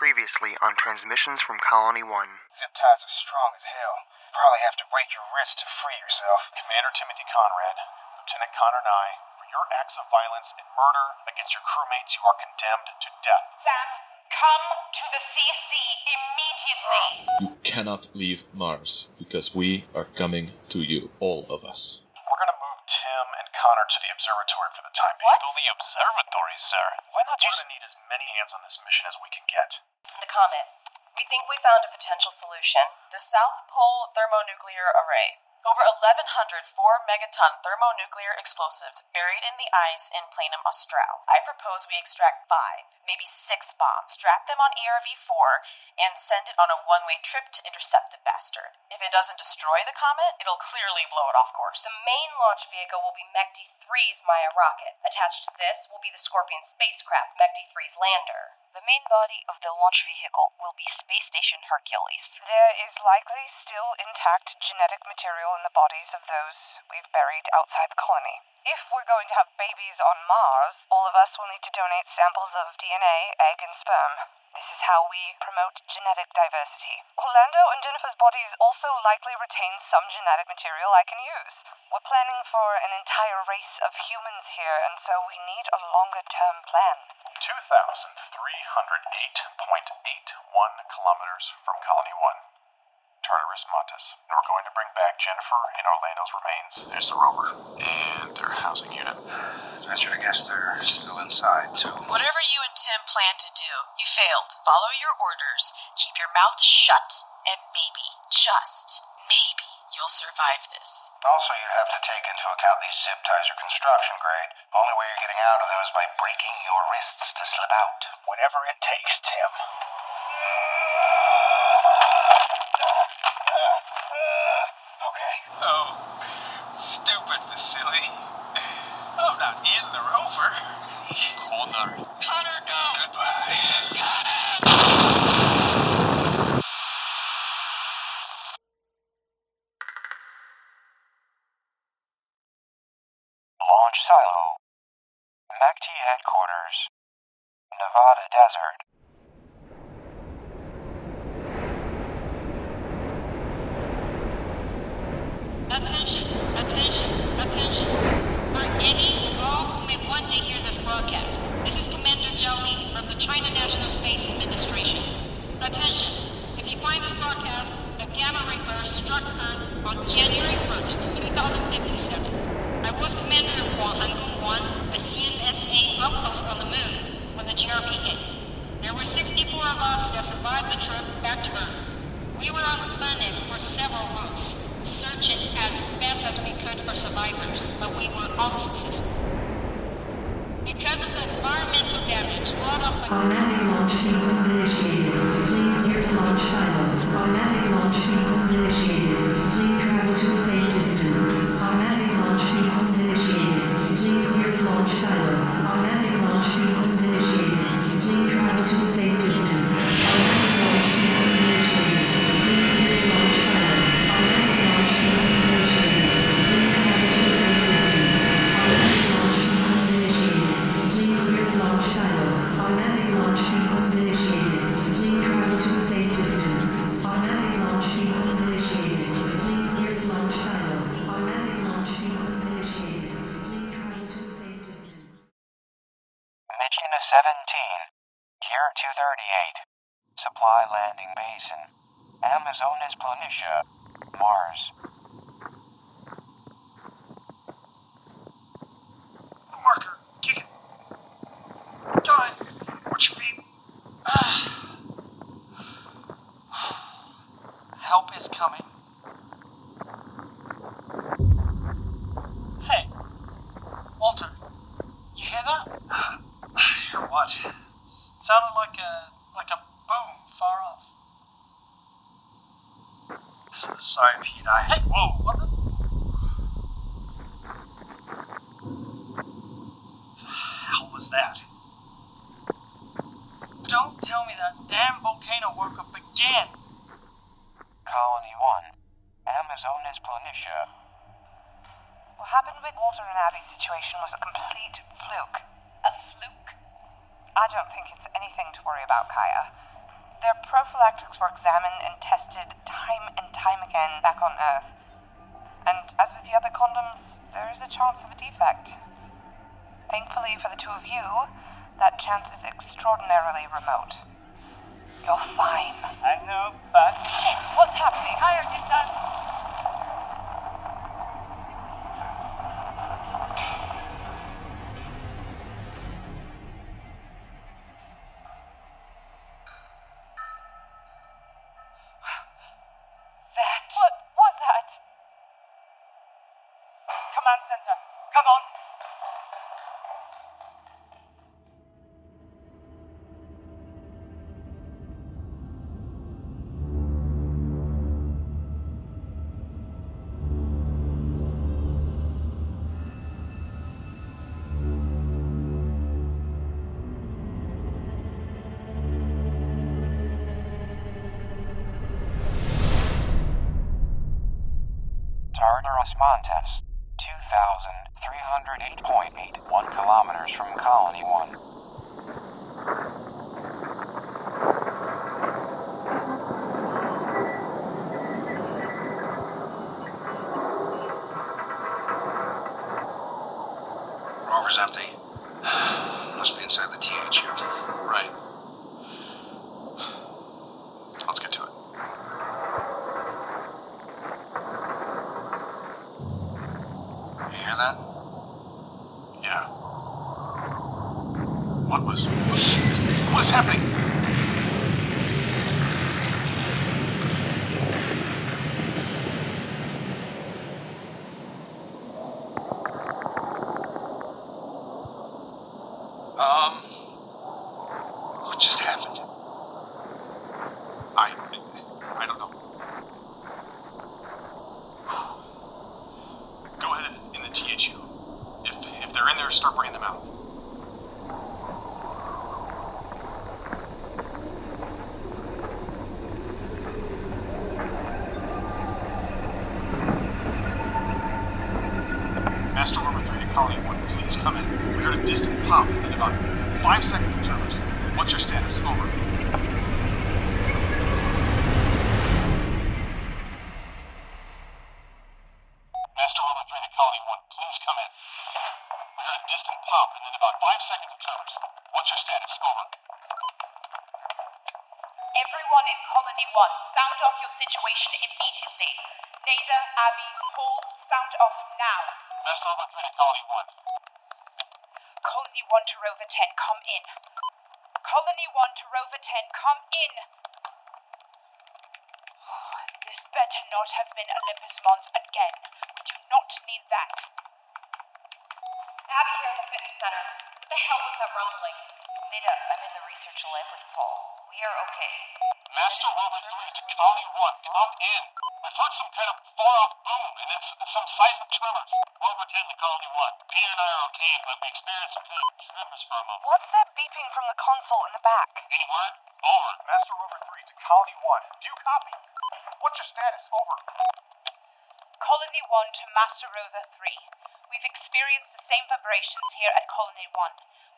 Previously on transmissions from Colony 1. Zip ties are strong as hell. Probably have to break your wrist to free yourself. Commander Timothy Conrad, Lieutenant Connor Nye, for your acts of violence and murder against your crewmates, you are condemned to death. Sam, come to the CC immediately. You cannot leave Mars, because we are coming to you, all of us. We're gonna move Tim and Connor to the observatory for the time being. What? To the observatory, sir? Why not We're gonna need as many hands on this mission as we can get. The Comet. We think we found a potential solution. The South Pole Thermonuclear Array. Over 1,100 4-megaton thermonuclear explosives buried in the ice in Planum Austral. I propose we extract 5, maybe 6 bombs, strap them on ERV-4, and send it on a one-way trip to intercept the bastard. If it doesn't destroy the comet, it'll clearly blow it off course. The main launch vehicle will be Mech-D3's Maya rocket. Attached to this will be the Scorpion spacecraft, Mech-D3's lander. The main body of the launch vehicle will be Space Station Hercules. There is likely still intact genetic material in the bodies of those we've buried outside the colony. If we're going to have babies on Mars, all of us will need to donate samples of DNA, egg, and sperm. This is how we promote genetic diversity. Orlando and Jennifer's bodies also likely retain some genetic material I can use. We're planning for an entire race of humans here, and so we need a longer-term plan. 2,308.81 kilometers from Colony 1. Tartarus Montes. And we're going to bring back Jennifer and Orlando's remains. There's the rover. And their housing unit. I should have guessed they're still inside, too. Whatever you and Tim planned to do, you failed. Follow your orders, keep your mouth shut, and maybe, just maybe, you'll survive this. Also, you'd have to take into account these zip ties are construction grade. Only way you're getting out of them is by breaking your wrists to slip out. Whatever it takes, Tim. Okay. Oh, stupid Vasily. I'm not in the rover. Connor, no! Goodbye. Launch silo. Mech-T headquarters. Nevada Desert. Attention, attention, attention. For any and all who may one day hear this broadcast, this is Commander Jiao from the China National Space Administration. Attention, if you find this broadcast, a gamma ray burst struck Earth on January 1st, 2057. I was commander of Huanghangung 1, a CNSA outpost on the moon, when the GRB hit. There were 64 of us that survived the trip back to Earth. We were on the planet for several months, searching as best as we could for survivors, but we were unsuccessful. Because of the environmental damage brought up by... Automatic launch sequence initiated. Please clear to launch silo. Automatic launch sequence initiated. Please travel to a safe distance. Automatic launch sequence initiated. Please clear to launch silo. Automatic launch sequence initiated. Please travel to a safe distance. Automatic launch sequence initiated. Please clear to launch silo. Automatic launch sequence initiated. Please travel to a safe distance. Automatic launch sequence initiated. Please clear to launch silo. Automatic launch sequence initiated. Please travel to a safe distance. Automatic launch sequence initiated. Please clear to launch silo. Automatic launch sequence initiated. Please travel to a safe distance. Mission 17. Year 238. Supply landing basin. Amazonas Planitia. Mars. Marker, kick it. Die. Watch your feet. Help is coming. Hey, Walter, you hear that? Hear what? Sounded like a boom far off. Sorry, Pete. Hey, whoa, what the? The hell was that? Don't tell me that damn volcano woke up again. Colony 1. Amazonas Planitia. What happened with Walter and Abby's situation was a complete fluke. A fluke? I don't think it's anything to worry about, Kaya. Their prophylactics were examined and tested time and time again back on Earth. And as with the other condoms, there is a chance of a defect. Thankfully for the two of you, that chance is extraordinarily remote. You're fine. I know, but... Shit, what's happening? Higher distance! What was that? Command center, come on! Tartar Osmantes, 2,308.81 kilometers from Colony 1. Rover's empty. Must be inside the THU. Right. Let's get to it. You hear that? Yeah. What is happening? What just happened? I don't know. Go ahead in the THU. If they're in there, start bringing them out. Master Rover 3 to Colony 1, please come in. We heard a distant pop in about 5 seconds of service. What's your status? Over. Master Rover 3 to Colony 1, please come in. We heard a distant pop and then about 5 seconds of service. What's your status? Over. Everyone in Colony 1, sound off your situation immediately. Nada, Abby, Paul, sound off now. Master Rover 3 to Colony 1. Colony 1 to Rover 10, come in. Colony 1 to Rover 10, come in. This better not have been Olympus Mons again. We do not need that. Abby here in the fitness center. What the hell was that rumbling? Nada, I'm in the research lab with Paul. We are okay. Master Rover 3 to Colony 1, come in. We've heard some kind of far-off boom and then some seismic tremors. Rover 10 to Colony 1. Peter and I are okay, but we experienced some kind of tremors for a moment. What's that beeping from the console in the back? Any word? Over. Master Rover 3 to Colony 1. Do you copy? What's your status? Over. Colony 1 to Master Rover 3. We've experienced the same vibrations here at Colony 1.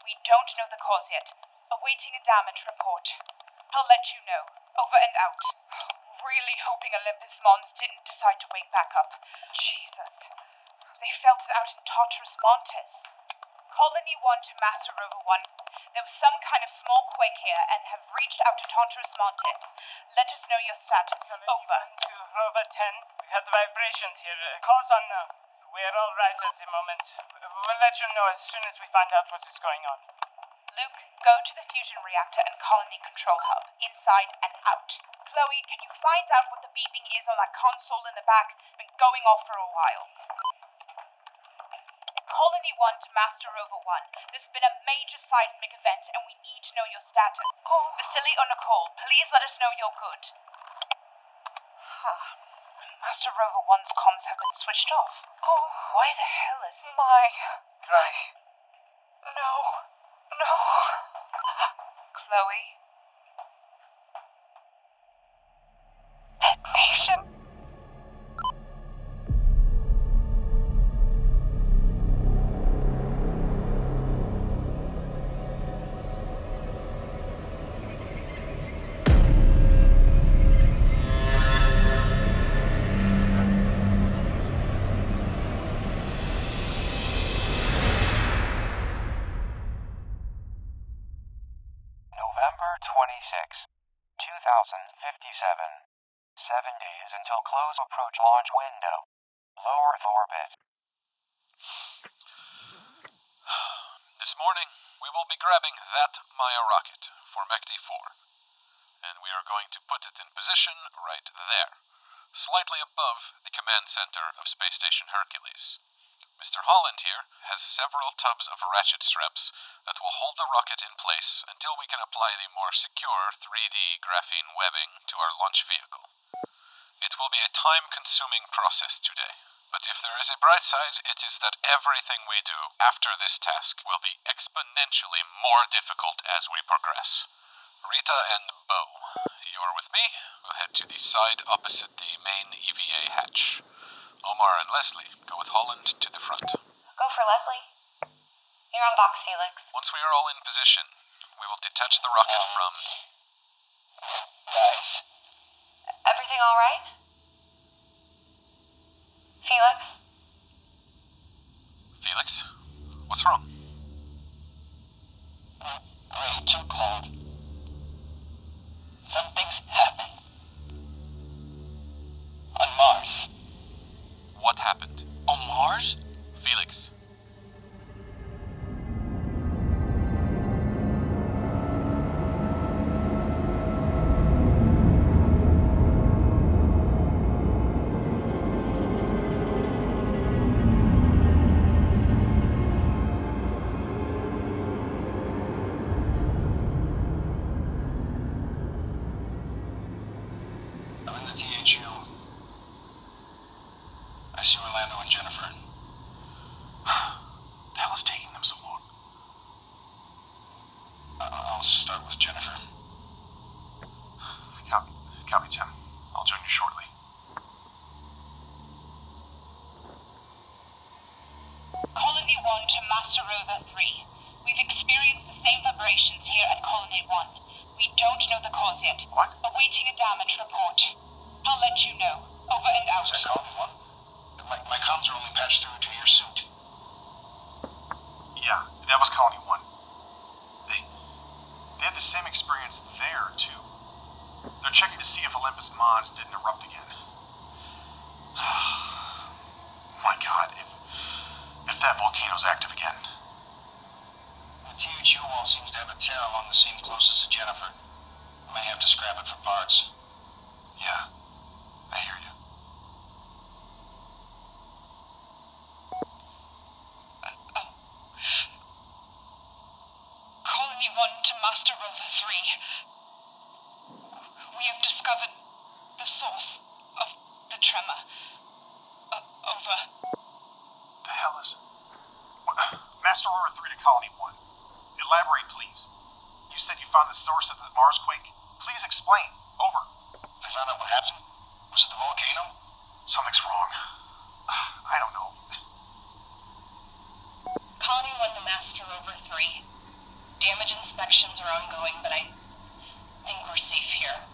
We don't know the cause yet. Awaiting a damage report. I'll let you know. Over and out. Really hoping Olympus Mons didn't decide to wake back up. Jesus. They felt it out in Tartarus Montes. Colony 1 to Master Rover 1. There was some kind of small quake here and have reached out to Tartarus Montes. Let us know your status. Over. To Rover 10, we had vibrations here. Cause unknown. We're all right at the moment. We'll let you know as soon as we find out what is going on. Luke, go to the fusion reactor and colony control hub, inside and out. Chloe, can you find out what the beeping is on that console in the back? It's been going off for a while. Colony 1 to Master Rover 1. There's been a major seismic event and we need to know your status. Vasily or Nicole, please let us know you're good. Master Rover 1's comms have been switched off. Why the hell is... Dry. No. Chloe? Detonation. 26, 2057. 7 days until close approach launch window. Lower Earth orbit. This morning, we will be grabbing that Maya rocket for MACD-4. And we are going to put it in position right there, slightly above the command center of Space Station Hercules. Mr. Holland here has several tubs of ratchet straps that will hold the rocket in place until we can apply the more secure 3D graphene webbing to our launch vehicle. It will be a time-consuming process today, but if there is a bright side, it is that everything we do after this task will be exponentially more difficult as we progress. Rita and Bo, you are with me. We'll head to the side opposite the main EVA hatch. Omar and Leslie go with Holland to the front. Go for Leslie. You're on box, Felix. Once we are all in position, we will detach the rocket from... Guys. Everything all right? Felix? Felix? What's wrong? Too cold. Something's happened. On Mars. What happened? On Mars? Felix. Copy, Tim. I'll join you shortly. Colony 1 to Master Rover 3. We've experienced the same vibrations here at Colony 1. We don't know the cause yet. What? Awaiting a damage report. I'll let you know. Over and out. Is that Colony 1? My comms are only patched through to your suit. Yeah, that was Colony 1. They had the same experience there, too. They're checking to see if Olympus Mons didn't erupt again. My God, if that volcano's active again. The THU wall seems to have a tear along the seam closest to Jennifer. May have to scrap it for parts. Yeah, I hear you. Colony 1 to Master Rover 3. We have discovered the source of the tremor. Over. The hell is... Master Rover 3 to Colony 1. Elaborate, please. You said you found the source of the Mars quake? Please explain. Over. They found out what happened? Was it the volcano? Something's wrong. I don't know. Colony 1 to Master Rover 3. Damage inspections are ongoing, but I think we're safe here.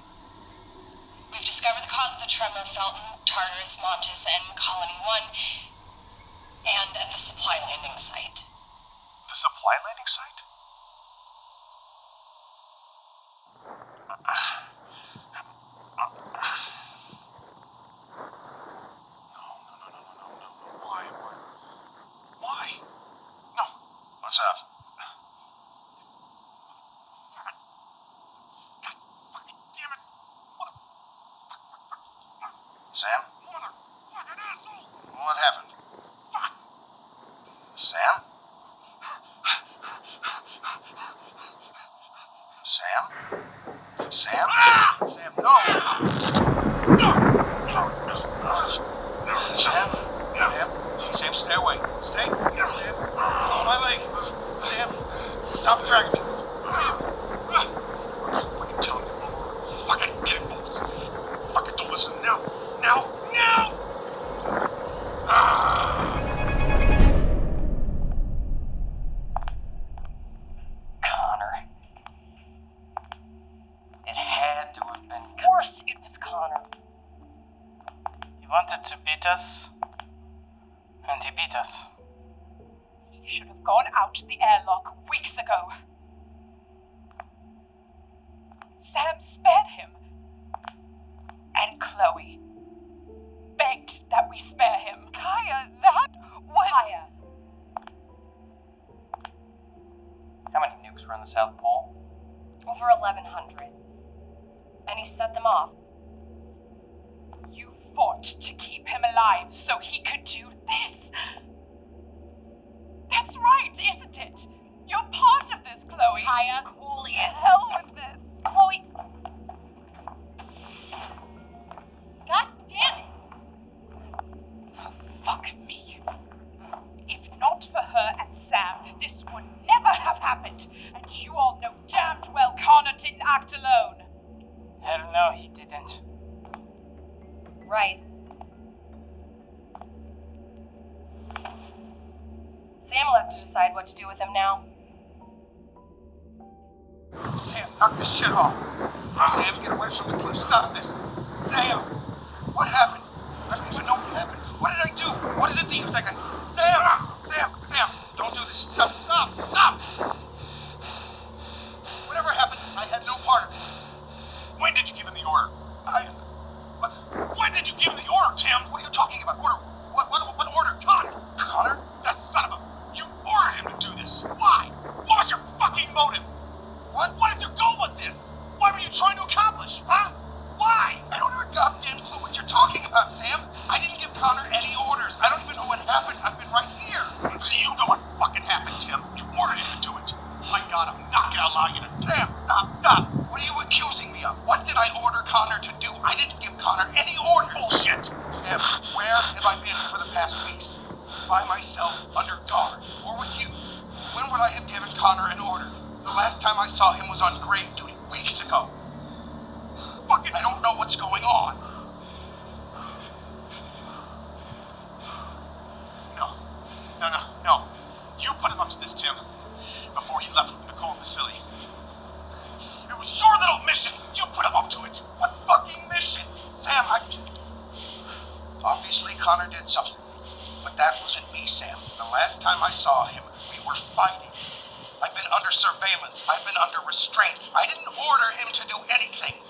We've discovered the cause of the tremor felt in Tartarus, Montes, and Colony 1, and at the supply landing site. The supply landing site? No. Why? No. What's up? Sam? Motherfucking asshole! What happened? Fuck! Sam? Sam? Sam? Ah! Sam, no! No! Sam? Sam, stay away. Stay. Sam. Oh, my leg. Sam, stop dragging me. Fucking tell you. Fucking get it, folks. Fucking don't listen now. Now! Connor. It had to have been. Of course it was Connor. He wanted to beat us, and he beat us. He should have gone out the airlock weeks ago. 100. And he set them off. You fought to keep him alive so he could do this. That's right, isn't it? You're part of this, Chloe. Higher. Holy hell with this. Chloe! God damn it! Oh, fuck me. If not for her and Sam, this would never have happened. And you all know damned well Connor didn't act alone. Hell no, he didn't. Right. Sam will have to decide what to do with him now. Sam, knock this shit off. Sam, get away from the cliff. Stop this. Sam, what happened? I don't even know what happened. What did I do? What is it that you think I... Sam, don't do this. Stop. Whatever happened, I had no part of it. When did you give him the order? When did you give him the order, Tim? What are you talking about? Order? What order? Connor? That son of a... You ordered him to do this. Why? What was your fucking motive? What is your goal with this? What were you trying to accomplish? Huh? Why? I don't have a goddamn clue what you're talking about, Sam. I didn't give Connor any orders. I don't even know what happened. I've been right here. You know what fucking happened, Tim. You ordered him to do it. My God, I'm not gonna allow you to... Sam, stop. What are you accusing me of? What did I order Connor to do? I didn't give Connor any orders. Bullshit. Sam, where have I been for the past weeks? By myself, under guard, or with you? When would I have given Connor an order? The last time I saw him was on grave duty, weeks ago. Fucking, I don't know what's going on. No. You put him up to this, Tim, before he left with Nicole and Vasily. It was your little mission. You put him up to it. What fucking mission? Sam, obviously Connor did something. But that wasn't me, Sam. The last time I saw him, we were fighting. I've been under surveillance. I've been under restraints. I didn't order him to do anything.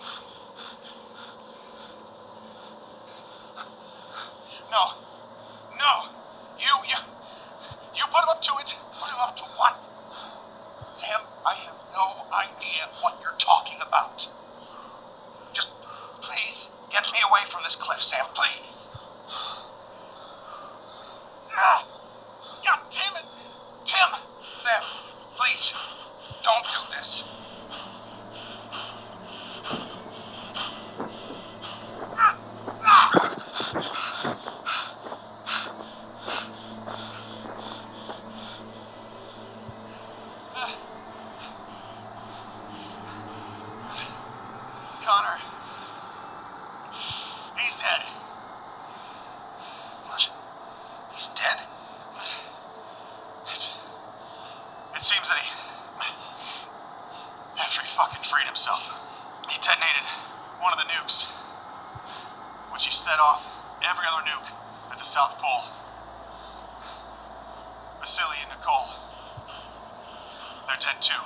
No. You put him up to it. Put him up to what? Sam, I have no idea what you're talking about. Just, please, get me away from this cliff, Sam, please. God damn it! Tim! Sam, please, don't do this. Connor. He's dead. What? He's dead? It seems that after he fucking freed himself, he detonated one of the nukes, which he set off every other nuke at the South Pole. Vasily and Nicole, they're dead too.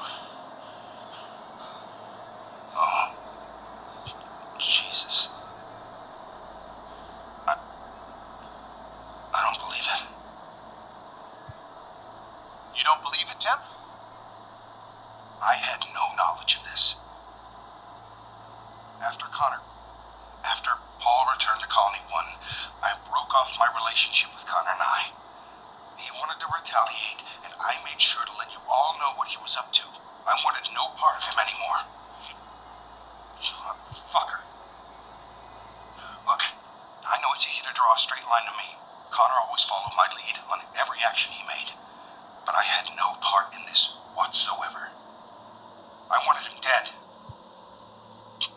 Oh. Jesus. I don't believe it. You don't believe it, Tim? I had no knowledge of this. After Paul returned to Colony 1, I broke off my relationship with Connor and I. He wanted to retaliate, and I made sure to let you all know what he was up to. I wanted no part of him anymore. Fucker. Look, I know it's easy to draw a straight line to me. Connor always followed my lead on every action he made. But I had no part in this whatsoever. I wanted him dead.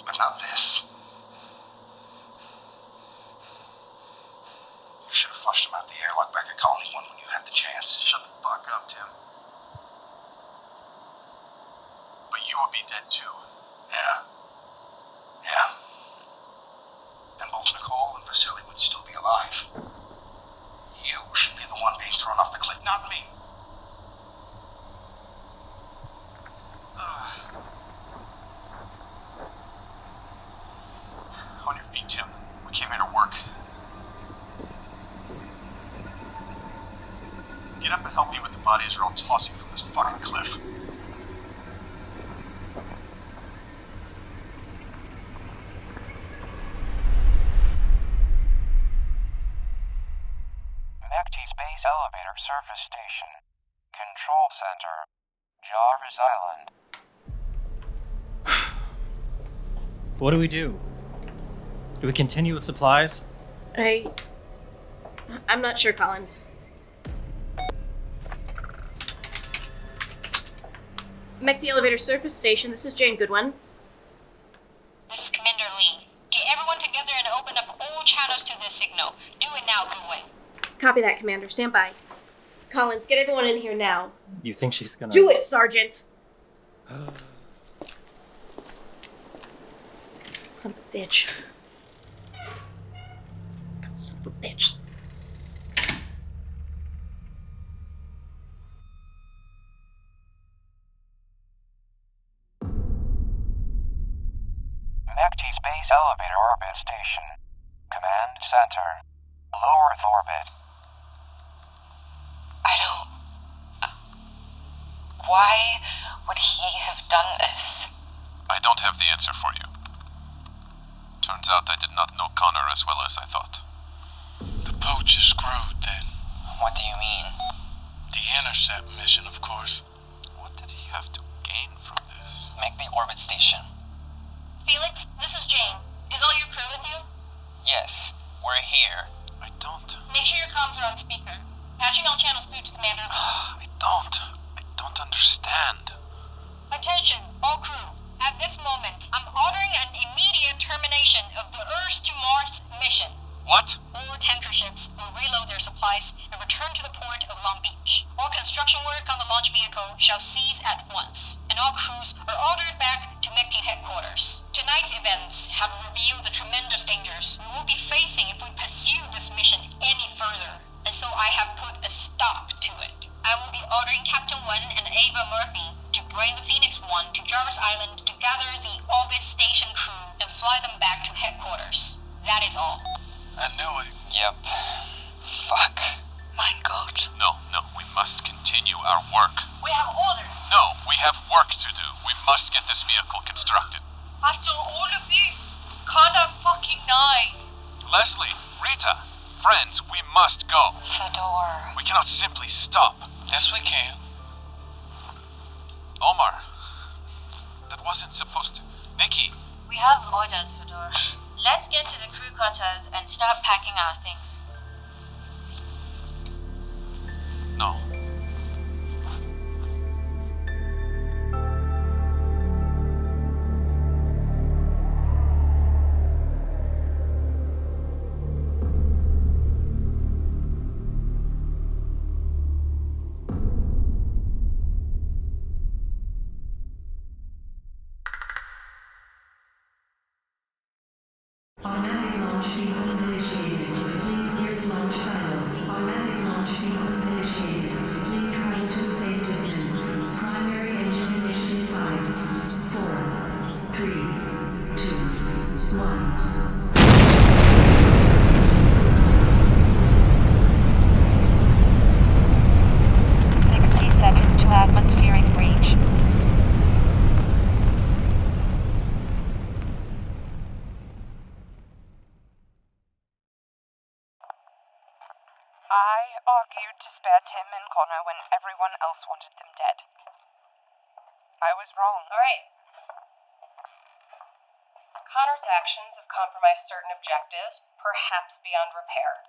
But not this. You should have flushed him out the airlock back at Colony 1 when you had the chance. Shut the fuck up, Tim. But you would be dead too. Yeah. Then both Nicole and Vasily would still be alive. You should be the one being thrown off the cliff, not me. On your feet, Tim. We came here to work. Get up and help me with the bodies or I'll toss you from this fucking cliff. Surface Station. Control Center. Jarvis Island. What do we do? Do we continue with supplies? I'm not sure, Collins. Mech the elevator surface station. This is Jane Goodwin. This is Commander Lee. Get everyone together and open up all channels to this signal. Do it now, Goodwin. Copy that, Commander. Stand by. Collins, get everyone in here now. You think she's gonna... Do it, Sergeant! Son of a bitch. Son of a bitch. Mechty Space Elevator Orbit Station. Command Center. Low Earth Orbit. I don't... Why would he have done this? I don't have the answer for you. Turns out I did not know Connor as well as I thought. The poach is screwed, then. What do you mean? The intercept mission, of course. What did he have to gain from this? Make the orbit station. Felix, this is Jane. Is all your crew with you? Yes, we're here. I don't... Make sure your comms are on speaker. Patching all channels through to Commander Lee. I don't understand. Attention, all crew. At this moment, I'm ordering an immediate termination of the Earth to Mars mission. What? All tanker ships will reload their supplies and return to the port of Long Beach. All construction work on the launch vehicle shall cease at once, and all crews are ordered back to Mechty headquarters. Tonight's events have revealed the tremendous dangers we will be facing if we pursue this mission any further, and so I have put a stop to it. I will be ordering Captain Wen and Ava Murphy to bring the Phoenix 1 to Jarvis Island to gather the orbit station crew and fly them back to headquarters. That is all. I knew it. Yep. Fuck. My God. No, we must continue our work. We have orders. No, we have work to do. We must get this vehicle constructed. After all of this, can't I fucking die? Leslie, Rita, friends, we must go. Fedor. We cannot simply stop. Yes, we can. Omar, that wasn't supposed to... Nikki. We have orders, Fedor. Let's get to the crew quarters and start packing our things. No. Automatic launch sequence initiated. Please gear to launch silo. Automatic launch sequence initiated. Please travel to a safe distance. Primary engine ignition 5, 4, 3, 2, 1. 60 seconds to atmospheric reach. I argued to spare Tim and Connor when everyone else wanted them dead. I was wrong. All right. Connor's actions have compromised certain objectives, perhaps beyond repair.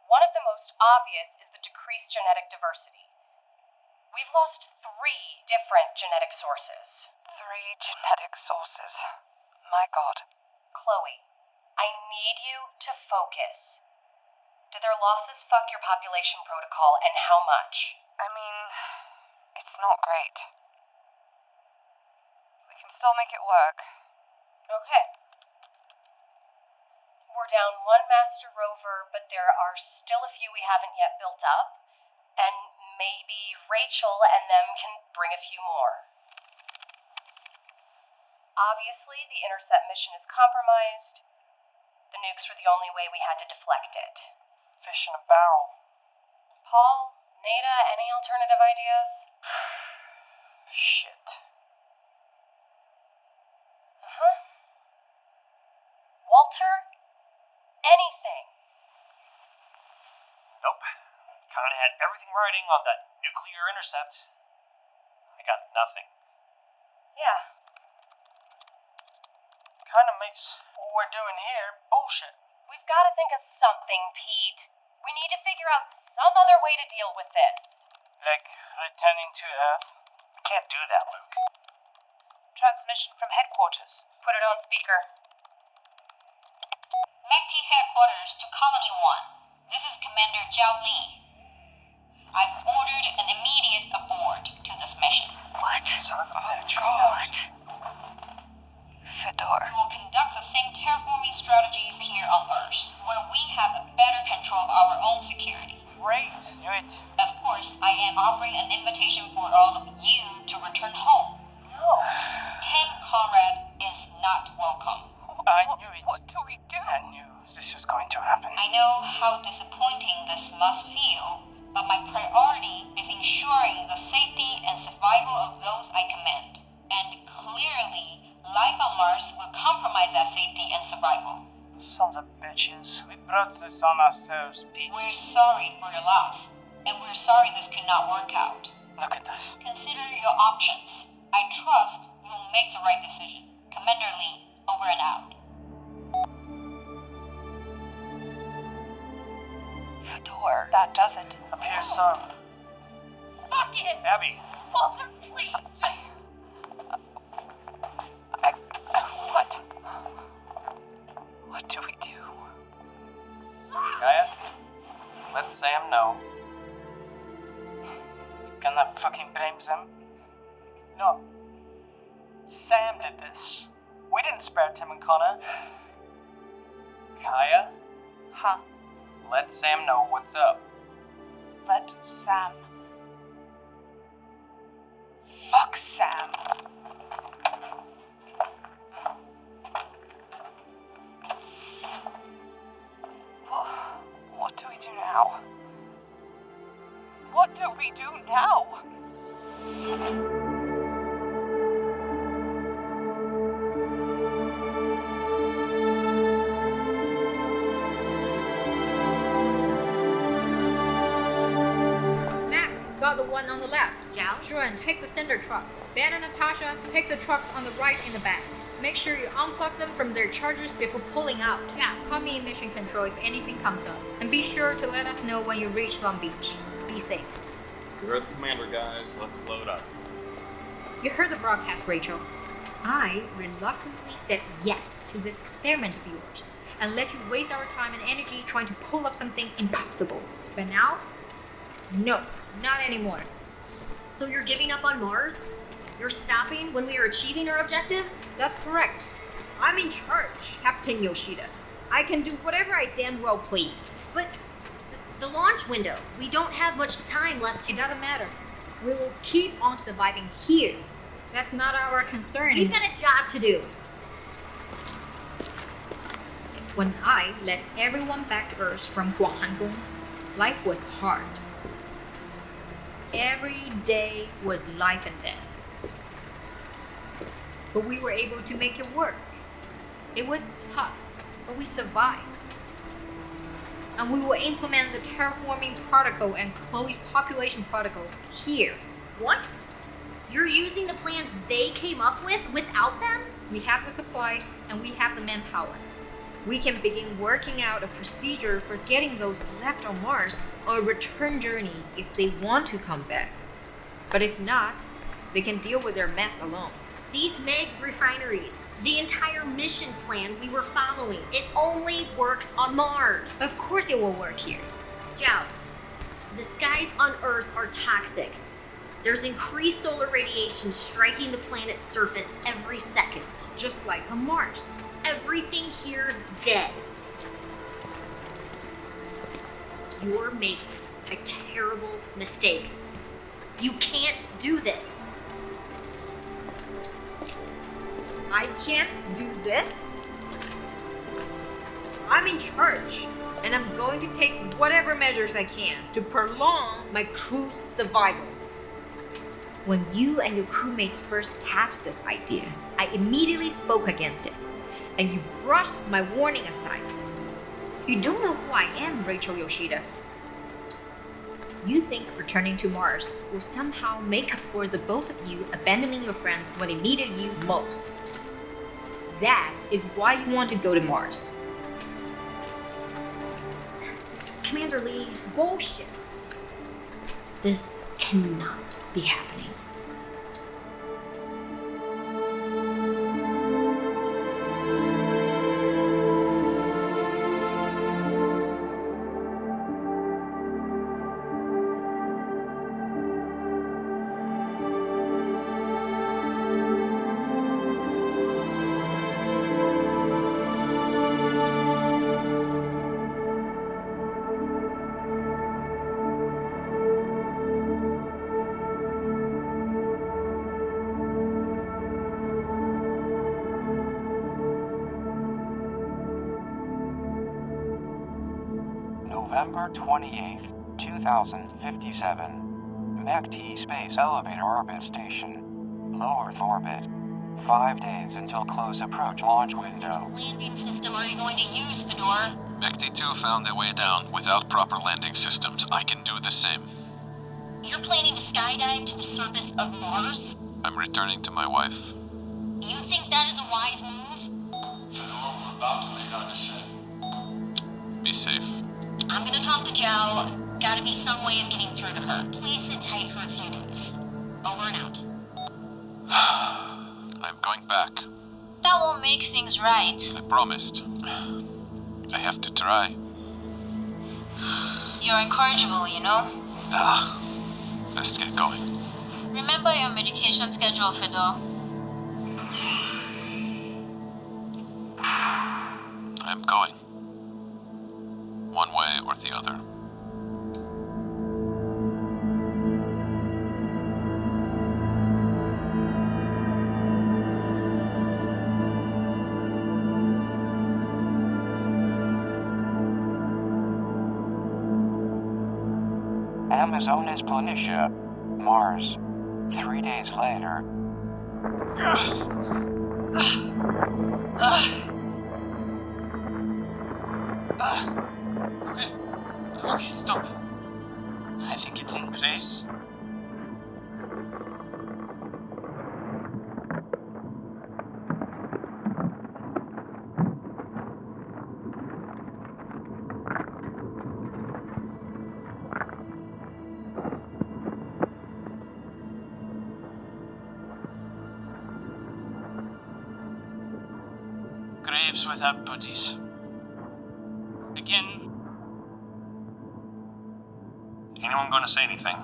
One of the most obvious is the decreased genetic diversity. We've lost 3 different genetic sources. 3 genetic sources. My God. Chloe, I need you to focus. Did their losses fuck your population protocol, and how much? I mean, it's not great. We can still make it work. Okay. We're down 1 master rover, but there are still a few we haven't yet built up, and maybe Rachel and them can bring a few more. Obviously, the intercept mission is compromised. The nukes were the only way we had to deflect it. Fish in a barrel. Paul, Nada, any alternative ideas? Shit. Uh-huh. Walter? Anything. Nope. Kinda had everything riding on that nuclear intercept. I got nothing. Yeah. Kinda makes what we're doing here bullshit. We've got to think of something, Pete. We need to figure out some other way to deal with this. Like returning to Earth? We can't do that, Luke. Transmission from headquarters. Put it on speaker. MECT headquarters to Colony 1. This is Commander Jiao. I've ordered an immediate abort to this mission. What? Oh, God. Fedor. We will conduct the same terraforming strategies here on Earth, where we have better control of our own security. Great. Do it. Of course, I am offering an invitation for all of you to return home. No. Tim Conrad is not welcome. I knew it. What do we do? I knew this was going to happen. I know how disappointing this must feel, but my priority is ensuring the safety and survival of those I command. And clearly, life on Mars will compromise that safety and survival. Sons of bitches. We brought this on ourselves, Pete. We're sorry for your loss, and we're sorry this could not work out. Look at this. Consider your options. I trust you'll make the right decision. Commander Lee, over and out. Fedor. That does it. Appears so. Fuck it! Abby. Walter, please! What? What do we do? Gaia? Let Sam know. Gonna fucking blame them? No. Sam did this. We didn't spare Tim and Connor. Kaya? Huh? Let Sam know what's up. Let Sam. Fuck Sam. What do we do now? What do we do now? Max, got the one on the left. Jiao, Shiyun, take the center truck. Ben and Natasha, take the trucks on the right and the back. Make sure you unplug them from their chargers before pulling out. Yeah, call me in mission control if anything comes up. And be sure to let us know when you reach Long Beach. Be safe. You're the commander, guys. Let's load up. You heard the broadcast, Rachel. I reluctantly said yes to this experiment of yours and let you waste our time and energy trying to pull off something impossible. But now, no, not anymore. So you're giving up on Mars? You're stopping when we are achieving our objectives? That's correct. I'm in charge, Captain Yoshida. I can do whatever I damn well please. But the launch window, we don't have much time left to... It doesn't matter. We will keep on surviving here. That's not our concern. We've got a job to do. When I led everyone back to Earth from Guanghanggong, life was hard. Every day was life and death. But we were able to make it work. It was tough, but we survived. And we will implement the terraforming protocol and Chloe's population protocol here. What? You're using the plans they came up with without them? We have the supplies and we have the manpower. We can begin working out a procedure for getting those left on Mars on a return journey if they want to come back. But if not, they can deal with their mess alone. These meg refineries, the entire mission plan we were following, it only works on Mars. Of course it will work here. Jiao, the skies on Earth are toxic. There's increased solar radiation striking the planet's surface every second. Just like on Mars. Everything here's dead. You're making a terrible mistake. You can't do this. I can't do this? I'm in charge, and I'm going to take whatever measures I can to prolong my crew's survival. When you and your crewmates first hatched this idea, I immediately spoke against it, and you brushed my warning aside. You don't know who I am, Rachel Yoshida. You think returning to Mars will somehow make up for the both of you abandoning your friends when they needed you most. That is why you want to go to Mars. Commander Lee, bullshit. This cannot be happening. November 28th, 2057. MEC-T Space Elevator Orbit Station. Low Earth orbit. 5 days until close approach launch window. What landing system are you going to use, Fedor? MEC-T2 found their way down without proper landing systems. I can do the same. You're planning to skydive to the surface of Mars? I'm returning to my wife. You think that is a wise move? Fedor, we're about to make our descent. Be safe. I'm gonna talk to Jiao. Gotta be some way of getting through to her. Please sit tight for a few days. Over and out. I'm going back. That won't make things right. I promised. I have to try. You're incorrigible, you know? Best get going. Remember your medication schedule, Fedor. I'm going. One way or the other. Amazonas Planitia, Mars. 3 days later. Okay, stop. I think it's in place. Graves without bodies. Again. Anyone gonna say anything?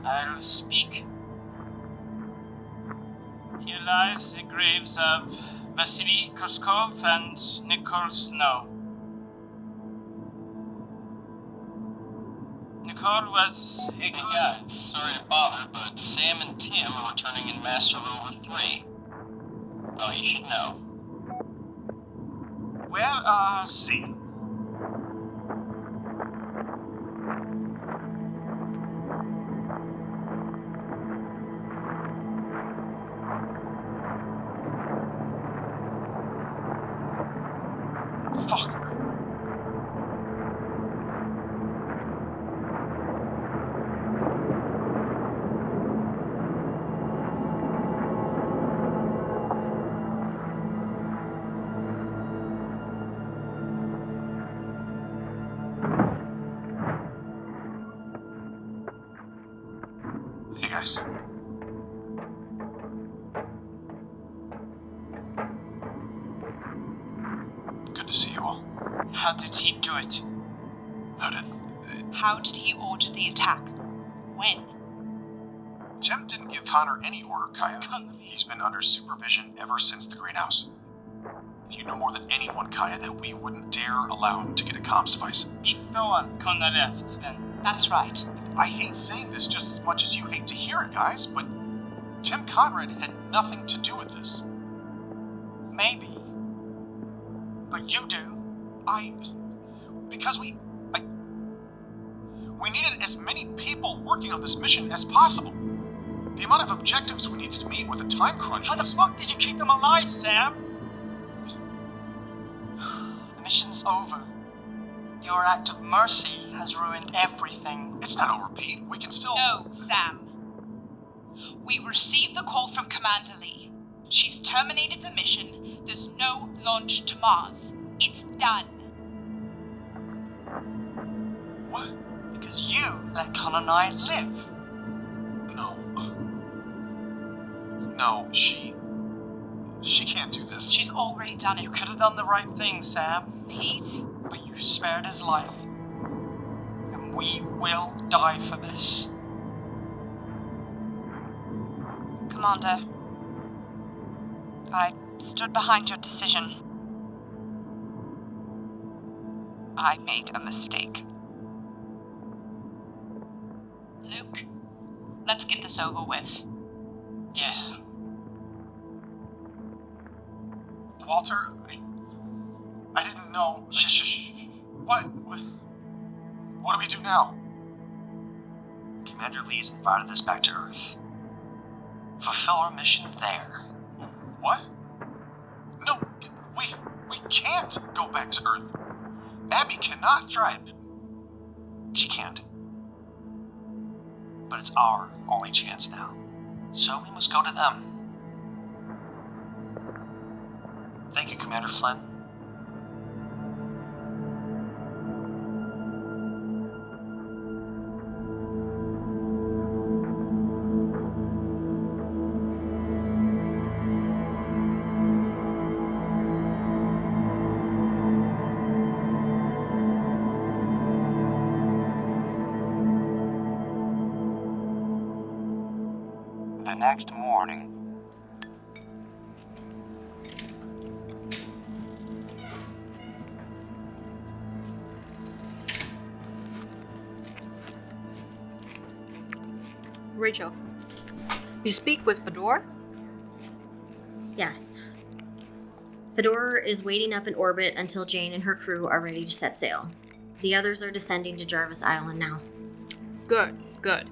I'll speak. Here lies the graves of Vasily Koskov and Nicole Snow. Nicole was a Hey guys, sorry to bother, but Sam and Tim are returning in Master Rover 3. Well, you should know. Where are... See. Fuck. Hey guys. Good to see you all. How did he do it? How did he order the attack? When? Tim didn't give Connor any order, Kaya. He's been under supervision ever since the greenhouse. You know more than anyone, Kaya, that we wouldn't dare allow him to get a comms device. Before Conrad left, then. That's right. I hate saying this just as much as you hate to hear it, guys, but Tim Conrad had nothing to do with this. Maybe. But you do. Because we needed as many people working on this mission as possible. The amount of objectives we needed to meet with a time crunch How the was... fuck did you keep them alive, Sam? The mission's over. Your act of mercy has ruined everything. It's not over, Pete. We can still... No, Sam. We received the call from Commander Lee. She's terminated the mission. There's no launch to Mars. It's done. What? Because you let Con and I live. No. No, she can't do this. She's already done it. You could have done the right thing, Sam. Pete? But you spared his life. And we will die for this. Commander, I stood behind your decision. I made a mistake. Luke, let's get this over with. Yes. Walter, I didn't know... Shh. What do we do now? Commander Lee's invited us back to Earth. Fulfill our mission there. What? No, we can't go back to Earth. Abby cannot. Try it. She can't. But it's our only chance now. So we must go to them. Thank you, Commander Flynn. The next morning. Rachel, you speak with Fedor? Yes. Fedor is waiting up in orbit until Jane and her crew are ready to set sail. The others are descending to Jarvis Island now. Good.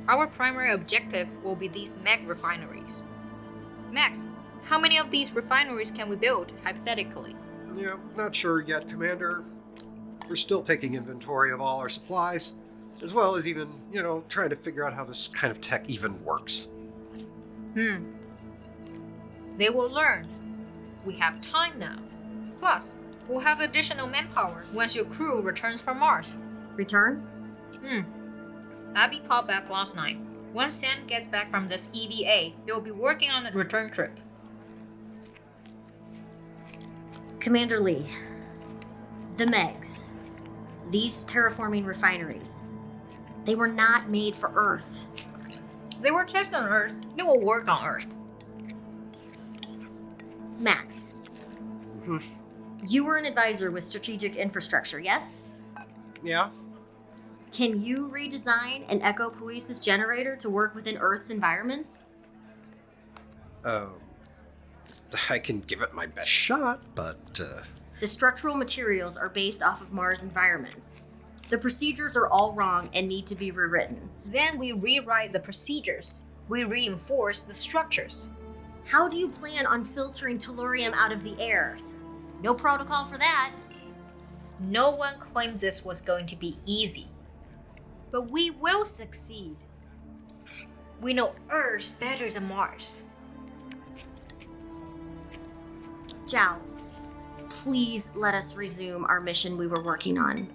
Our primary objective will be these mech refineries. Max, how many of these refineries can we build, hypothetically? Yeah, not sure yet, Commander. We're still taking inventory of all our supplies, as well as even, trying to figure out how this kind of tech even works. They will learn. We have time now. Plus, we'll have additional manpower once your crew returns from Mars. Returns? Abby called back last night. Once Sam gets back from this EVA, they'll be working on the return trip. Commander Lee, the Megs, these terraforming refineries, they were not made for Earth. They were tested on Earth. They will work on Earth. Max, you were an advisor with Strategic Infrastructure, yes? Yeah. Can you redesign an echopoiesis generator to work within Earth's environments? I can give it my best shot, but... The structural materials are based off of Mars environments. The procedures are all wrong and need to be rewritten. Then we rewrite the procedures. We reinforce the structures. How do you plan on filtering tellurium out of the air? No protocol for that. No one claimed this was going to be easy. But we will succeed. We know Earth better than Mars. Jiao, please let us resume our mission we were working on.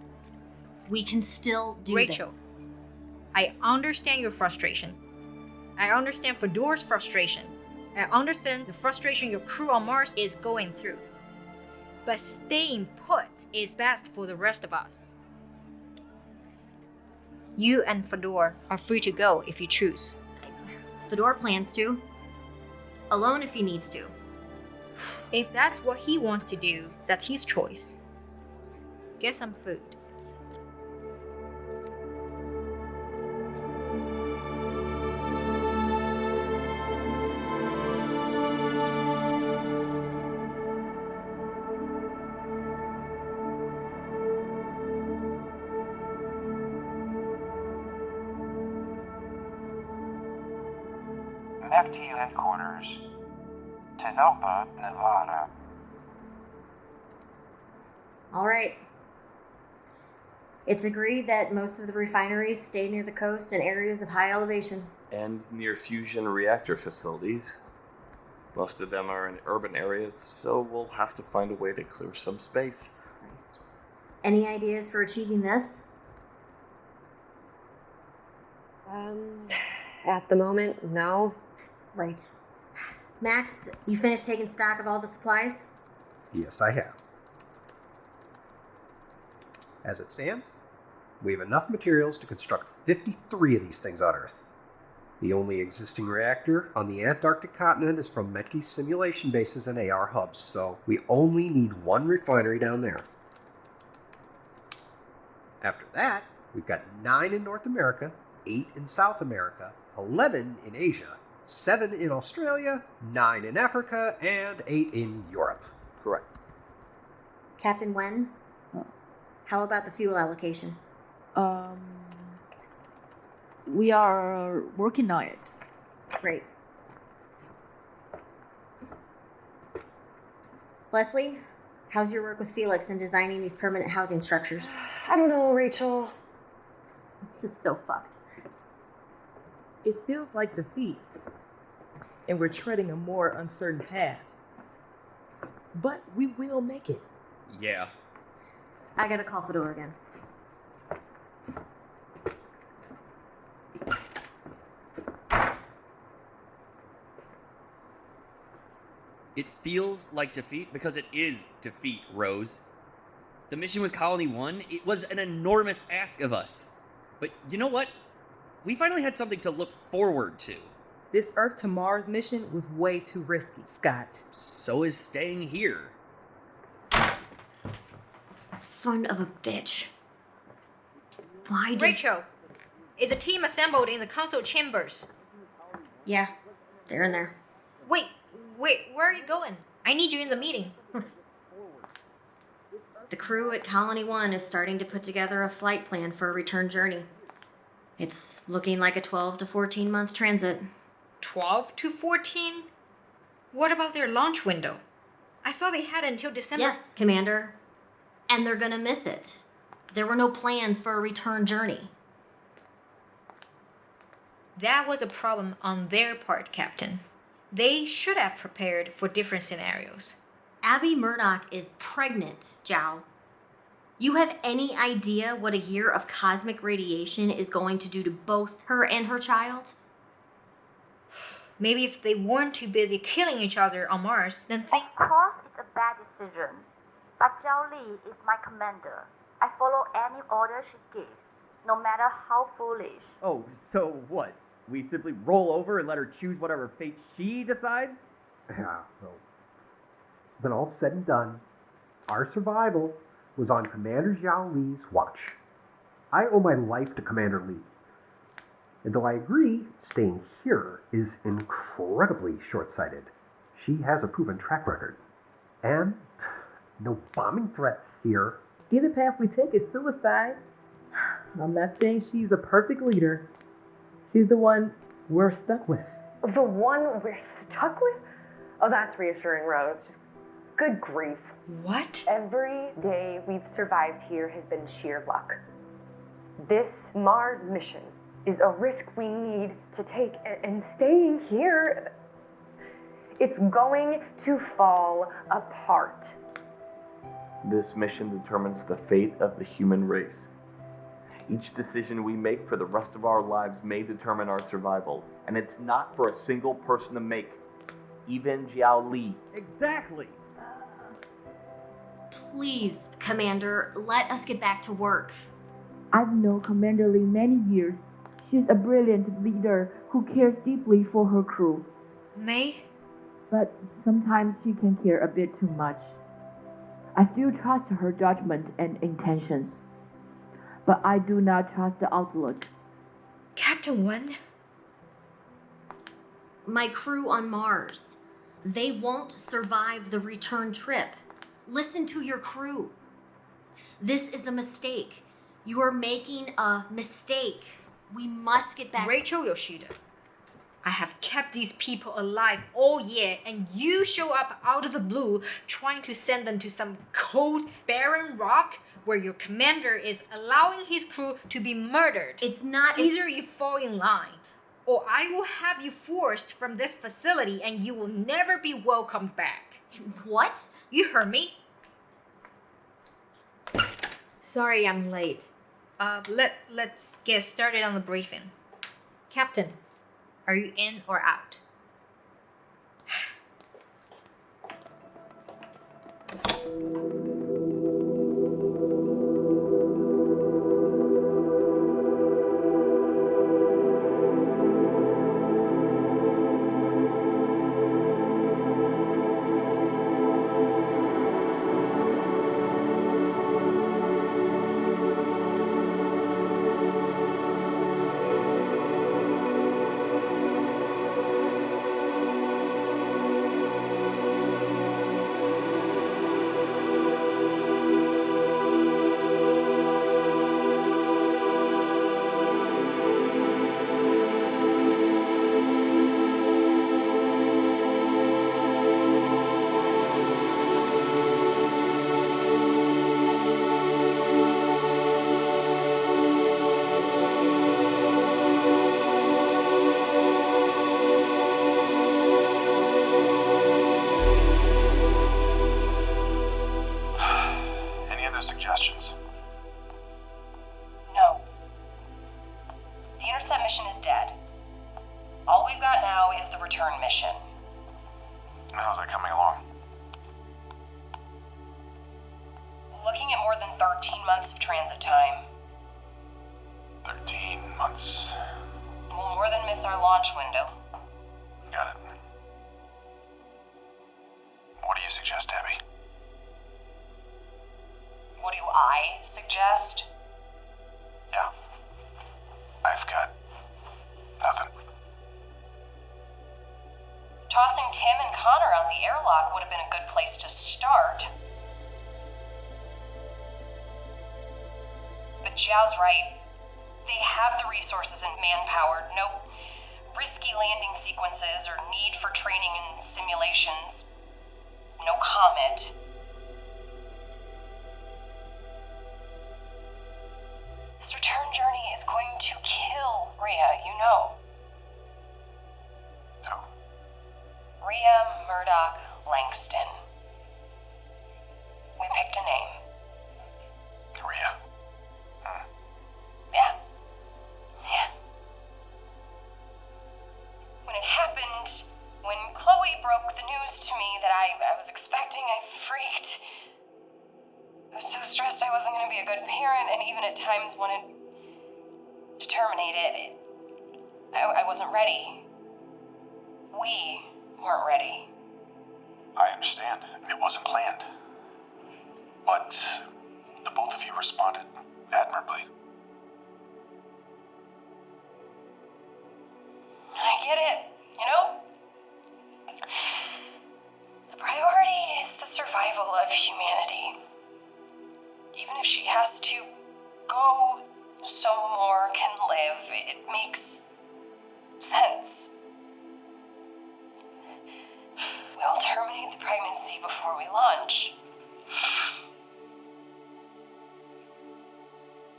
We can still do Rachel, I understand your frustration. I understand Fedor's frustration. I understand the frustration your crew on Mars is going through. But staying put is best for the rest of us. You and Fedor are free to go if you choose. Fedor plans to. Alone if he needs to. If that's what he wants to do, that's his choice. Get some food. FT headquarters, Tinopa, Nevada. All right. It's agreed that most of the refineries stay near the coast and areas of high elevation. And near fusion reactor facilities. Most of them are in urban areas, so we'll have to find a way to clear some space. Christ. Any ideas for achieving this? At the moment, no. Right. Max, you finished taking stock of all the supplies? Yes, I have. As it stands, we have enough materials to construct 53 of these things on Earth. The only existing reactor on the Antarctic continent is from Metke's simulation bases and AR hubs, so we only need one refinery down there. After that, we've got 9 in North America, 8 in South America, 11 in Asia, 7 in Australia, 9 in Africa, and 8 in Europe. Correct. Captain Wen? How about the fuel allocation? We are working on it. Great. Leslie, how's your work with Felix in designing these permanent housing structures? I don't know, Rachel. This is so fucked. It feels like defeat, and we're treading a more uncertain path. But we will make it. Yeah. I gotta call Fedor again. It feels like defeat because it is defeat, Rose. The mission with Colony 1, it was an enormous ask of us. But you know what? We finally had something to look forward to. This Earth to Mars mission was way too risky, Scott. So is staying here. Son of a bitch. Why did... Rachel, is a team assembled in the council chambers? Yeah, they're in there. Wait, where are you going? I need you in the meeting. The crew at Colony 1 is starting to put together a flight plan for a return journey. It's looking like a 12 to 14 month transit. 12 to 14? What about their launch window? I thought they had until December. Yes, Commander. And they're gonna miss it. There were no plans for a return journey. That was a problem on their part, Captain. They should have prepared for different scenarios. Abby Murdoch is pregnant, Jiao. You have any idea what a year of cosmic radiation is going to do to both her and her child? Maybe if they weren't too busy killing each other on Mars, then Of course it's a bad decision, but Jiao Li is my commander. I follow any order she gives, no matter how foolish. Oh, so what? We simply roll over and let her choose whatever fate she decides? Yeah, well, when all's said and done, our survival was on Commander Jiao Li's watch. I owe my life to Commander Li. And though I agree staying here is incredibly short-sighted, she has a proven track record. And no bombing threats here. Either path we take is suicide. I'm not saying she's a perfect leader. She's the one we're stuck with. The one we're stuck with? Oh, that's reassuring, Rose. Just good grief. What? Every day we've survived here has been sheer luck. This Mars mission is a risk we need to take, and staying here, it's going to fall apart. This mission determines the fate of the human race. Each decision we make for the rest of our lives may determine our survival, and it's not for a single person to make, even Jiao Li. Exactly! Please, Commander, let us get back to work. I've known Commander Li many years. She's a brilliant leader who cares deeply for her crew. Mei? But sometimes she can care a bit too much. I still trust her judgment and intentions. But I do not trust the outlook. Captain Wen? My crew on Mars. They won't survive the return trip. Listen to your crew. This is a mistake. You are making a mistake. We must get back. Rachel Yoshida, I have kept these people alive all year, and you show up out of the blue trying to send them to some cold, barren rock where your commander is allowing his crew to be murdered. It's not... Either you fall in line, or I will have you forced from this facility and you will never be welcomed back. What? You heard me. Sorry I'm late. Let's get started on the briefing. Captain, are you in or out? Tossing Tim and Connor out the airlock would have been a good place to start. But Jiao's right. They have the resources and manpower. No risky landing sequences or need for training and simulations. No comet. This return journey is going to kill Rhea, you know. Rhea, Murdoch, Langston. We picked a name. Rhea? Yeah. When it happened, when Chloe broke the news to me that I was expecting, I freaked. I was so stressed I wasn't going to be a good parent, and even at times wanted to terminate it. I wasn't ready. We weren't ready. I understand. It wasn't planned. But the both of you responded admirably. I get it, you know? The priority is the survival of humanity. Even if she has to go so more can live, it makes sense. We'll terminate the pregnancy before we launch.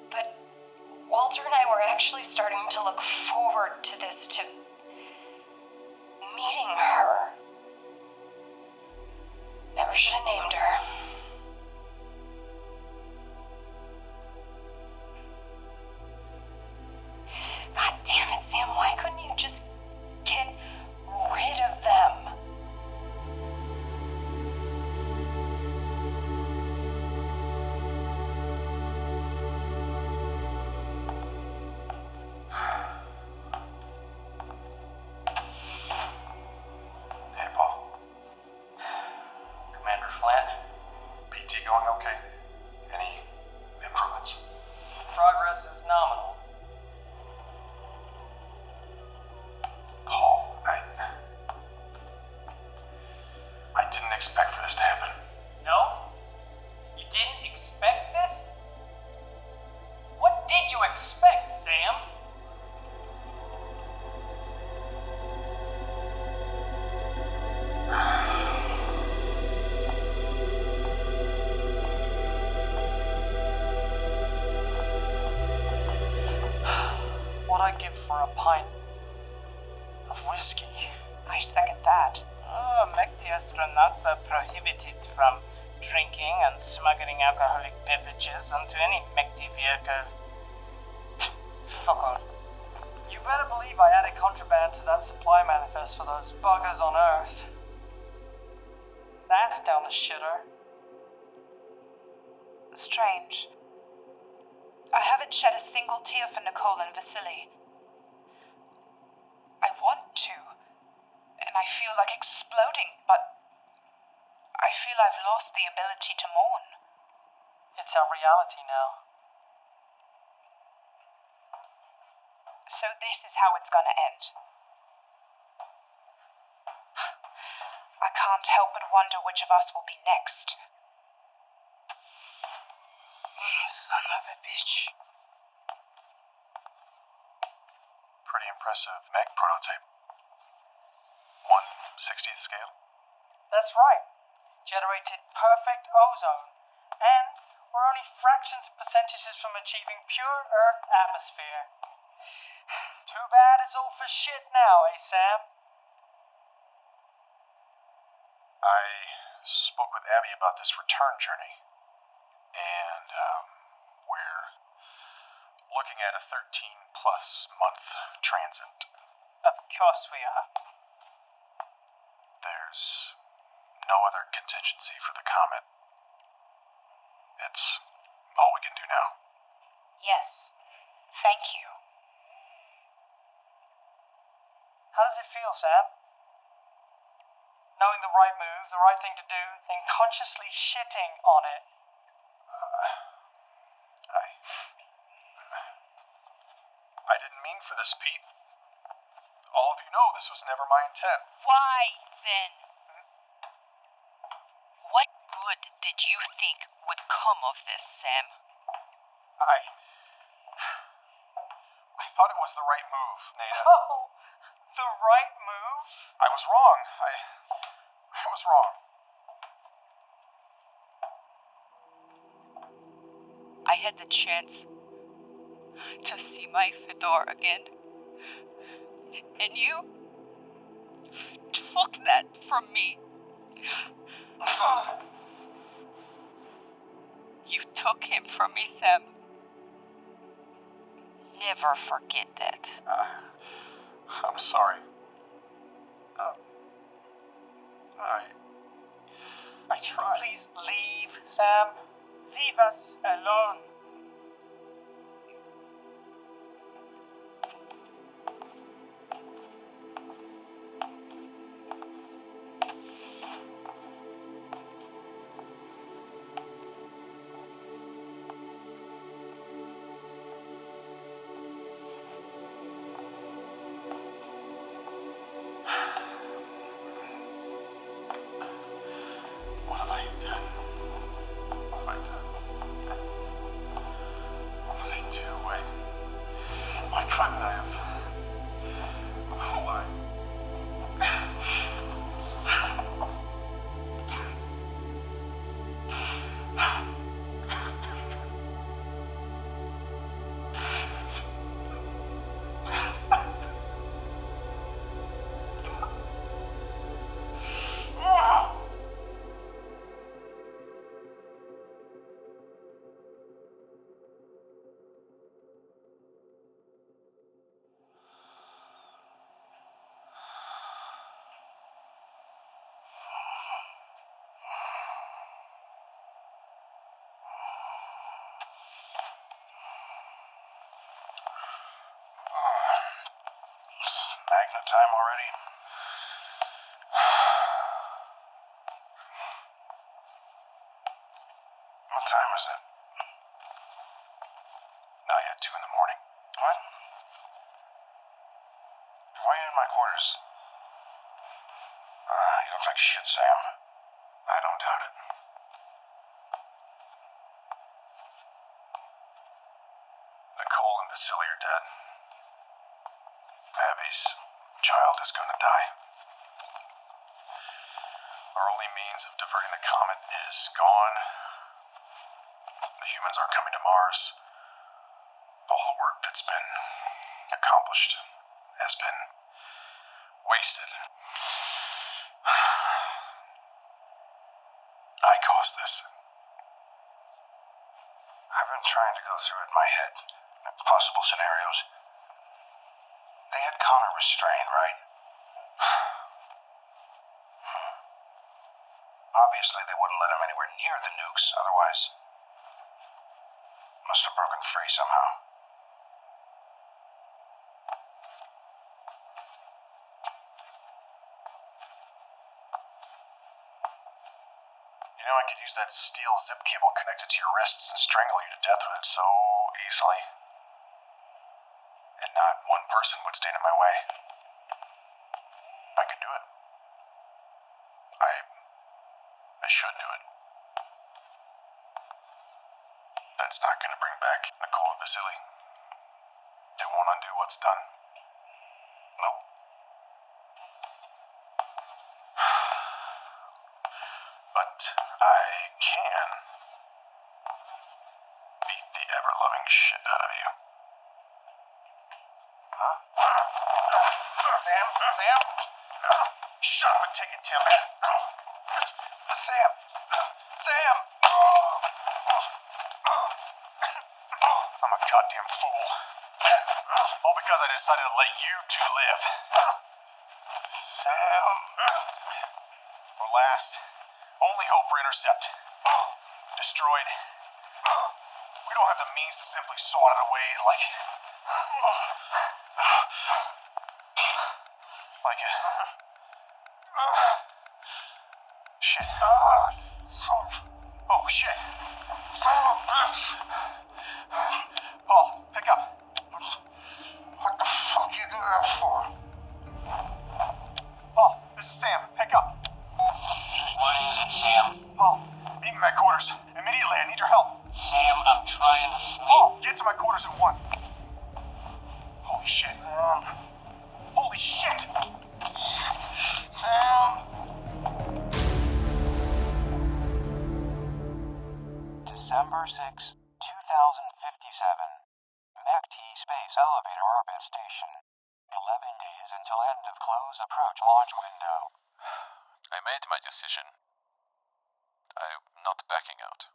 But Walter and I were actually starting to look forward to this, to meeting her. Never should have named her. God damn it, Sam, why couldn't you just get rid of them? Commander Flynn, pint of whiskey. I second that. Oh, McD astronauts are prohibited from drinking and smuggling alcoholic beverages onto any McD vehicle. Fuck on. You better believe I added contraband to that supply manifest for those buggers on Earth. That's down the shitter. Strange. I haven't shed a single tear for Nicole and Vasily. I want to, and I feel like exploding, but I feel I've lost the ability to mourn. It's our reality now. So this is how it's gonna end. I can't help but wonder which of us will be next. Son of a bitch. Pretty impressive Meg prototype. 1/60th scale? That's right. Generated perfect ozone. And we're only fractions of percentages from achieving pure Earth atmosphere. Too bad it's all for shit now, eh, Sam? I spoke with Abby about this return journey. And, we're looking at a 13-plus month transit. Of course we are. There's no other contingency for the comet. It's all we can do now. Yes. Thank you. How does it feel, Sam? Knowing the right move, the right thing to do, and consciously shitting on it. I didn't mean for this, Pete. All of you know this was never my intent. Why, then? What good did you think would come of this, Sam? I thought it was the right move, Nada. Oh, the right move? I was wrong. I was wrong. I had the chance to see my Fedor again. And you took that from me. You took him from me, Sam. Never forget that. I'm sorry. I tried. Please leave, Sam. Leave us alone. Magna time already? What time is it? Not yet 2 in the morning. What? Why are you in my quarters? You look like shit, Sam. I don't doubt it. Nicole and Vasily are dead. Abby's child is going to die. Our only means of diverting the comet is gone. The humans aren't coming to Mars. All the work that's been accomplished has been wasted. I caused this. I've been trying to go through it in my head. Possible scenarios. They had Connor restrained, right? Obviously, they wouldn't let him anywhere near the nukes, otherwise... Must have broken free somehow. You know, I could use that steel zip cable connected to your wrists and strangle you to death with it so easily. And not one person would stand in my way. I could do it. I should do it. That's not going to bring back Nicole and Vasily. It won't undo what's done. Nope. But I can beat the ever-loving shit out of you. Huh? Sam? Sam? Shut up and take it, Tim. Sam! Sam! I'm a goddamn fool. All because I decided to let you two live. Sam. Or last. Only hope for intercept. Destroyed. We don't have the means to simply swat it away like a... Shit. Oh, shit. Paul, pick up. What the fuck you do that for? Paul, this is Sam. Pick up. What is it, Sam? Paul, meet me at my quarters. Immediately, I need your help. Sam, I'm trying to sleep. Paul, get to my quarters at once. Holy shit. Holy shit! Sam! December 6th, 2057. MAC-T space elevator orbit station. 11 days until end of close approach launch window. I made my decision. I'm not backing out.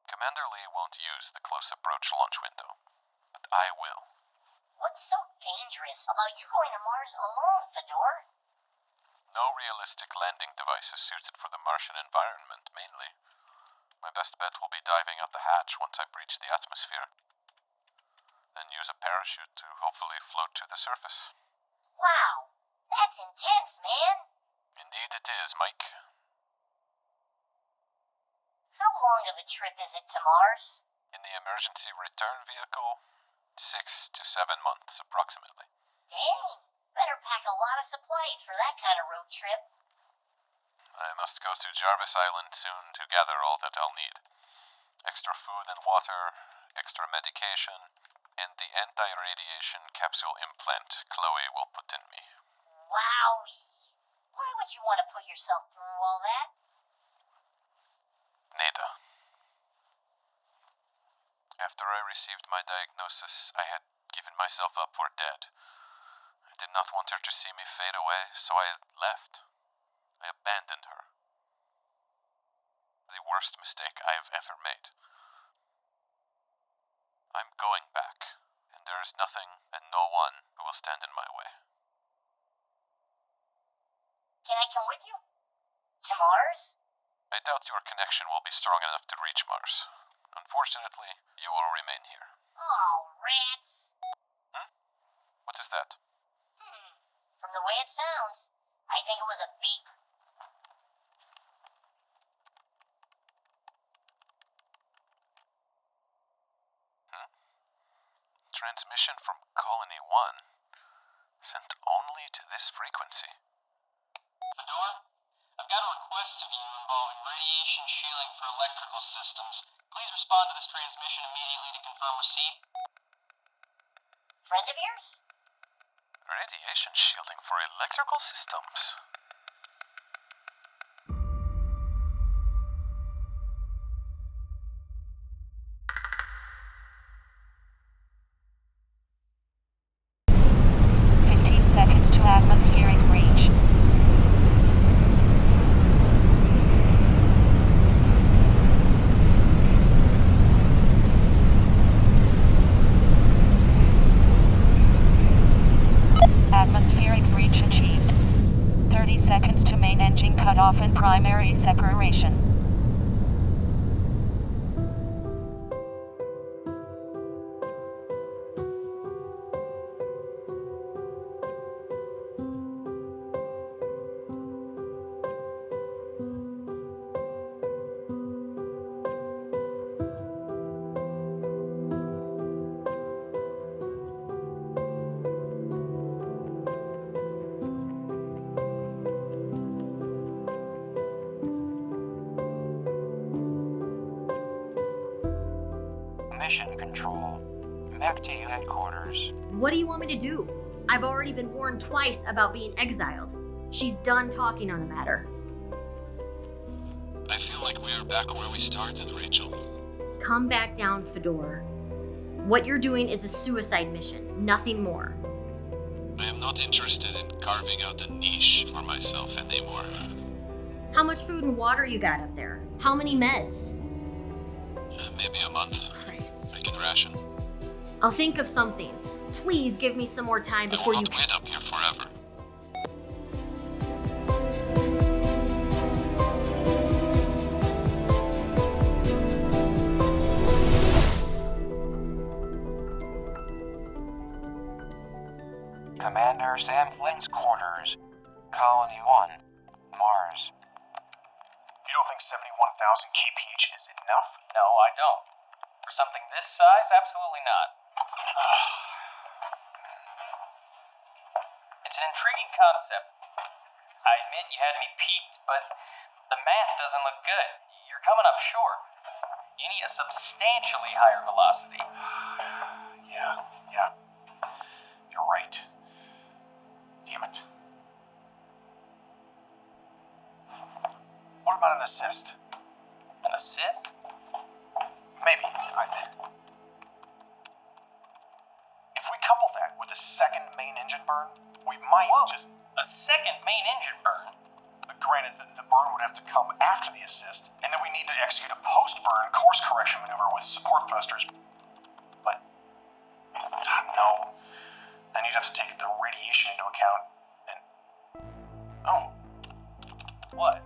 Commander Lee won't use the close approach launch window, but I will. What's so dangerous about you going to Mars alone, Fedor? No realistic landing device is suited for the Martian environment, mainly. My best bet will be diving out the hatch once I breach the atmosphere. Then use a parachute to hopefully float to the surface. Wow, that's intense, man. Indeed it is, Mike. How long of a trip is it to Mars? In the emergency return vehicle, 6 to 7 months approximately. Dang, better pack a lot of supplies for that kind of road trip. I must go to Jarvis Island soon to gather all that I'll need. Extra food and water, extra medication, and the anti-radiation capsule implant Chloe will put in me. Wowie. Why would you want to put yourself through all that? Neda. After I received my diagnosis, I had given myself up for dead. I did not want her to see me fade away, so I left. I abandoned her. The worst mistake I have ever made. I'm going back, and there is nothing and no one who will stand in my way. Can I come with you? To Mars? I doubt your connection will be strong enough to reach Mars. Unfortunately, you will remain here. Oh, rats. What is that? From the way it sounds, I think it was a beep. Transmission from Colony 1, sent only to this frequency. Fedor, I've got a request of you involving radiation shielding for electrical systems. Please respond to this transmission immediately to confirm receipt. Friend of yours? Radiation shielding for electrical systems. Atmospheric breach achieved. 30 seconds to main engine cutoff and primary separation. Mission Control. Back to you, headquarters. What do you want me to do? I've already been warned twice about being exiled. She's done talking on the matter. I feel like we are back where we started, Rachel. Come back down, Fedor. What you're doing is a suicide mission, nothing more. I am not interested in carving out a niche for myself anymore. How much food and water you got up there? How many meds? Maybe a month. Christ. I can ration. I'll think of something. Please give me some more time before I will you... not wait up here forever. Commander Sam Flynn's quarters. Colony 1, Mars. You don't think 71,000 kph is enough? No, I don't. For something this size, absolutely not. It's an intriguing concept. I admit you had me peaked, but the math doesn't look good. You're coming up short. You need a substantially higher velocity. Yeah. You're right. Damn it. What about an assist? An assist? Maybe. If we couple that with a second main engine burn, we might just... A second main engine burn? Granted, the burn would have to come after the assist, and then we need to execute a post-burn course correction maneuver with support thrusters. But, no. Then you'd have to take the radiation into account, and... Oh. What?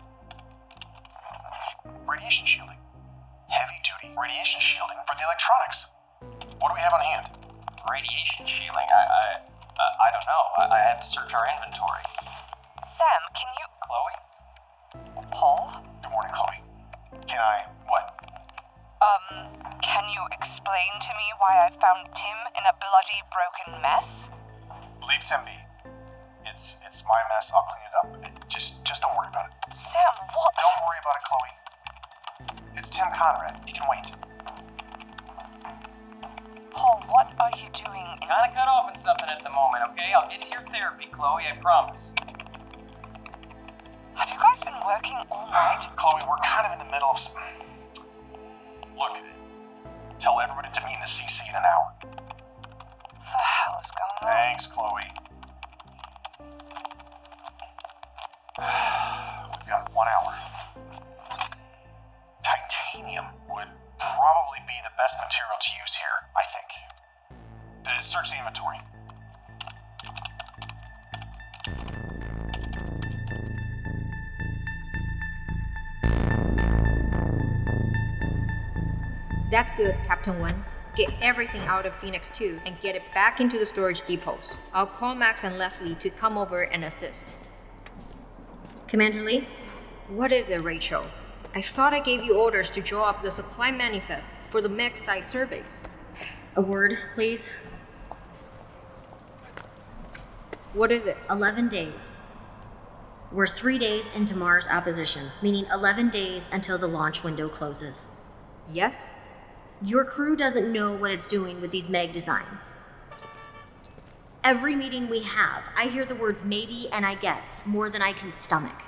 Radiation shielding. Heavy-duty radiation shielding for the electronics. What do we have on hand? Radiation shielding? I don't know. I have to search our inventory. Sam, can you... Chloe? Paul? Good morning, Chloe. Can I... what? Can you explain to me why I found Tim in a bloody, broken mess? Leave Tim be. It's my mess. I'll clean it up. Just don't worry about it. Sam, what? Don't worry about it, Chloe. It's Tim Conrad. He can wait. Paul, what are you doing? Kinda cut off in something at the moment, okay? I'll get to your therapy, Chloe, I promise. Have you guys been working all night? Chloe, we're kind of in the middle of... Look, tell everybody to meet in the CC in an hour. What the hell is going on? Thanks, Chloe. We've got 1 hour. Titanium would probably be the best material to use here, I think. Search the inventory. That's good, Captain Wen. Get everything out of Phoenix 2 and get it back into the storage depots. I'll call Max and Leslie to come over and assist. Commander Lee? What is it, Rachel? I thought I gave you orders to draw up the supply manifests for the mech site surveys. A word, please. What is it? 11 days. We're 3 days into Mars opposition, meaning 11 days until the launch window closes. Yes? Your crew doesn't know what it's doing with these Meg designs. Every meeting we have, I hear the words maybe and I guess more than I can stomach.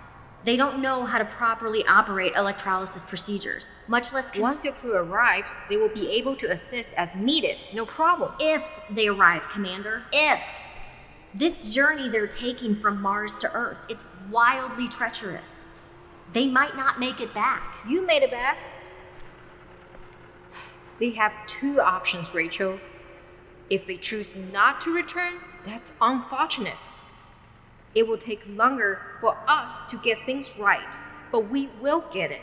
They don't know how to properly operate electrolysis procedures, much less... Once your crew arrives, they will be able to assist as needed, no problem. If they arrive, Commander. If! This journey they're taking from Mars to Earth, it's wildly treacherous. They might not make it back. You made it back. They have 2 options, Rachel. If they choose not to return, that's unfortunate. It will take longer for us to get things right, but we will get it.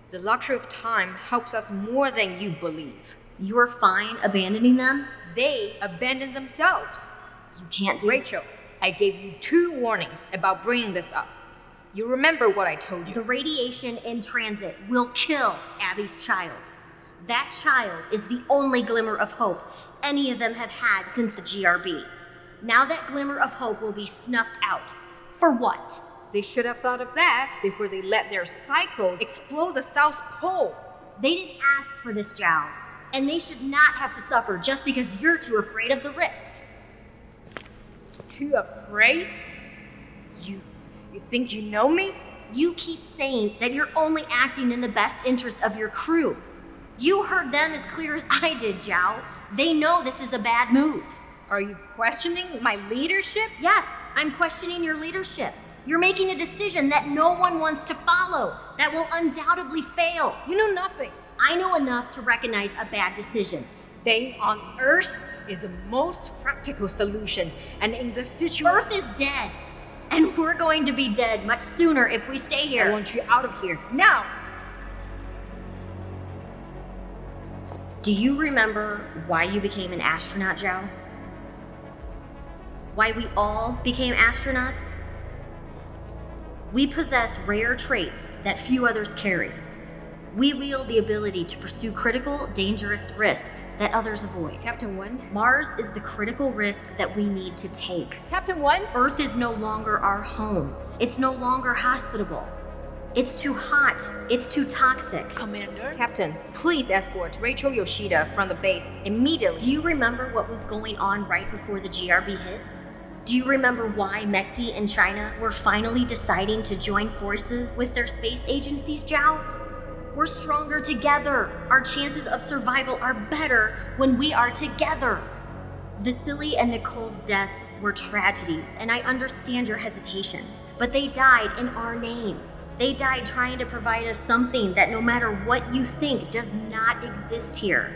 The luxury of time helps us more than you believe. You're fine abandoning them? They abandon themselves. You can't do Rachel, I gave you 2 warnings about bringing this up. You remember what I told you. The radiation in transit will kill Abby's child. That child is the only glimmer of hope any of them have had since the GRB. Now that glimmer of hope will be snuffed out. For what? They should have thought of that before they let their cycle explode the South Pole. They didn't ask for this, Jiao. And they should not have to suffer just because you're too afraid of the risk. Too afraid? You think you know me? You keep saying that you're only acting in the best interest of your crew. You heard them as clear as I did, Jiao. They know this is a bad move. Are you questioning my leadership? Yes, I'm questioning your leadership. You're making a decision that no one wants to follow, that will undoubtedly fail. You know nothing. I know enough to recognize a bad decision. Staying on Earth is the most practical solution, and in this situation... Earth is dead, and we're going to be dead much sooner if we stay here. I want you out of here, now! Do you remember why you became an astronaut, Jiao? Why we all became astronauts? We possess rare traits that few others carry. We wield the ability to pursue critical, dangerous risk that others avoid. Captain Wen? Mars is the critical risk that we need to take. Captain Wen? Earth is no longer our home. It's no longer hospitable. It's too hot. It's too toxic. Commander? Captain, please escort Rachel Yoshida from the base immediately. Do you remember what was going on right before the GRB hit? Do you remember why MECD and China were finally deciding to join forces with their space agencies, Jiao? We're stronger together. Our chances of survival are better when we are together. Vasily and Nicole's deaths were tragedies, and I understand your hesitation, but they died in our name. They died trying to provide us something that no matter what you think does not exist here.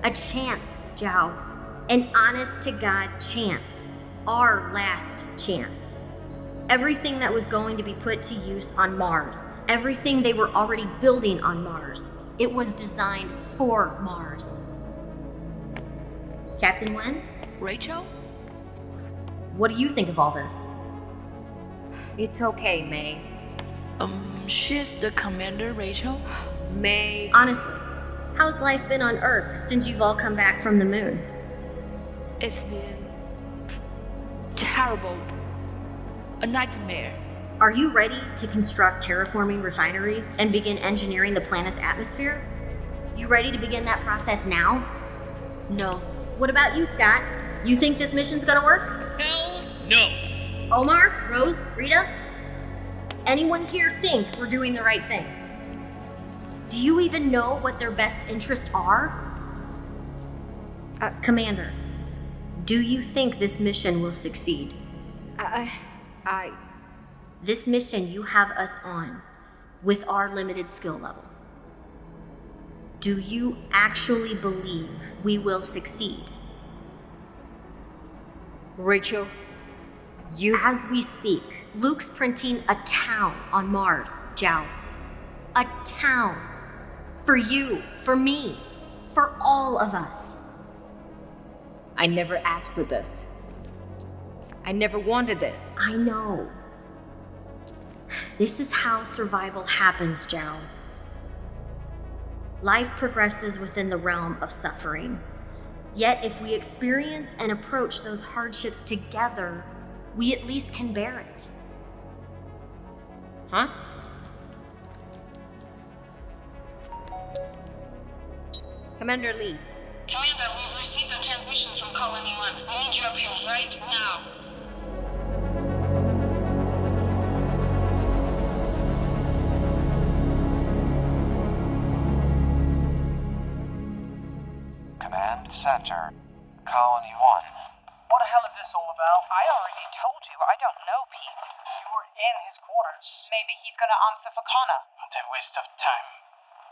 A chance, Jiao. An honest-to-God chance. Our last chance. Everything that was going to be put to use on Mars, everything they were already building on Mars, it was designed for Mars. Captain Wen? Rachel? What do you think of all this? It's okay, Mei. She's the commander, Rachel? Mei. Honestly, how's life been on Earth since you've all come back from the moon? It's been terrible. A nightmare. Are you ready to construct terraforming refineries and begin engineering the planet's atmosphere? You ready to begin that process now? No. What about you, Scott? You think this mission's gonna work? Hell no! Omar, Rose, Rita? Anyone here think we're doing the right thing? Do you even know what their best interests are? Commander, do you think this mission will succeed? This mission you have us on, with our limited skill level. Do you actually believe we will succeed? Rachel, As we speak, Luke's printing a town on Mars, Jiao. A town. For you, for me, for all of us. I never asked for this. I never wanted this. I know. This is how survival happens, Jiao. Life progresses within the realm of suffering. Yet if we experience and approach those hardships together, we at least can bear it. Huh? Commander Lee. Commander, we've received a transmission from Colony 1. We need you up here right now. Command Center, Colony 1. What the hell is this all about? I already told you, I don't know, Pete. You were in his quarters. Maybe he's gonna answer for Connor. What a waste of time.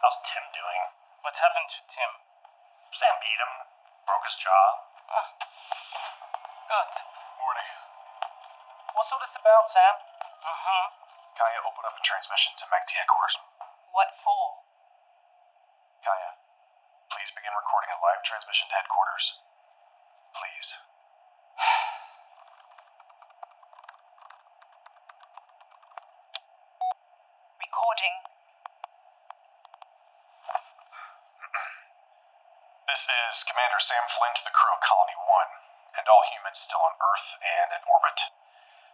How's Tim doing? What happened to Tim? Sam beat him, broke his jaw. Good. Morning. What's all this about, Sam? Kaya, open up a transmission to MACD headquarters. What for? Kaya, please begin recording a live transmission to headquarters. Please. Recording. This is Commander Sam Flynn to the crew of Colony 1, and all humans still on Earth and in orbit.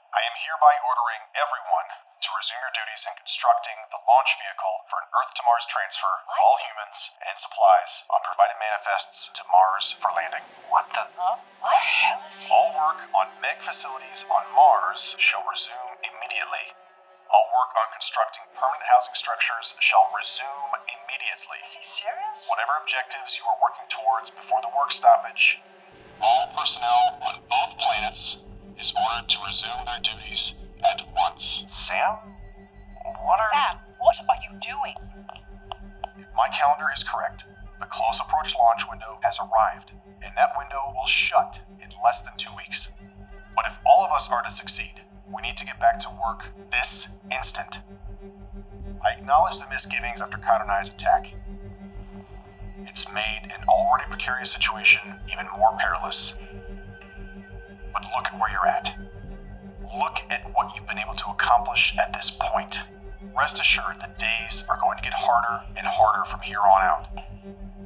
I am hereby ordering everyone to resume your duties in constructing the launch vehicle for an Earth-to-Mars transfer of all humans and supplies on provided manifests to Mars for landing. What the? Huh? What the hell is he? All work on MEG facilities on Mars shall resume immediately. All work on constructing permanent housing structures shall resume immediately. Is he serious? Whatever objectives you are working towards before the work stoppage, all personnel on both planets is ordered to resume their duties at once. Sam, what are you doing? If my calendar is correct, the close approach launch window has arrived, and that window will shut in less than 2 weeks. But if all of us are to succeed, we need to get back to work this instant. I acknowledge the misgivings after Conrad and I's attack. It's made an already precarious situation even more perilous. But look at where you're at. Look at what you've been able to accomplish at this point. Rest assured that days are going to get harder and harder from here on out.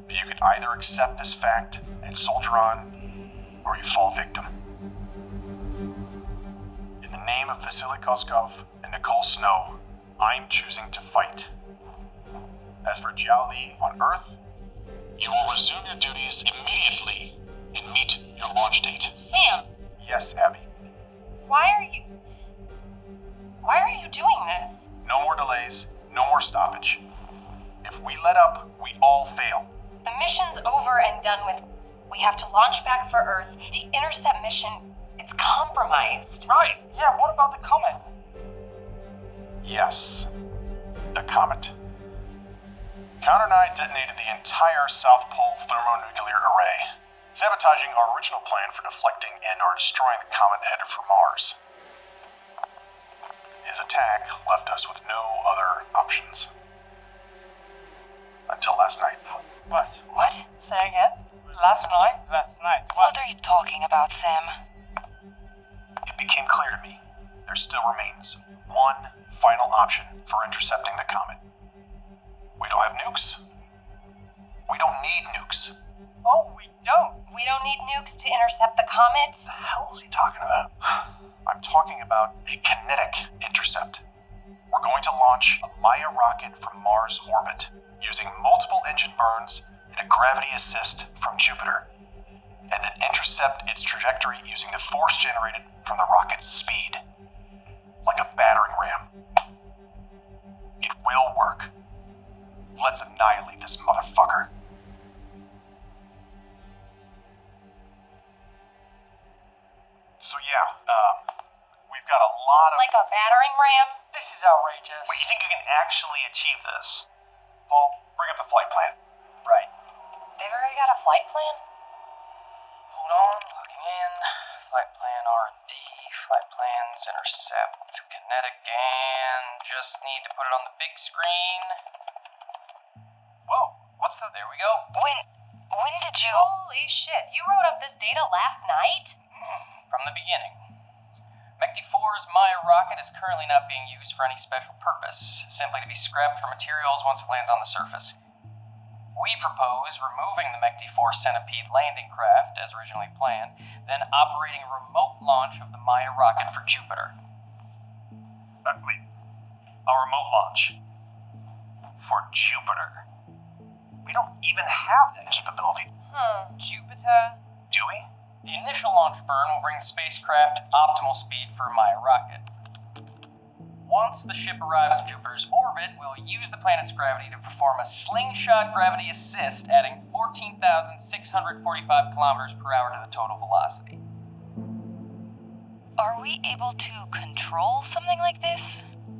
But you can either accept this fact and soldier on, or you fall victim. In the name of Vasily Koskov and Nicole Snow, I'm choosing to fight. As for Jiao Li on Earth, you will resume your duties immediately and meet your launch date. Sam! Yes, Abby. Why are you doing this? No more delays, no more stoppage. If we let up, we all fail. The mission's over and done with. We have to launch back for Earth. The intercept mission, it's compromised. Right, yeah, what about the comet? Yes, the comet. Conrad and I detonated the entire South Pole thermonuclear array, sabotaging our original plan for deflecting and or destroying the comet headed for Mars. His attack left us with no other options. Until last night. What? Say again? Last night? What are you talking about, Sam? It became clear to me there still remains one final option for intercepting the comet. We don't have nukes. We don't need nukes. Oh, we don't? We don't need nukes to intercept the comet? What the hell is he talking about? I'm talking about a kinetic intercept. We're going to launch a Maya rocket from Mars orbit, using multiple engine burns and a gravity assist from Jupiter, and then intercept its trajectory using the force generated from the rocket's speed. Like a battering ram. It will work. Let's annihilate this motherfucker. So yeah, we've got a lot of... Like a battering ram? This is outrageous. Wait, you think you can actually achieve this? Paul, bring up the flight plan. Right. They've already got a flight plan? Hold on, logging in. Flight plan R&D, flight plans, intercept, kinetic, and just need to put it on the big screen. Whoa, what's the... There we go. When did you... Holy shit, you wrote up this data last night? From the beginning. MECT-4's Maya rocket is currently not being used for any special purpose, simply to be scrapped for materials once it lands on the surface. We propose removing the MECT-4 Centipede landing craft, as originally planned, then operating a remote launch of the Maya rocket for Jupiter. Wait, a remote launch? For Jupiter? We don't even have that capability. Jupiter? Do we? The initial launch burn will bring the spacecraft optimal speed for a Maya rocket. Once the ship arrives in Jupiter's orbit, we'll use the planet's gravity to perform a slingshot gravity assist, adding 14,645 kilometers per hour to the total velocity. Are we able to control something like this?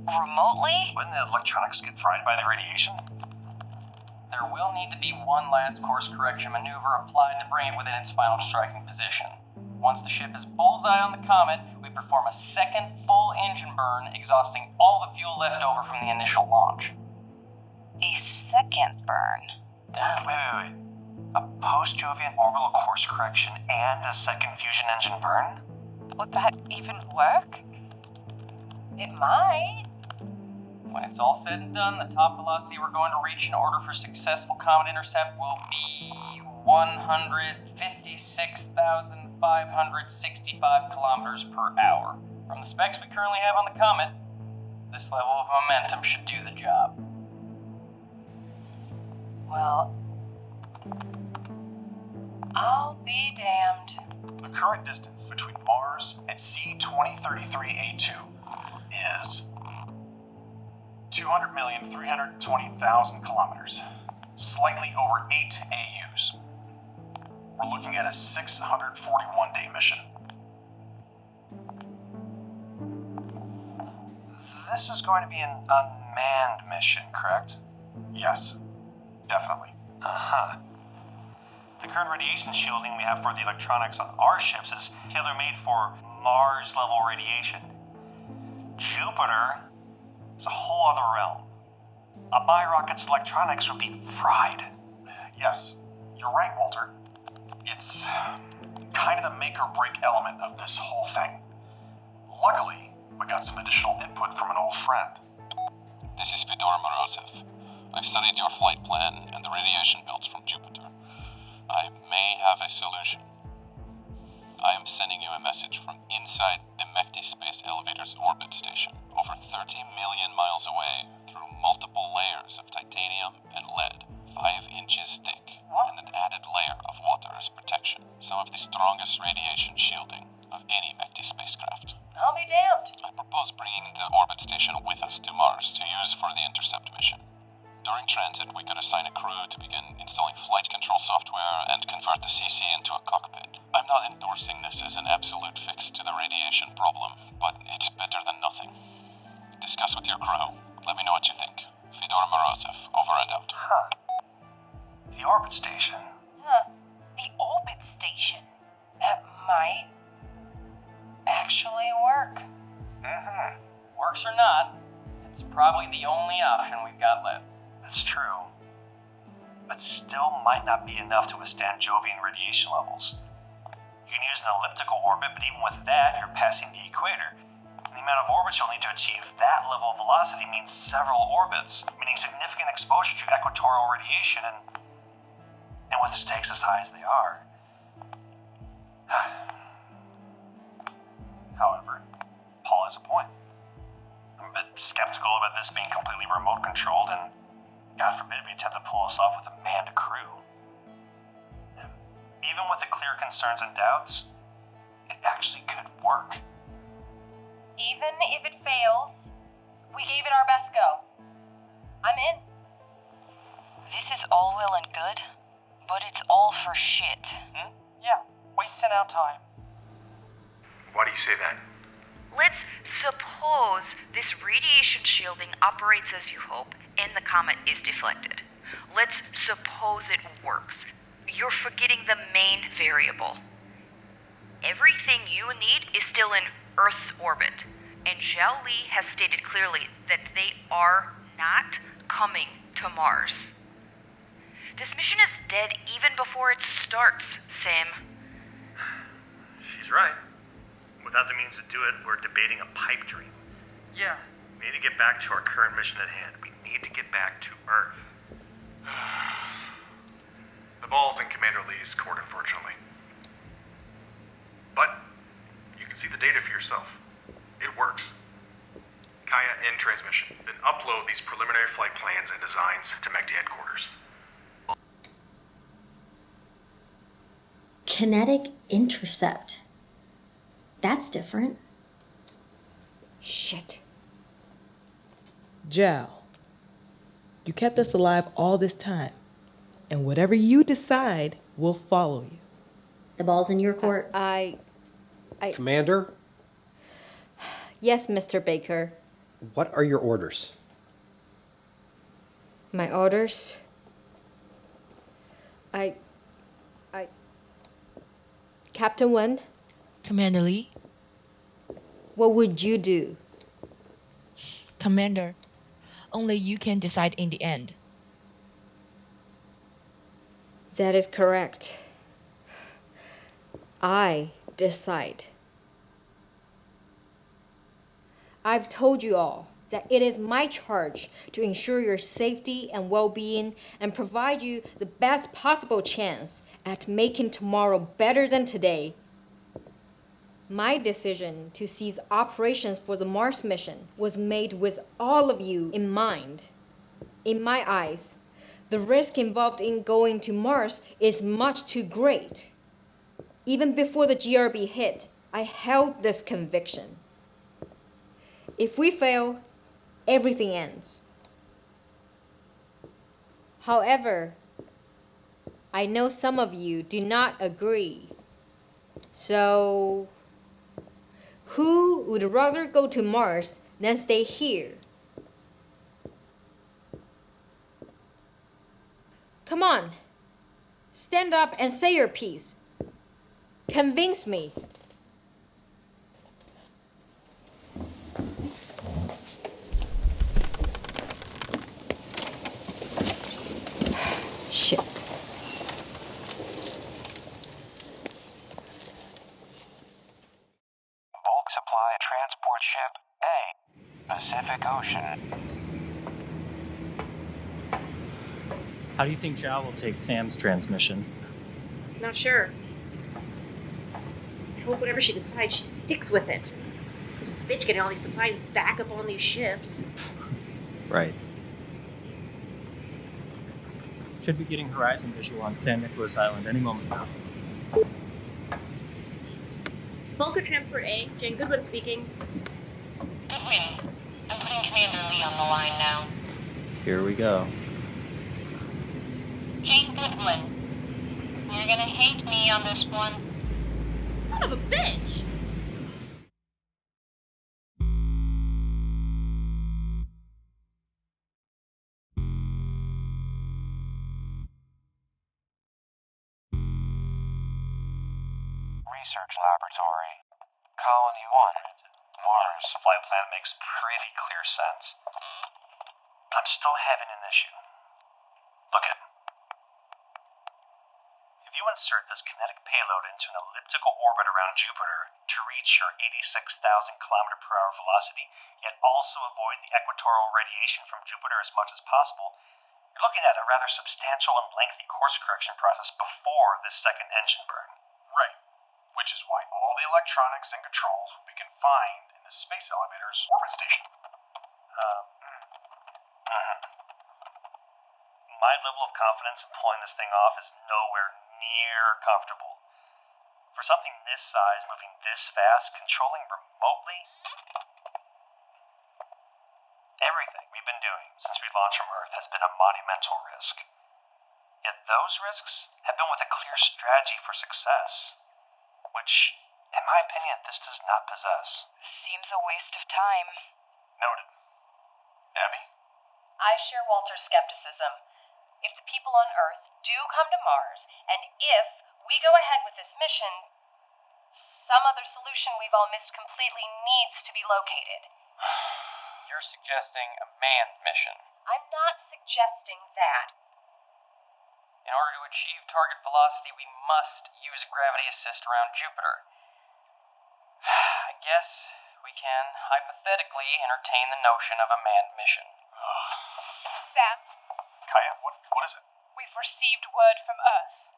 Remotely? Wouldn't the electronics get fried by the radiation? There will need to be one last course correction maneuver applied to bring it within its final striking position. Once the ship is bullseye on the comet, we perform a a second full engine burn, exhausting all the fuel left over from the initial launch. A second burn? Wait. A post-Jovian orbital course correction and a second fusion engine burn? Would that even work? It might. When it's all said and done, the top velocity we're going to reach in order for successful comet intercept will be 156,565 kilometers per hour. From the specs we currently have on the comet, this level of momentum should do the job. Well, I'll be damned. The current distance between Mars and C-2033A2 is 200,320,000 kilometers, slightly over 8 AUs. We're looking at a 641-day mission. This is going to be an unmanned mission, correct? Yes, definitely. Uh-huh. The current radiation shielding we have for the electronics on our ships is tailor-made for Mars-level radiation. Jupiter is a whole other realm. A bi-rocket's electronics would be fried. Yes, you're right, Walter. It's kind of the make-or-break element of this whole thing. Luckily, we got some additional input from an old friend. This is Fedor Morozev. I've studied your flight plan and the radiation belts from Jupiter. I may have a solution. I am sending you a message from inside the Mekti Space Elevator's orbit station, over 30 million miles away, through multiple layers of titanium and lead, 5 inches thick, and an added layer of water as protection, some of the strongest radiation shielding of any Mekti spacecraft. I'll be damned. I propose bringing the orbit station with us to Mars to use for the intercept mission. During transit, we could assign a crew to begin installing flight control software and convert the CC into a cockpit. I'm not endorsing this as an absolute fix to the radiation problem, but it's better than nothing. Discuss with your crew. Let me know what you think. Fedor Morozev, over and out. The orbit station? The orbit station. That might actually work. Works or not, it's probably the only option we've got left. That's true. But still might not be enough to withstand Jovian radiation levels. You can use an elliptical orbit, but even with that, you're passing the equator. And the amount of orbits you'll need to achieve that level of velocity means several orbits, meaning significant exposure to equatorial radiation, and with the stakes as high as they are. However, Paul has a point. I'm a bit skeptical about this being completely remote controlled, and God forbid we attempt to pull us off with a manned crew. Even with the clear concerns and doubts, it actually could work. Even if it fails, we gave it our best go. I'm in. This is all well and good, but it's all for shit. Yeah, wasting our time. Why do you say that? Let's suppose this radiation shielding operates as you hope and the comet is deflected. Let's suppose it works. You're forgetting the main variable. Everything you need is still in Earth's orbit, and Jiao Li has stated clearly that they are not coming to Mars. This mission is dead even before it starts, Sam. She's right. Without the means to do it, we're debating a pipe dream. Yeah. We need to get back to our current mission at hand. We need to get back to Earth. The ball's in Commander Lee's court, unfortunately. But you can see the data for yourself. It works. Kaya, in transmission. Then upload these preliminary flight plans and designs to Mekti headquarters. Kinetic intercept. That's different. Shit. Jiao, you kept us alive all this time, and whatever you decide, we'll follow you. The ball's in your court. Commander? Yes, Mr. Baker. What are your orders? My orders? Captain Wen? Commander Lee? What would you do? Commander, only you can decide in the end. That is correct. I decide. I've told you all that it is my charge to ensure your safety and well-being and provide you the best possible chance at making tomorrow better than today. My decision to cease operations for the Mars mission was made with all of you in mind. In my eyes, the risk involved in going to Mars is much too great. Even before the GRB hit, I held this conviction. If we fail, everything ends. However, I know some of you do not agree. So, who would rather go to Mars than stay here? Come on, stand up and say your piece. Convince me. Shit. Bulk supply transport ship A, Pacific Ocean. How do you think Jiao will take Sam's transmission? Not sure. I hope whatever she decides, she sticks with it. This bitch getting all these supplies back up on these ships. Right. Should be getting horizon visual on San Nicolas Island any moment now. Voelkerding Transport A, Jane Goodwin speaking. Goodwin, I'm putting Commander Lee on the line now. Here we go. Jane Goodwin, you're gonna hate me on this one. Son of a bitch! Research Laboratory. Colony 1. Mars. Flight plan makes pretty clear sense. I'm still having an issue. Look it. If you insert this kinetic payload into an elliptical orbit around Jupiter to reach your 86,000 km/h velocity, yet also avoid the equatorial radiation from Jupiter as much as possible, you're looking at a rather substantial and lengthy course correction process before this second engine burn. Right. Which is why all the electronics and controls will be confined in the space elevator's orbit station. My level of confidence in pulling this thing off is nowhere near comfortable. For something this size, moving this fast, controlling remotely, everything we've been doing since we launched from Earth has been a monumental risk. Yet those risks have been with a clear strategy for success, which, in my opinion, this does not possess. Seems a waste of time. Noted. Abby? I share Walter's skepticism. If the people on Earth do come to Mars, and if we go ahead with this mission, some other solution we've all missed completely needs to be located. You're suggesting a manned mission. I'm not suggesting that. In order to achieve target velocity, we must use a gravity assist around Jupiter. I guess we can hypothetically entertain the notion of a manned mission. Sam? Kaya, what is it? We've received word from Earth.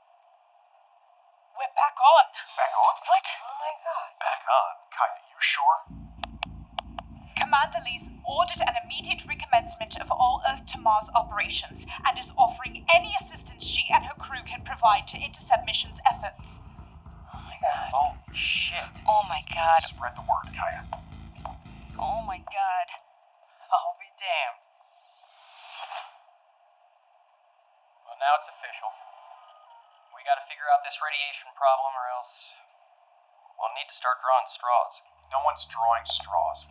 We're back on. Back on? What? Oh my god. Back on? Kaya, you sure? Commander Lee's ordered an immediate recommencement of all Earth to Mars operations and is offering any assistance she and her crew can provide to intercept mission's efforts. Oh my god. Oh, shit. Oh my god. Spread the word, Kaya. Oh my god. I'll be damned. Well, now it's official. We gotta figure out this radiation problem or else we'll need to start drawing straws. No one's drawing straws.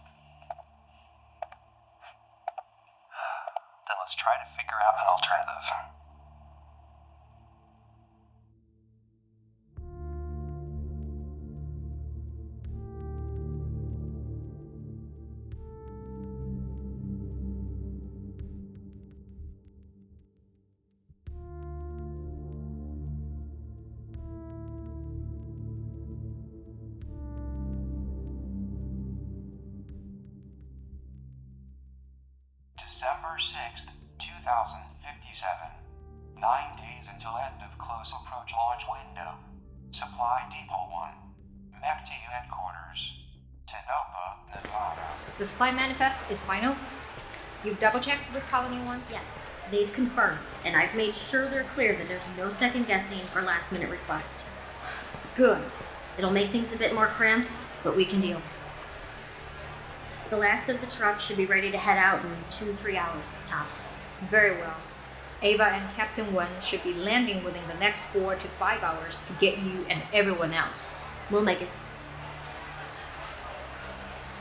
Then let's try to figure out an alternative. 6th, 2057. 9 days until end of close approach launch window. Supply Depot 1. MechT headquarters. Tenopa, Nevada. The supply manifest is final? You've double-checked with Colony 1? Yes, they've confirmed, and I've made sure they're clear that there's no second guessing or last-minute request. Good. It'll make things a bit more cramped, but we can deal. The last of the trucks should be ready to head out in 2-3 hours, tops. Very well. Ava and Captain Wen should be landing within the next 4 to 5 hours to get you and everyone else. We'll make it.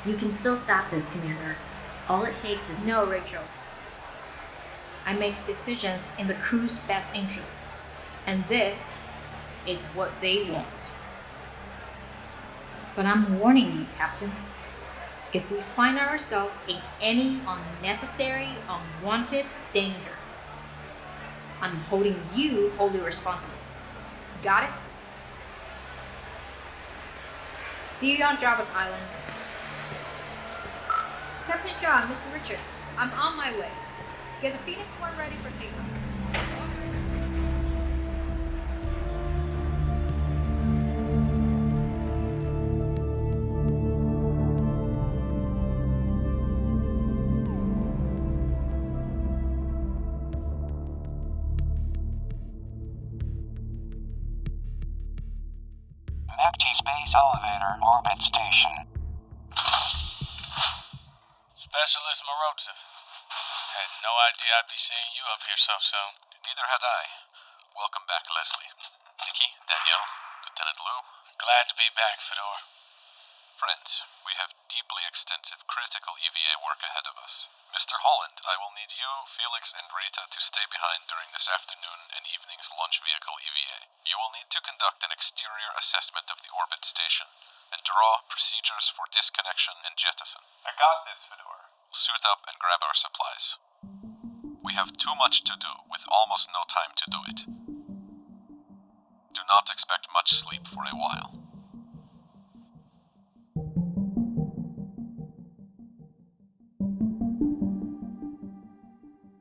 You can still stop this, Commander. All it takes is... No, Rachel. I make decisions in the crew's best interests. And this is what they want. But I'm warning you, Captain. If we find ourselves in any unnecessary, unwanted danger, I'm holding you wholly responsible. Got it? See you on Jarvis Island. Captain Shaw, Mr. Richards, I'm on my way. Get the Phoenix 1 ready for takeoff. MechT Space Elevator Orbit Station. Specialist Morozev. Had no idea I'd be seeing you up here so soon. Neither had I. Welcome back, Leslie. Nikki, Danielle, Lieutenant Lou. Glad to be back, Fedor. Friends, we have deeply extensive critical EVA work ahead of us. Mr. Holland, I will need you, Felix, and Rita to stay behind during this afternoon and evening's launch vehicle EVA. You will need to conduct an exterior assessment of the orbit station and draw procedures for disconnection and jettison. I got this, Fedor. Suit up and grab our supplies. We have too much to do, with almost no time to do it. Do not expect much sleep for a while.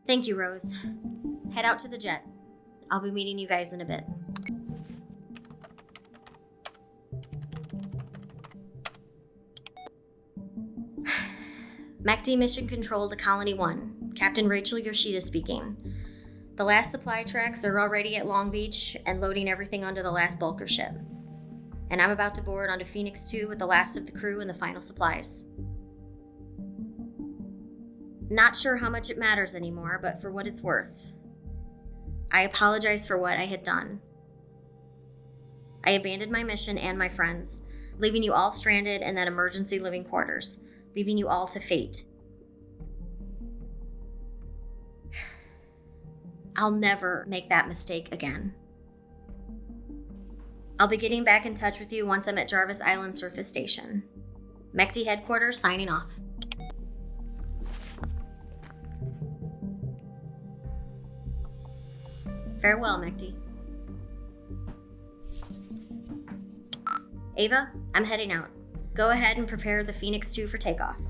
Thank you, Rose. Head out to the jet. I'll be meeting you guys in a bit. MechT Mission Control to Colony 1. Captain Rachel Yoshida speaking. The last supply tracks are already at Long Beach and loading everything onto the last bulker ship. And I'm about to board onto Phoenix 2 with the last of the crew and the final supplies. Not sure how much it matters anymore, but for what it's worth. I apologize for what I had done. I abandoned my mission and my friends, leaving you all stranded in that emergency living quarters, leaving you all to fate. I'll never make that mistake again. I'll be getting back in touch with you once I'm at Jarvis Island Surface Station. MechT Headquarters signing off. Farewell, MechT. Ava, I'm heading out. Go ahead and prepare the Phoenix 2 for takeoff.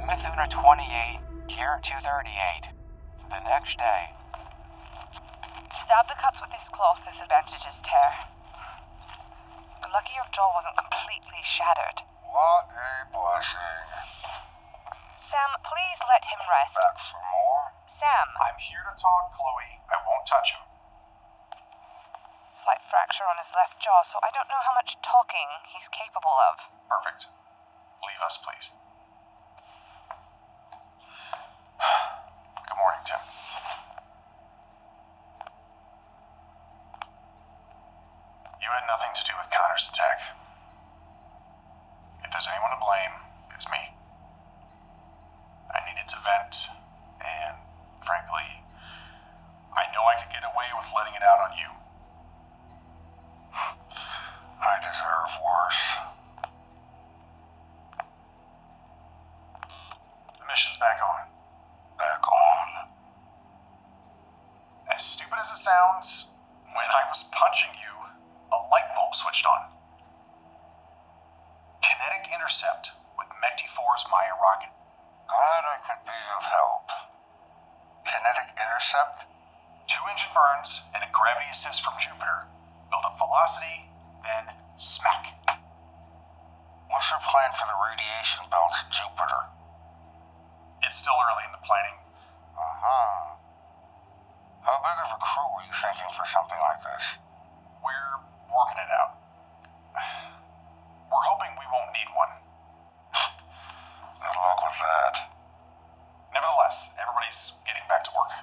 Methuna 28, Gear 238. The next day. Stab the cuts with this cloth, disadvantages tear. Lucky your jaw wasn't completely shattered. What a blessing. Sam, please let him rest. Back for more? Sam. I'm here to talk, Chloe. I won't touch him. Slight fracture on his left jaw, so I don't know how much talking he's capable of. Perfect. Leave us, please. Good morning, Tim. You had nothing to do with Connor's attack. If there's anyone to blame, it's me. I needed to vent, Burns, when I was punching you, a light bulb switched on. Kinetic intercept with Mech-T4's Maya rocket. Glad I could be of help. Kinetic intercept? 2 engine burns and a gravity assist from Jupiter. Build up velocity, then smack. What's your plan for the radiation belt at Jupiter? It's still early in the planning. Uh-huh. How big of a crew were you thinking for something like this? We're working it out. We're hoping we won't need one. Good luck with that. Nevertheless, everybody's getting back to work.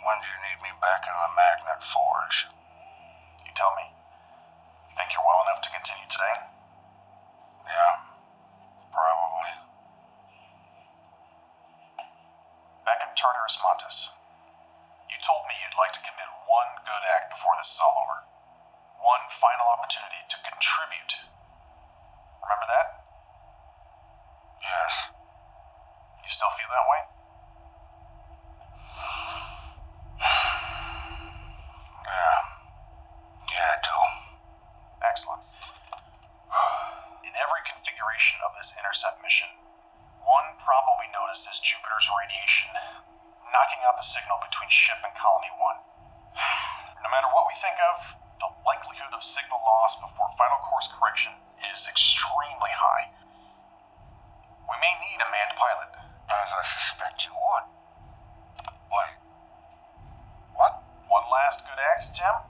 When do you need me back in the magnet forge? You tell me. Think you're well enough to continue today? Yeah, probably. Back at Tartarus Montes. You told me you'd like to commit one good act before this is all over. One final opportunity to contribute. Remember that? Yes. You still feel that way? Yeah, I do. Excellent. In every configuration of this intercept mission, one problem we noticed is Jupiter's radiation, knocking out the signal between ship and Colony 1. No matter what we think of, the likelihood of signal loss before final course correction is extremely high. We may need a manned pilot. As I suspect you would. Wait. What? One last good act, Tim?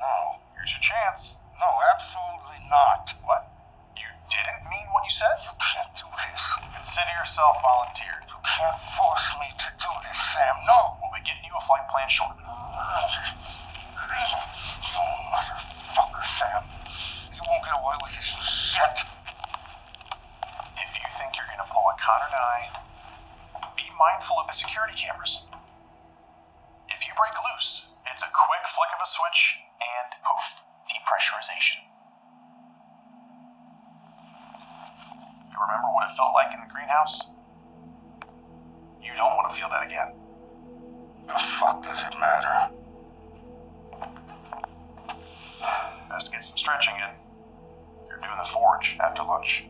No. Here's your chance. No, absolutely not. What? You didn't mean what you said? You can't do this. Consider yourself volunteered. You can't force me to do this, Sam. No! We'll be getting you a flight plan shortly. You motherfucker, Sam. You won't get away with this, you shit. If you think you're gonna pull a Conrad and I, be mindful of the security cameras. If you break loose, it's a quick flick of a switch and poof, depressurization. You remember what it felt like in the greenhouse? You don't want to feel that again. The fuck does it matter? Best to get some stretching in. You're doing the forge after lunch.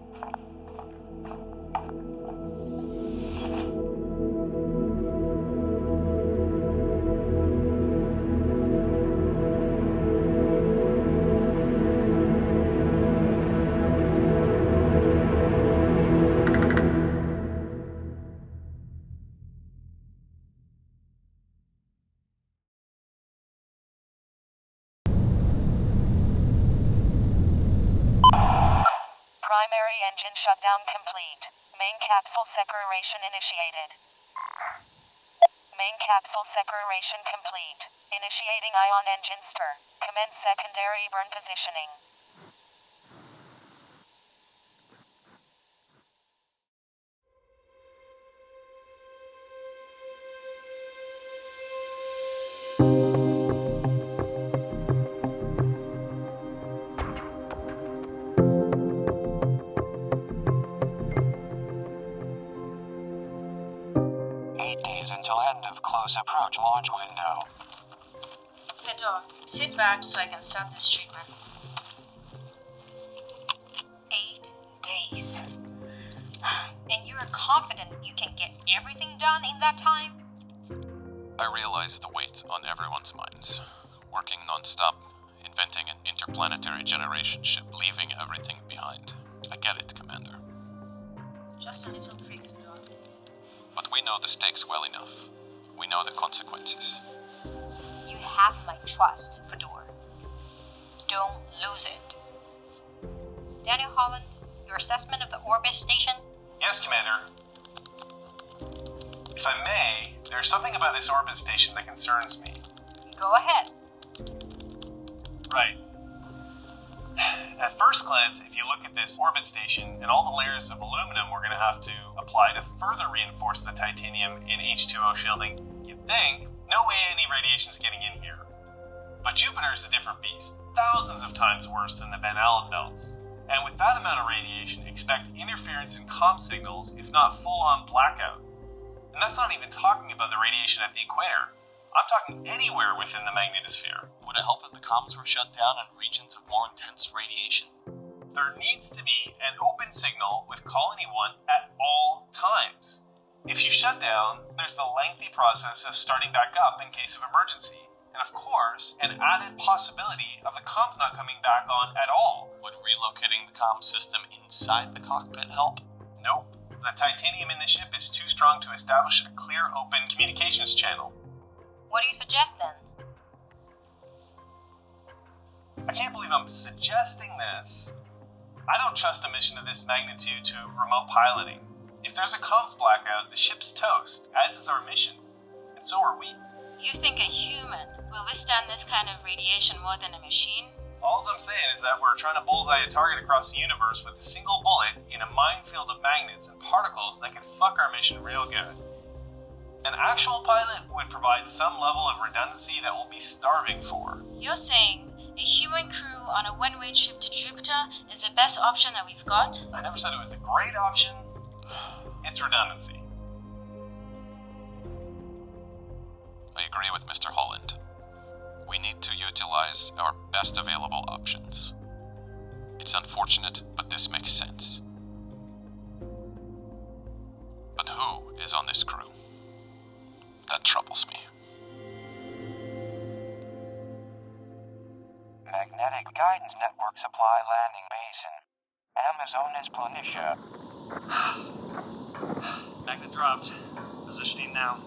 Primary engine shutdown complete. Main capsule separation initiated. Main capsule separation complete. Initiating ion engine stir. Commence secondary burn positioning. Approach launch window. Fedor, sit back so I can start this treatment. 8 days. And you're confident you can get everything done in that time? I realize the weight on everyone's minds. Working non-stop, inventing an interplanetary generation ship, leaving everything behind. I get it, Commander. Just a little prick, Fedor. But we know the stakes well enough. We know the consequences. You have my trust, Fedor. Don't lose it. Daniel Holland, your assessment of the orbit station? Yes, Commander. If I may, there's something about this orbit station that concerns me. Go ahead. Right. At first glance, if you look at this orbit station and all the layers of aluminum we're going to have to apply to further reinforce the titanium in H2O shielding, you'd think, no way any radiation's getting in here. But Jupiter's a different beast, thousands of times worse than the Van Allen belts. And with that amount of radiation, expect interference in comm signals, if not full-on blackout. And that's not even talking about the radiation at the equator. I'm talking anywhere within the magnetosphere. Would it help if the comms were shut down in regions of more intense radiation? There needs to be an open signal with Colony 1 at all times. If you shut down, there's the lengthy process of starting back up in case of emergency. And of course, an added possibility of the comms not coming back on at all. Would relocating the comm system inside the cockpit help? Nope. The titanium in the ship is too strong to establish a clear, open communications channel. What do you suggest then? I can't believe I'm suggesting this. I don't trust a mission of this magnitude to remote piloting. If there's a comms blackout, the ship's toast, as is our mission. And so are we. You think a human will withstand this kind of radiation more than a machine? All I'm saying is that we're trying to bullseye a target across the universe with a single bullet in a minefield of magnets and particles that could fuck our mission real good. An actual pilot would provide some level of redundancy that we'll be starving for. You're saying a human crew on a one-way trip to Jupiter is the best option that we've got? I never said it was a great option. It's redundancy. I agree with Mr. Holland. We need to utilize our best available options. It's unfortunate, but this makes sense. But who is on this crew? That troubles me. Magnetic Guidance Network Supply Landing Basin. Amazonas Planitia. Magnet dropped. Positioning now.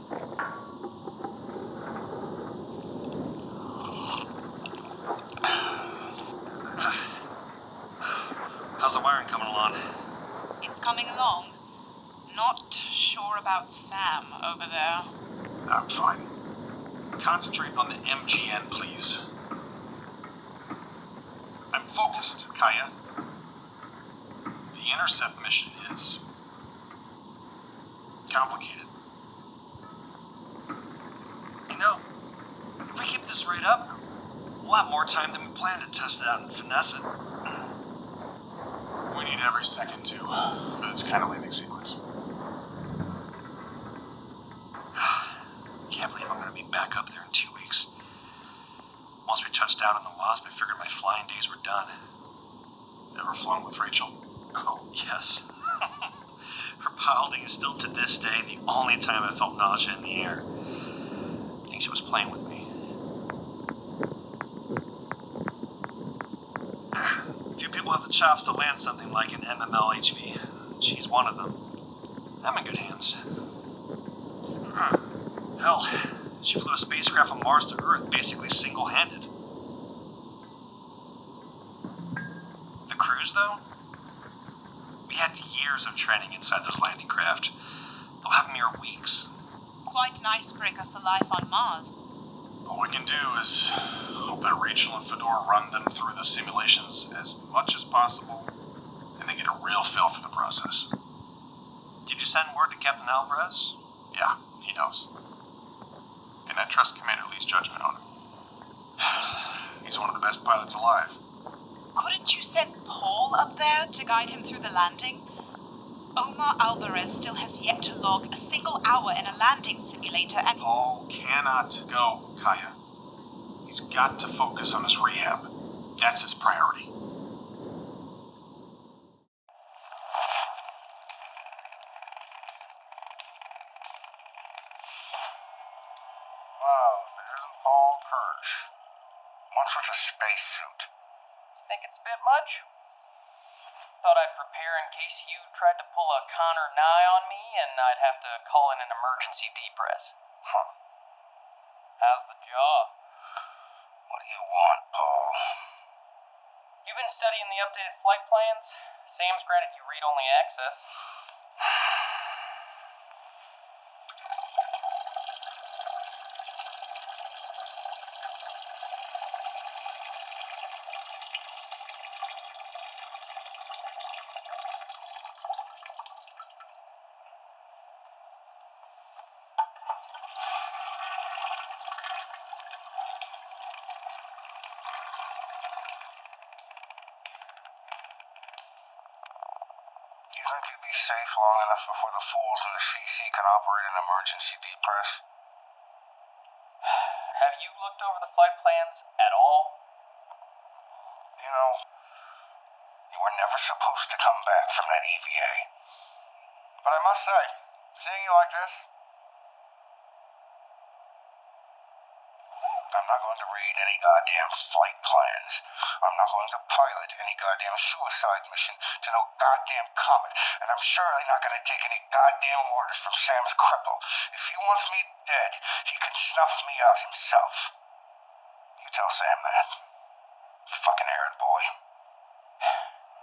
How's the wiring coming along? It's coming along. Not sure about Sam over there. I'm fine. Concentrate on the MGN, please. I'm focused, Kaya. The intercept mission is complicated. You know, if we keep this rate up, we'll have more time than we planned to test it out and finesse it. We need every second to for this kind of landing sequence. Can't believe I'm going to be back up there in 2 weeks. Once we touched down on the Wasp, I figured my flying days were done. Ever flown with Rachel? Oh, yes. Her piloting is still to this day the only time I felt nausea in the air. I think she was playing with me. Few people have the chops to land something like an MMLHV. She's one of them. I'm in good hands. Hell, she flew a spacecraft from Mars to Earth basically single-handed. The crews, though? We had years of training inside those landing craft. They'll have mere weeks. Quite an icebreaker for life on Mars. All we can do is hope that Rachel and Fedor run them through the simulations as much as possible, and they get a real feel for the process. Did you send word to Captain Alvarez? Yeah, he knows. And I trust Commander Lee's judgment on him. He's one of the best pilots alive. Couldn't you send Paul up there to guide him through the landing? Omar Alvarez still has yet to log a single hour in a landing simulator and... Paul cannot go, Kaya. He's got to focus on his rehab. That's his priority. Wow, if it isn't Paul Kirsch. What's with a spacesuit? Think it's a bit much? Thought I'd prepare in case you tried to pull a Connor Nye on me and I'd have to call in an emergency depress. Huh. How's the jaw? What do you want, Paul? You been studying the updated flight plans? Sam's granted you read-only access. You think you'd be safe long enough before the fools in the CC can operate an emergency depress? looked over the flight plans at all? You know, you were never supposed to come back from that EVA. But I must say, seeing you like this, I'm not going to read any goddamn flight plans. I'm not going to pilot any goddamn suicide mission to no goddamn comet. And I'm surely not going to take any goddamn orders from Sam's cripple. If he wants me dead, he can snuff me out himself. You tell Sam that. Fucking errand boy.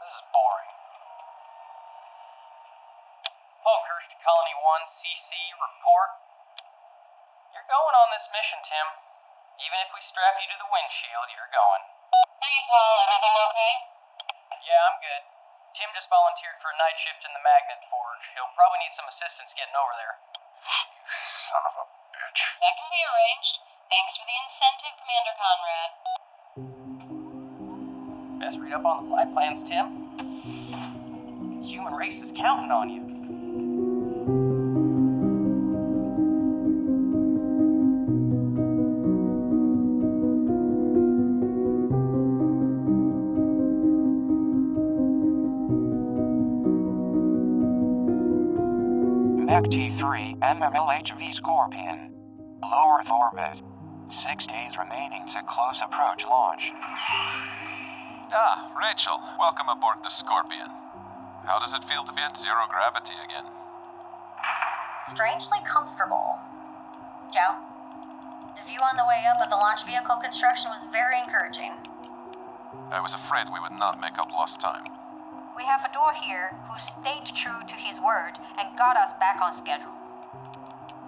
This is boring. Kirsch to Colony 1, CC, report. You're going on this mission, Tim. Even if we strap you to the windshield, you're going. Hey, Paul, everything okay? Yeah, I'm good. Tim just volunteered for a night shift in the Magnet Forge. He'll probably need some assistance getting over there. You son of a bitch. That can be arranged. Thanks for the incentive, Commander Conrad. Best read up on the flight plans, Tim. The human race is counting on you. T3 MMLHV Scorpion. Low Earth orbit. 6 days remaining to close approach launch. Ah, Rachel, welcome aboard the Scorpion. How does it feel to be at zero gravity again? Strangely comfortable. Jiao, the view on the way up of the launch vehicle construction was very encouraging. I was afraid we would not make up lost time. We have Fedor here, who stayed true to his word and got us back on schedule.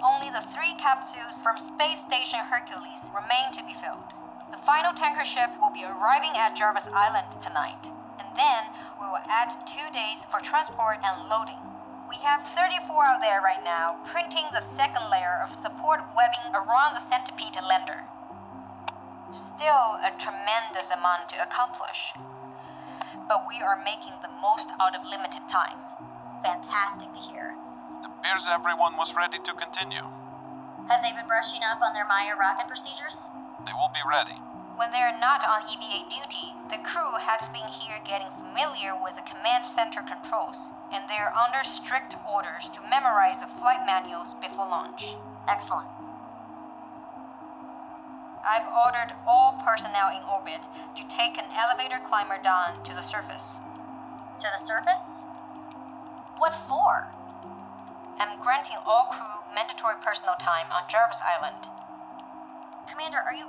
Only the 3 capsules from Space Station Hercules remain to be filled. The final tanker ship will be arriving at Jarvis Island tonight, and then we will add 2 days for transport and loading. We have 34 out there right now, printing the second layer of support webbing around the centipede lander. Still a tremendous amount to accomplish. But we are making the most out of limited time. Fantastic to hear. It appears everyone was ready to continue. Have they been brushing up on their Maya rocket procedures? They will be ready. When they're not on EVA duty, the crew has been here getting familiar with the command center controls, and they're under strict orders to memorize the flight manuals before launch. Excellent. I've ordered all personnel in orbit to take an elevator climber down to the surface. To the surface? What for? I'm granting all crew mandatory personal time on Jarvis Island. Commander, are you...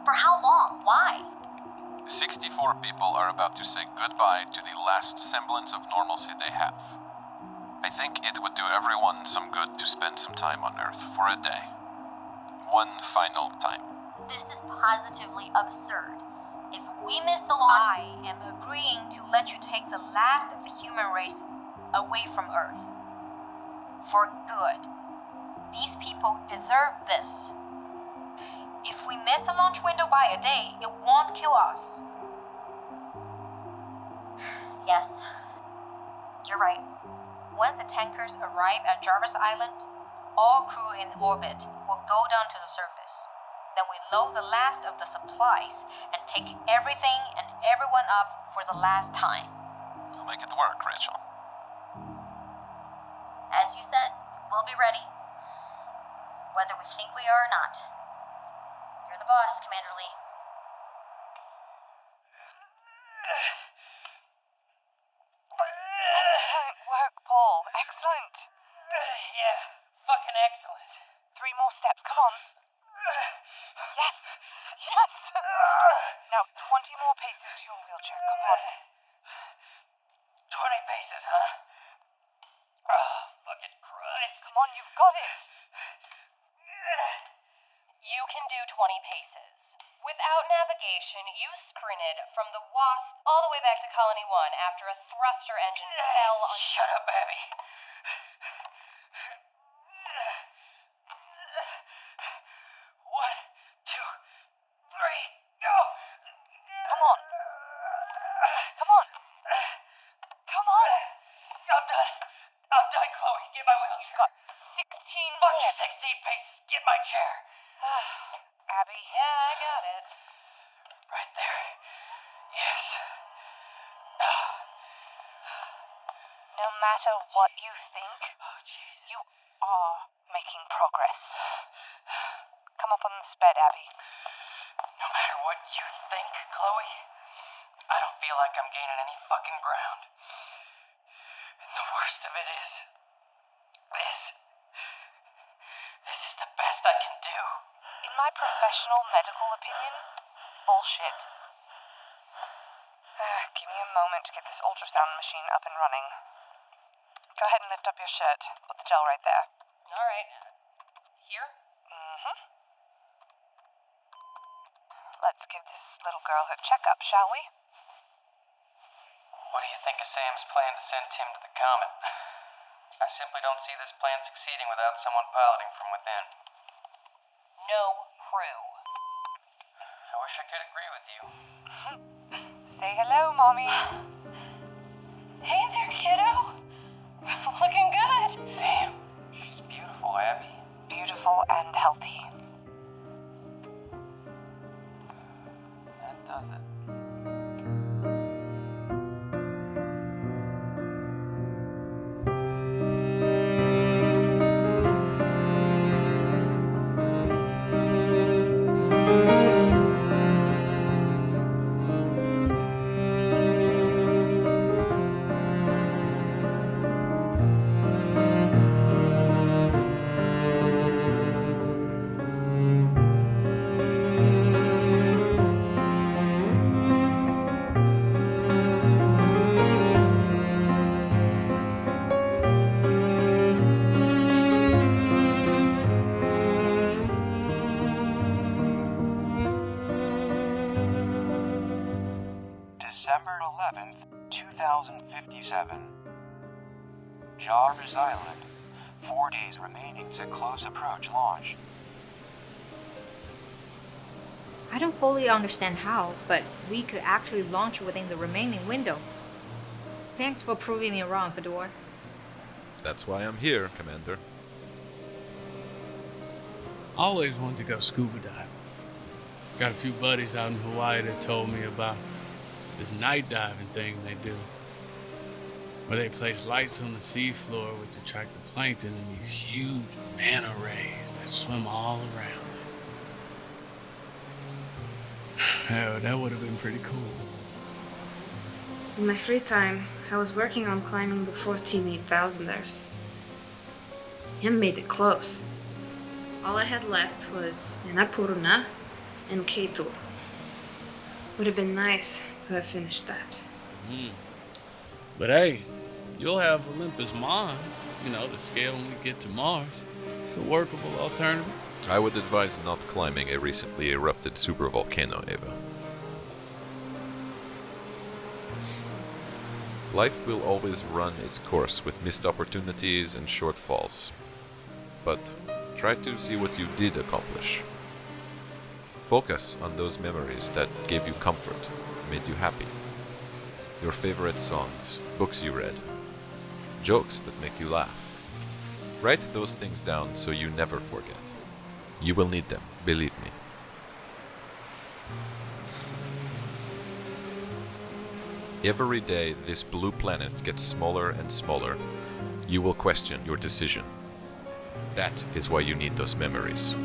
For how long? Why? 64 people are about to say goodbye to the last semblance of normalcy they have. I think it would do everyone some good to spend some time on Earth for a day. One final time. This is positively absurd. If we miss the launch... I am agreeing to let you take the last of the human race away from Earth. For good. These people deserve this. If we miss the launch window by a day, it won't kill us. Yes. You're right. Once the tankers arrive at Jarvis Island, all crew in orbit will go down to the surface. Then we load the last of the supplies and take everything and everyone up for the last time. We'll make it work, Rachel. As you said, we'll be ready. Whether we think we are or not. You're the boss, Commander Lee. Excellent work, Paul. Excellent. Yeah, fucking excellent. 3 more steps, come on. Yes. Yes. Now, 20 more paces to your wheelchair, come on. 20 paces, huh? Oh, fucking Christ. Come on, you've got it. You can do 20 paces. Without navigation, you sprinted from the Wasp all the way back to Colony 1 after a thruster engine fell on... Shut up, Abby. 1, 2, 3, go! Come on. Come on. Come on. I'm done, Chloe. Get my wheelchair. You've got 16 Fuck more. your 16 paces. Get my chair. Abby. Yeah, I got it. Right there. Yes. No matter what you think, you are making progress. Come up on this bed, Abby. No matter what you think, Chloe, I don't feel like I'm gaining any fucking ground. And the worst of it is, this is the best I can do. In my professional medical opinion, bullshit. Give me a moment to get this ultrasound machine up and running. Go ahead and lift up your shirt. Put the gel right there. All right. Here? Mm-hmm. Let's give this little girl her checkup, shall we? What do you think of Sam's plan to send Tim to the Comet? I simply don't see this plan succeeding without someone piloting from within. No crew. I wish I could agree with you. Say hello, Mommy. Hey there, kiddo. Looking good. Damn, she's beautiful, Abby. Beautiful and healthy. That does it. December 11th, 2057. Jarvis Island. 4 days remaining to close approach launch. I don't fully understand how, but we could actually launch within the remaining window. Thanks for proving me wrong, Fedor. That's why I'm here, Commander. Always wanted to go scuba diving. Got a few buddies out in Hawaii that told me about this night diving thing they do, where they place lights on the seafloor which attract the plankton in these huge manta rays that swim all around it. Yeah, that would have been pretty cool. In my free time, I was working on climbing the 14 8,000ers. And made it close. All I had left was Annapurna and K2. Would have been nice to have finished that. But hey, you'll have Olympus Mons, to scale when we get to Mars. It's a workable alternative. I would advise not climbing a recently erupted supervolcano, Ava. Life will always run its course with missed opportunities and shortfalls. But try to see what you did accomplish. Focus on those memories that gave you comfort, made you happy. Your favorite songs, books you read, jokes that make you laugh. Write those things down so you never forget. You will need them, believe me. Every day this blue planet gets smaller and smaller, you will question your decision. That is why you need those memories.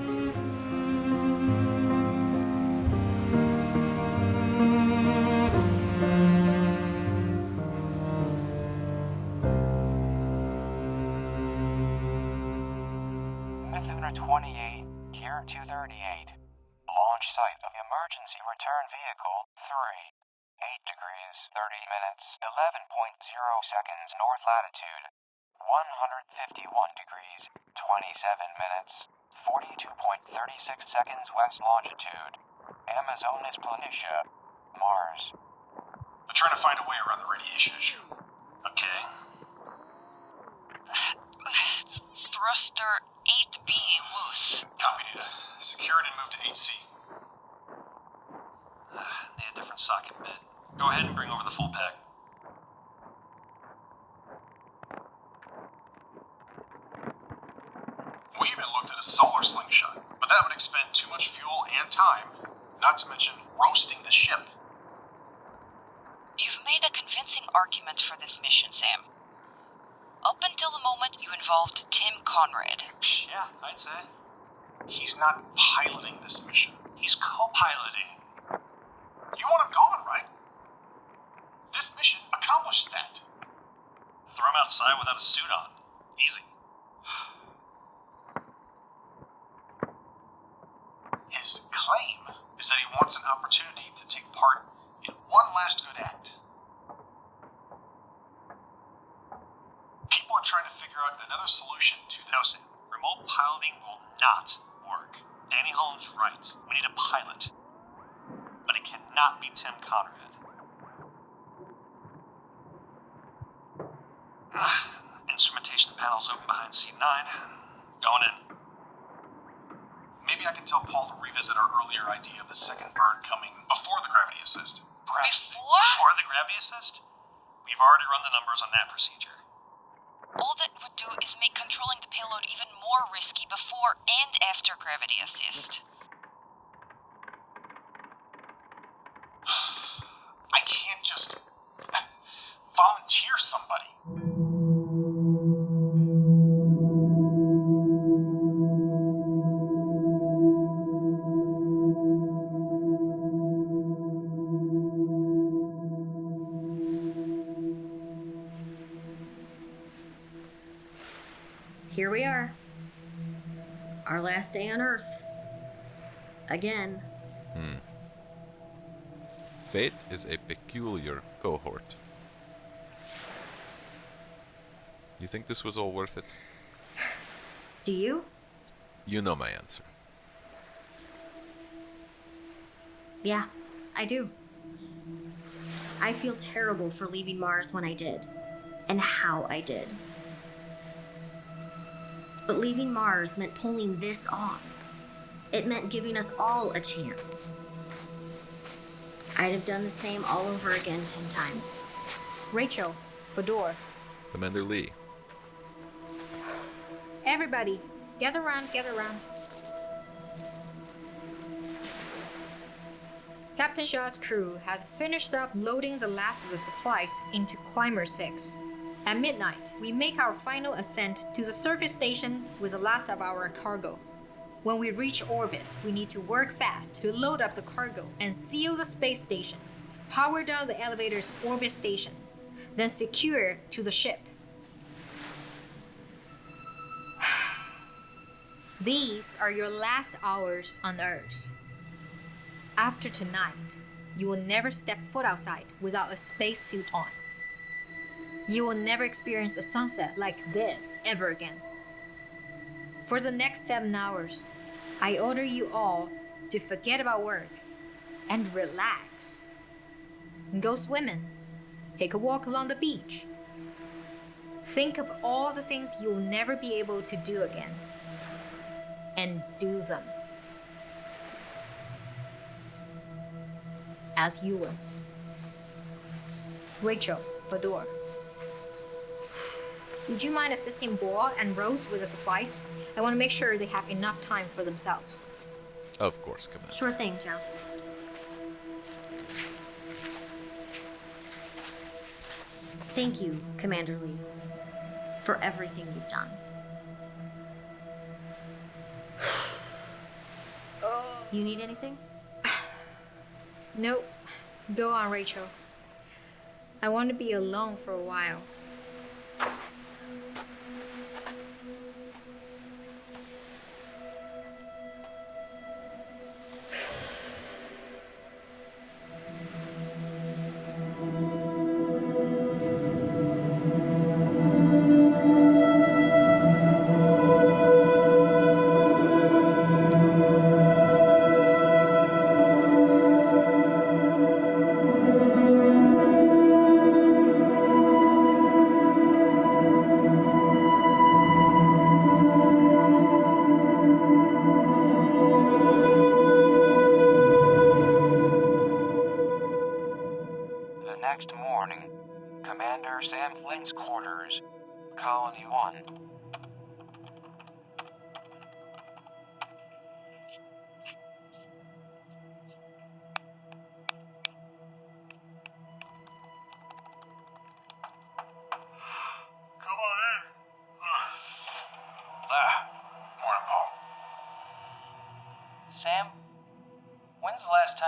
Lunar 28, Gear 238. Launch site of emergency return vehicle 3. 8 degrees, 30 minutes, 11.0 seconds north latitude. 151 degrees, 27 minutes, 42.36 seconds west longitude. Amazonas Planitia, Mars. They're trying to find a way around the radiation issue. Okay. Thruster 8B loose. Copy, Data. Secure it and move to 8C. Need a different socket bed. Go ahead and bring over the full pack. We even looked at a solar slingshot, but But that would expend too much fuel and time, not to mention roasting the ship. You've made a convincing argument for this mission, Sam. Up until the moment you involved Tim Conrad. Yeah, I'd say. He's not piloting this mission. He's co-piloting. You want him gone, right? This mission accomplishes that. Throw him outside without a suit on. Easy. His claim is that he wants an opportunity to take part in one last good act. People are trying to figure out another solution to the... No, Sam. Remote piloting will not work. Danny Holland's right. We need a pilot. But it cannot be Tim Conrad. Instrumentation panel's open behind C9. Going in. Maybe I can tell Paul to revisit our earlier idea of the second burn coming before the gravity assist. Perhaps Before the gravity assist? We've already run the numbers on that procedure. all that would do is make controlling the payload even more risky before and after gravity assist. I can't just volunteer somebody. Here we are. Our last day on Earth. Again. Fate is a peculiar cohort. You think this was all worth it? Do you? You know my answer. Yeah, I do. I feel terrible for leaving Mars when I did, and how I did. But leaving Mars meant pulling this off. It meant giving us all a chance. I'd have done the same all over again 10 times. Rachel, Fedor. Commander Lee. Everybody, gather around. Captain Shaw's crew has finished up loading the last of the supplies into Climber 6. At midnight, we make our final ascent to the surface station with the last of our cargo. When we reach orbit, we need to work fast to load up the cargo and seal the space station, power down the elevator's orbit station, then secure to the ship. These are your last hours on Earth. After tonight, you will never step foot outside without a spacesuit on. You will never experience a sunset like this ever again. For the next 7 hours, I order you all to forget about work and relax. Go swimming, take a walk along the beach. Think of all the things you'll never be able to do again, and do them. As you will. Rachel, Fedor. Would you mind assisting Boa and Rose with the supplies? I want to make sure they have enough time for themselves. Of course, Commander. Sure thing, Jiao. Thank you, Commander Lee, for everything you've done. You need anything? Nope. Go on, Rachel. I want to be alone for a while.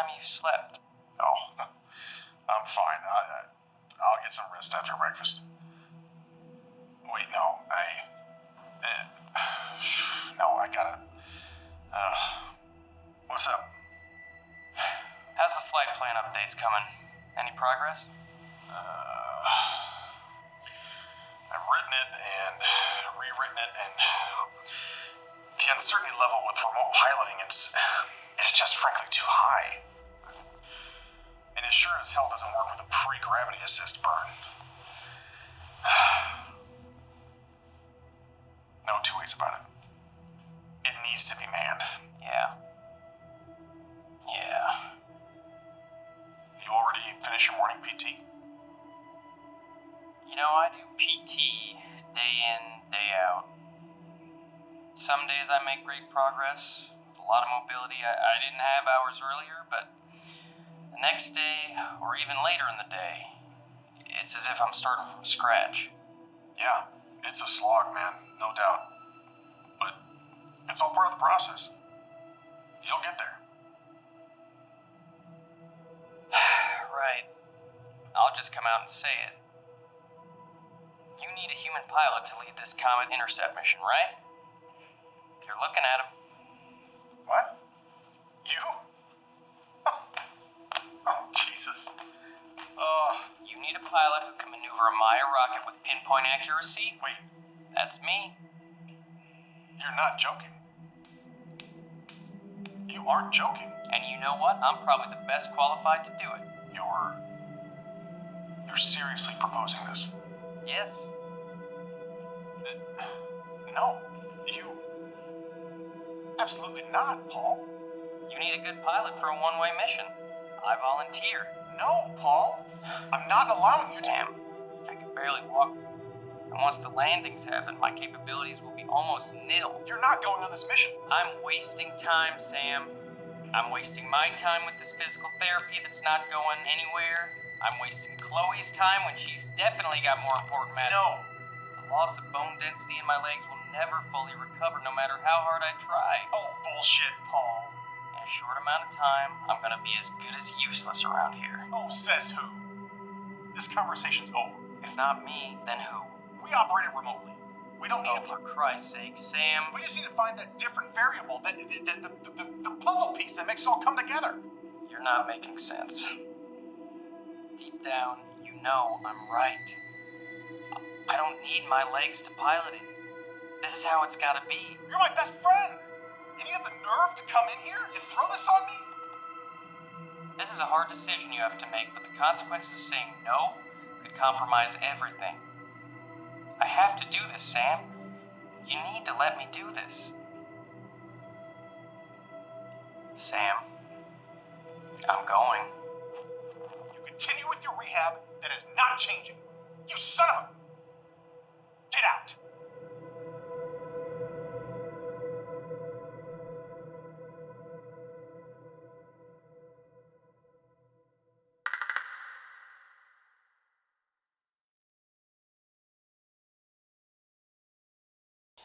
time you've slept? Oh, I'm fine. I'll get some rest after breakfast. Wait, no, I gotta... what's up? How's the flight plan updates coming? Any progress? I've written it and rewritten it, and the uncertainty level with remote piloting is just frankly too high. And it sure as hell doesn't work with a pre-gravity assist burn. No two ways about it. It needs to be manned. Yeah. You already finished your morning PT? You know, I do PT day in, day out. Some days I make great progress, with a lot of mobility I didn't have hours earlier, but the next day, or even later in the day, it's as if I'm starting from scratch. Yeah, it's a slog, man, no doubt. But it's all part of the process. You'll get there. Right. I'll just come out and say it. You need a human pilot to lead this comet intercept mission, right? You're looking at him. What? You? Oh, Jesus. You need a pilot who can maneuver a Maya rocket with pinpoint accuracy. Wait. That's me. You're not joking. You aren't joking. And you know what? I'm probably the best qualified to do it. You're seriously proposing this? Yes. No. You... Absolutely not, Paul. You need a good pilot for a one-way mission. I volunteer. No, Paul. I'm not allowing you to. Sam, I can barely walk. And once the landings happen, my capabilities will be almost nil. You're not going on this mission. I'm wasting time, Sam. I'm wasting my time with this physical therapy that's not going anywhere. I'm wasting Chloe's time when she's definitely got more important matters. No. The loss of bone density in my legs will never fully recover no matter how hard I try. Oh, bullshit, Paul. In a short amount of time, I'm gonna be as good as useless around here. Oh, says who? This conversation's over. If not me, then who? We operate it remotely. We don't need for Christ's sake, Sam. We just need to find that different variable, the puzzle piece that makes it all come together. You're not making sense. Deep down, you know I'm right. I don't need my legs to pilot it. This is how it's gotta be. You're my best friend! And you have the nerve to come in here and throw this on me? This is a hard decision you have to make, but the consequences of saying no could compromise everything. I have to do this, Sam. You need to let me do this. Sam, I'm going. You continue with your rehab that is not changing. You son of a... Get out!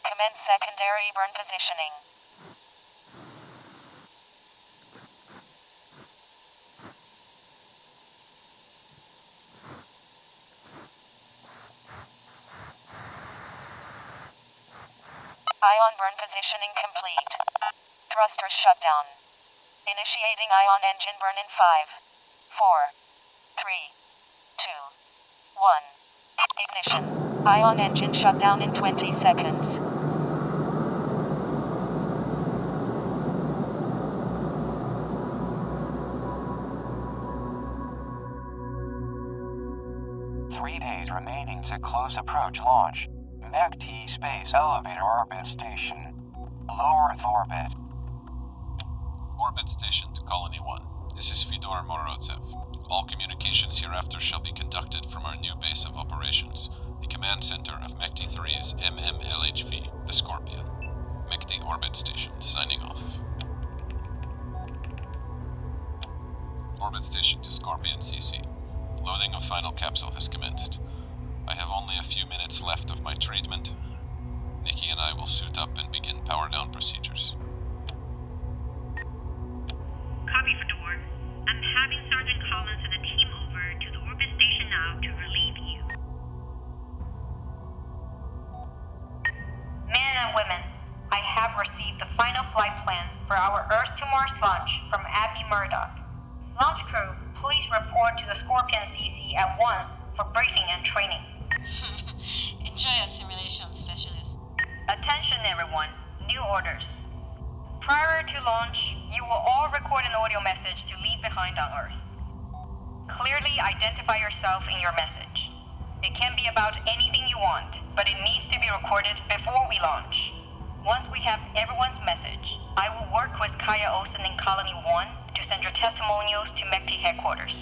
Commence secondary burn positioning. Ion burn positioning complete. Thrusters shut down. Initiating ion engine burn in 5, 4, 3, 2, 1. Ignition. Ion engine shut down in 20 seconds. Remaining to close approach launch. MEC-T space elevator orbit station. Low Earth orbit. Orbit station to Colony 1. This is Fedor Morozev. All communications hereafter shall be conducted from our new base of operations, the command center of MEC-T3's MMLHV, the Scorpion. MEC-T orbit station, signing off. Orbit station to Scorpion CC. Loading of final capsule has commenced. I have only a few minutes left of my treatment. Nikki and I will suit up and begin power down procedures. Copy, Fedor. and women, I have received the final flight plan for our Earth to Mars launch from Abby Murdoch. Launch crew, please report to the Scorpion CC at once for briefing and training. Enjoy your simulation, specialist. Attention everyone, new orders. Prior to launch, you will all record an audio message to leave behind on Earth. Clearly identify yourself in your message. It can be about anything you want, but it needs to be recorded before we launch. Once we have everyone's message, I will work with Kaya Olsen in Colony 1 to send your testimonials to MECT headquarters.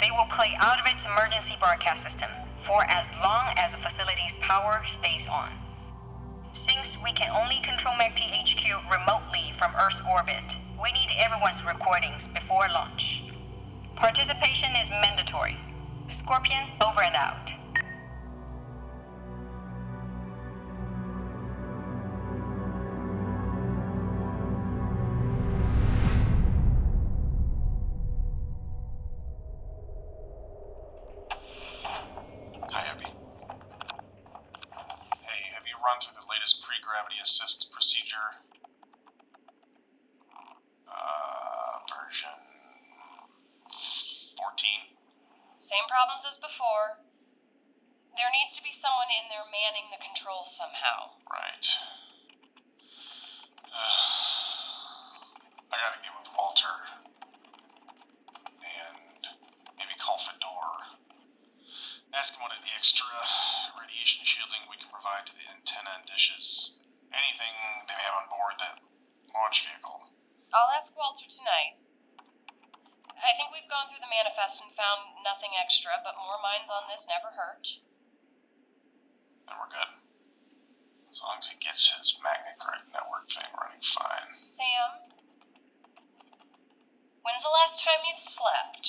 They will play out of its emergency broadcast system for as long as the facility's power stays on. Since we can only control MECT HQ remotely from Earth's orbit, we need everyone's recordings before launch. Participation is mandatory. Scorpion, over and out. Hi, Abby. Hey, have you run through the latest pre-gravity assist procedure? Version 14? Same problems as before. There needs to be someone in there manning the controls somehow. Right. I gotta get with Walter. And maybe call Fedor. Ask him what the extra radiation shielding we can provide to the antenna and dishes. Anything they may have on board that launch vehicle. I'll ask Walter tonight. I think we've gone through the manifest and found nothing extra, but more minds on this never hurt. Then we're good. As long as he gets his magnet grid network thing running fine. Sam? When's the last time you've slept?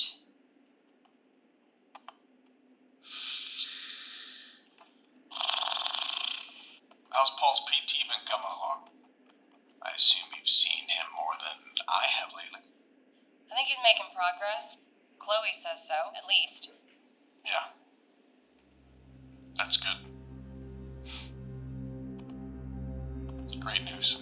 How's Paul's PT been coming along? I assume you've seen him more than I have lately. I think he's making progress. Chloe says so, at least. Yeah. That's good. Great news.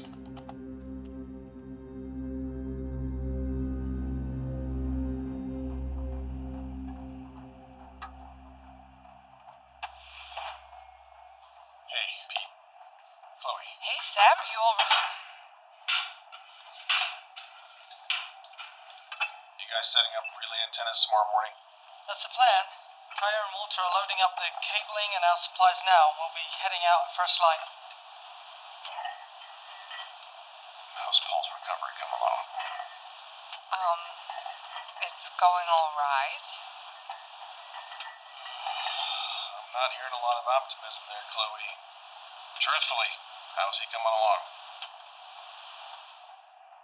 Hey, Pete. Chloe. Hey, Sam, you alright? You guys setting up relay antennas tomorrow morning? That's the plan. Kaya and Walter are loading up the cabling and our supplies now. We'll be heading out at first light. How's Paul's recovery coming along? It's going alright. I'm not hearing a lot of optimism there, Chloe. Truthfully, how's he coming along?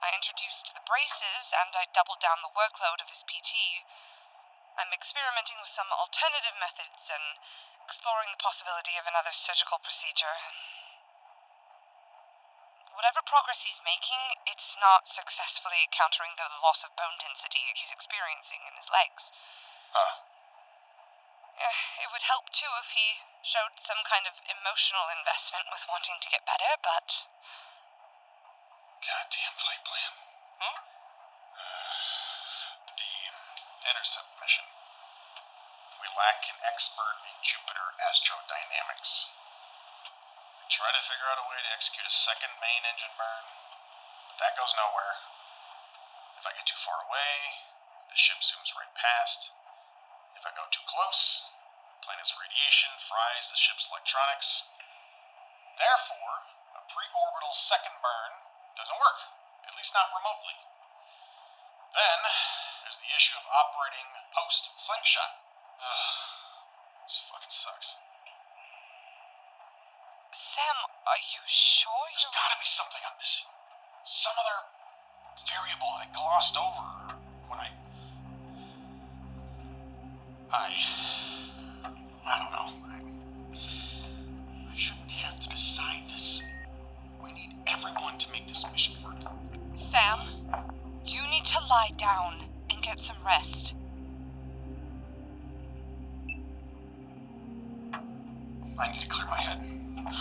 I introduced the braces and I doubled down the workload of his PT. I'm experimenting with some alternative methods and exploring the possibility of another surgical procedure. Whatever progress he's making, it's not successfully countering the loss of bone density he's experiencing in his legs. Huh. It would help too if he showed some kind of emotional investment with wanting to get better, but... Goddamn flight plan. The intercept mission. We lack an expert in Jupiter astrodynamics. We try to figure out a way to execute a second main engine burn, but that goes nowhere. If I get too far away, the ship zooms right past. If I go too close, the planet's radiation fries the ship's electronics. Therefore, a pre-orbital second burn doesn't work, at least not remotely. Then, there's the issue of operating post-slingshot. This fucking sucks. Sam, are you sure There's gotta be something I'm missing. Some other variable that I glossed over when I don't know. I shouldn't have to decide this. We need everyone to make this mission work. Sam, you need to lie down and get some rest. I need to clear my head.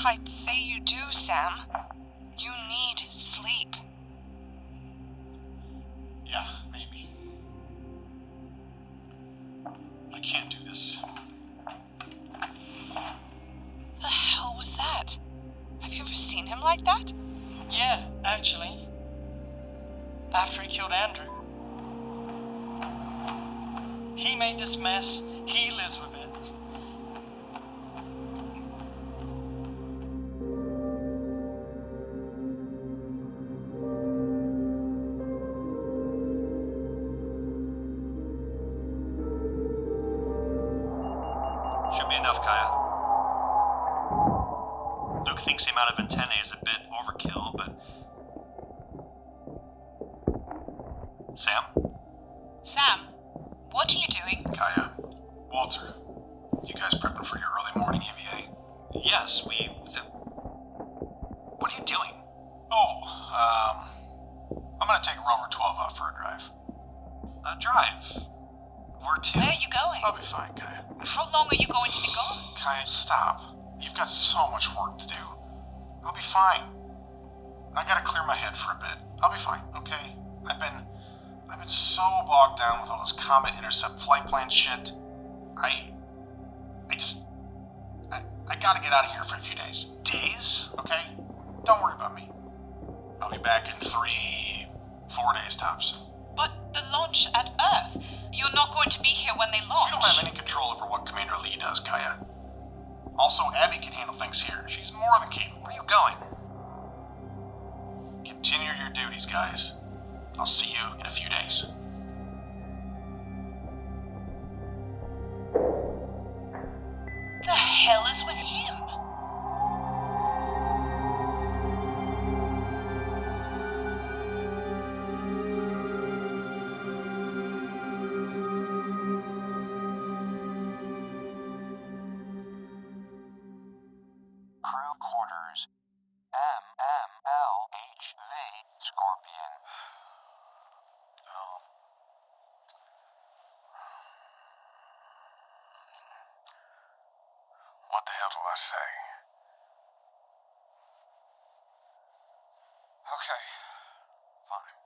I'd say you do, Sam. You need sleep. Yeah, maybe. I can't do this. The hell was that? Have you ever seen him like that? Yeah, actually. After he killed Andrew. He made this mess. He lives with it. Should be enough, Kaya. Luke thinks the amount of antennae is a bit overkill, but... Sam? Sam, what are you doing? Kaya, Walter, you guys prepping for your early morning EVA? Yes, we... What are you doing? Oh, I'm gonna take Rover 12 out for a drive. A drive? Where to? Where are you going? I'll be fine, Kaya. How long are you going to be gone? Kaya, stop. You've got so much work to do. I'll be fine. I gotta clear my head for a bit. I'll be fine, okay? I've been so bogged down with all this comet intercept flight plan shit. I gotta get out of here for a few days. Days? Okay? Don't worry about me. I'll be back in 3-4 days tops. But the launch at Earth. You're not going to be here when they launch. We don't have any control over what Commander Lee does, Kaya. Also, Abby can handle things here. She's more than capable. Where are you going? Continue your duties, guys. I'll see you in a few days. The hell is with him? Crew quarters. MMLHV Scorpion. What the hell do I say? Okay, fine.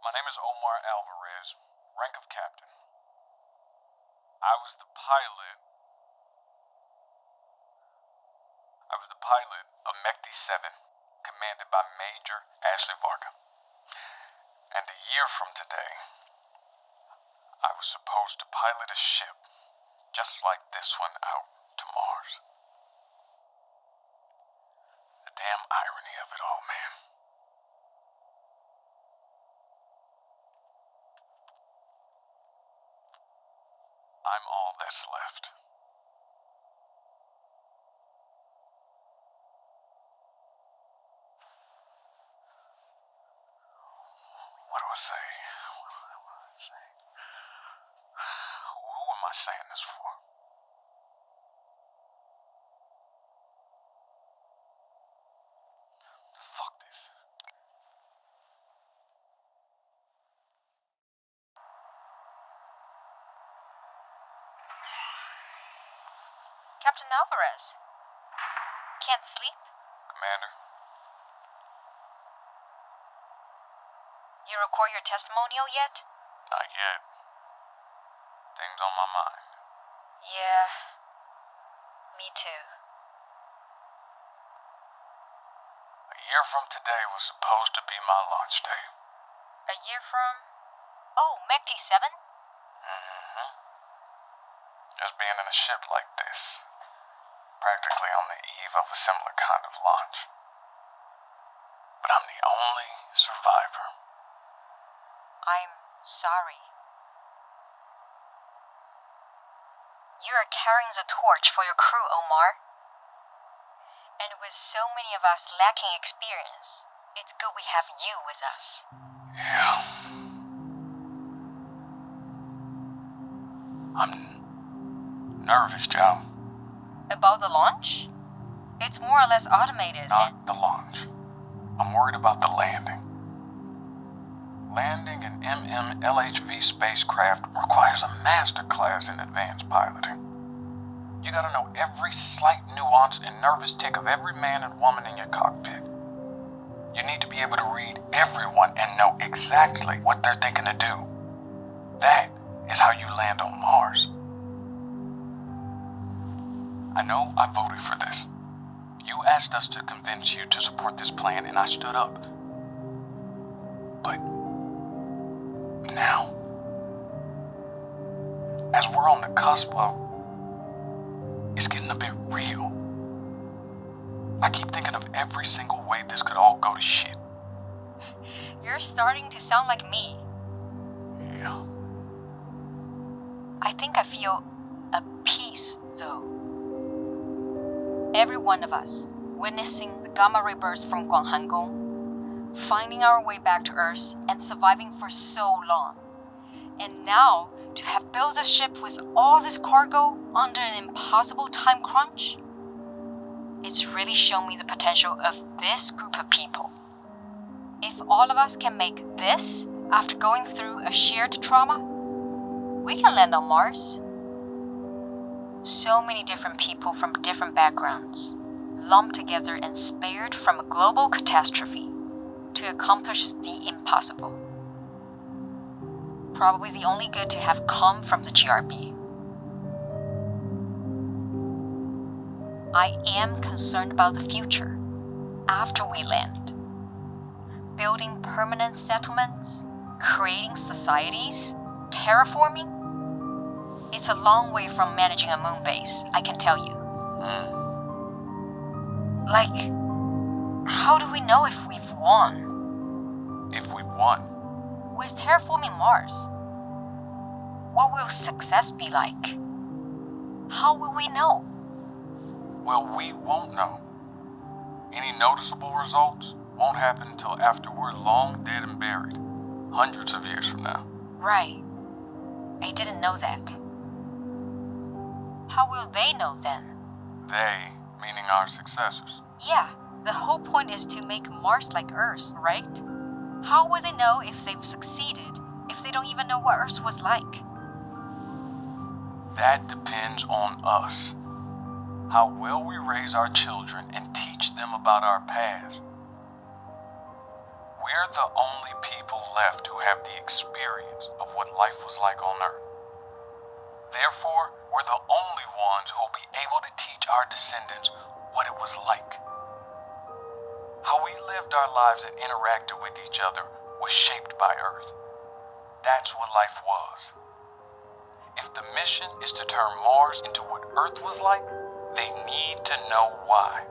My name is Omar Alvarez, rank of captain. I was the pilot of Mechty 7, commanded by Major Ashley Varga. And a year from today, I was supposed to pilot a ship just like this one out to Mars. The damn irony of it all, man. I'm all that's left. What do I say? Who am I saying this for? Fuck this. Captain Alvarez. Can't sleep? Commander? You record your testimonial yet? Not yet. Things on my mind. Yeah. Me too. A year from today was supposed to be my launch day. A year from... Oh, Mechty 7? Mm-hmm. Just being in a ship like this. Practically on the eve of a similar kind of launch. But I'm the only survivor. I'm sorry. You are carrying the torch for your crew, Omar. And with so many of us lacking experience, it's good we have you with us. Yeah. I'm nervous, Jiao. About the launch? It's more or less automated. Not the launch. I'm worried about the landing. Landing an MMLHV spacecraft requires a master class in advanced piloting. You gotta know every slight nuance and nervous tick of every man and woman in your cockpit. You need to be able to read everyone and know exactly what they're thinking to do. That is how you land on Mars. I know I voted for this. You asked us to convince you to support this plan, and I stood up. But now, as we're on the cusp of, it's getting a bit real. I keep thinking of every single way this could all go to shit. You're starting to sound like me. Yeah. I think I feel a peace, though. Every one of us, witnessing the gamma ray burst from Guanghanggong, finding our way back to Earth and surviving for so long. And now, to have built a ship with all this cargo under an impossible time crunch? It's really shown me the potential of this group of people. If all of us can make this after going through a shared trauma, we can land on Mars. So many different people from different backgrounds, lumped together and spared from a global catastrophe to accomplish the impossible. Probably the only good to have come from the GRB. I am concerned about the future after we land. Building permanent settlements, creating societies, terraforming. It's a long way from managing a moon base, I can tell you. Like, how do we know if we've won? If we've won? With terraforming Mars, what will success be like? How will we know? Well, we won't know. Any noticeable results won't happen until after we're long dead and buried, hundreds of years from now. Right. I didn't know that. How will they know then? They, meaning our successors. Yeah, the whole point is to make Mars like Earth, right? How will they know if they've succeeded if they don't even know what Earth was like? That depends on us. How well we raise our children and teach them about our past. We're the only people left who have the experience of what life was like on Earth. Therefore, we're the only ones who will be able to teach our descendants what it was like. How we lived our lives and interacted with each other was shaped by Earth. That's what life was. If the mission is to turn Mars into what Earth was like, they need to know why.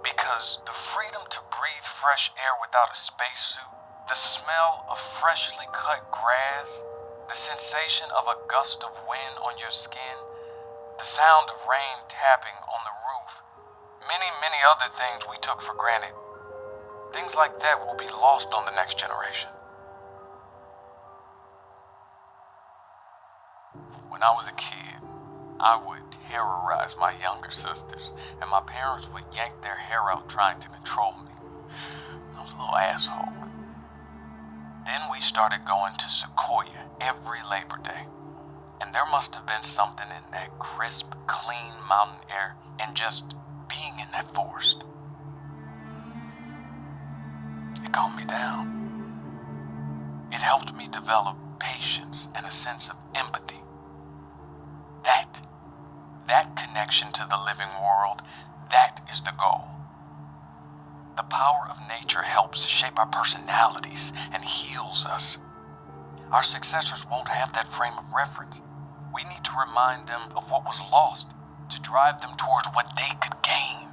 Because the freedom to breathe fresh air without a spacesuit, the smell of freshly cut grass, the sensation of a gust of wind on your skin, the sound of rain tapping on the roof, many other things we took for granted. Things like that will be lost on the next generation. When I was a kid, I would terrorize my younger sisters, and my parents would yank their hair out trying to control me. I was a little asshole. Then we started going to Sequoia every Labor Day, and there must have been something in that crisp, clean mountain air and just being in that forest. It calmed me down. It helped me develop patience and a sense of empathy. That connection to the living world, that is the goal. The power of nature helps shape our personalities and heals us. Our successors won't have that frame of reference. We need to remind them of what was lost to drive them towards what they could gain.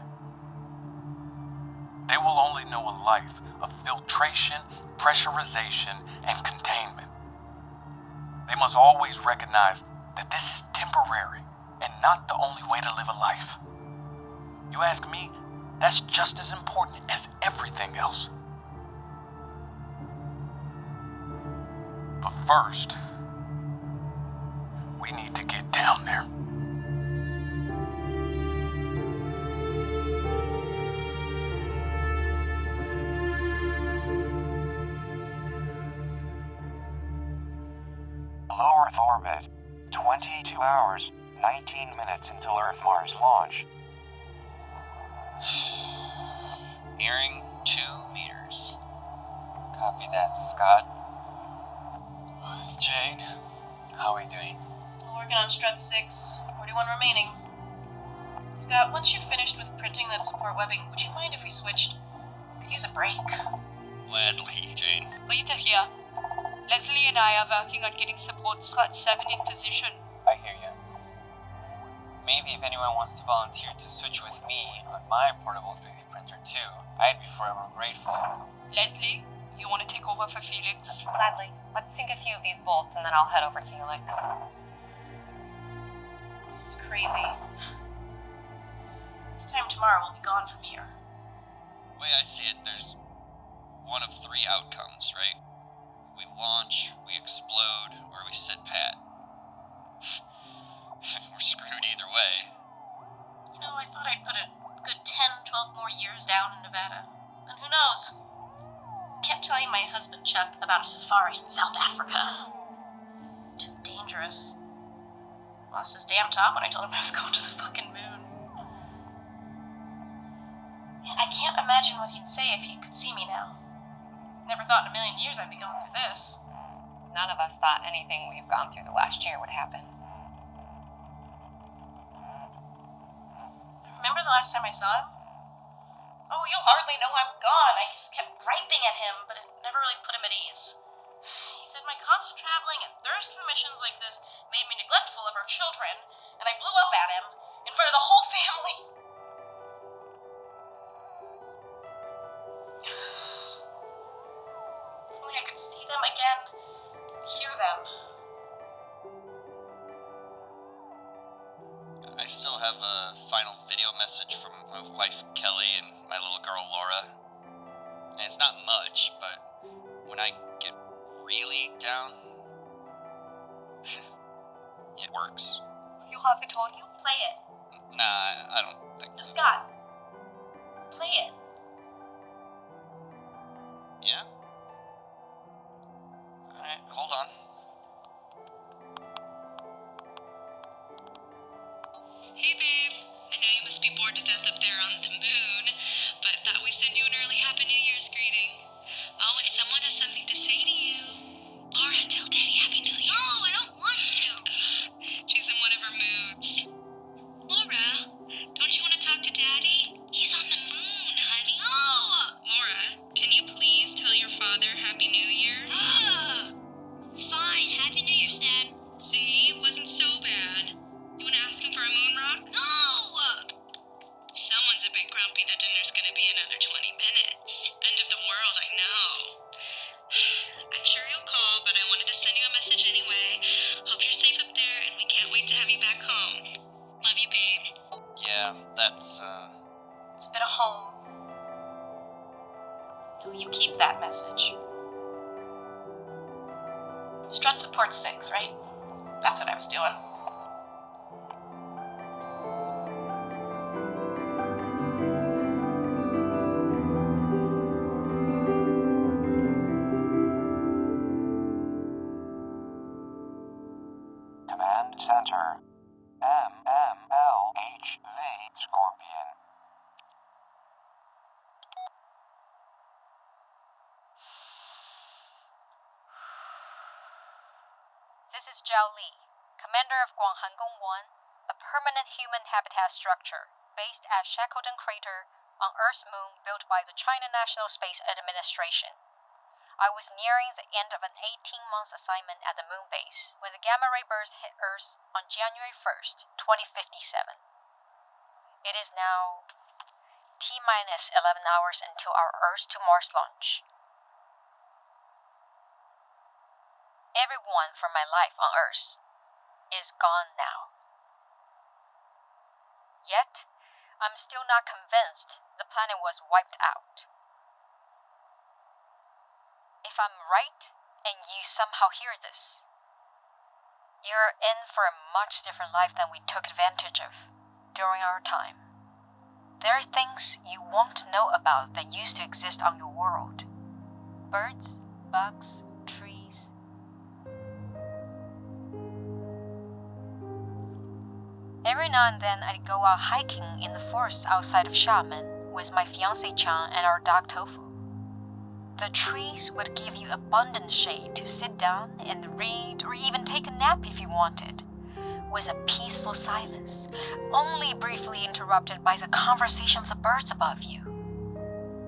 They will only know a life of filtration, pressurization, and containment. They must always recognize that this is temporary and not the only way to live a life. You ask me, that's just as important as everything else. But first, we need to get down there. Low Earth orbit. 22 hours. 19 minutes until Earth-Mars launch. Nearing 2 meters. Copy that, Scott. Jane, how are we doing? Still working on strut 6, 41 remaining. Scott, once you've finished with printing that support webbing, would you mind if we switched? Could use a break. Gladly, Jane. Rita here. Leslie and I are working on getting support slot 7 in position. I hear you. Maybe if anyone wants to volunteer to switch with me on my portable 3D printer too, I'd be forever grateful. Leslie, you want to take over for Felix? Gladly. Let's sink a few of these bolts and then I'll head over to Felix. It's crazy. This time tomorrow we'll be gone from here. The way I see it, there's one of 3 outcomes, right? We launch, we explode, or we sit pat. We're screwed either way. You know, I thought I'd put a good 10, 12 more years down in Nevada. And who knows? Kept telling my husband Chuck about a safari in South Africa. Too dangerous. Lost his damn top when I told him I was going to the fucking moon. And I can't imagine what he'd say if he could see me now. Never thought in a million years I'd be going through this. None of us thought anything we've gone through the last year would happen. Remember the last time I saw him? Oh, you'll hardly know I'm gone. I just kept griping at him, but it never really put him at ease. He said my constant traveling and thirst for missions like this made me neglectful of our children, and I blew up at him in front of the whole family. If only I could see them again, hear them. I still have a final video message from my wife Kelly and my little girl Laura. And it's not much, but when I get really down, it works. You have it on you? Play it. Nah, I don't think No, Scott. Play it. Yeah? Alright, hold on. Hey babe, I know you must be bored to death up there on the moon, but thought we'd send you an early Happy New Year's greeting. Oh, and someone has something to say to you. Laura, tell Daddy Happy New Year's. No, I don't want to. She's in one of her moods. Laura, don't you want to talk to Daddy? He's on the moon, honey. No! Laura, can you please tell your father Happy New Year? Fine. Happy New Year's, Dad. See, it wasn't so bad. You want to ask him for a moon rock? No! Someone's a bit grumpy that dinner's gonna be another 20 minutes. End of the world, I know. I'm sure you'll call, but I wanted to send you a message anyway. Hope you're safe up there, and we can't wait to have you back home. Love you, babe. Yeah, that's, It's a bit of home. Oh, you keep that message. Strut support 6, right? That's what I was doing. Command Center. MMLHV Scorpion. This is Jiao, commander of Guanghanggong 1, a permanent human habitat structure based at Shackleton Crater on Earth's moon built by the China National Space Administration. I was nearing the end of an 18-month assignment at the moon base when the gamma ray burst hit Earth on January 1st, 2057. It is now T-minus 11 hours until our Earth to Mars launch. Everyone from my life on Earth is gone now. Yet, I'm still not convinced the planet was wiped out. If I'm right, and you somehow hear this, you're in for a much different life than we took advantage of during our time. There are things you won't know about that used to exist on your world. Birds, bugs, trees. Every now and then I'd go out hiking in the forest outside of Xiamen with my fiancé Chang and our dog Tofu. The trees would give you abundant shade to sit down and read or even take a nap if you wanted, with a peaceful silence, only briefly interrupted by the conversation of the birds above you.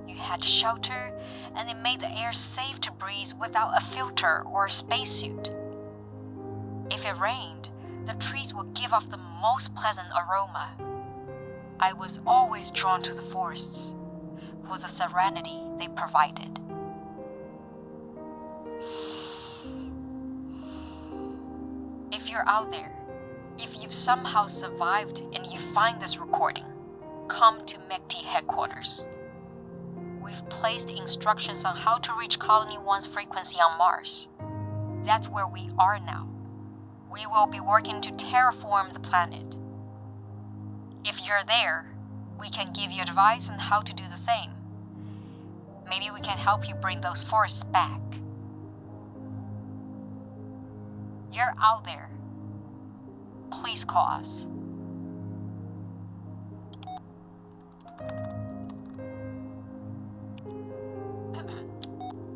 You had shelter, and it made the air safe to breathe without a filter or a spacesuit. If it rained, the trees would give off the most pleasant aroma. I was always drawn to the forests for the serenity they provided. If you're out there, if you've somehow survived and you find this recording, come to MECT headquarters. We've placed instructions on how to reach Colony 1's frequency on Mars. That's where we are now. We will be working to terraform the planet. If you're there, we can give you advice on how to do the same. Maybe we can help you bring those forests back. You're out there. Please call us.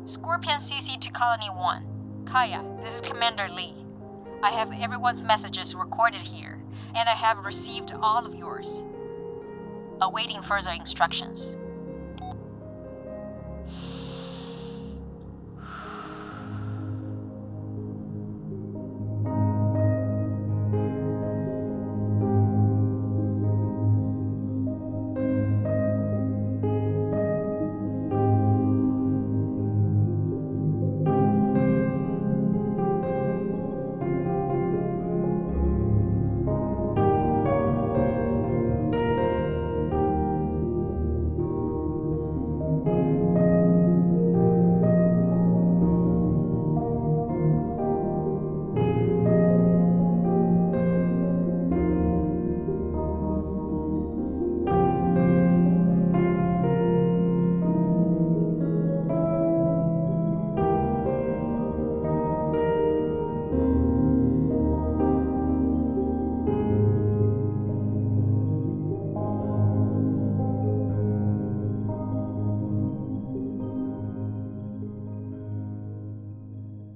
Scorpion CC to Colony 1. Kaya, this is Commander Lee. I have everyone's messages recorded here, and I have received all of yours. Awaiting further instructions.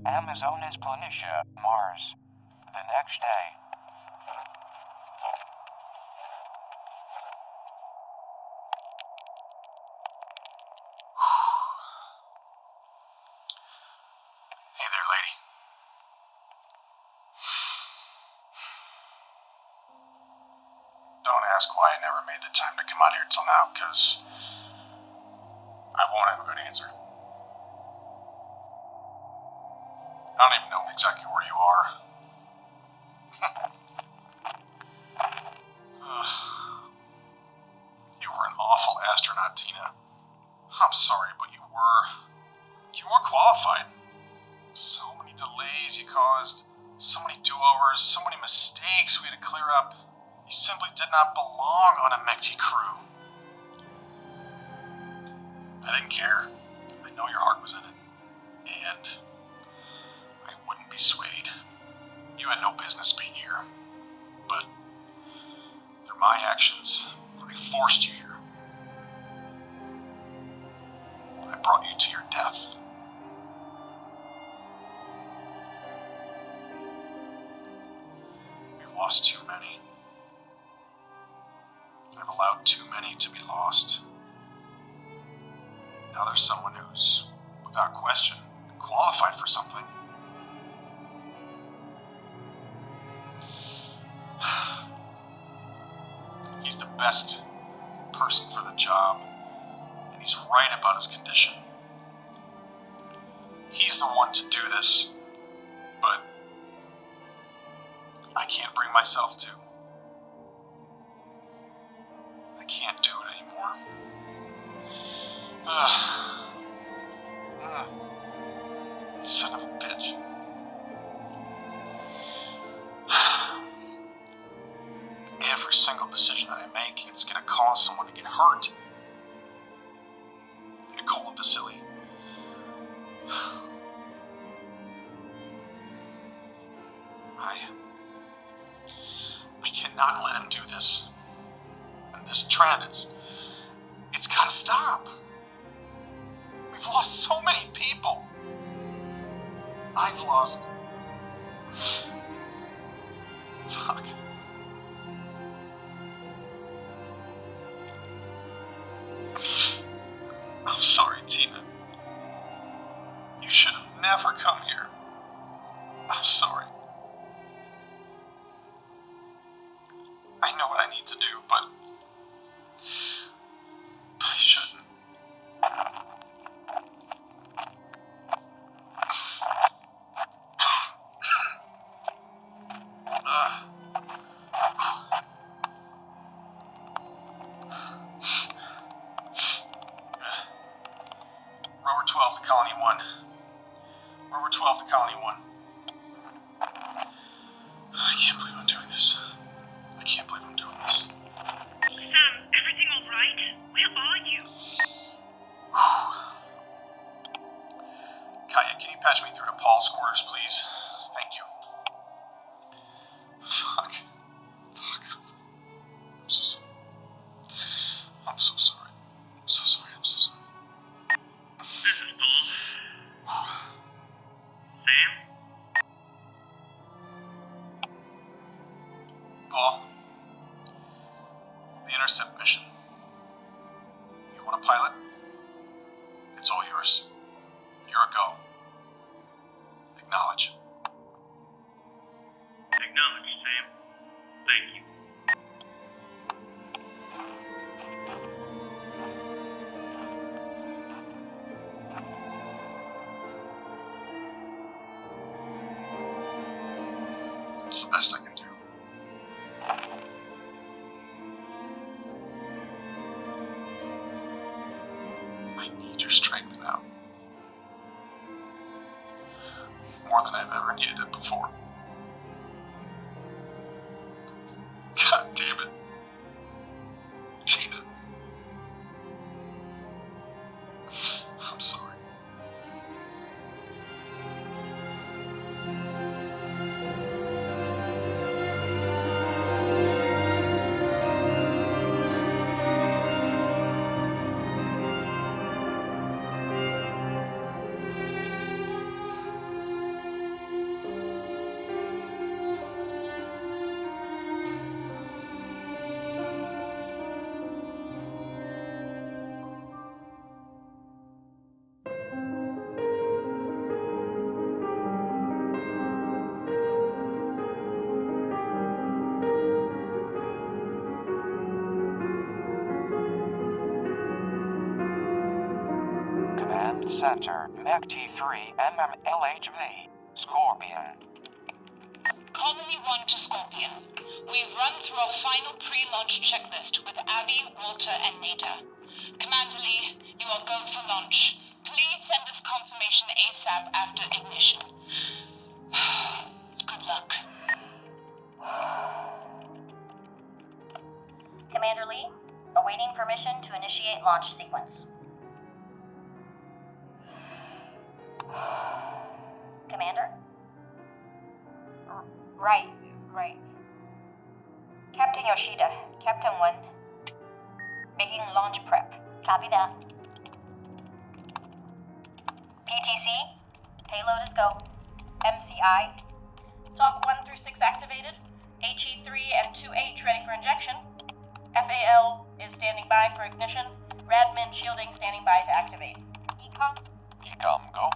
Amazonas Planitia, Mars. The next day. Hey there, lady. Don't ask why I never made the time to come out here till now, because I won't have a good answer. I don't even know exactly where you are. You were an awful astronaut, Tina. I'm sorry, but you weren't qualified. So many delays you caused, so many do-overs, so many mistakes we had to clear up. You simply did not belong on a MECT crew. I didn't care. I know your heart was in it. And I wouldn't be swayed. You had no business being here. But through my actions, I forced you here. I brought you to your death. We've lost too many. I've allowed too many to be lost. Now there's someone who's, without question, qualified for something. He's the best person for the job, and he's right about his condition. He's the one to do this, but I can't bring myself to. I can't do it anymore. Son of a bitch. Every single decision that I make, it's gonna cause someone to get hurt. Nicole and Vasily. I cannot let him do this. And this trend, it's gotta stop. We've lost so many people. I've lost... Fuck. I'm sorry, Tina. You should have never come here. I'm sorry. I know what I need to do, but I shouldn't. Rover 12 to Colony 1. Rover 12 to Colony 1. I can't believe I'm doing this. I can't believe I'm doing this. Sam, everything all right? Where are you? Kaya, can you patch me through to Paul's quarters, please? Thank you. Fuck. I'm so sorry. I'm so sorry. I'm so sorry. This is Paul. Sam? Paul, the intercept mission. You want to pilot? It's all yours. You're a go. Acknowledge. Acknowledged, Sam. Thank you. It's the best I can do. I need your strength now. More than I've ever needed it before. God damn it. Tina. I'm sorry. Center, MEC-T3, MMLHV, Scorpion. Colony 1 to Scorpion. We've run through our final pre-launch checklist with Abby, Walter, and Nada. Commander Lee, you are go for launch. Please send us confirmation ASAP after ignition. Good luck. Commander Lee, awaiting permission to initiate launch sequence. Commander? Right. Captain Yoshida, Captain 1. Making launch prep. Copy that. PTC, payload is go. MCI. Talk 1 through 6 activated. HE3 and 2H ready for injection. FAL is standing by for ignition. Radmin shielding standing by to activate. Ecom? Ecom, go.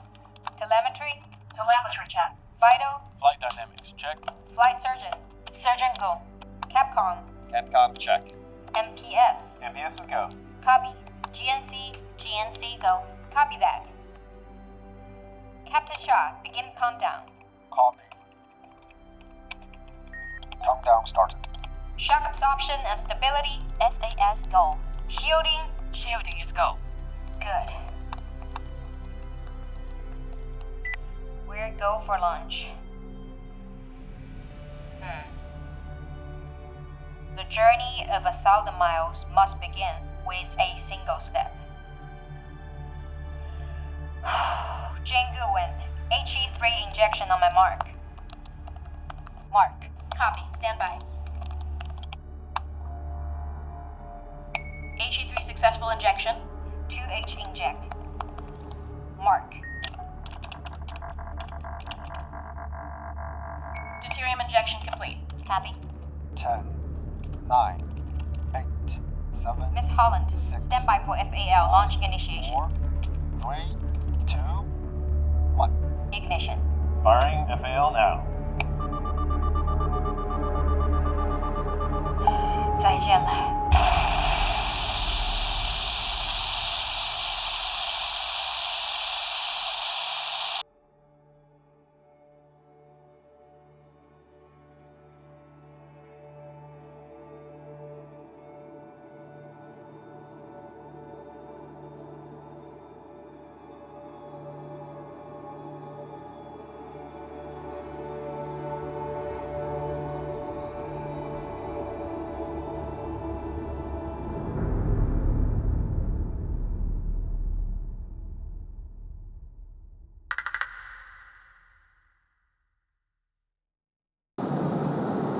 Telemetry? Telemetry check. Vital? Flight dynamics, check. Flight surgeon? Surgeon go. Capcom? Capcom, check. MPS? MPS is go. Copy. GNC go. Copy that. Captain Shaw, begin countdown. Copy. Countdown started. Shock absorption and stability, SAS go. Shielding is go. Good. We're go for launch. The journey of 1,000 miles must begin with a single step. Jingu Wen, HE3 injection on my mark. Mark. Copy. Stand by. Successful injection. 2H inject. Mark. Deuterium injection complete. Copy. 10, 9, 8, 7, Miss Holland, stand by for FAL launch initiation. 4, 3, 2, 1. Ignition. Firing FAL now. 再见了。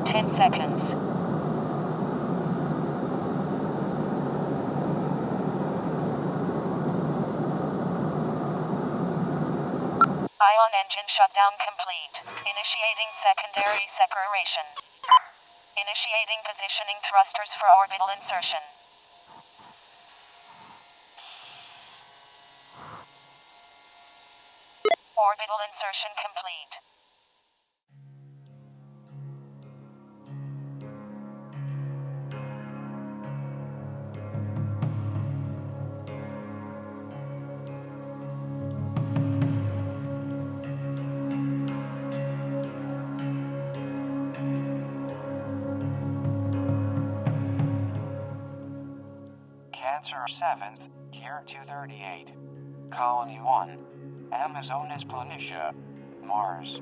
10 seconds. Ion engine shutdown complete. Initiating secondary separation. Initiating positioning thrusters for orbital insertion. Orbital insertion complete. Cancer 7th, Year 238. Colony 1. Amazonas Planitia, Mars.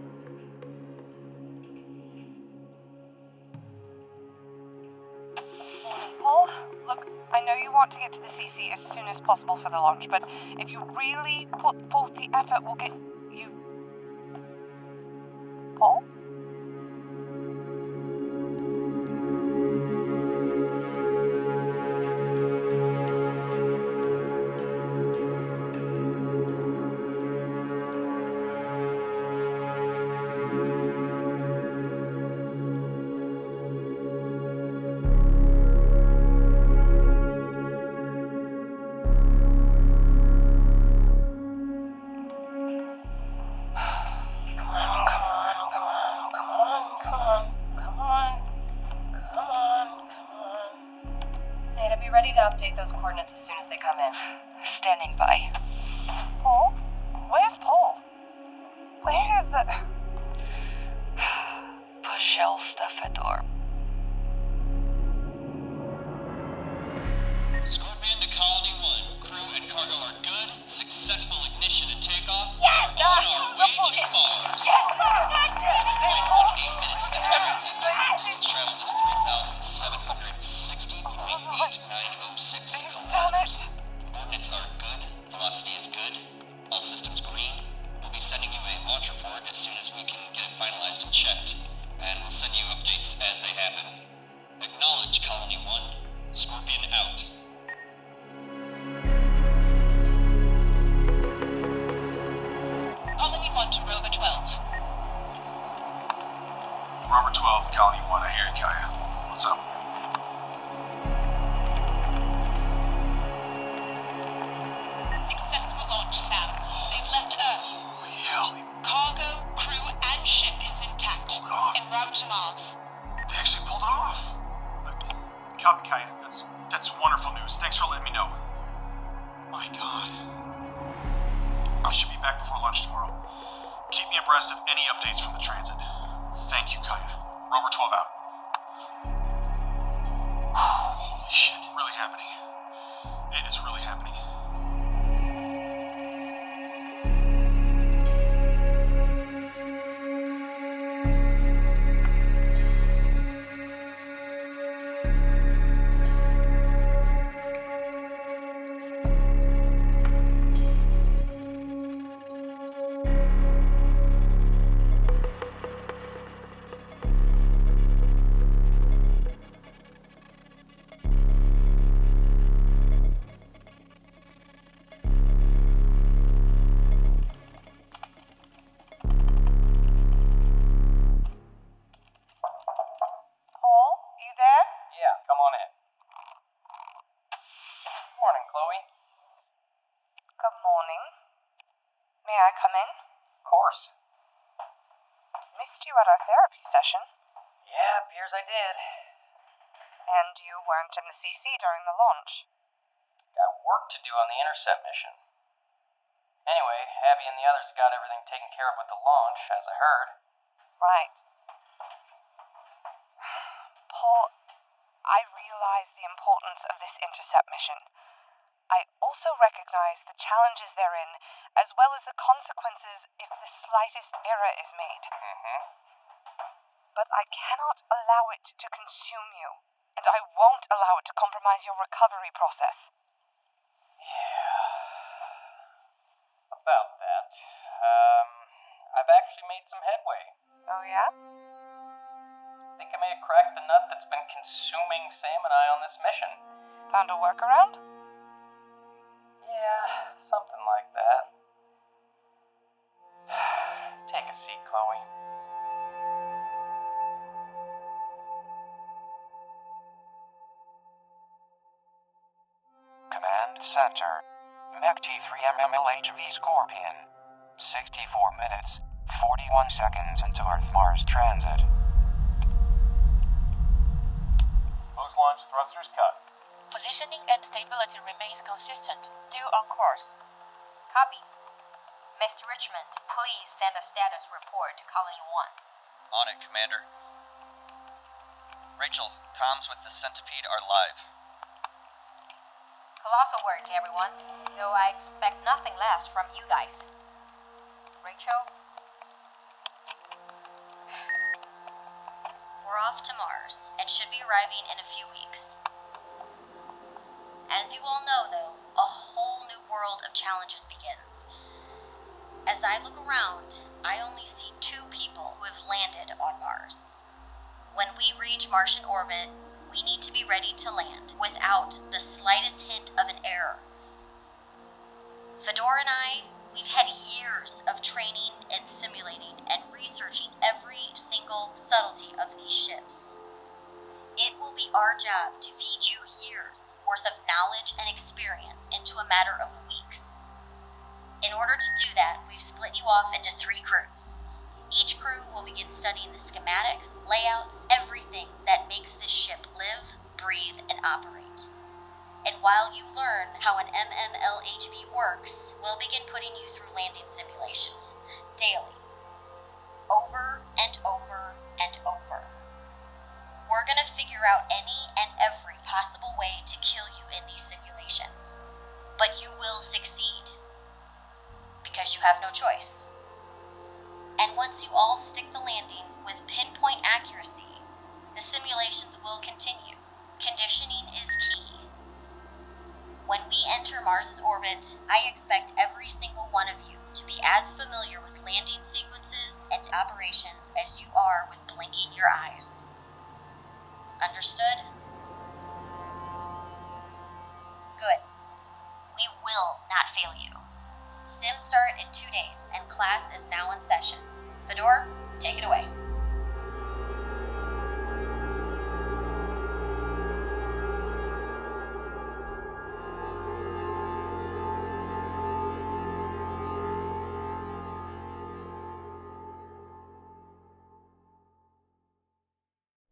Paul, look, I know you want to get to the CC as soon as possible for the launch, but if you really put forth the effort, we'll get you... Paul? Update those coordinates as soon as they come in. Standing by. Paul? Where's Paul? Where the... Пожалуйста, Fedor. Scorpion to Colony 1. Crew and cargo are good. Successful ignition and takeoff. Yes, We're on our way to Mars. 3.18 minutes in transit. Distance traveled is 3,760.8906 kilometers. Coordinates are good. Velocity is good. All systems green. We'll be sending you a launch report as soon as we can get it finalized and checked. And we'll send you updates as they happen. Acknowledge Colony 1. Scorpion out. Colony 1 to Rover 12. Rover 12, Colony 1, I hear you, Kaya. What's up? Successful launch, Sam. They've left Earth. Holy hell. Cargo, crew, and ship is intact. En route to Mars. They actually pulled it off. Copy, Kaya. That's wonderful news. Thanks for letting me know. My God. I should be back before lunch tomorrow. Keep me abreast of any updates from the transit. Thank you, Kaya. Rover 12 out. Holy shit. It's really happening. It is really happening. on in. Morning, Chloe. Good morning. May I come in? Of course. Missed you at our therapy session. Yeah, appears I did. And you weren't in the CC during the launch. Got work to do on the intercept mission. Anyway, Abby and the others got everything taken care of with the launch, as I heard. Right. Paul, I realize the importance of this intercept mission. I also recognize the challenges therein, as well as the consequences if the slightest error is made. But I cannot allow it to consume you, and I won't allow it to compromise your recovery process. About that, I've actually made some headway. Oh, yeah? Think I may have cracked the nut that's been consuming Sam and I on this mission. Found a workaround? Yeah, something like that. Take a seat, Chloe. Command Center. MEC-T3MMLHV Scorpion. 64 minutes, 41 seconds into Earth-Mars transit. Post-launch thrusters cut. Positioning and stability remains consistent. Still on course. Copy. Mr. Richmond, please send a status report to Colony 1. On it, Commander. Rachel, comms with the Centipede are live. Colossal work, everyone. Though I expect nothing less from you guys. Rachel? We're off to Mars and should be arriving in a few weeks. As you all know, though, a whole new world of challenges begins. As I look around, I only see 2 people who have landed on Mars. When we reach Martian orbit, we need to be ready to land without the slightest hint of an error. Fedor and I, we've had years of training and simulating and researching every single subtlety of these ships. It will be our job to feed you years worth of knowledge and experience into a matter of weeks. In order to do that, we've split you off into 3 crews. Each crew will begin studying the schematics, layouts, everything that makes this ship live, breathe, and operate. And while you learn how an MMLHB works, we'll begin putting you through landing simulations, daily. Over and over and over. We're gonna figure out any and every possible way to kill you in these simulations. But you will succeed. Because you have no choice. And once you all stick the landing with pinpoint accuracy, the simulations will continue. Conditioning is key. When we enter Mars' orbit, I expect every single one of you to be as familiar with landing sequences and operations as you are with blinking your eyes. Understood? Good. We will not fail you. Sims start in 2 days, and class is now in session. Fedor, take it away.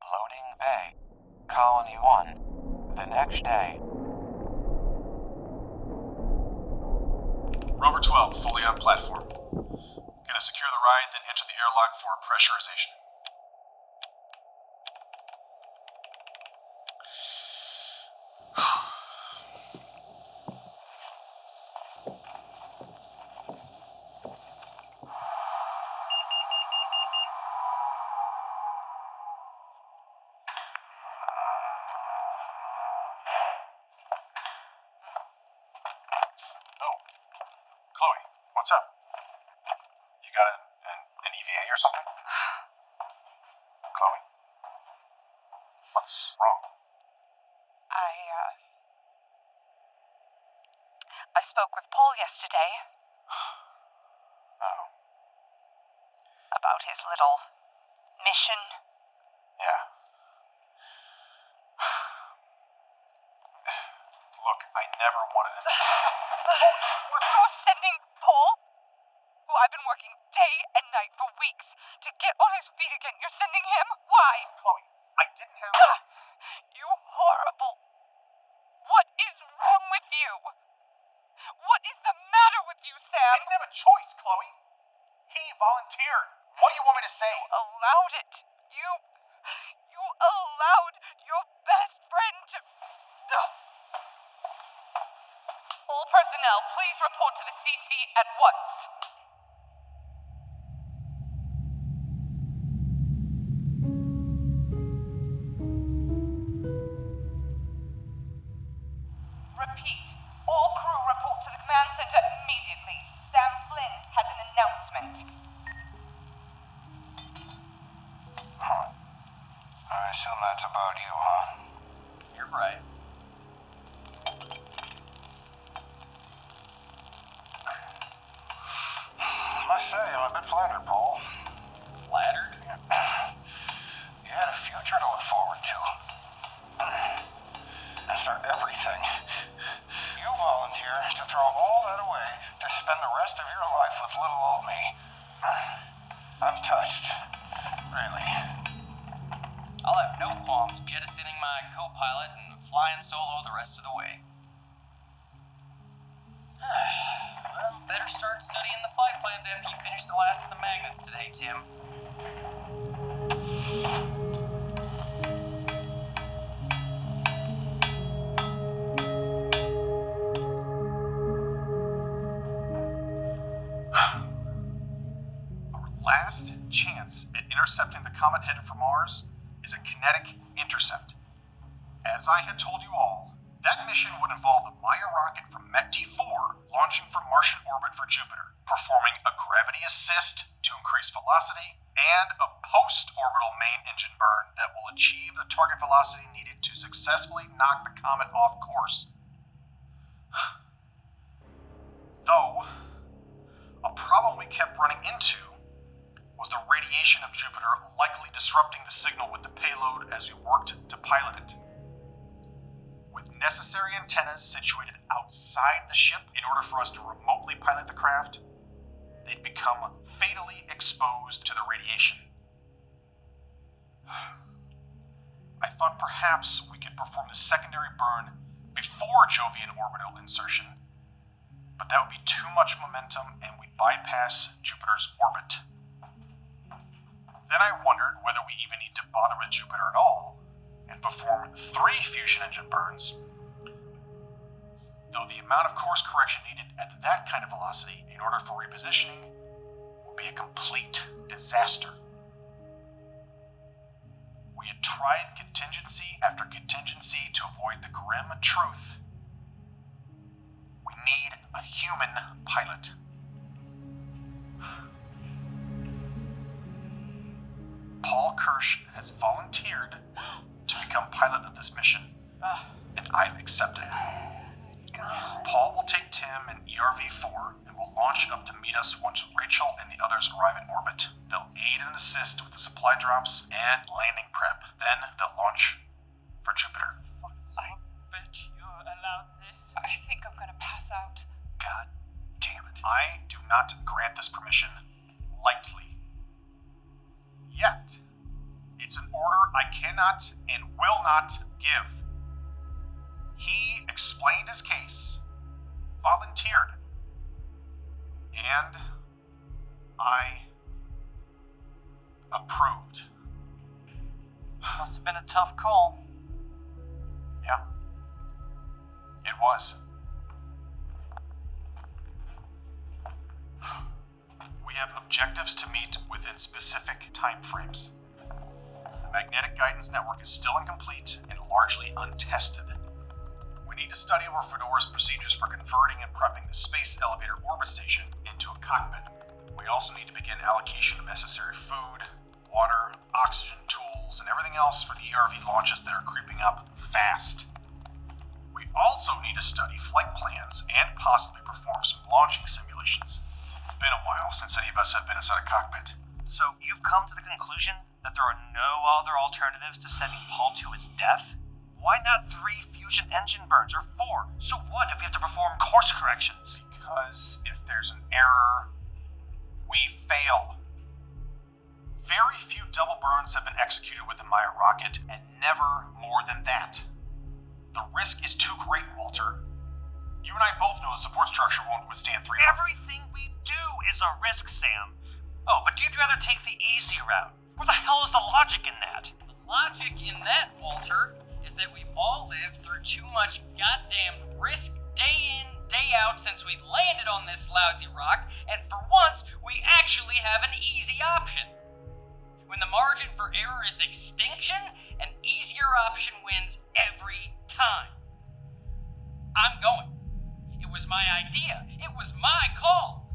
Loading bay. Colony 1. The next day. Rover 12, fully on platform. Gonna secure the ride, then enter the airlock for pressurization. Chloe, what's up? You got an EVA or something? Chloe? What's wrong? I spoke with Paul yesterday. Oh. About his little mission. Yeah. never wanted it. You're sending Paul, who I've been working day and night for weeks to get on his feet again. You're sending him? Why? Chloe, I didn't have... You horrible. What is wrong with you? What is the matter with you, Sam? I didn't have a choice, Chloe. He volunteered. What do you want me to say? You allowed it. You allowed your best friend to... All personnel, please report to the CC at once. Repeat. All crew report to the command center immediately. Sam Flynn has an announcement. I assume that's about you, huh? You're right. I must say, I'm a bit flattered, Paul. Flattered? You had a future to look forward to. After everything, you volunteer to throw all that away to spend the rest of your life with little old me. I'm touched. Really. I'll have no qualms jettisoning my co-pilot and flying solo the rest of the way. Well, better start studying the flight plans after you finish the last of the magnets today, Tim. Our last chance at intercepting the comet headed for Mars is a kinetic intercept. As I had told you all, that mission would involve the Maya rocket from MEC-T4 launching from Martian orbit for Jupiter, performing a gravity assist to increase velocity, and a post-orbital main engine burn that will achieve the target velocity needed to successfully knock the comet off course. Though, a problem we kept running into was the radiation of Jupiter likely disrupting the signal with the payload as we worked to pilot it. With necessary antennas situated outside the ship in order for us to remotely pilot the craft, they'd become fatally exposed to the radiation. I thought perhaps we could perform the secondary burn before Jovian orbital insertion, but that would be too much momentum and we'd bypass Jupiter's orbit. Then I wondered whether we even need to bother with Jupiter at all and perform 3 fusion engine burns, though the amount of course correction needed at that kind of velocity in order for repositioning would be a complete disaster. We had tried contingency after contingency to avoid the grim truth. We need a human pilot. Paul Kirsch has volunteered to become pilot of this mission, and I've accepted. Paul will take Tim in ERV-4 and will launch up to meet us once Rachel and the others arrive in orbit. They'll aid and assist with the supply drops and landing prep. Then they'll launch for Jupiter. I bet you allowed this. I think I'm gonna pass out. God damn it. I do not grant this permission lightly. Yet. It's an order I cannot and will not give. He explained his case, volunteered, and I approved. Must have been a tough call. Yeah, it was. We have objectives to meet within specific time frames. The magnetic guidance network is still incomplete and largely untested. We need to study over Fedor's procedures for converting and prepping the space elevator orbit station into a cockpit. We also need to begin allocation of necessary food, water, oxygen, tools, and everything else for the ERV launches that are creeping up fast. We also need to study flight plans and possibly perform some launching simulations. It's been a while since any of us have been inside a cockpit. So you've come to the conclusion that there are no other alternatives to sending Paul to his death? Why not 3 3 fusion engine burns, or 4. So what if we have to perform course corrections? Because if there's an error, we fail. Very few double burns have been executed with the Maya rocket, and never more than that. The risk is too great, Walter. You and I both know the support structure won't withstand 3. Everything we do is a risk, Sam. Oh, but you'd rather take the easy route. Where the hell is the logic in that? The logic in that, Walter, is that we've all lived through too much goddamn risk day in, day out since we landed on this lousy rock, and for once, we actually have an easy option. When the margin for error is extinction, an easier option wins every time. I'm going. It was my idea. It was my call.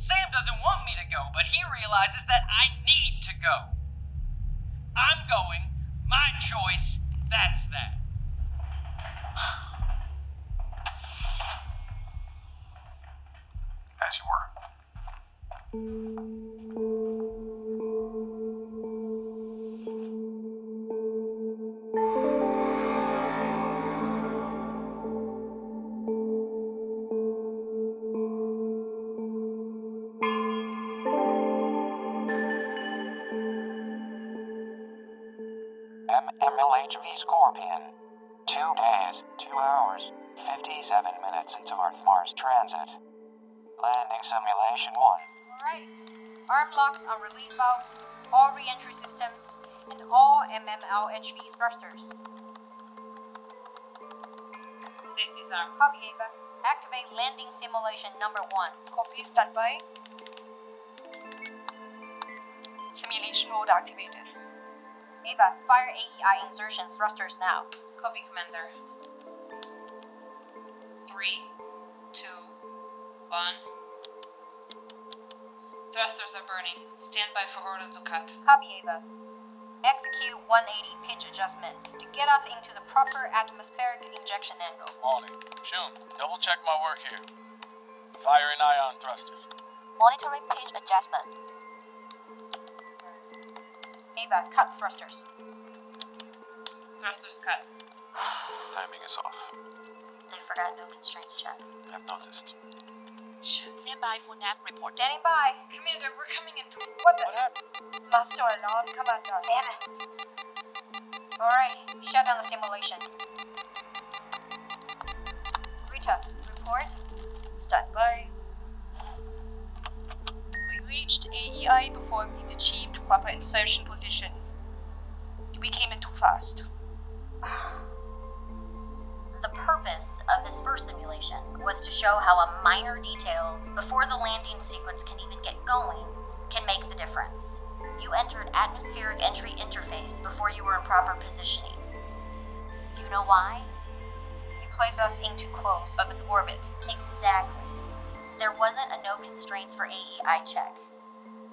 Sam doesn't want me to go, but he realizes that I need to go. I'm going. My choice. That's that. As you were. MLHV Scorpion. 2 days, 2 hours, 57 minutes into Earth-Mars transit. Landing simulation 1. Alright. Arm locks on release valves, all re-entry systems, and all MMLHV thrusters. Safety's arm. Copy, Ava. Activate landing simulation number 1. Copy, standby. Simulation mode activated. Ava, fire AEI insertion thrusters now. Copy, Commander. 3, 2, 1. Thrusters are burning. Stand by for order to cut. Copy, Ava. Execute 180 pitch adjustment to get us into the proper atmospheric injection angle. Morning. Shiyun, double check my work here. Firing ion thrusters. Monitoring pitch adjustment. Ava, cut thrusters. Thrusters cut. Timing is off. They forgot no constraints check. I've noticed. Stand by for nav report. Standing by. Commander, we're coming into... What happened? Master alarm, Commander. Damn it. Alright, shut down the simulation. Rita, report. Standby. We reached AEI before we'd achieved proper insertion position. We came in too fast. The purpose of this first simulation was to show how a minor detail before the landing sequence can even get going can make the difference. You entered atmospheric entry interface before you were in proper positioning. You know why? You placed us in too close of an orbit. Exactly. There wasn't a no constraints for AEI check.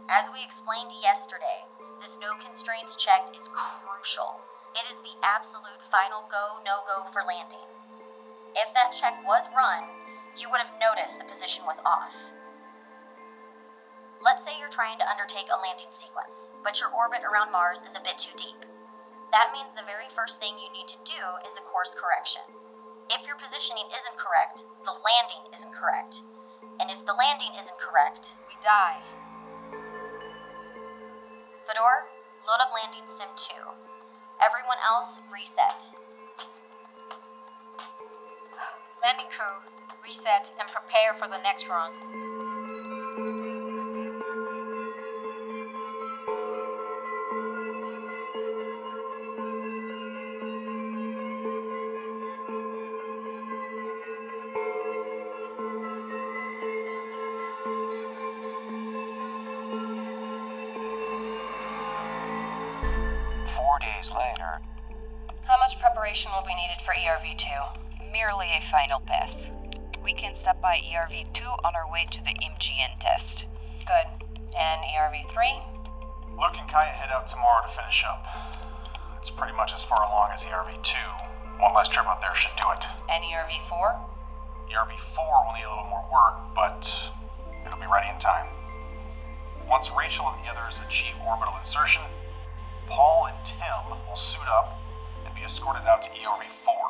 As we explained yesterday, this no constraints check is crucial. It is the absolute final go, no-go for landing. If that check was run, you would have noticed the position was off. Let's say you're trying to undertake a landing sequence, but your orbit around Mars is a bit too deep. That means the very first thing you need to do is a course correction. If your positioning isn't correct, the landing isn't correct. And if the landing isn't correct, we die. Fedor, load up landing sim 2. Everyone else, reset. Landing crew, reset and prepare for the next run. 4 days later. How much preparation will be needed for ERV-2? Merely a final pass. We can stop by ERV-2 on our way to the MGN test. Good. And ERV-3? Luke and Kaya head out tomorrow to finish up. It's pretty much as far along as ERV-2. One less trip up there should do it. And ERV-4? ERV-4 will need a little more work, but it'll be ready in time. Once Rachel and the others achieve orbital insertion, Paul and Tim will suit up and be be escorted out to ERV-4.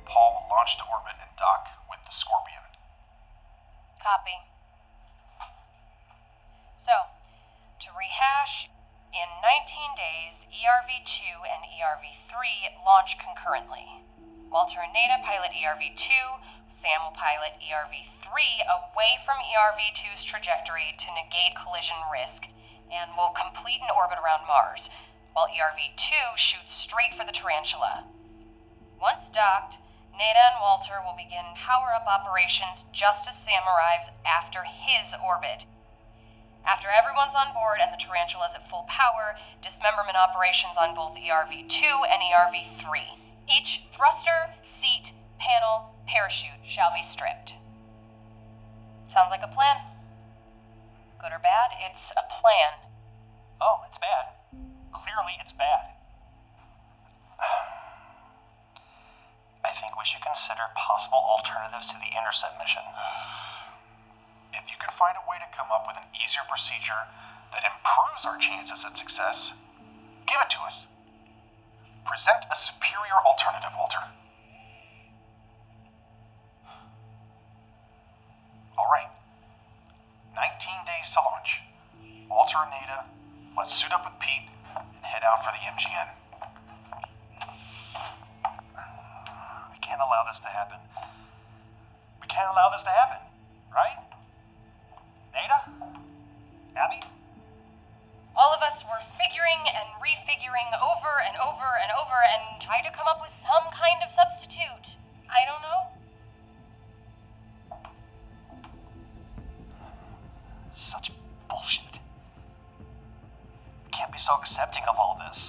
Paul will launch to orbit and dock with the Scorpion. Copy. So, to rehash, in 19 days, ERV-2 and ERV-3 launch concurrently. Walter and Nada pilot ERV-2, Sam will pilot ERV-3 away from ERV-2's trajectory to negate collision risk, and will complete an orbit around Mars, while ERV-2 shoots straight for the Tarantula. Once docked, Nada and Walter will begin power-up operations just as Sam arrives after his orbit. After everyone's on board and the Tarantula's at full power, dismemberment operations on both ERV-2 and ERV-3. Each thruster, seat, panel, parachute shall be stripped. Sounds like a plan? Good or bad, it's a plan. Oh, it's bad. Clearly it's bad. I think we should consider possible alternatives to the intercept mission. If you can find a way to come up with an easier procedure that improves our chances at success, give it to us. Present a superior alternative, Walter. All right. 19 days to launch. Walter and Nada, let's suit up with Pete and head out for the MGN. We can't allow this to happen. We can't allow this to happen, right? Nada? Abby? All of us were figuring and refiguring over and over and over and trying to come up with some kind of substitute. I don't know. Such bullshit. We can't be so accepting of all this.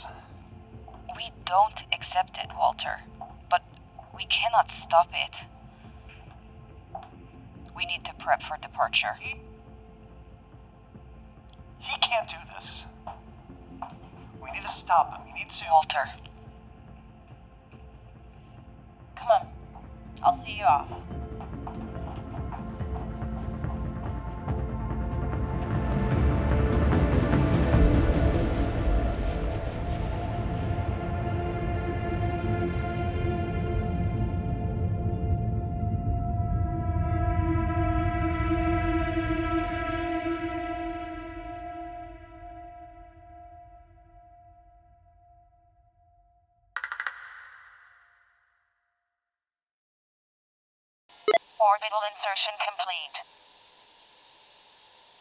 We don't accept it, Walter. But we cannot stop it. We need to prep for departure. He can't do this. We need to stop him. We need to... Walter. Come on. I'll see you off. Orbital insertion complete.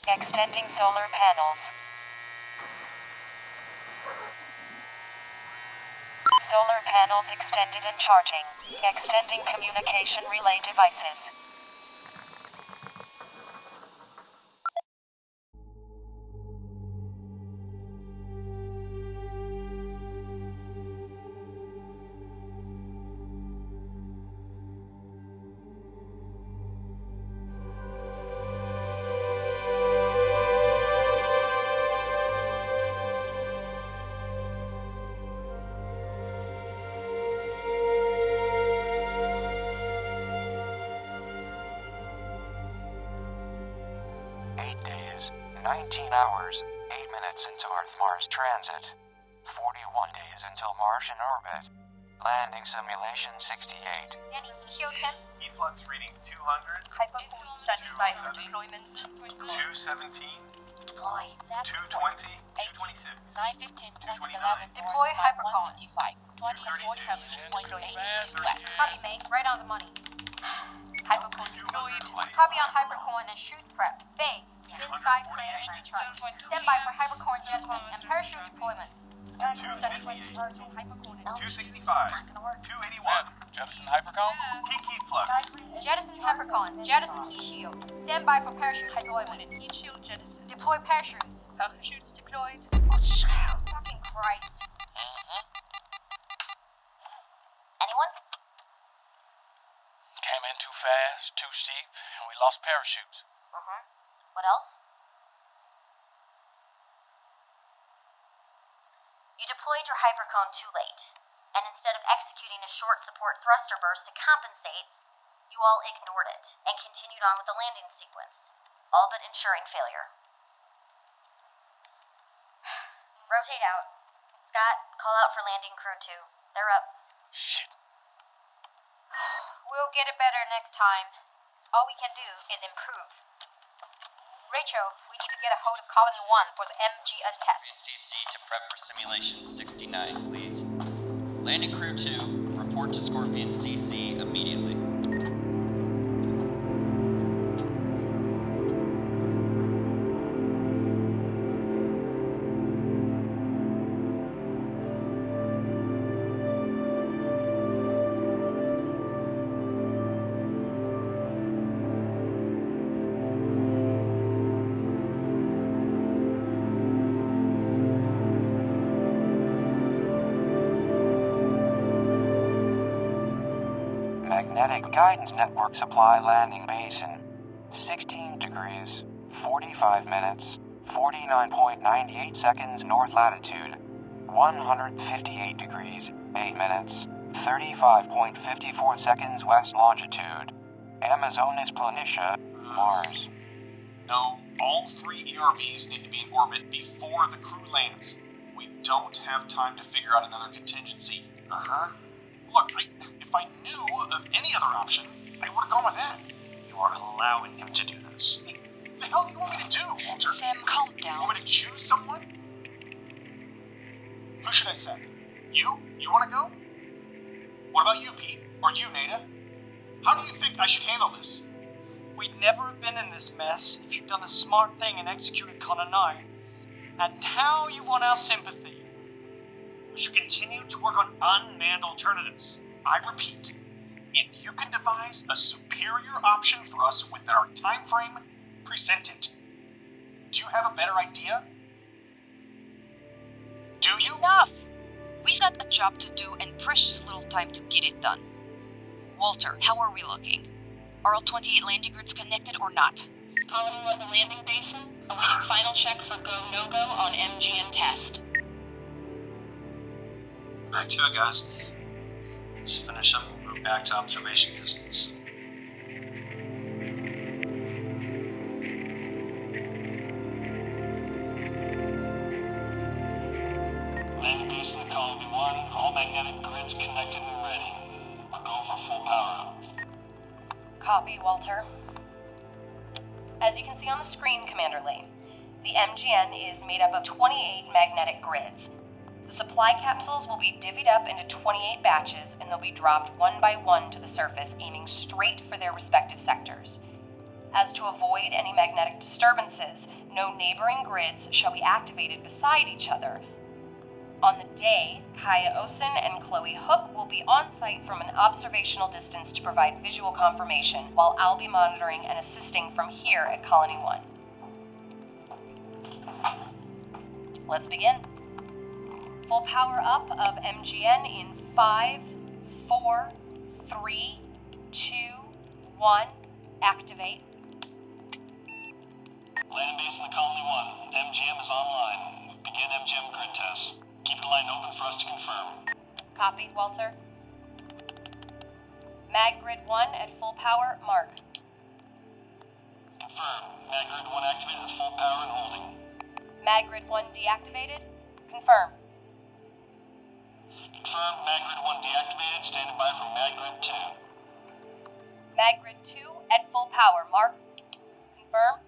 Extending solar panels. Solar panels extended and charging. Extending communication relay devices. Days, 19 hours, 8 minutes into Earth-Mars transit. 41 days until Martian orbit. Landing simulation 68. Danny, Shiyun Yu. Efflux reading 200. Hypercool standard by for deployment. 217. Deploy. 220. 226. 9:15, 229. Deploy Hypercon. 20 Copy, May. Right on the money. Hypercool deployed. Copy on Hypercorn and shoot prep. Feng, Flynn Sky Crane engine truck. Stand by for Hypercorn jettison and parachute deployment. 258. 265. 281. Jettison Hypercon? Peak heat flux. Jettison Hypercon. Jettison heat shield. Stand by for parachute deployment. Heat shield jettison. Deploy parachutes. Parachutes deployed. Oh, fucking Christ. Anyone? Came in too fast, too steep, and we lost parachutes. What else? You deployed your hypercone too late, and instead of executing a short support thruster burst to compensate, you all ignored it and continued on with the landing sequence, all but ensuring failure. Rotate out. Scott, call out for landing crew 2. They're up. Shit. We'll get it better next time. All we can do is improve. Rachel, we need to get a hold of Colony 1 for the MGN test. CC to prep for Simulation 69, please. Landing Crew 2, report to Scorpion CC immediately. Magnetic Guidance Network Supply Landing Basin. 16 degrees, 45 minutes, 49.98 seconds north latitude. 158 degrees, 8 minutes, 35.54 seconds west longitude. Amazonas Planitia, Mars. No, all 3 ERVs need to be in orbit before the crew lands. We don't have time to figure out another contingency. Look, if I knew of any other option, I would have gone with that. You are allowing him to do this. What the hell do you want me to do, Walter? Sam, calm down. You want me to choose someone? Who should I send? You? You want to go? What about you, Pete? Or you, Nada? How do you think I should handle this? We'd never have been in this mess if you'd done a smart thing and executed Connor 9. And now you want our sympathy. We should continue to work on unmanned alternatives. I repeat, if you can devise a superior option for us within our time frame, present it. Do you have a better idea? Do you? Enough! We've got a job to do and precious little time to get it done. Walter, how are we looking? Are all 28 landing grids connected or not? Colony 1 the landing basin, awaiting final check for go, no-go on MGN test. Back to it, guys. Let's finish up and move back to observation distance. Landing basin to Colony 1, all magnetic grids connected and ready. We'll go for full power up. Copy, Walter. As you can see on the screen, Commander Lee, the MGN is made up of 28 magnetic grids. The supply capsules will be divvied up into 28 batches, and they'll be dropped one by one to the surface, aiming straight for their respective sectors. As to avoid any magnetic disturbances, no neighboring grids shall be activated beside each other. On the day, Kaya Osen and Chloe Hooke will be on site from an observational distance to provide visual confirmation, while I'll be monitoring and assisting from here at Colony 1. Let's begin. Full power up of MGN in 5, 4, 3, 2, 1. Activate. Landing basin to Colony 1. MGM is online. Begin MGM grid test. Keep the line open for us to confirm. Copy, Walter. Mag grid 1 at full power, mark. Confirm. Mag grid 1 activated at full power and holding. Mag grid 1 deactivated, confirm. Confirmed. Mag grid 1 deactivated. Standing by for Mag grid 2. Mag grid 2 at full power, mark. Confirm.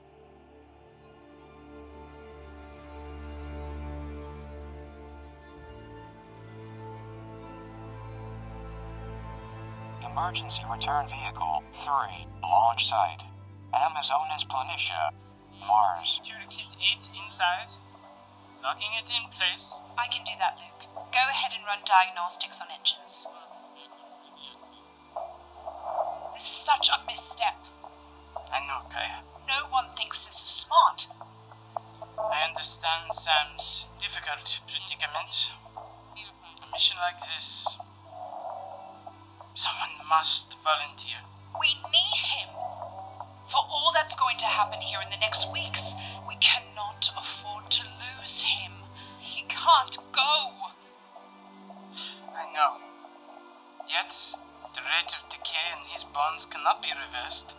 Emergency return vehicle 3, launch site. Amazonas Planitia, Mars. Tourniquet 8 inside. Locking it in place. I can do that, Luke. Go ahead and run diagnostics on engines. This is such a misstep. I know, Kaya. No one thinks this is smart. I understand Sam's difficult predicament. A mission like this, someone must volunteer. We need him. For all that's going to happen here in the next weeks, we cannot afford to lose him. He can't go. I know. Yet, the rate of decay in his bones cannot be reversed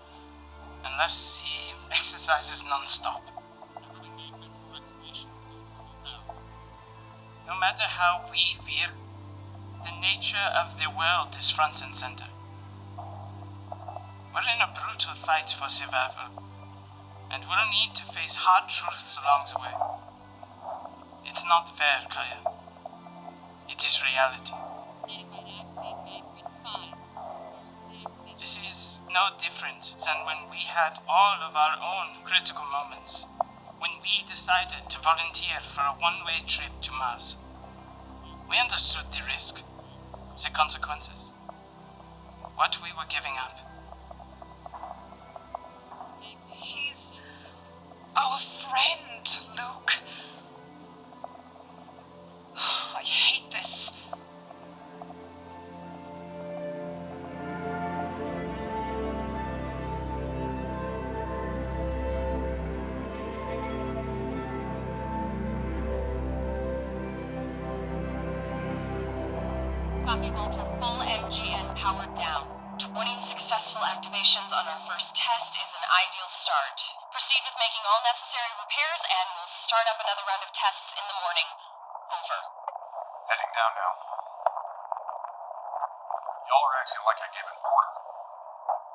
unless he exercises non-stop. No matter how we fear, The nature of the world is front and center. We're in a brutal fight for survival, and we'll need to face hard truths along the way. It's not fair, Kaya. It is reality. This is no different than when we had all of our own critical moments, when we decided to volunteer for a one-way trip to Mars. We understood the risk, the consequences, what we were giving up. He's our friend, Luke. I hate this. Copy, Walter. Full MGN powered down. 20 successful activations on our first test is an ideal start. Proceed with making all necessary repairs, and we'll start up another round of tests in the morning. Over. Heading down now. Y'all are acting like I gave an order.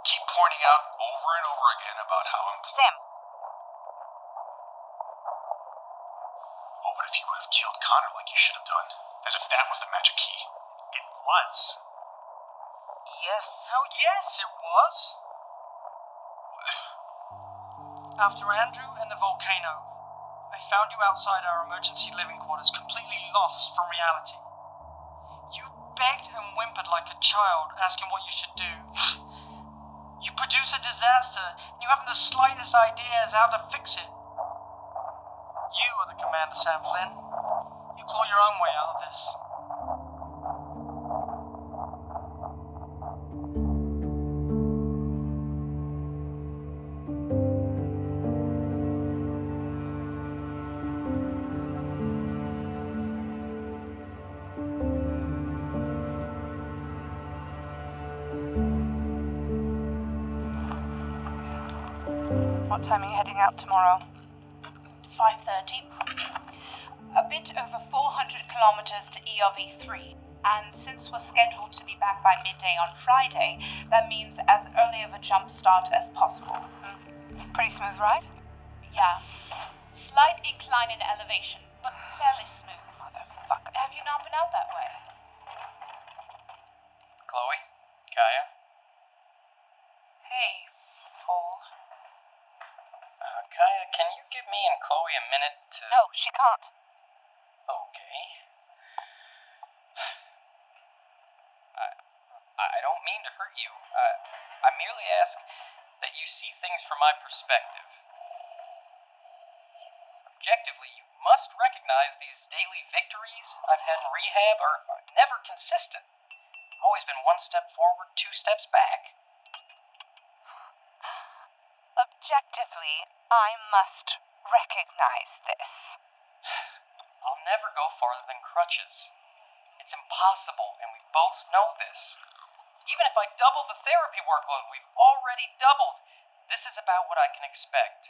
Keep pointing out over and over again about how important. Sam. Oh, but if you would have killed Connor like you should have done, as if that was the magic key. It was. Yes. Oh, yes, it was. After Andrew and the volcano, I found you outside our emergency living quarters, completely lost from reality. You begged and whimpered like a child, asking what you should do. You produce a disaster, and you haven't the slightest idea as how to fix it. You are the commander, Sam Flynn. You claw your own way out of this. What time are you heading out tomorrow? 5:30. A bit over 400 kilometers to ERV3. And since we're scheduled to be back by midday on Friday, that means as early of a jump start as possible. Pretty smooth ride? Yeah. Slight incline in elevation, but fairly smooth. Motherfucker. Have you not been out that way? Chloe? Kaya? Hey, Paul. Kaya, can you give me and Chloe a minute to... No, she can't. Okay. I don't mean to hurt you. I merely ask that you see things from my perspective. Objectively, you must recognize these daily victories I've had in rehab are never consistent. Always been one step forward, two steps back. Objectively, I must recognize this. I'll never go farther than crutches. It's impossible, and we both know this. Even if I double the therapy workload we've already doubled, this is about what I can expect.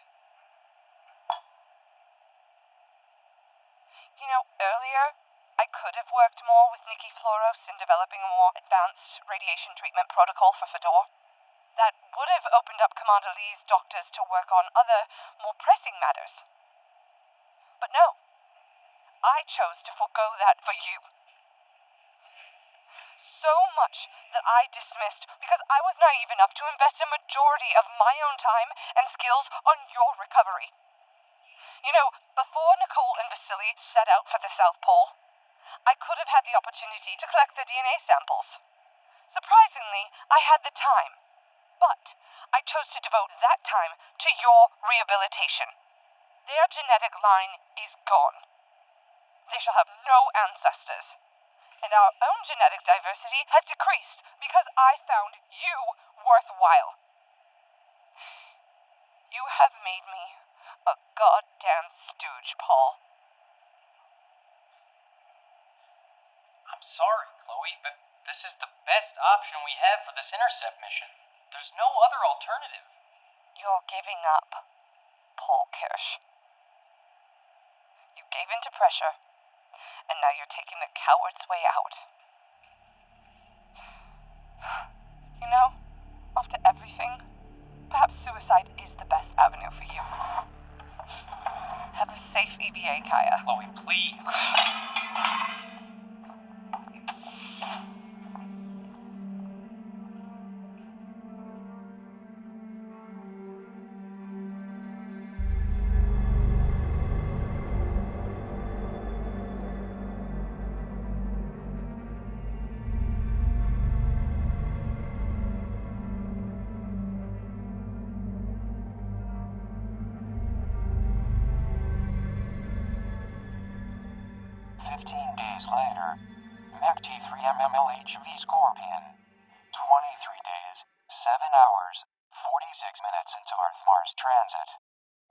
You know, earlier, I could have worked more with Nikki Floros in developing a more advanced radiation treatment protocol for Fedor. That would have opened up Commander Lee's doctors to work on other, more pressing matters. But no, I chose to forego that for you. So much that I dismissed because I was naive enough to invest a majority of my own time and skills on your recovery. You know, before Nicole and Vasily set out for the South Pole, I could have had the opportunity to collect the DNA samples. Surprisingly, I had the time. But I chose to devote that time to your rehabilitation. Their genetic line is gone. They shall have no ancestors. And our own genetic diversity has decreased because I found you worthwhile. You have made me a goddamn stooge, Paul. I'm sorry, Chloe, but this is the best option we have for this intercept mission. There's no other alternative. You're giving up, Paul Kirsch. You gave in to pressure, and now you're taking the coward's way out. Scorpion. 23 days, 7 hours, 46 minutes until Earth-Mars transit.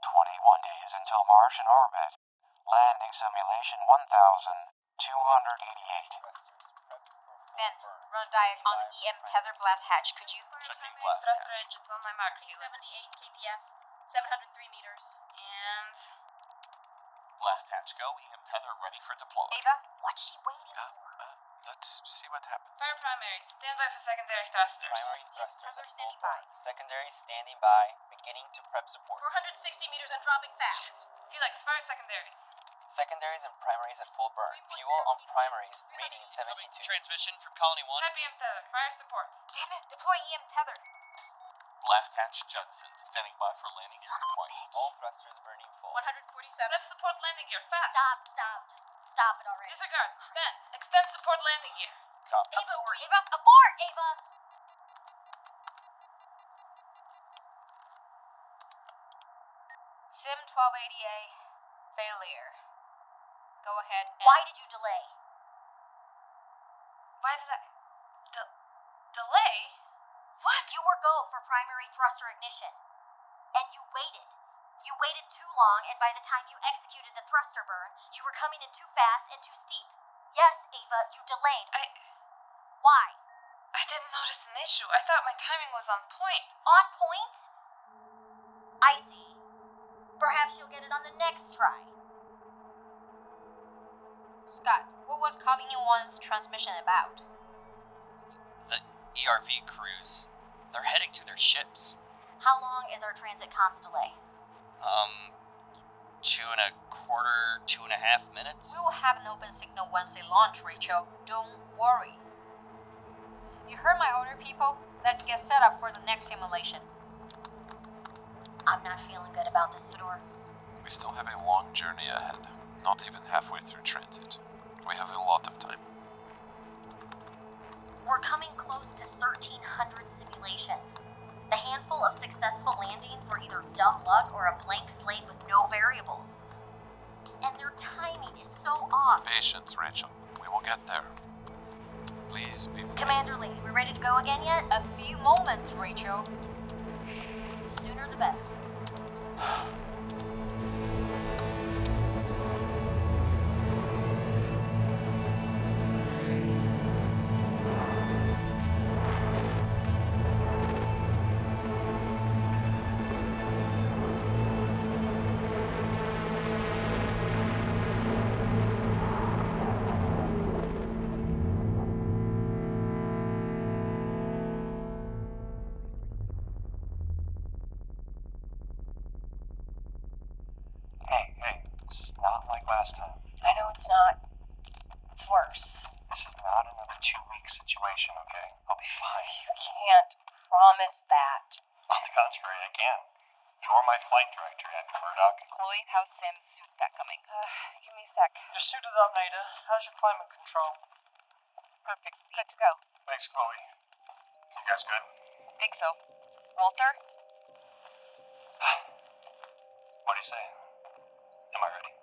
21 days until Martian orbit. Landing simulation 1288. Ben, run diag on the EM tether blast hatch, could you? Checking blast Thruster hatch. engines on my mark, Felix. 78 kps, 703 meters, and... Blast hatch go, EM tether ready for deploy. Ava, what's she waiting for? Let's see what happens. Fire primaries, stand by for secondary thrusters. Primary thrusters at full standing burn. by. Secondary standing by, beginning to prep supports. 460 meters and dropping fast. Felix, fire secondaries. Secondaries and primaries at full burn. Fuel on primaries, reading 72. Transmission from Colony 1. Prep EM tether, fire supports. Damn it, deploy EM tether. Blast hatch jettisoned, standing by for landing gear deployment. All thrusters burning full. 147. Prep support landing gear, fast. Stop. Just stop it already. Disregard. Ben, extend support landing gear. Copy. Abort, Ava! Sim 1280A, failure. Go ahead and... Why did you delay? Why did I... delay? What? You were go for primary thruster ignition. And you waited. You waited too long, and by the time you executed the thruster burn, you were coming in too fast and too steep. Yes, Ava, you delayed. Why? I didn't notice an issue. I thought my timing was on point. On point? I see. Perhaps you'll get it on the next try. Scott, what was Colony 1's transmission about? The ERV crews. They're heading to their ships. How long is our transit comms delay? 2.25, 2.5 minutes. We will have an open signal once they launch, Rachel. Don't worry. You heard my order, people? Let's get set up for the next simulation. I'm not feeling good about this, Fedor. We still have a long journey ahead. Not even halfway through transit. We have a lot of time. We're coming close to 1,300 simulations. The handful of successful landings were either dumb luck or a blank slate with no variables. And their timing is so off. Patience, Rachel. We will get there. Please be... Commander Lee, we ready to go again yet? A few moments, Rachel. The sooner the better. Last time. I know it's not. It's worse. This is not another 2-week situation, okay? I'll be fine. You can't promise that. On the contrary, I can. You're my flight director, Murdoch. Chloe, how's Sam's suit back coming? Give me a sec. You're suited up, Nada. How's your climate control? Perfect. Good to go. Thanks, Chloe. You guys good? Think so. Walter? What do you say? Am I ready?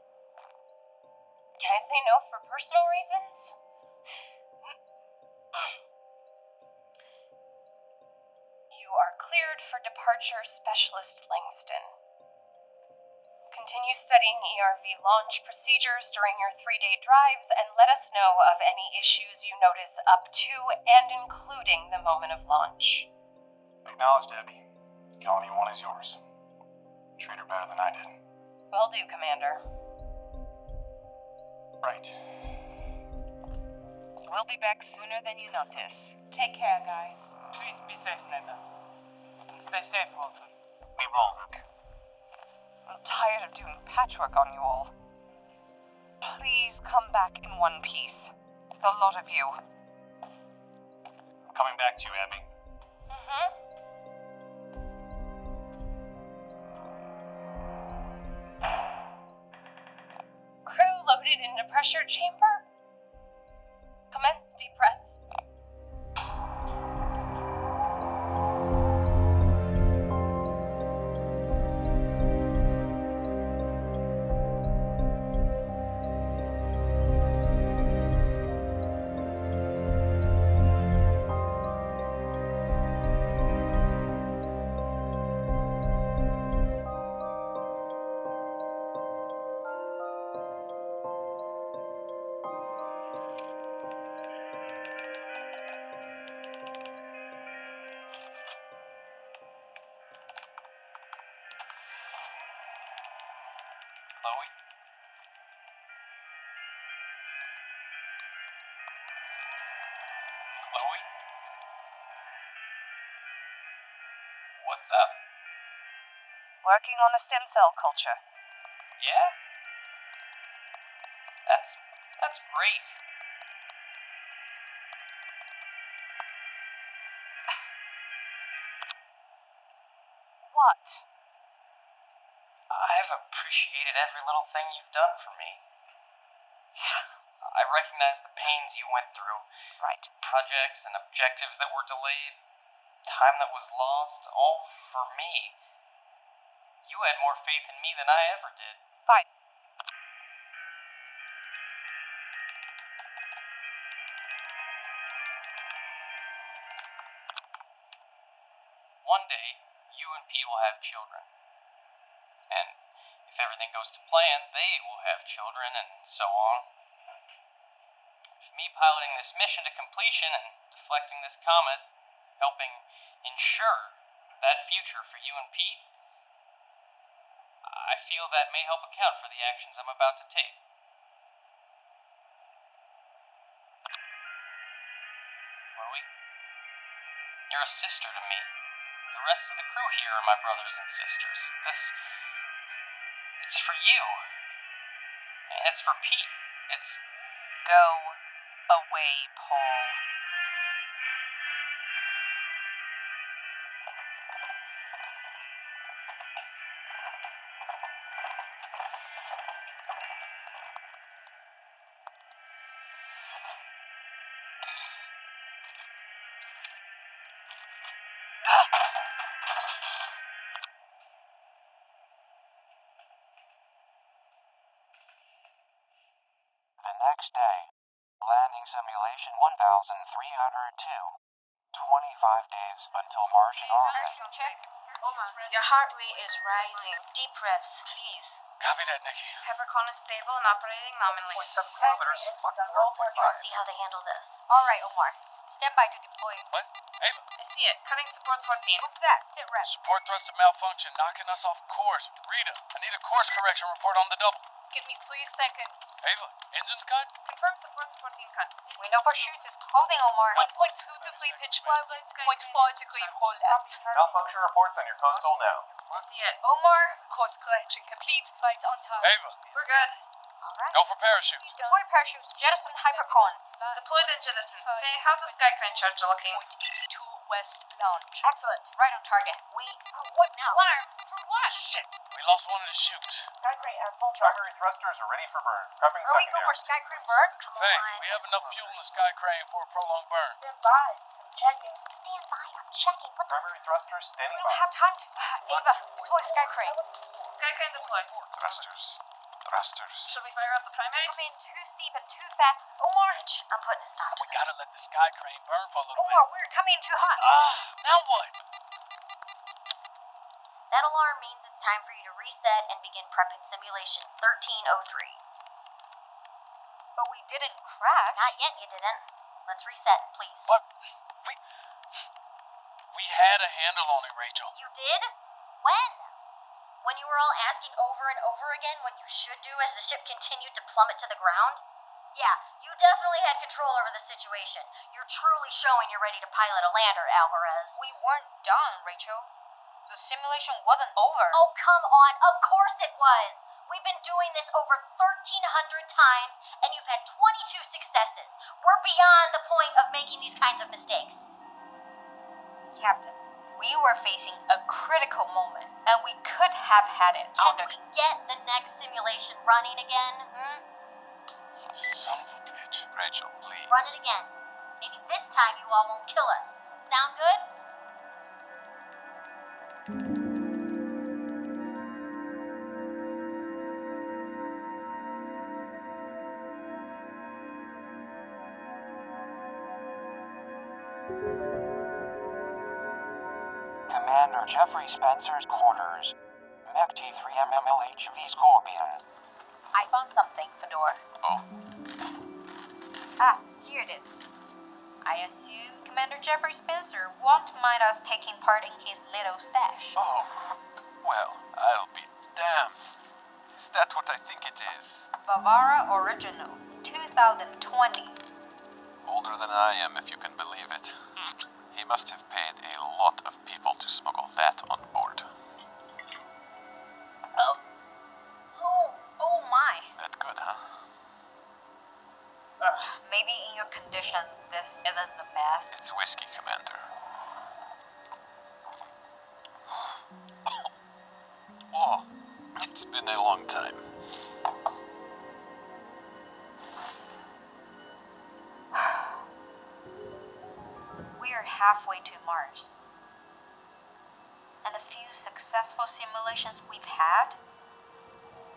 Can I say no for personal reasons? You are cleared for departure, Specialist Langston. Continue studying ERV launch procedures during your 3-day drives and let us know of any issues you notice up to and including the moment of launch. Acknowledged, Abby. Colony 1 is yours. Treat her better than I did. Will do, Commander. Right. We'll be back sooner than you notice. Take care, guys. Please be safe, Nada. And stay safe, Walter. We will, Hooke. I'm tired of doing patchwork on you all. Please come back in one piece. The lot of you. I'm coming back to you, Abby. Crew loaded into pressure chamber. Commence depress. Chloe? Chloe? What's up? Working on a stem cell culture. Yeah? That's great. What? I've appreciated every little thing you've done for me. I recognize the pains you went through. Right. Projects and objectives that were delayed. Time that was lost, all for me. You had more faith in me than I ever did. Fine. One day, you and Pete will have children. And if everything goes to plan, they will have children, and so on. If me piloting this mission to completion and deflecting this comet, helping ensure that future for you and Pete, I feel that may help account for the actions I'm about to take. Chloe, you're a sister to me. The rest of the crew here are my brothers and sisters. It's for you. And it's for Pete. It's... Go away, Paul. The next day, landing simulation 1302. 25 days until Martian orbit. Check. Omar, your heart rate is rising. Deep breaths, please. Copy that, Nikki. Peppercorn is stable and operating nominally. 7 kilometers, Mach 4.5. Let's see how they handle this. All right, Omar. Stand by to deploy. What? Ava? I see it. Cutting support 14. What's that? Sit rep. Support thruster malfunction, knocking us off course. Rita, I need a course correction report on the double. Give me 3 seconds. Ava, engines cut? Confirm support 14 cut. Window for shoots is closing, Omar. 1.2 to clear pitch 5 right sky. 0.4 to clear hold left. Malfunction reports on your console now. I see it. Omar, course correction complete. Lights on top. Ava. We're good. All right. Go for parachutes. Deploy parachutes. Jettison hypercon. Deployed and jettison. Hey, how's the sky crane charge looking? 82 west launch. Excellent. Right on target. What now? Alarm. For what? Shit, we lost one of the chutes. Sky crane at full charge. Primary thrusters are ready for burn. Prepping Are we go secondary. for sky crane burn? Hey, we have enough fuel in the sky crane for a prolonged burn. Stand by. I'm checking. Stand by, I'm checking. What the Primary thrusters standing We don't by. have time to... Ava, deploy sky crane. Sky crane deployed. Thrusters. Should we fire up the primaries? I mean, too steep and too fast. Omar! I'm putting a stop to We this. gotta let the sky crane burn for a little Omar, we're coming too hot. Now what? That alarm means it's time for you to reset and begin prepping simulation 1303. But we didn't crash. Not yet, you didn't. Let's reset, please. What? We had a handle on it, Rachel. You did? When? When you were all asking over and over again what you should do as the ship continued to plummet to the ground? Yeah, you definitely had control over the situation. You're truly showing you're ready to pilot a lander, Alvarez. We weren't done, Rachel. The simulation wasn't over. Oh, come on. Of course it was. We've been doing this over 1,300 times, and you've had 22 successes. We're beyond the point of making these kinds of mistakes. Captain, we were facing a critical moment, and we could have had it Can we get the next simulation running again? Son of a bitch. Rachel, please. Run it again. Maybe this time you all won't kill us. Sound good? Commander Jeffrey Spencer's quarters. Mech T3MMLH Weiskopf. I found something, Fedor. Oh? Here it is. I assume Commander Jeffrey Spencer won't mind us taking part in his little stash. Oh. Well, I'll be damned. Is that what I think it is? Vavara Original, 2020. Older than I am, if you can believe it. He must have paid a lot of people to smuggle that on board. Oh my. That good, huh? Maybe in your condition, this isn't the best. It's whiskey, Commander. Oh, it's been a long time. We're halfway to Mars. And the few successful simulations we've had,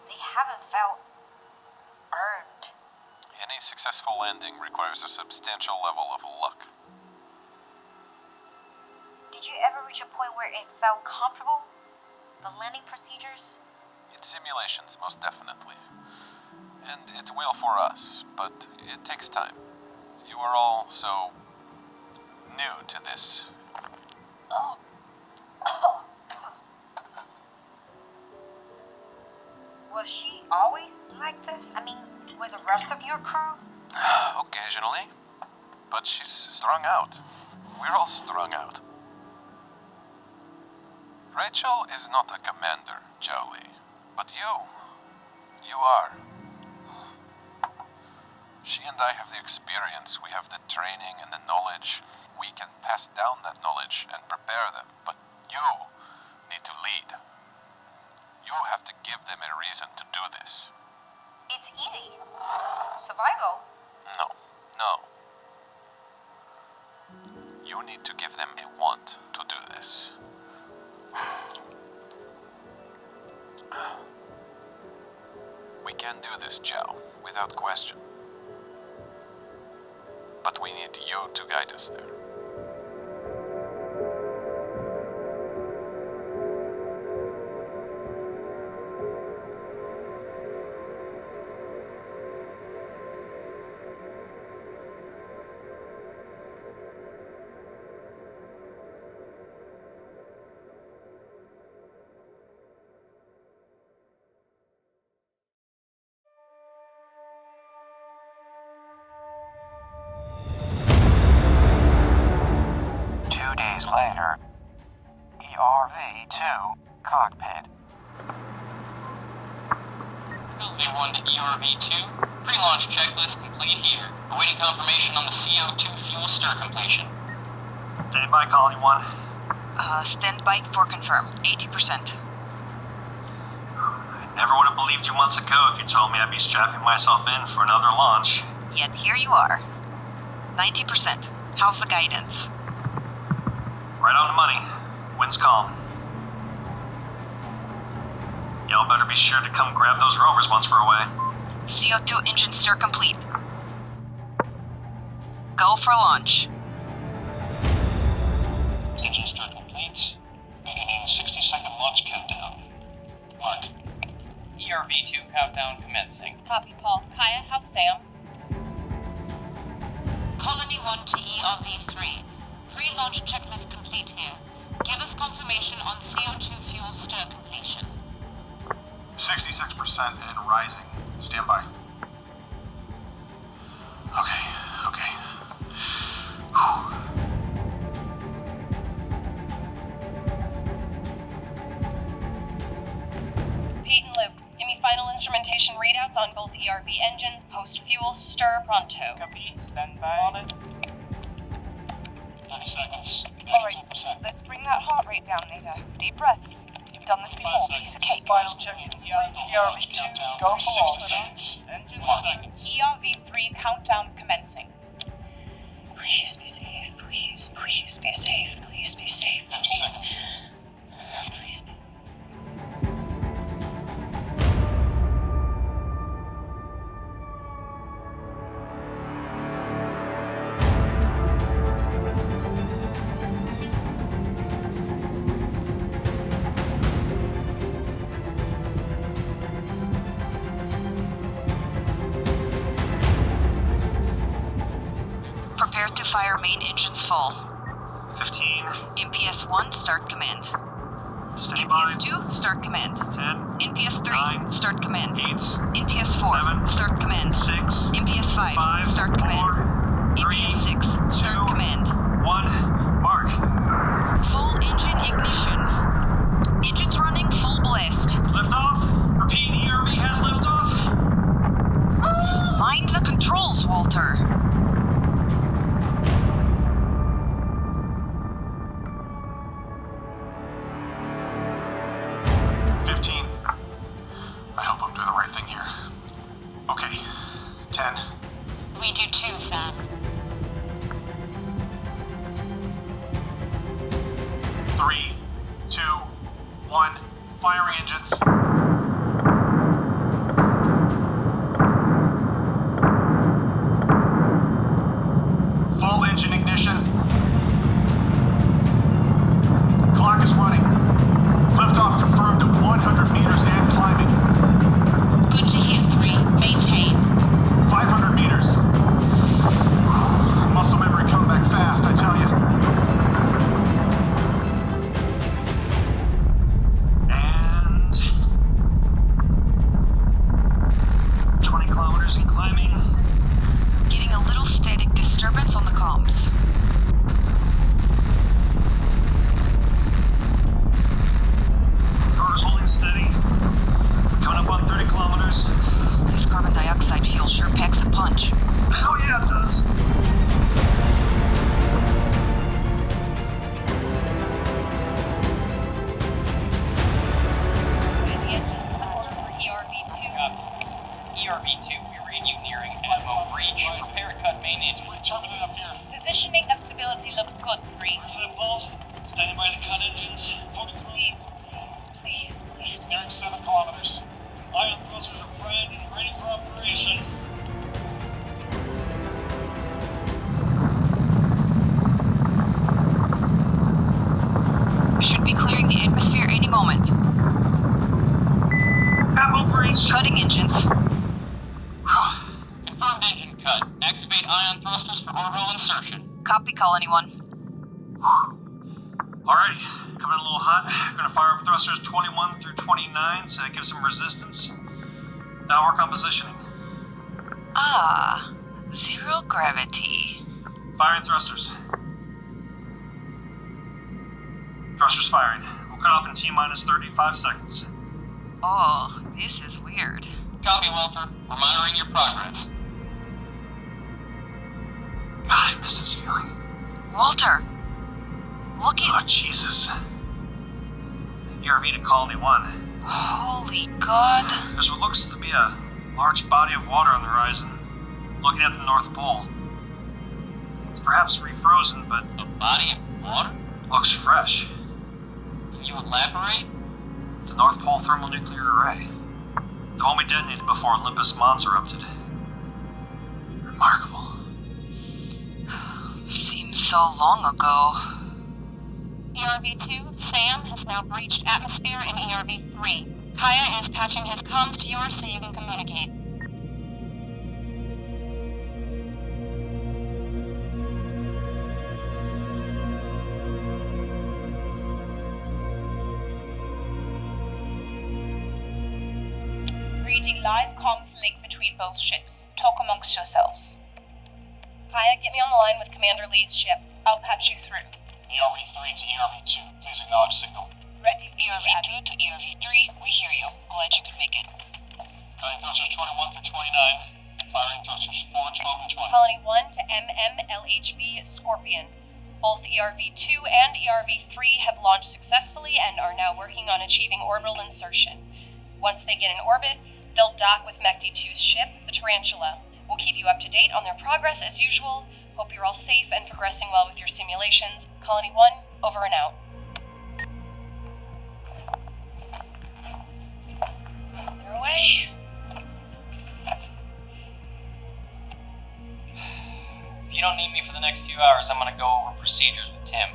they haven't felt earned. Any successful landing requires a substantial level of luck. Did you ever reach a point where it felt comfortable? The landing procedures? In simulations, most definitely. And it will for us, but it takes time. You are all so new to this. Was she always like this? I mean, was the rest of your crew? Occasionally. But she's strung out. We're all strung out. Rachel is not a commander, Jolie. But you are. She and I have the experience, we have the training and the knowledge. We can pass down that knowledge and prepare them. But you need to lead. You have to give them a reason to do this. It's easy. Survival. No. You need to give them a want to do this. We can do this, Jiao, without question. But we need you to guide us there. Later, ERV-2 cockpit. LV-1 to ERV-2. Pre-launch checklist complete here. Awaiting confirmation on the CO2 fuel stir completion. Stand by, Colony 1. Stand by for confirm. 80%. I never would have believed you months ago if you told me I'd be strapping myself in for another launch. Yet here you are. 90%. How's the guidance? Right on the money. Wind's calm. Y'all better be sure to come grab those rovers once we're away. CO2 engine stir complete. Go for launch. Engine stir complete. Beginning 60-second launch countdown. Mark. ERV-2 countdown commencing. Copy, Paul. Kaya, how's Sam? Colony 1 to ERV-3. Pre-launch checklist complete here. Give us confirmation on CO2 fuel stir completion. 66% and rising. Stand by. Okay. Whew. Pete and Luke, give me final instrumentation readouts on both ERV engines, post-fuel stir pronto. Copy. Stand by. On it. 30 seconds. Alright, let's bring that heart rate down, Nita. Deep breaths. You've done this before. Piece of cake. Final check. ERV-2. Go for launch. Engine seconds. ERV-3 countdown commencing. Please be safe. Please be safe. Please be safe. 50 seconds. Please be. Prepare to fire main engines full. 15. MPS-1 start command. Stand by. NPS 2, start command. 10. NPS 3, 9, start command. 8. NPS 4, 7, start command. 6. NPS 5, 5. start command. 4. 3. NPS 6, start 2, command. 1. Mark. Full engine ignition. Engines running full blast. Lift off. Repeat, ERV has lift off. Mind the controls, Walter. I hope I'm doing the right thing here. Okay. 10. We do too, Sam. 3, 2, 1. Firing engines. Full engine ignition. Clock is running. Liftoff confirmed at 100 meters and climbing. Good to hear, 3. Maintain. 500 meters. Muscle memory come back fast, I tell you. And 20 kilometers in climbing. Getting a little static disturbance on the comms. Car's holding steady. Coming up on 30 kilometers. This carbon dioxide fuel sure packs a punch. Oh yeah, it does. ERV2, we read you nearing ammo breach. Repair cut main engine. Terminate up here. Positioning and stability looks good, 3. Simple. Standing by the cut engines. 40 Please, please, please. Nearing 7 kilometers. Ion thrusters are primed and ready for operation. Should be clearing the atmosphere any moment. Ammo breach. Cutting engines. Confirmed engine cut. Activate ion thrusters for orbital insertion. Copy, Colony 1. Alrighty, coming in a little hot. Gonna fire up thrusters 21 through 29 so it gives some resistance. Now work on positioning. Ah, zero gravity. Firing thrusters. Thrusters firing. We'll cut off in T-minus 35 seconds. Oh, this is weird. Copy, Walter. We're monitoring your progress. God, I miss this feeling. Walter, look at... Oh, Jesus. ERV to Colony 1. Holy God. There's what looks to be a large body of water on the horizon, looking at the North Pole. It's perhaps refrozen, but... A body of water? Looks fresh. Can you elaborate? The North Pole thermonuclear array. The one we detonated before Olympus Mons erupted. Remarkable. Seems so long ago. ERV-2, Sam has now breached atmosphere in ERV-3. Kaya is patching his comms to yours so you can communicate. Reading live comms link between both ships. Talk amongst yourselves. Kaya, get me on the line with Commander Lee's ship. I'll patch you through. ERV-3 to ERV-2. Please acknowledge signal. Ready, ERV-2 to ERV-3. We hear you. Glad you could make it. Cutting thrusters 21 through 29. Firing thrusters 4, 12, and 20. Colony 1 to MMLHV Scorpion. Both ERV-2 and ERV-3 have launched successfully and are now working on achieving orbital insertion. Once they get in orbit, they'll dock with MECD-2's ship, the Tarantula. We'll keep you up to date on their progress as usual. Hope you're all safe and progressing well with your simulations. Colony 1, over and out. They're away. If you don't need me for the next few hours, I'm gonna go over procedures with Tim.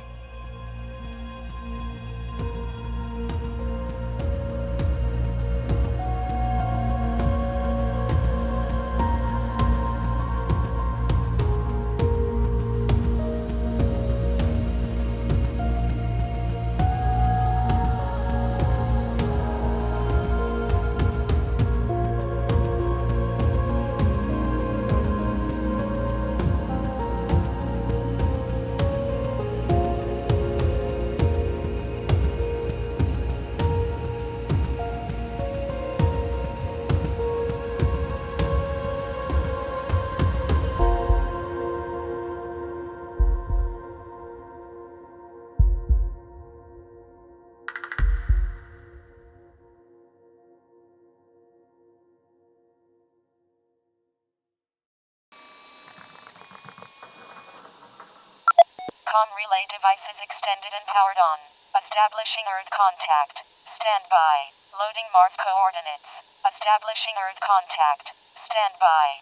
Intercom relay devices extended and powered on. Establishing Earth contact. Stand by. Loading Mars coordinates. Establishing Earth contact. Stand by.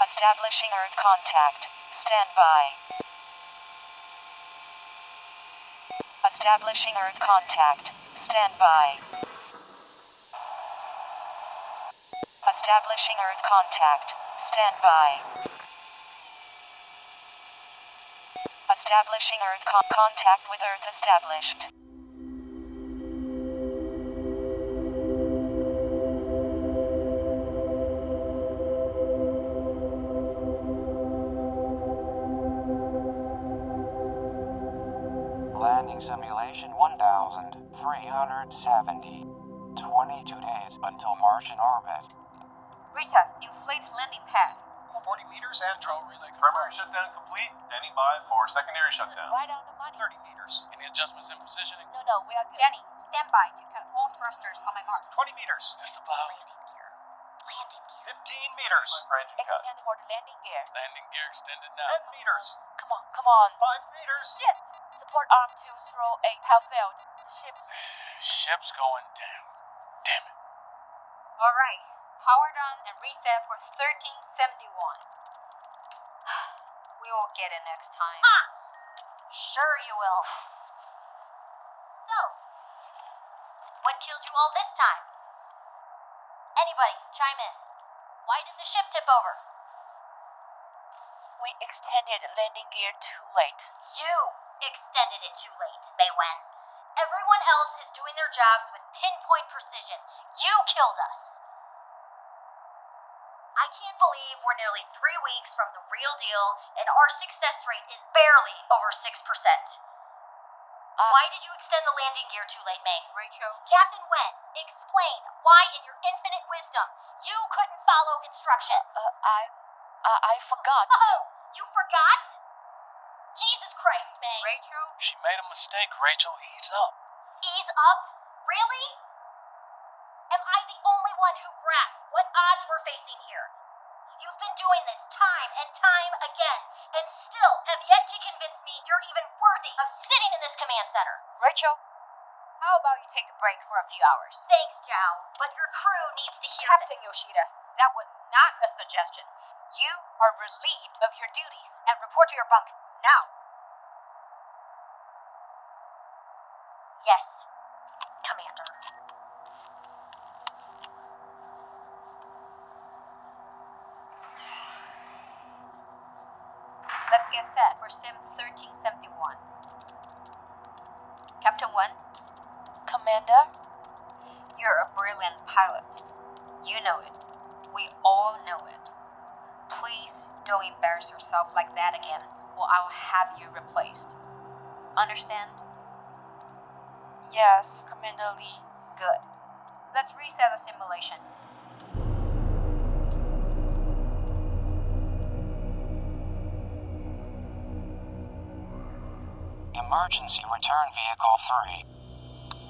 Establishing Earth contact. Stand by. Establishing Earth contact. Stand by. Establishing Earth contact. Stand by. Establishing Earth contact with Earth established. Landing simulation 1,370. 22 days until Martian orbit. Rita, inflate landing pad. 40 meters and drone relay Primary confirmed. shutdown complete. Standing by for secondary shutdown. Right on the money. 30 meters. Any adjustments in positioning? No, we are good. Danny, stand by to cut all thrusters on my mark. 20 meters. Disavow. Landing gear. 15 meters. Range and cut. Extend for the landing gear. Landing gear extended now. 10 meters. Come on. 5 meters. Shit! Support arm to throw a half failed. The ship. Ship's going down. Damn it. All right. Powered on and reset for 1371. We will get it next time. Sure you will. So, what killed you all this time? Anybody, chime in. Why did the ship tip over? We extended landing gear too late. You extended it too late, Mei Wen. Everyone else is doing their jobs with pinpoint precision. You killed us. I can't believe we're nearly 3 weeks from the real deal and our success rate is barely over 6%. Why did you extend the landing gear too late, Mei? Rachel. Captain Wen, explain why in your infinite wisdom you couldn't follow instructions. I forgot. Oh, you forgot? Jesus Christ, Mei. Rachel? She made a mistake, Rachel. Ease up. Ease up? Really? Am I the only one who grasps what odds we're facing here? You've been doing this time and time again, and still have yet to convince me you're even worthy of sitting in this command center. Rachel, how about you take a break for a few hours? Thanks, Jiao, but your crew needs to hear Captain this. Yoshida, that was not a suggestion. You are relieved of your duties and report to your bunk now. Yes, Commander. Let's get set for Sim 1371. Captain Wen, Commander? you're a brilliant pilot. You know it. We all know it. Please don't embarrass yourself like that again, or I'll have you replaced. Understand? Yes, Commander Lee. Good. Let's reset the simulation. Emergency return vehicle 3.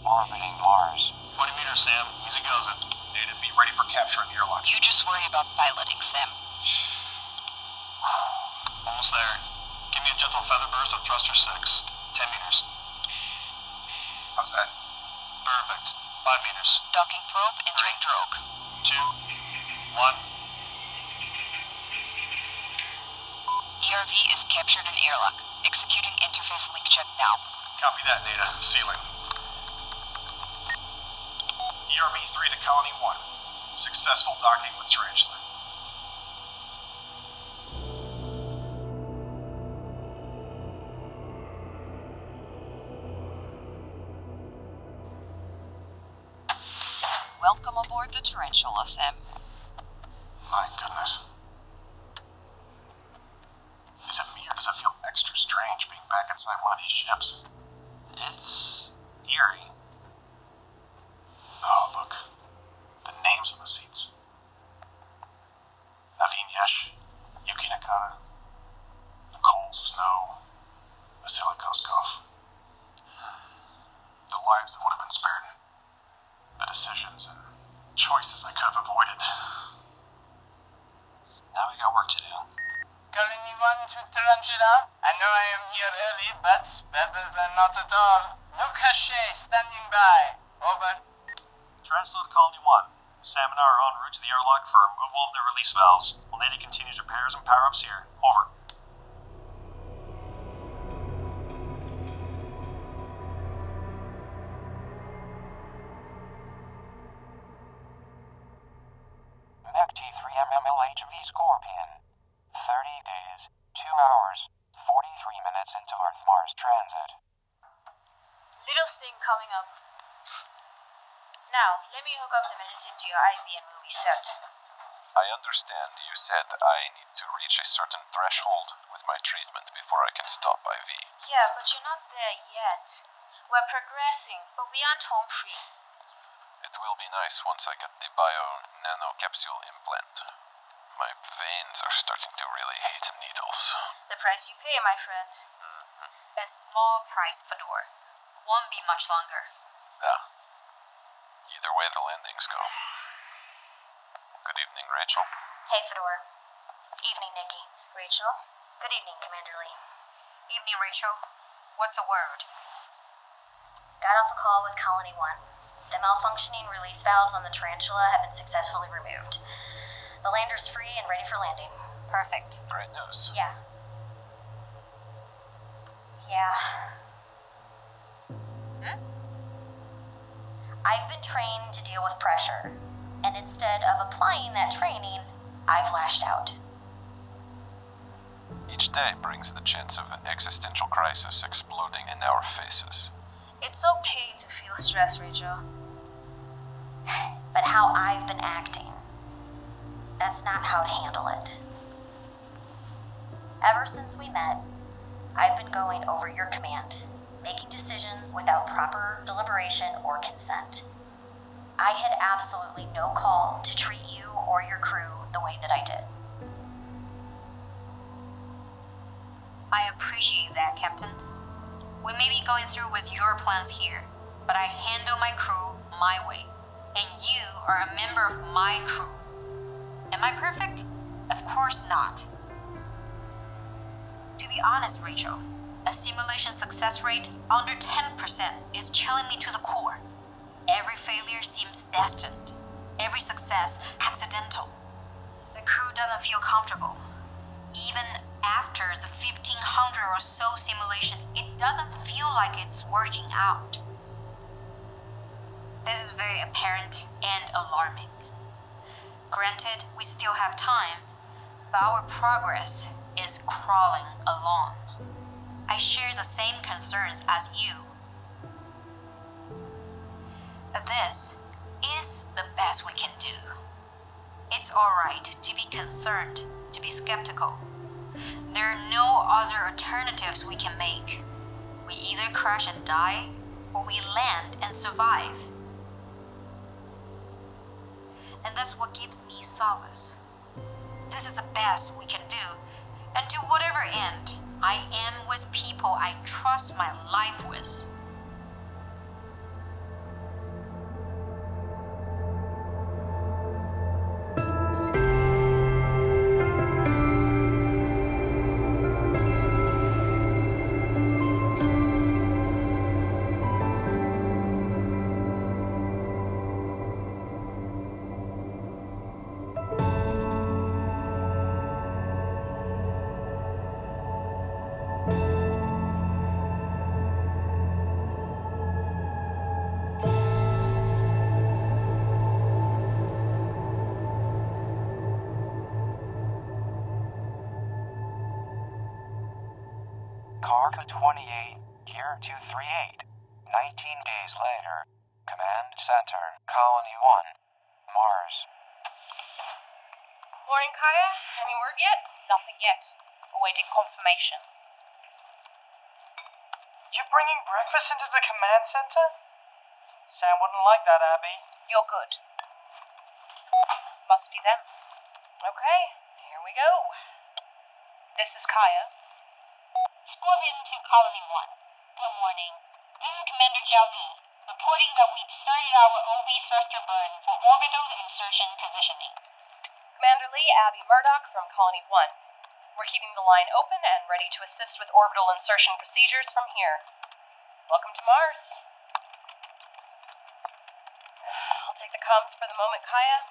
Orbiting Mars. 20 meters, Sam. Easy goes it. Data, be ready for capture in the airlock. You just worry about piloting, Sam. Almost there. Give me a gentle feather burst of thruster 6. 10 meters. How's that? Perfect. 5 meters. Docking probe entering drogue. 2, 1. ERV is captured in airlock. Executing interface link check now. Copy that, Data. Sealing. ERV 3 to Colony 1. Successful docking with Tarantula. Welcome aboard the Tarantula, Sam. My goodness. Is it me or does it feel extra strange being back inside one of these ships? It's eerie. Oh, look. The names on the seats. Naveen Yesh, Yuki Nakata, Nicole Snow, Vasily Koskov. The lives that would have been spared. The decisions and choices I could have avoided. Now we got work to do. Colony 1 to Tarantula. I know I am here early, but better than not at all. No cachet, standing by. Over. Translate Colony 1. Sam and I are en route to the airlock for removal of the release valves. Lady continues repairs and power-ups here. Over. MT3MMLHV Scorpion. 30 days, 2 hours, 43 minutes into our Mars transit. Little sting coming up. Now, let me hook up the medicine to your IV and we'll be set. I understand you said I need to reach a certain threshold with my treatment before I can stop IV. Yeah, but you're not there yet. We're progressing, but we aren't home free. It will be nice once I get the bio-nano capsule implant. My veins are starting to really hate needles. The price you pay, my friend. A small price, Fedor. Won't be much longer. Yeah. Either way the landings go. Good evening, Rachel. Hey, Fedor. Evening, Nikki. Rachel? Good evening, Commander Lee. Evening, Rachel. What's a word? Got off a call with Colony 1. The malfunctioning release valves on the Tarantula have been successfully removed. The lander's free and ready for landing. Perfect. Great news. Yeah. Yeah. I've been trained to deal with pressure, and instead of applying that training, I've lashed out. Each day brings the chance of an existential crisis exploding in our faces. It's okay to feel stressed, Rachel. But how I've been acting, that's not how to handle it. Ever since we met, I've been going over your command, making decisions without proper deliberation or consent. I had absolutely no call to treat you or your crew the way that I did. I appreciate that, Captain. We may be going through with your plans here, but I handle my crew my way, and you are a member of my crew. Am I perfect? Of course not. To be honest, Rachel, a simulation success rate under 10% is chilling me to the core. Every failure seems destined, every success accidental. The crew doesn't feel comfortable. Even after the 1,500 or so simulation, it doesn't feel like it's working out. This is very apparent and alarming. Granted, we still have time, but our progress is crawling along. I share the same concerns as you. But this is the best we can do. It's alright to be concerned, to be skeptical. There are no other alternatives we can make. We either crash and die, or we land and survive. And that's what gives me solace. This is the best we can do, and to whatever end, I am with people I trust my life with. Cargo 28, Gear 238. 19 days later, Command Center, Colony 1, Mars. Morning, Kaya. Any word yet? Nothing yet. Awaiting confirmation. You bringing breakfast into the command center? Sam wouldn't like that, Abby. You're good. Must be them. Okay, here we go. This is Kaya. Scorpion to Colony 1. Good morning. This is Commander Jiao, reporting that we've started our OV thruster burn for orbital insertion positioning. Commander Lee, Abby Murdoch from Colony 1. We're keeping the line open and ready to assist with orbital insertion procedures from here. Welcome to Mars. I'll take the comms for the moment, Kaya.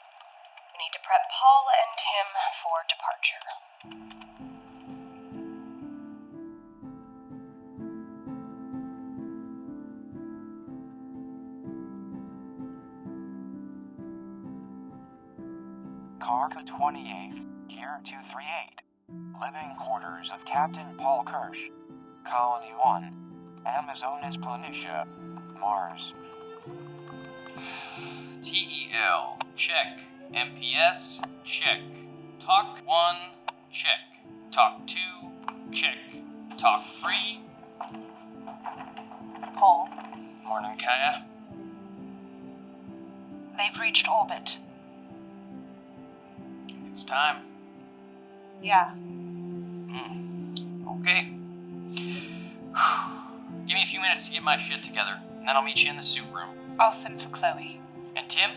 We need to prep Paul and Tim for departure. Cargo 28th, Gear 238. Living quarters of Captain Paul Kirsch. Colony 1, Amazonas Planitia, Mars. TEL, check. MPS, check. Talk 1, check. Talk 2, check. Talk 3. Paul, Morning, Kaya. they've reached orbit. It's time. Yeah. Okay. Give me a few minutes to get my shit together, and then I'll meet you in the suit room. I'll send for Chloe. And Tim?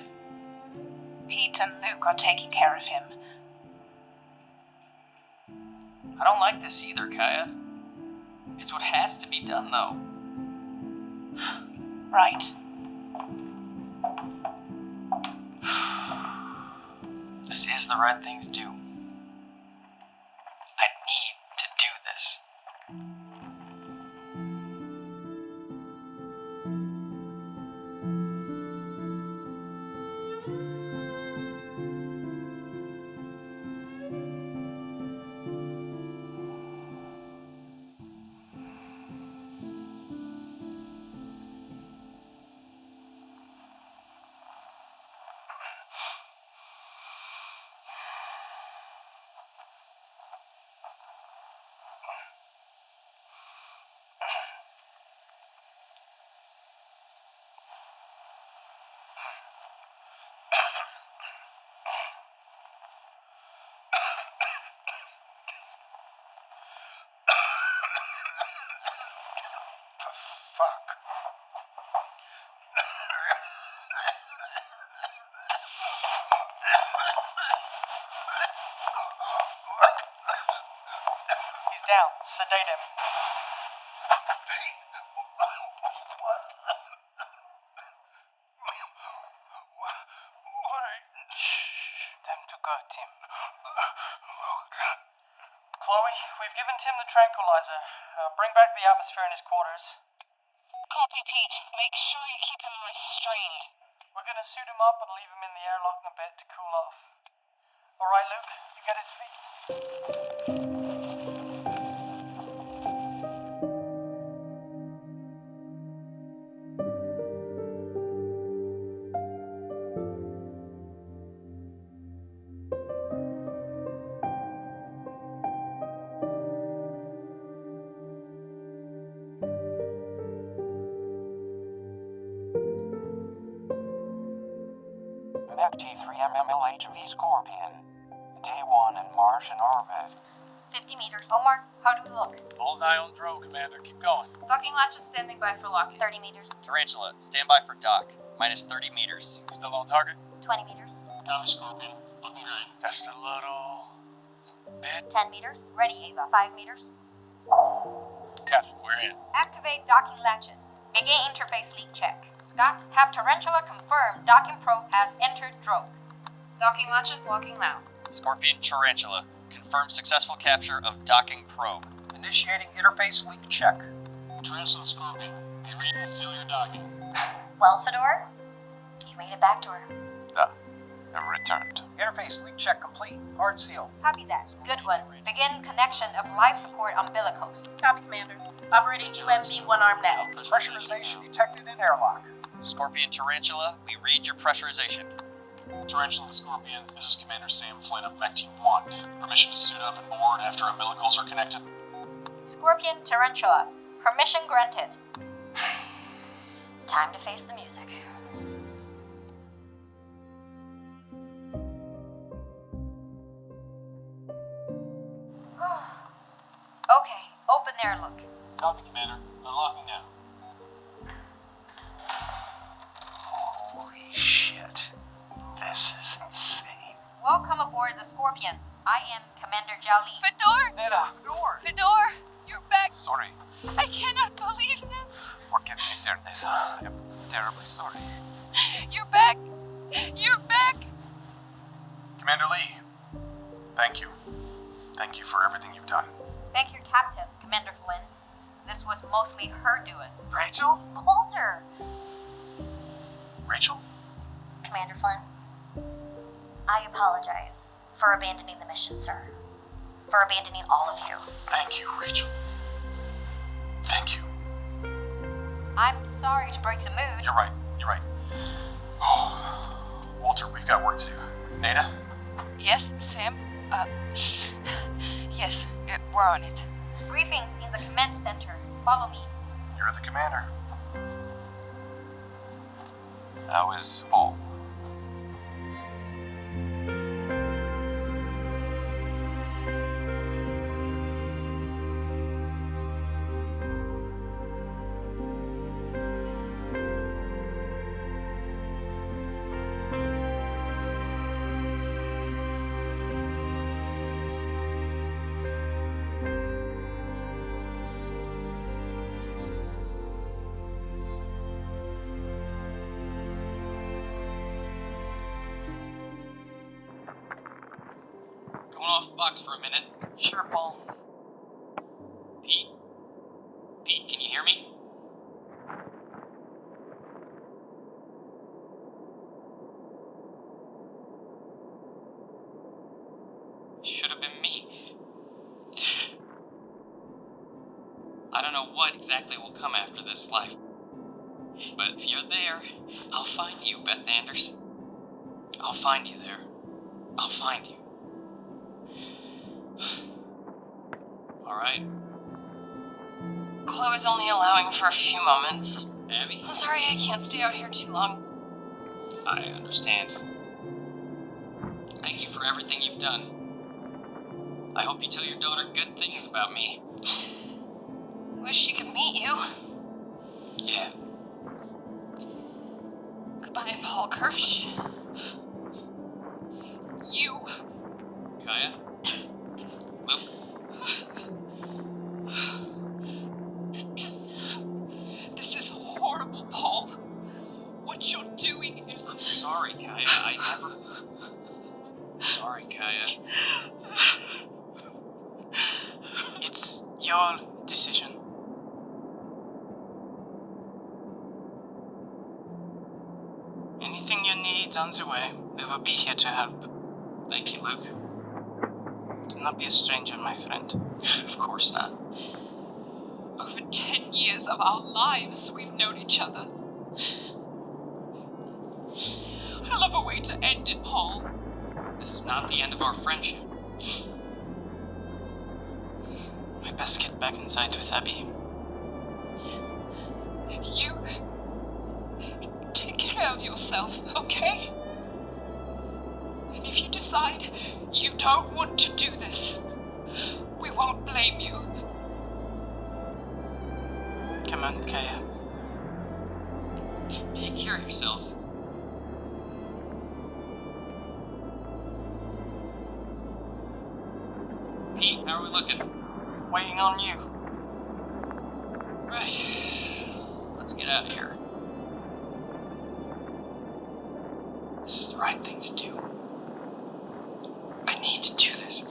Pete and Luke are taking care of him. I don't like this either, Kaya. It's what has to be done, though. Right. This is the right thing to do. I need to do this. He's down. Sedate him. Time to go, Tim. Chloe, we've given Tim the tranquilizer. Bring back the atmosphere in his quarters. Copy, Pete. Make sure you keep him restrained. We're gonna suit him up and leave him in the airlock in a bit to cool off. Alright, Luke, you get his feet. T3MMLHV Scorpion. Day 1 in Martian orbit. 50 meters. Omar, how do we look? Bullseye on Dro, Commander. Keep going. Docking latch is standing by for lock. 30 meters. Tarantula, stand by for dock. Minus 30 meters. Still on target? 20 meters. Copy, Scorpion. Looking great. Just a little bit. 10 meters. Ready, Ava. 5 meters. Captain, we're in. Activate docking latches. Begin interface leak check. Scott, have Tarantula confirm docking probe has entered drogue. Docking latches locking now. Scorpion Tarantula, confirm successful capture of docking probe. Initiating interface leak check. Tarantula, Scorpion. Be ready to fill your docking. Well, Fedor, you made it back to her. I've returned. Interface leak check complete. Hard seal. Copy that. Good one. Begin connection of life support umbilicals. Copy, Commander. Operating UMV one arm now. Pressurization detected in airlock. Scorpion Tarantula, we read your pressurization. Tarantula and Scorpion, this is Commander Sam Flynn of Mech Team 1. Permission to suit up and board after umbilicals are connected. Scorpion Tarantula, permission granted. Time to face the music. Okay, open the airlock. Copy, Commander. Unlocking now. Holy shit. This is insane. Welcome aboard the Scorpion. I am Commander Jiao Li. Fedor! Fedor! Fedor! You're back! Sorry. I cannot believe this! Forgive me, dear Neda. I'm terribly sorry. You're back! You're back! Commander Lee, thank you. Thank you for everything you've done. Thank your captain, Commander Flynn. This was mostly her doing. Rachel? Walter! Rachel? Commander Flynn, I apologize for abandoning the mission, sir. For abandoning all of you. Thank you, Rachel. Thank you. I'm sorry to break the mood. You're right. Oh, Walter, we've got work to do. Neda? Yes, Sam? Yes, we're on it. Briefings in the command center. Follow me. You're the commander. How is Paul? Off box for a minute. Sure, Paul. Pete, can you hear me? Should have been me. I don't know what exactly will come after this life. But if you're there, I'll find you, Beth Anders. I'll find you there. I'll find you. Alright. Chloe's only allowing for a few moments. Abby? I'm sorry I can't stay out here too long. I understand. Thank you for everything you've done. I hope you tell your daughter good things about me. Wish she could meet you. Yeah. Goodbye, Paul Kirsch. You. Kaya? Luke? This is horrible, Paul. What you're doing is... I'm sorry, Kaya. I never... Sorry, Kaya. It's your decision. Anything you need on the way, we will be here to help. Thank you, Luke. Do not be a stranger, my friend. Of course not. Over 10 years of our lives, we've known each other. I love a way to end it, Paul. This is not the end of our friendship. I best get back inside with Abby. You... take care of yourself, okay? And if you decide you don't want to do this, we won't blame you. Come on, Kaya. Take care of yourselves. Pete, how are we looking? Waiting on you. Right. Let's get out of here. This is the right thing to do. I need to do this.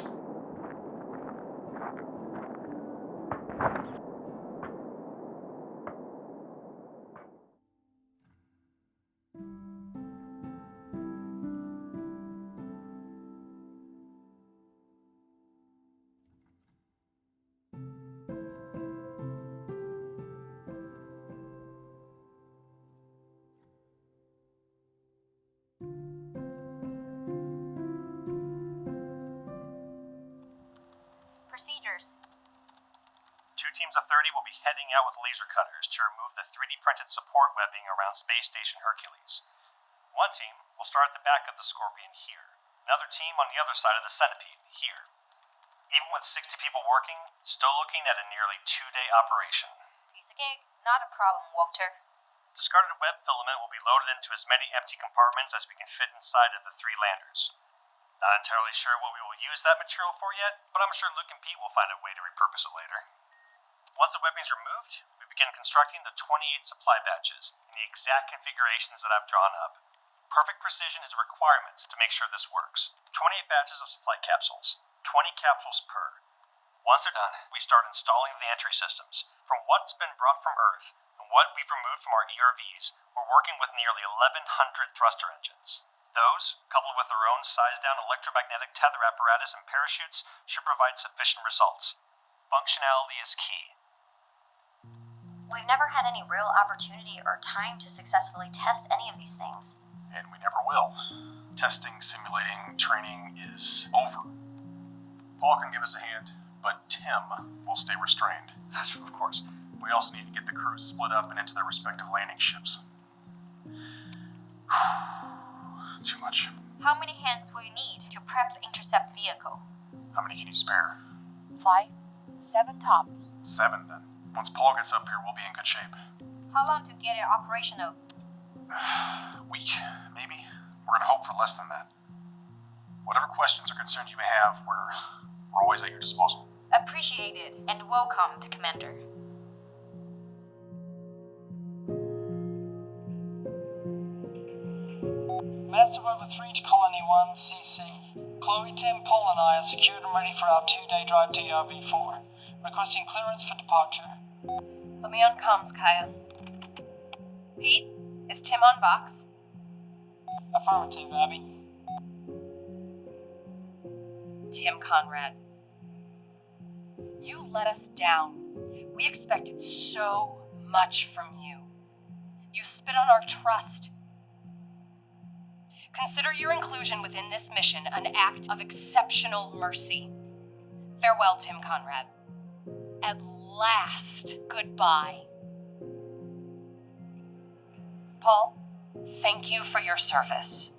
Procedures. 2 teams of 30 will be heading out with laser cutters to remove the 3D printed support webbing around Space Station Hercules. 1 team will start at the back of the Scorpion here. Another team on the other side of the Centipede here. Even with 60 people working, still looking at a nearly 2-day operation. Piece of cake. Not a problem, Walter. Discarded web filament will be loaded into as many empty compartments as we can fit inside of the 3 landers. Not entirely sure what we will use that material for yet, but I'm sure Luke and Pete will find a way to repurpose it later. Once the weapons are removed, we begin constructing the 28 supply batches in the exact configurations that I've drawn up. Perfect precision is a requirement to make sure this works. 28 batches of supply capsules, 20 capsules per. Once they're done, we start installing the entry systems. From what's been brought from Earth and what we've removed from our ERVs, we're working with nearly 1,100 thruster engines. Those, coupled with their own sized-down electromagnetic tether apparatus and parachutes, should provide sufficient results. Functionality is key. We've never had any real opportunity or time to successfully test any of these things. And we never will. Testing, simulating, training is over. Paul can give us a hand, but Tim will stay restrained. That's of course. We also need to get the crews split up and into their respective landing ships. Too much. How many hands will you need to prep the intercept vehicle? How many can you spare? 5, 7 tops. 7 then. Once Paul gets up here, we'll be in good shape. How long to get it operational? Week, maybe? We're gonna hope for less than that. Whatever questions or concerns you may have, we're always at your disposal. Appreciated and welcome to Commander. Master Rover 3 to Colony 1, CC. Chloe, Tim, Paul and I are secured and ready for our 2-day drive to ERV4. Requesting clearance for departure. Put me on comms, Kaya. Pete, is Tim on Vox? Affirmative, Abby. Tim Conrad. You let us down. We expected so much from you. You spit on our trust. Consider your inclusion within this mission an act of exceptional mercy. Farewell, Tim Conrad. At last, goodbye. Paul, thank you for your service.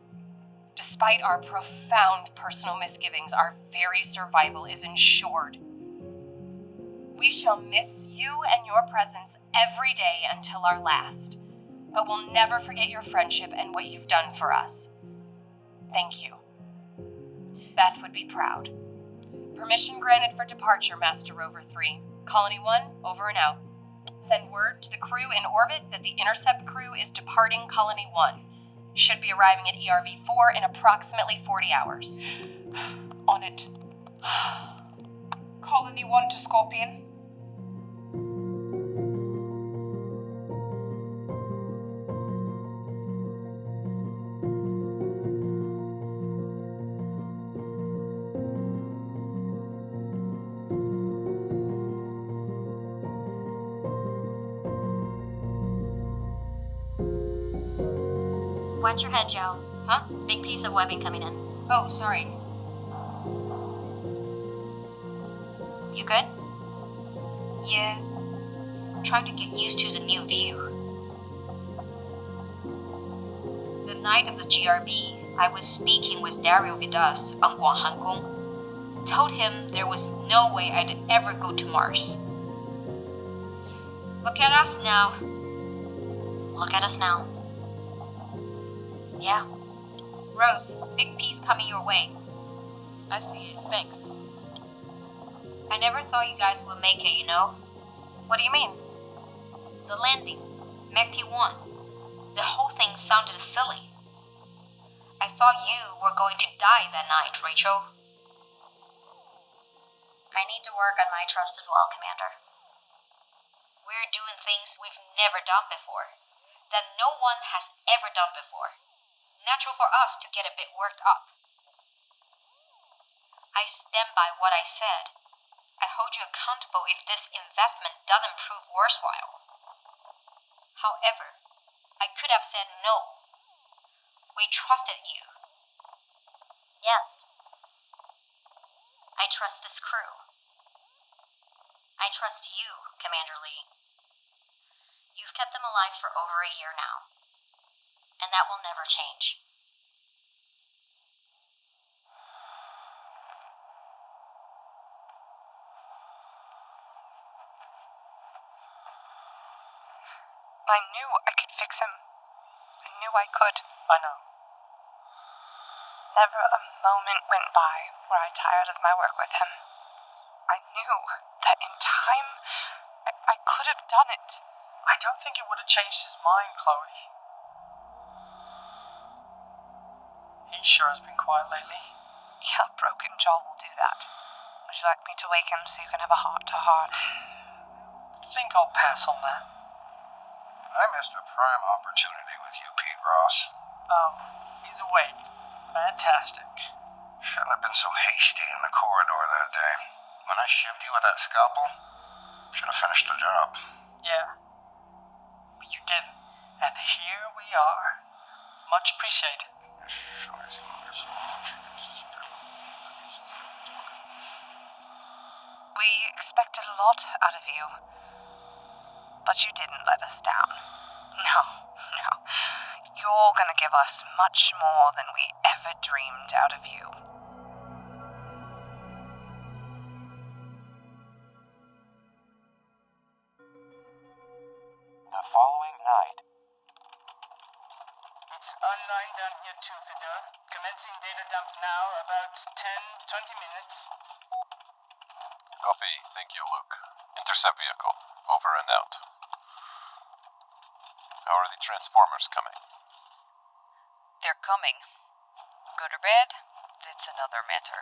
Despite our profound personal misgivings, our very survival is ensured. We shall miss you and your presence every day until our last, but we'll never forget your friendship and what you've done for us. Thank you. Beth would be proud. Permission granted for departure, Master Rover 3. Colony 1, over and out. Send word to the crew in orbit that the intercept crew is departing Colony 1. Should be arriving at ERV4 in approximately 40 hours. On it. Colony 1 to Scorpion. Watch your head, Jiao. Huh? Big piece of webbing coming in. Oh, sorry. You good? Yeah. Trying to get used to the new view. The night of the GRB, I was speaking with Darian Vidas on Guanghan Gong. Told him there was no way I'd ever go to Mars. Look at us now. Look at us now. Yeah. Rose, big piece coming your way. I see it, thanks. I never thought you guys would make it, you know? What do you mean? The landing. MECT 1. The whole thing sounded silly. I thought you were going to die that night, Rachel. I need to work on my trust as well, Commander. We're doing things we've never done before. That no one has ever done before. Natural for us to get a bit worked up. I stand by what I said. I hold you accountable if this investment doesn't prove worthwhile. However, I could have said no. We trusted you. Yes. I trust this crew. I trust you, Commander Lee. You've kept them alive for over a year now. And that will never change. I knew I could fix him. I knew I could. I know. Never a moment went by where I tired of my work with him. I knew that in time, I could have done it. I don't think it would have changed his mind, Chloe. He sure has been quiet lately. Yeah, a broken jaw will do that. Would you like me to wake him so you can have a heart-to-heart? I think I'll pass on that. I missed a prime opportunity with you, Pete Ross. Oh, he's awake. Fantastic. Shouldn't have been so hasty in the corridor that day. When I shivved you with that scalpel, should have finished the job. Yeah. But you didn't. And here we are. Much appreciated. We expected a lot out of you. But you didn't let us down. No. You're gonna give us much more than we ever dreamed out of you. The following night. It's online down here too, Fedor. Commencing data dump now, about 10-20 minutes. Copy. Thank you, Luke. Intercept vehicle. Over and out. How are the Transformers coming? They're coming. Good or bad, that's another matter.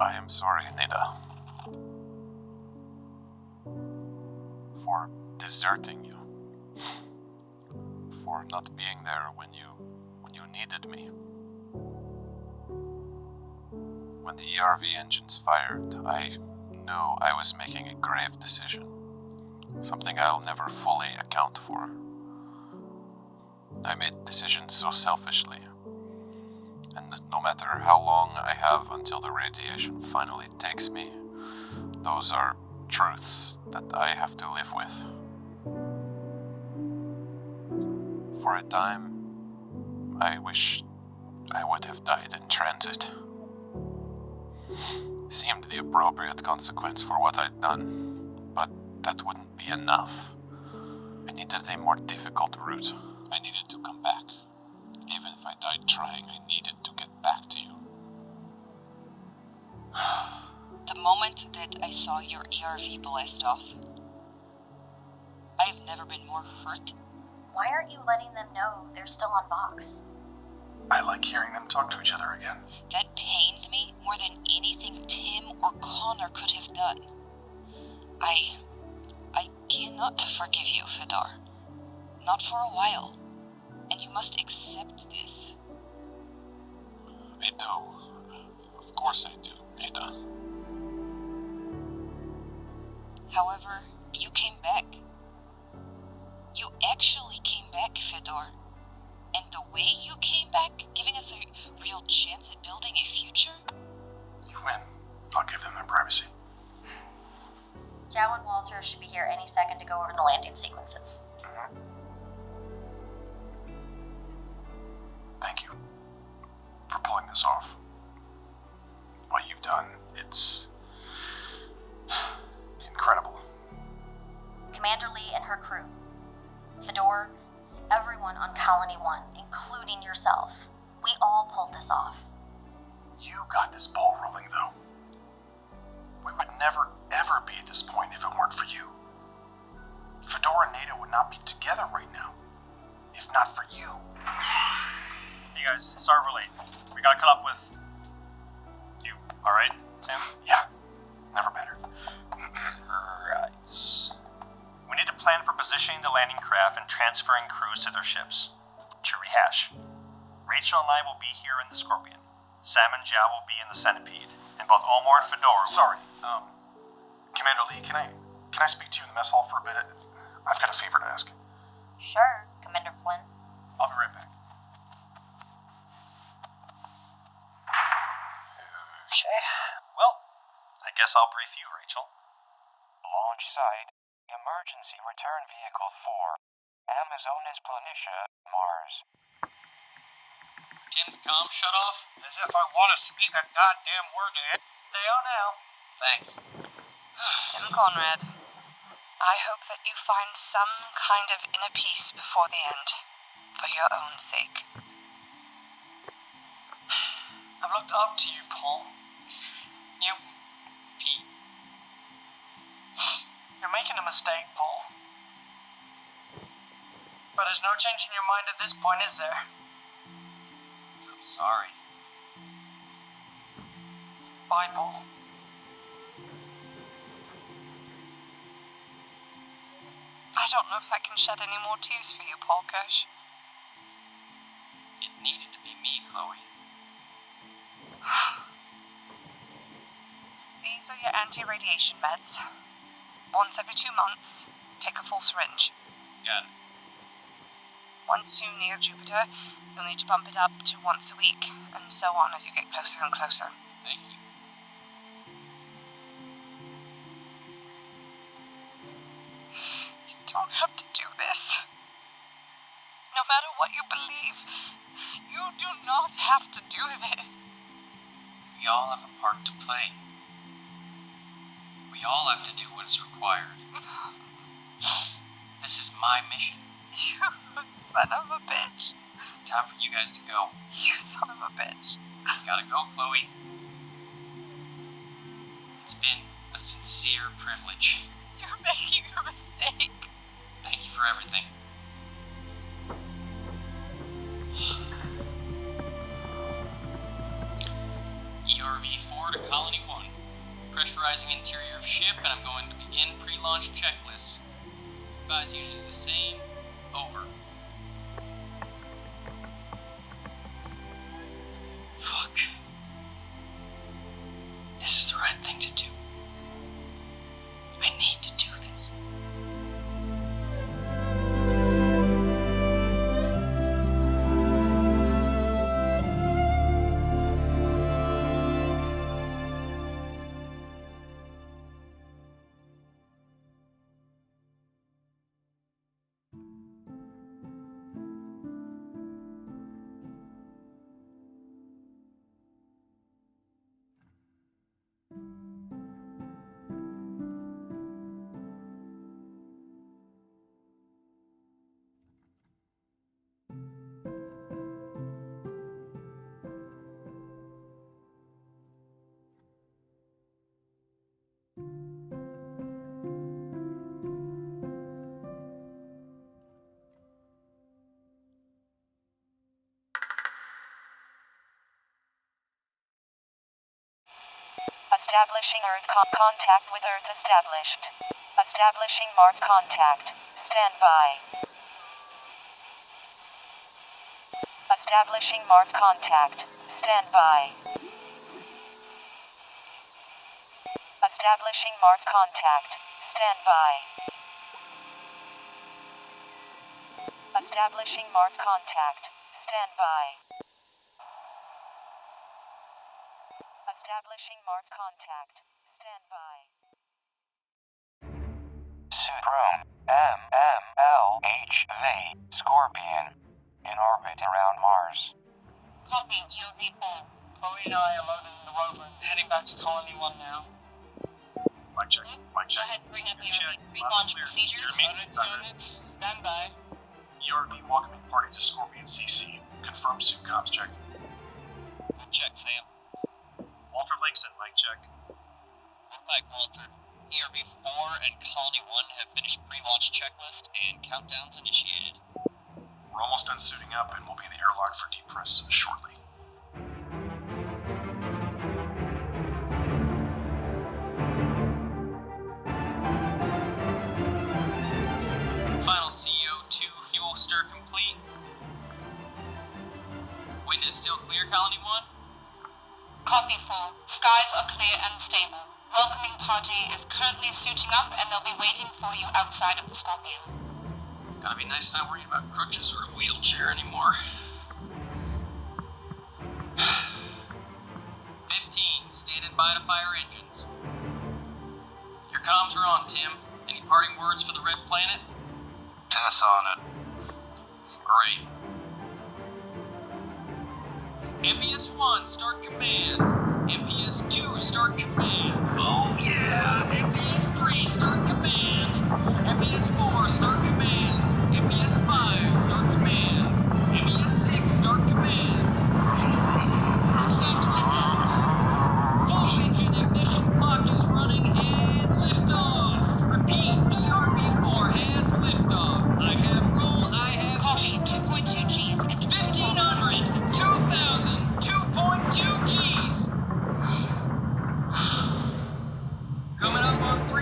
I am sorry, Nida. For deserting you. For not being there when you needed me. When the ERV engines fired, I knew I was making a grave decision. Something I'll never fully account for. I made decisions so selfishly. And no matter how long I have until the radiation finally takes me, those are truths that I have to live with. For a time, I wish I would have died in transit. Seemed the appropriate consequence for what I'd done, but that wouldn't be enough. I needed a more difficult route. I needed to come back. Even if I died trying, I needed to get back to you. The moment that I saw your ERV blast off, I've never been more hurt. Why aren't you letting them know they're still on Vox? I like hearing them talk to each other again. That pained me more than anything Tim or Connor could have done. I cannot forgive you, Fedor. Not for a while. And you must accept this. I do. Of course I do, Ada. However, you came back. You actually came back, Fedor. And the way you came back, giving us a real chance at building a future? You win. I'll give them their privacy. Jiao and Walter should be here any second to go over the landing sequences. Thank you for pulling this off. What you've done, it's incredible. Commander Lee and her crew, Fedor, everyone on Colony 1, including yourself, we all pulled this off. You got this ball rolling, though. We would never, ever be at this point if it weren't for you. Fedor and Nada would not be together right now, if not for you. Hey guys, sorry we're late. We gotta cut up with you. Alright, Sam? Yeah, never better. Right. We need to plan for positioning the landing craft and transferring crews to their ships. To rehash, Rachel and I will be here in the Scorpion. Sam and Jiao will be in the Centipede. And both Omar and Fedor will... Sorry, Commander Lee, can I speak to you in the mess hall for a bit? I've got a favor to ask. Sure, Commander Flynn. I'll be right back. Okay. Well, I guess I'll brief you, Rachel. Launch site. Emergency return vehicle 4. Amazonas Planitia, Mars. Tim's comm shut off? As if I want to speak a goddamn word to it. They are now. Thanks. Tim Conrad. I hope that you find some kind of inner peace before the end, for your own sake. I've looked up to you, Paul. You're making a mistake, Paul. But there's no changing your mind at this point, is there? I'm sorry. Bye, Paul. I don't know if I can shed any more tears for you, Paul Kirsch. It needed to be me, Chloe. These are your anti-radiation meds. Once every 2 months, take a full syringe. Got it. Once you near Jupiter, you'll need to bump it up to once a week, and so on as you get closer and closer. Thank you. You don't have to do this. No matter what you believe, you do not have to do this. We all have a part to play. We all have to do what is required. This is my mission. You son of a bitch. Time for you guys to go. You son of a bitch. Gotta go, Chloe. It's been a sincere privilege. You're making a mistake. Thank you for everything. ERV-4 to Colony 1. Pressurizing interior of ship, and I'm going to begin pre-launch checklists. Advise you to do the same. Over. Fuck. This is the right thing to do. I need to do this. Establishing Earth contact with Earth established. Establishing Mars contact. Stand by. Establishing Mars contact. Stand by. Establishing Mars contact. Stand by. Establishing Mars contact. Stand by. Establishing Mars contact. Stand by. Suit room MMLHV Scorpion in orbit around Mars. Copy, EOV-4. Chloe and I are loading the rover and heading back to Colony 1 now. Mic check. Mic Go check. ahead and bring up Check. your pre-launch Clear. procedures. Hear me? Stand by. ERB welcoming party to Scorpion CC. Confirm suit comms check. Good check, Sam. Walter Langston, mic check. Good night, Walter. ERV-4 and Colony 1 have finished pre-launch checklist and countdowns initiated. We're almost done suiting up and we'll be in the airlock for depress shortly. Final CO2 fuel stir complete. Wind is still clear, Colony 1? Copy, 4. Skies are clear and stable. Welcoming party is currently suiting up and they'll be waiting for you outside of the Scorpion. Gotta be nice not worried about crutches or a wheelchair anymore. 15, stated by to fire engines. Your comms are on, Tim. Any parting words for the Red Planet? Pass on it. Great. MPS 1, start command. MPS 2, start command. Oh yeah! MPS 3, start command.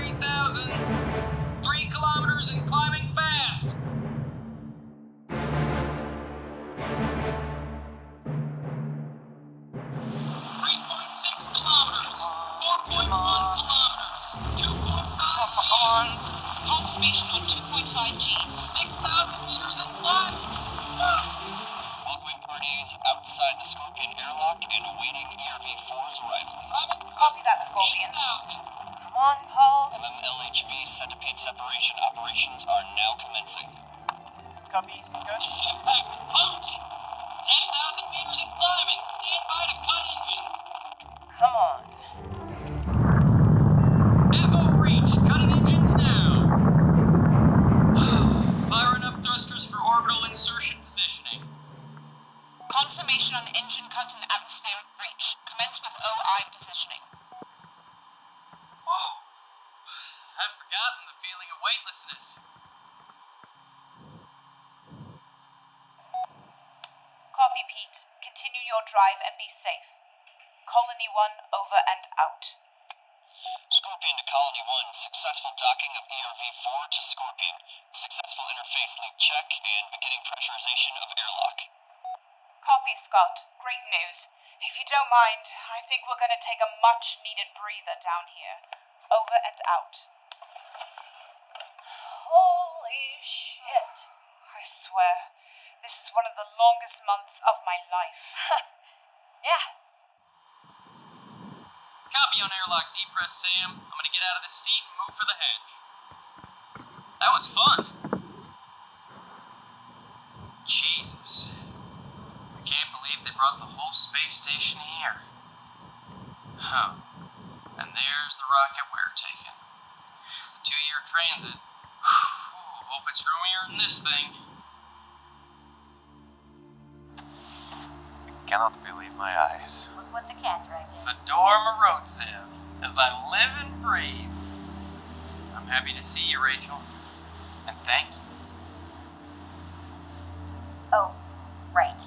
3,000. 3 kilometers and climbing fast. 3.6 kilometers. 4.1 kilometers. 2.5 on. Confirmation on 2.5 G. 6,000 meters and climbing. Welcoming parties outside the Scorpion airlock and awaiting ERV-4's arrival. Copy that, Scorpion. Come on, Paul. MMLHV centipede separation operations are now commencing. Copy. Good. Impact approach. 10,000 meters and climbing. Stand by to cut engine. Come on. Echo reach. Cutting engines now. Firing up thrusters for orbital insertion positioning. Confirmation on engine cut and atmospheric breach. Commence with OI positioning. Whoa. I've forgotten the feeling of weightlessness. Copy, Pete. Continue your drive and be safe. Colony 1 over and out. Scorpion to Colony 1. Successful docking of ERV-4 to Scorpion. Successful interface link check and beginning pressurization of airlock. Copy, Scott. Great news. If you don't mind, I think we're going to take a much-needed breather down here. Over and out. Holy shit. I swear, this is one of the longest months of my life. Yeah. Copy on airlock depress, Sam. I'm gonna get out of this seat and move for the hatch. That was fun. Jesus. I can't believe they brought the whole space station here. Huh. And there's the rocket we're taking. The 2-year transit. Whew, hope it's roomier than this thing. I cannot believe my eyes. Look what the cat dragged in. Fedor Morozev, as I live and breathe. I'm happy to see you, Rachel. And thank you. Oh, right.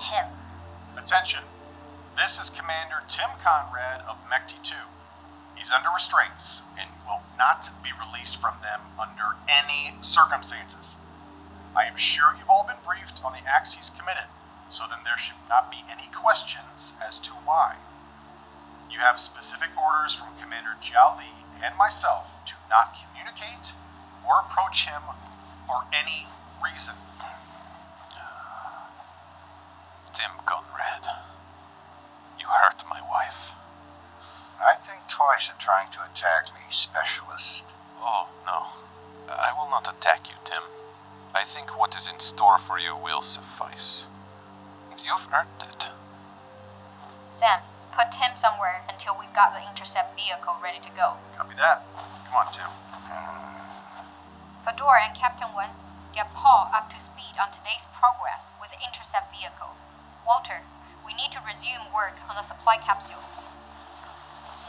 Him. Attention. This is Commander Tim Conrad of MECT 2. He's under restraints and will not be released from them under any circumstances. I am sure you've all been briefed on the acts he's committed, so then there should not be any questions as to why. You have specific orders from Commander Jiao and myself to not communicate or approach him for any reason. Tim Conrad, you hurt my wife. I'd think twice at trying to attack me, Specialist. Oh, no. I will not attack you, Tim. I think what is in store for you will suffice. You've earned it. Sam, put Tim somewhere until we've got the intercept vehicle ready to go. Copy that. Come on, Tim. Fedor and Captain Wen, get Paul up to speed on today's progress with the intercept vehicle. Walter, we need to resume work on the supply capsules.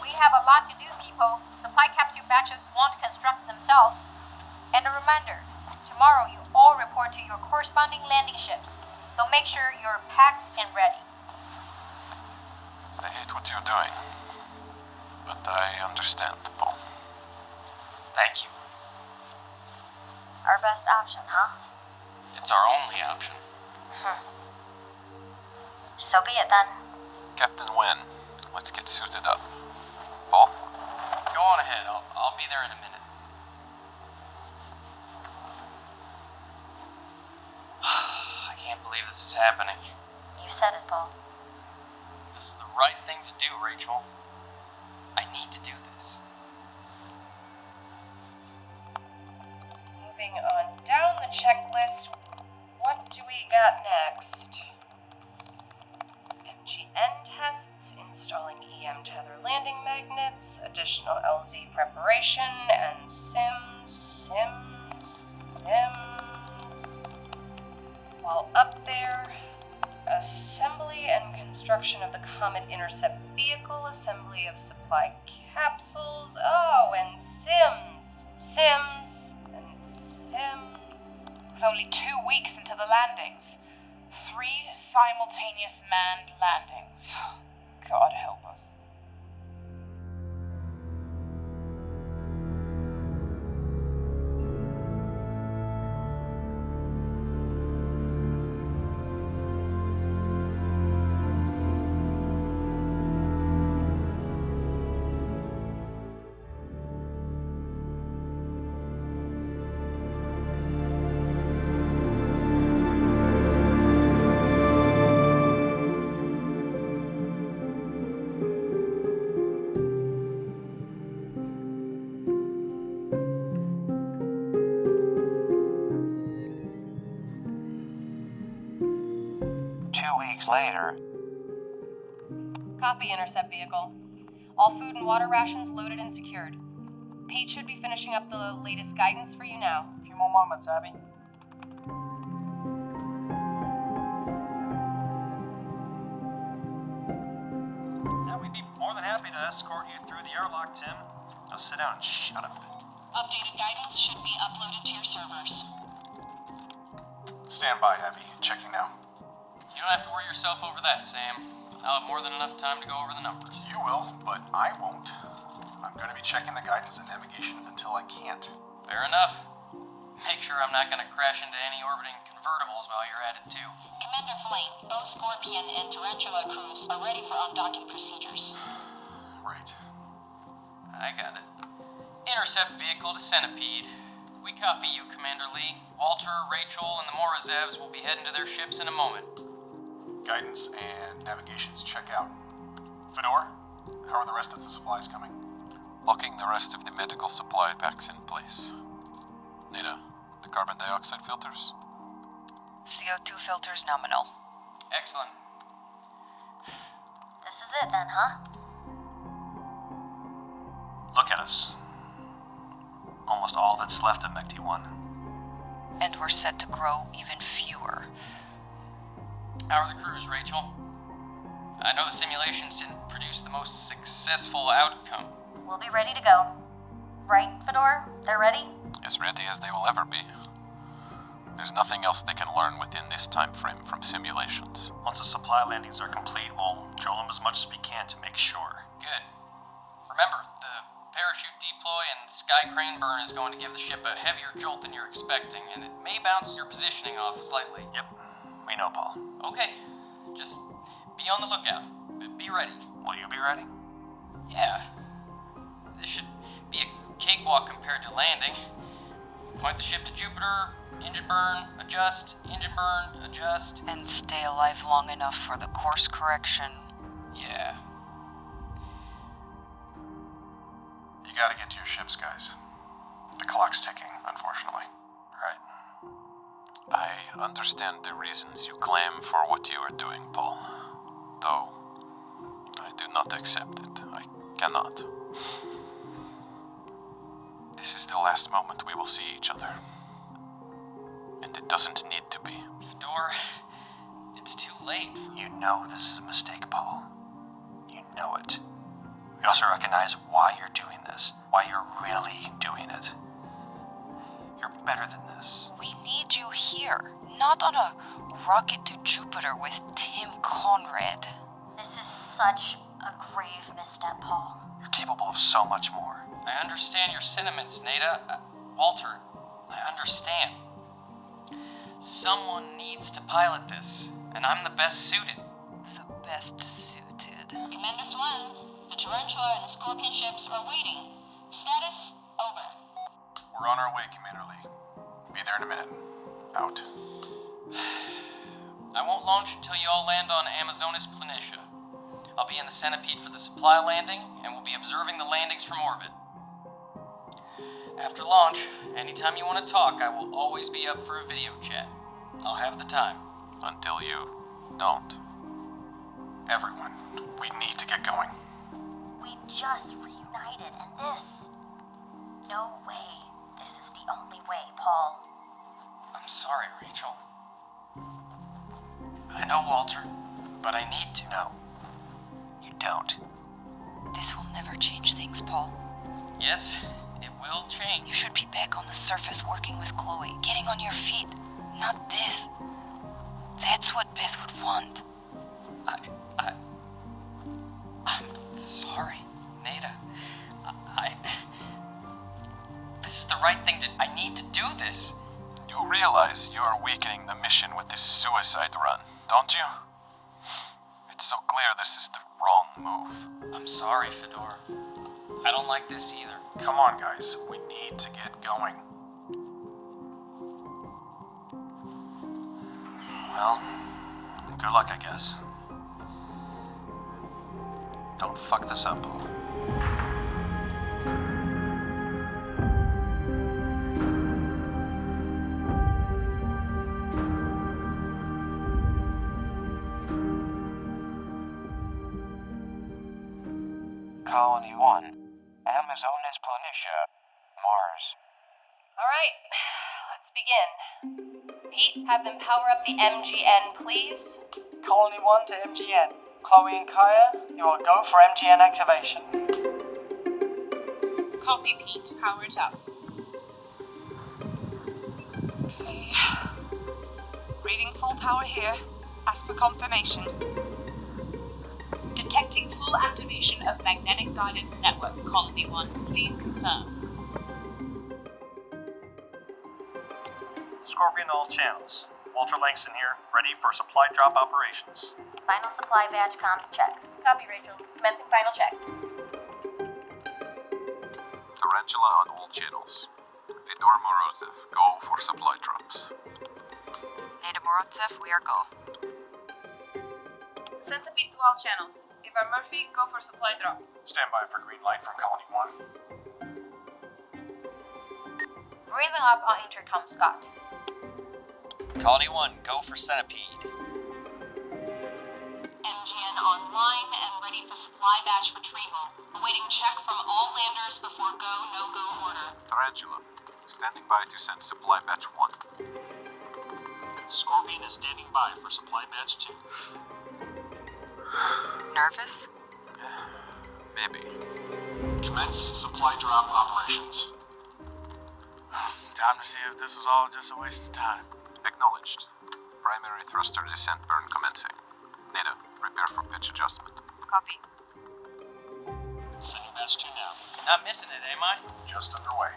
We have a lot to do, people. Supply capsule batches won't construct themselves. And a reminder, tomorrow you all report to your corresponding landing ships, so make sure you're packed and ready. I hate what you're doing, but I understand, Paul. Thank you. Our best option, huh? It's our only option. So be it then. Captain Wen, let's get suited up. Paul? Go on ahead. I'll be there in a minute. I can't believe this is happening. You said it, Paul. This is the right thing to do, Rachel. I need to do this. Moving on down the checklist, what do we got next? MGN tests, installing EM tether landing magnets, additional LZ preparation, and sims. While up there, assembly and construction of the Comet Intercept vehicle, assembly of supply capsules, and sims. With only 2 weeks into the landings. 3 simultaneous manned landings. God help us. later. Copy, intercept vehicle. All food and water rations loaded and secured. Pete should be finishing up the latest guidance for you now. A few more moments, Abby. Now, we'd be more than happy to escort you through the airlock, Tim. Now sit down and shut up. Updated guidance should be uploaded to your servers. Stand by, Abby. Checking now. You don't have to worry yourself over that, Sam. I'll have more than enough time to go over the numbers. You will, but I won't. I'm going to be checking the guidance and navigation until I can't. Fair enough. Make sure I'm not going to crash into any orbiting convertibles while you're at it, too. Commander Flynn, both Scorpion and Tarantula crews are ready for undocking procedures. Right. I got it. Intercept vehicle to Centipede. We copy you, Commander Lee. Walter, Rachel, and the Morozevs will be heading to their ships in a moment. Guidance and navigations check out. Fedor, how are the rest of the supplies coming? Locking the rest of the medical supply packs in place. Nita, the carbon dioxide filters? CO2 filters nominal. Excellent. This is it then, huh? Look at us. Almost all that's left of Mech T1. And we're set to grow even fewer. How are the crews, Rachel? I know the simulations didn't produce the most successful outcome. We'll be ready to go. Right, Fedor? They're ready? As ready as they will ever be. There's nothing else they can learn within this time frame from simulations. Once the supply landings are complete, we'll drill them as much as we can to make sure. Good. Remember, the parachute deploy and sky crane burn is going to give the ship a heavier jolt than you're expecting, and it may bounce your positioning off slightly. Yep, we know, Paul. Okay, just be on the lookout. Be ready. Will you be ready? Yeah. This should be a cakewalk compared to landing. Point the ship to Jupiter, engine burn, adjust, engine burn, adjust. And stay alive long enough for the course correction. Yeah. You gotta get to your ships, guys. The clock's ticking, unfortunately. Right. I understand the reasons you claim for what you are doing, Paul. Though, I do not accept it. I cannot. This is the last moment we will see each other. And it doesn't need to be. Fedor, it's too late. You know this is a mistake, Paul. You know it. You also recognize why you're doing this, why you're really doing it. You're better than this. We need you here, not on a rocket to Jupiter with Tim Conrad. This is such a grave misstep, Paul. You're capable of so much more. I understand your sentiments, Nada. Walter, I understand. Someone needs to pilot this, and I'm the best suited. The best suited. Commander Flynn, the Tarantula and the Scorpion ships are waiting. Status over. We're on our way, Commander Lee. Be there in a minute. Out. I won't launch until you all land on Amazonas Planitia. I'll be in the Centipede for the supply landing, and we'll be observing the landings from orbit. After launch, anytime you want to talk, I will always be up for a video chat. I'll have the time. Until you don't. Everyone, we need to get going. We just reunited, and this... No way. This is the only way, Paul. I'm sorry, Rachel. I know, Walter, but I need to. No, you don't. This will never change things, Paul. Yes, it will change. You should be back on the surface working with Chloe, getting on your feet. Not this. That's what Beth would want. I'm sorry, Nada. This is the right thing to... I need to do this. You realize you are weakening the mission with this suicide run, don't you? It's so clear this is the wrong move. I'm sorry, Fedor. I don't like this either. Come on, guys. We need to get going. Well, good luck, I guess. Don't fuck this up, Paul. Colony 1, Amazonas Planitia, Mars. Alright, let's begin. Pete, have them power up the MGN, please. Colony 1 to MGN. Chloe and Kaya, you will go for MGN activation. Copy, Pete. Power it up. Okay. Reading full power here. As per confirmation. Detecting full activation of magnetic guidance network, Colony 1. Please confirm. Scorpion all channels. Walter Langston here, ready for supply drop operations. Final supply batch comms check. Copy, Rachel. Commencing final check. Tarantula on all channels. Fedor Morozev, go for supply drops. Native Morozev, we are go. Centipede to all channels. Eva Murphy, go for supply drop. Stand by for green light from Colony 1. Breathing up on intercom, Scott. Colony 1, go for Centipede. MGN online and ready for supply batch retrieval. Awaiting check from all landers before go, no-go order. Tarantula, standing by to send supply batch 1. Scorpion is standing by for supply batch 2. Nervous? Maybe. Commence supply drop operations. Time to see if this was all just a waste of time. Acknowledged. Primary thruster descent burn commencing. Nada, prepare for pitch adjustment. Copy. Sending batch 2 now. Not missing it, am I? Just underway.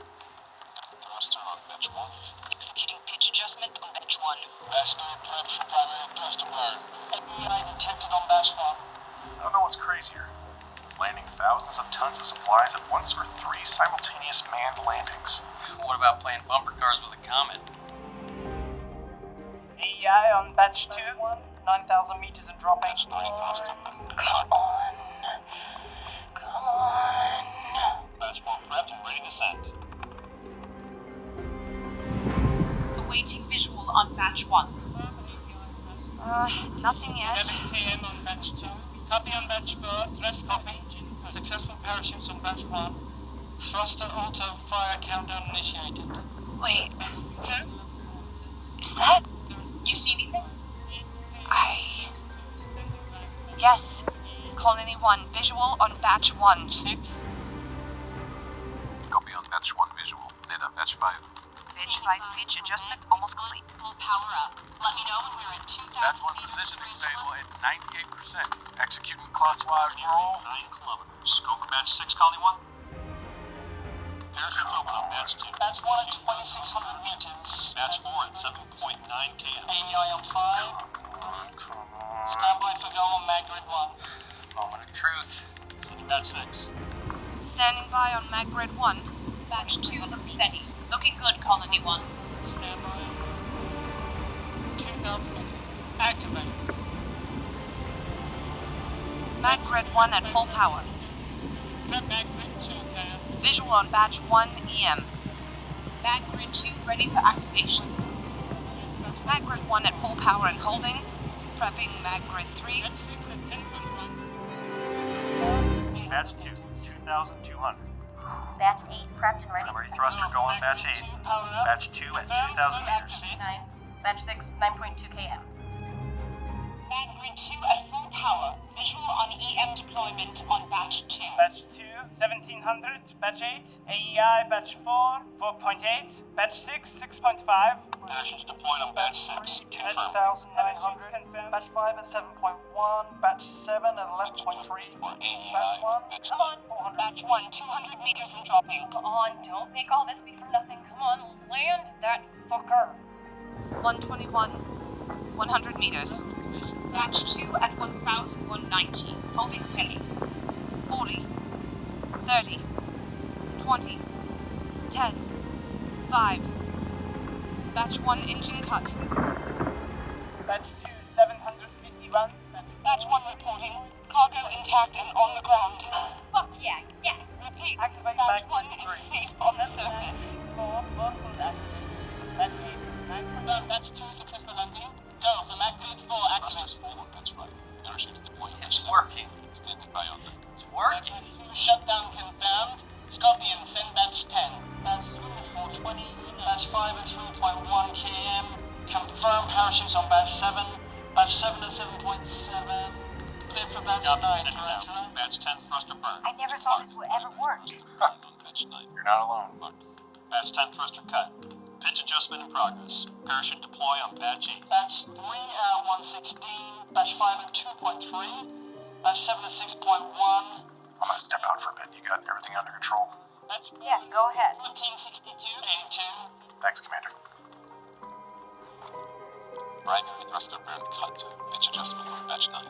Thruster on batch 1. Executing pitch adjustment on batch 1. Batch 3 prep for primary thruster burn. FBI detected on batch 1. I don't know what's crazier. Landing thousands of tons of supplies at once or 3 simultaneous manned landings. What about playing bumper cars with a comet? EI on batch 2, 9,000 meters and dropping. Come on. Batch 1 prepped and ready to send. Awaiting visual on batch 1. Nothing yet. 11 PM on batch 2. Copy on batch 4. Thrust copy. Successful parachutes on batch 1. Thruster auto fire countdown initiated. Wait. Is that? You see anything? Yes. Colony 1, visual on batch 1. 6. Copy on batch 1 visual. Nada, batch 5. Batch 5 pitch adjustment almost complete. Full power up. Let me know when we're at 2,000 Batch 1 meters. positioning stable at 98%. Executing clockwise roll. 9 kilometers. Go for batch 6, Colony 1. Aircraft open on batch 2. Batch 1 at 2,600 meters. Batch 4 at 7.9 km. AEI on 5. Come on. Standby for go on mag grid 1. Moment of truth. Sending batch 6. Standing by on mag grid 1. Batch 2 looks steady. Looking good, Colony 1. Standby. 2,000 meters. Activate. Mag grid 1 at full power. Prep mag grid 2, Kaya. Visual on batch 1 EM. Mag grid 2 ready for activation. Mag grid 1 at full power and holding. Prepping mag grid 3. Batch 6 at 10.1. Batch 2, 2,200. Batch 8 prepped and ready. Primary thruster go on batch 8. Batch 2 at 2,000 meters. 9. Batch 6, 9.2 km. Mag grid 2 at full power. Visual on EM deployment on batch 2. Batch 2, 1,700. Batch 8. AEI batch 4, 4.8. Batch 6, 6.5. Parachutes deployed on batch 6. Batch Confirm. 1,900. Confirmed. Batch 5 at 7.1. Batch 7 at 11.3. For AEI, Batch 1. Come on. Batch 1, 200 meters and dropping. Come on, don't make all this be for nothing. Come on, land that fucker. 121. 100 meters. Batch 2 at 1,190. Holding steady. 40. 30. 20. 10. 5. Batch 1 engine cut. Batch 2, 751. Batch 1 reporting. Cargo intact and on the ground. Fuck yeah, yes. Repeat. Activate Batch mag 1 grid is 3. safe on the surface. 4, full activate. Batch 8, mag grid. Batch 2, successful landing. Go for mag grid 4 activate. Batch 4, batch 5. Parachutes deployed. It's working. Intended Bionic. It's working. Shutdown confirmed. Scorpion, send batch 10. Batch 3 at 420. Batch 5 at 3.1 km. Confirm parachutes on batch 7. Batch 7 at 7.7. Clear for batch 9, correct? Batch 10 thruster burn. I never thought this would ever work. Batch 9. You're not alone. Batch 10 thruster cut. Pitch adjustment in progress. Parachute deploy on batch 8. Batch 3 at 116. Batch 5 at 2.3. Batch 7 at 6.1. I'm gonna step out for a bit. You got everything under control? Yeah, go ahead. 1462. 82. Thanks, Commander. Primary thruster burn cut. Pitch adjustment on batch 9.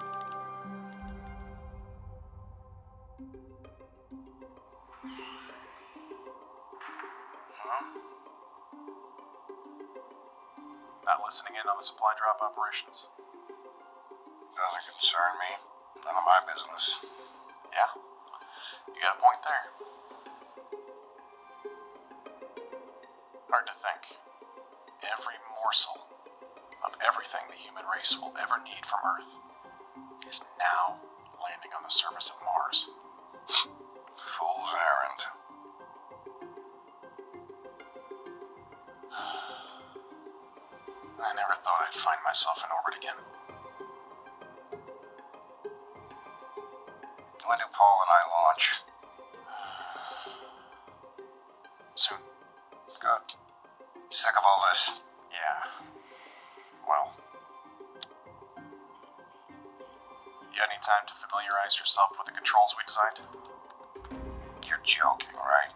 Not listening in on the supply drop operations? Doesn't concern me. None of my business. Yeah? You got a point there. Hard to think. Every morsel of everything the human race will ever need from Earth is now landing on the surface of Mars. Fool's errand. I never thought I'd find myself in orbit again. When do Paul and I launch? Soon. Good. Sick of all this? Yeah. Well. You got any time to familiarize yourself with the controls we designed? You're joking, right?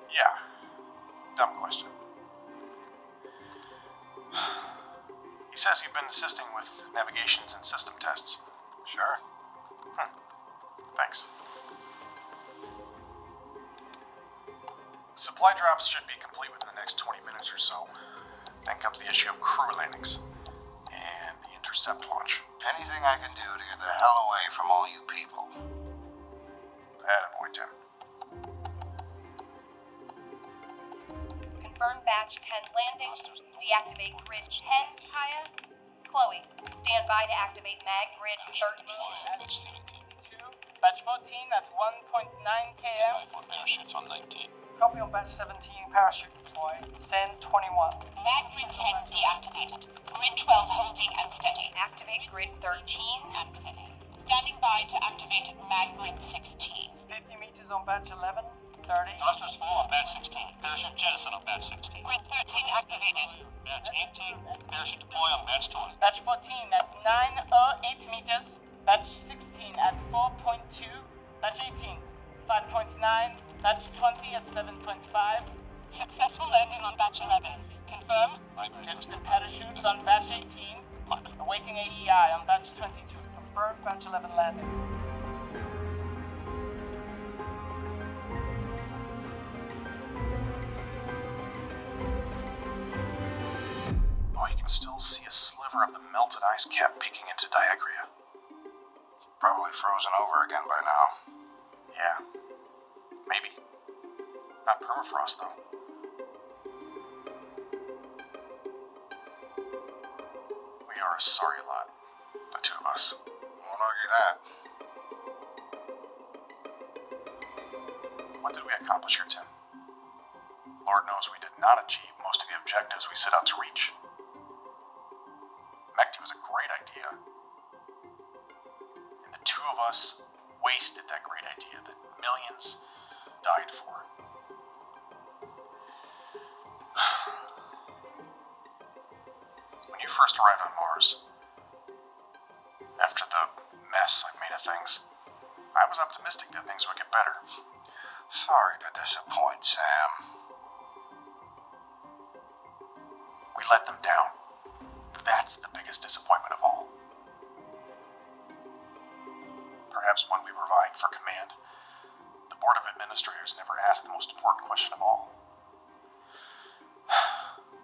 Yeah. Dumb question. He says you've been assisting with navigations and system tests. Sure. Thanks. Supply drops should be complete within the next 20 minutes or so. Then comes the issue of crew landings and the intercept launch. Anything I can do to get the hell away from all you people. Attaboy, Tim. Confirm batch 10 landing. Deactivate grid 10, Kaya. Chloe, stand by to activate mag grid 13. Batch 14 at 1.9 km. Parachutes on 19. Copy on batch 17, parachute deploy. Send 21. Mag grid 10 deactivated. Grid 12 holding and steady. Activate grid 13. And steady. Standing by to activate mag grid 16. 50 meters on batch 11. 30. Thrusters full on batch 16. Parachute jettison on batch 16. Grid 13 activated. Batch 18. Parachute deploy on batch 20. Batch 14 at 908 meters. Batch 16 at 4.2. Batch 18, 5.9. Batch 20 at 7.5. Successful landing on batch 11. Confirm. Pitch the parachutes on batch 18. Awaiting AEI on batch 22. Confirm batch 11 landing. Oh, you can still see a sliver of the melted ice cap peeking into Diagria. Probably frozen over again by now. Yeah. Maybe. Not permafrost, though. We are a sorry lot, the two of us. Won't argue that. What did we accomplish here, Tim? Lord knows we did not achieve most of the objectives we set out to reach. Mekti was a great idea. And the two of us wasted that great idea that millions died for. When you first arrived on Mars, after the mess I've made of things, I was optimistic that things would get better. Sorry to disappoint, Sam. We let them down. That's the biggest disappointment of all. Perhaps when we were vying for command, the Board of Administrators never asked the most important question of all.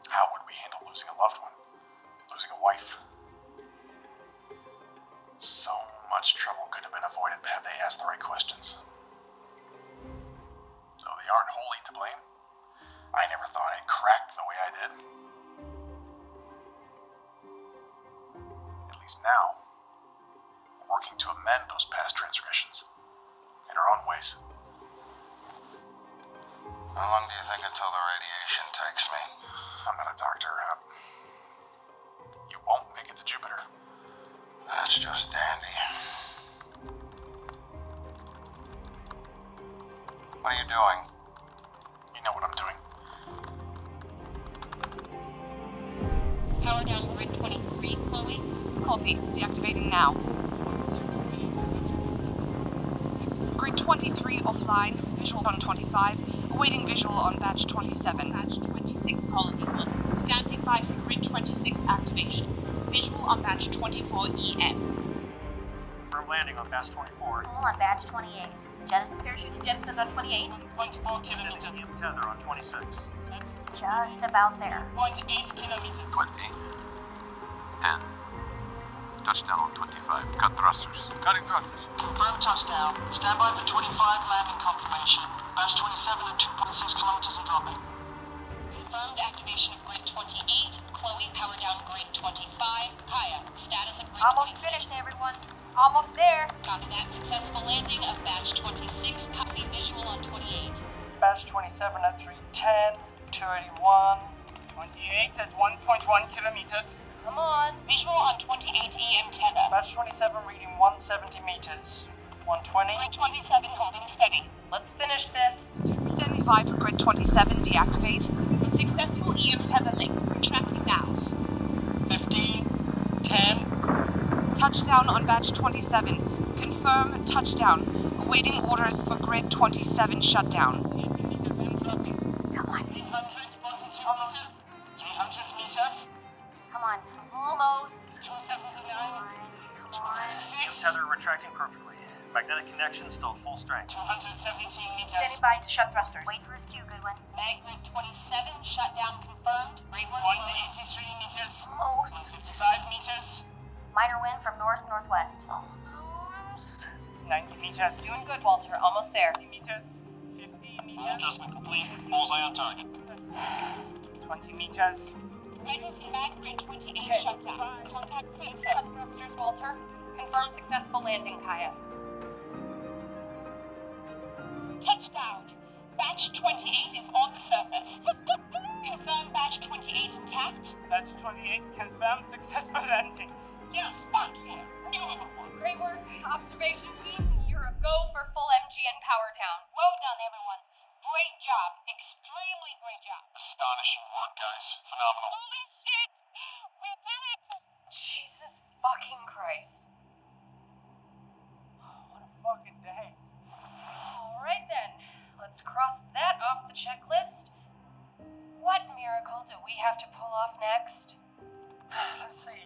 How would we handle losing a loved one? Losing a wife? So much trouble could have been avoided had they asked the right questions. Though they aren't wholly to blame, I never thought I'd cracked the way I did. At least now, we're working to a amend those past transgressions in our own ways. How long do you think until the radiation takes me? I'm not a doctor. You won't make it to Jupiter. That's just dandy. What are you doing? You know what I'm doing. Power down grid 23, Chloe. Copy. Deactivating now. Grid 23 offline. Visual on 25. Awaiting visual on batch 27. Batch 26, Colony 1. Standing by for grid 26 activation. Visual on batch 24 EM. Confirm landing on batch 24. All on batch 28. Jettison Parachutes jettisoned on 28. 0.4 kilometers. EM tether on 26. Just about there. 0.8 kilometers. 20. 10. Touchdown on 25. Cut thrusters. Cutting thrusters. Confirmed touchdown. Stand by for 25 landing confirmation. Batch 27 at 2.6 kilometers and dropping. Confirmed activation of grid 28. Chloe, power down grid 25. Kaya, status of grid Almost 26. finished, everyone. Almost there. Copy that. Successful landing of batch 26. Copy visual on 28. Batch 27 at 310, 281, 28 at 1.1 kilometers. Come on. Visual on 28 EM tether. Batch 27 reading 170 meters. 120. Grid 27 holding steady. Let's finish this. Standing by for grid 27. Deactivate. Successful EM tether link. Retracting now. 15, 10. Touchdown on batch 27. Confirm touchdown. Awaiting orders for grid 27 shutdown. Come on. 800, 42 almost. 300 meters. Come on. Almost. 279. Come on. EM tether retracting perfectly. Magnetic connection still at full strength. 217 meters. Standing by to shut thrusters. Wait for his cue, Goodwin. Mag grid 27 shutdown confirmed. Rate 183 meters. Almost. 155 meters. Minor wind from north-northwest. Almost. 90 meters. Doing good, Walter. Almost there. 50 meters. 50 meters. Adjustment complete. Bullseye on target. 20 meters. Ready for mag grid 28 shutdown. Contact Flynn. Cut thrusters, Walter. Confirm successful landing, Kaya. Touchdown. Batch 28 is on the surface. Confirm batch 28 intact. Batch 28 confirmed successful landing. Yes, fuck yeah. New one. Great work. Observation team, you're a go for full MGN power down. Well done, everyone. Great job. Extremely great job. Astonishing work, guys. Phenomenal. Holy shit! We did it! Jesus fucking Christ. What a fucking day. Alright then, let's cross that off the checklist. What miracle do we have to pull off next? Let's see.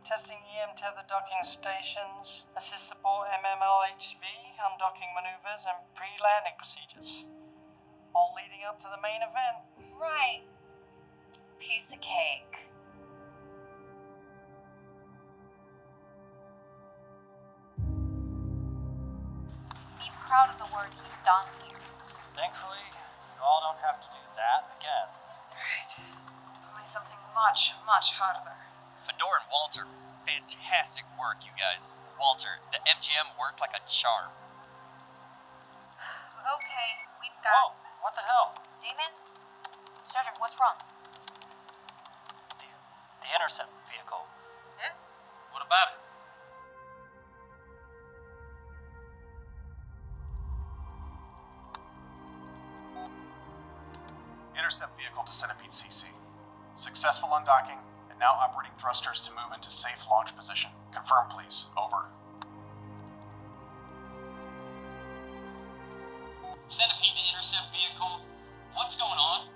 Testing EM tether docking stations, assist support MMLHV, undocking maneuvers, and pre-landing procedures. All leading up to the main event. Right. Piece of cake. Be proud of the work you've done here. Thankfully, you all don't have to do that again. Right. Only something much, much harder. Fedor and Walter, fantastic work, you guys. Walter, the MGM worked like a charm. Okay, we've Oh, got... what the hell? Damon? Sergeant, what's wrong? The intercept vehicle. What about it? Intercept vehicle to Centipede CC. Successful undocking, and now operating thrusters to move into safe launch position. Confirm, please. Over. Centipede to intercept vehicle. What's going on?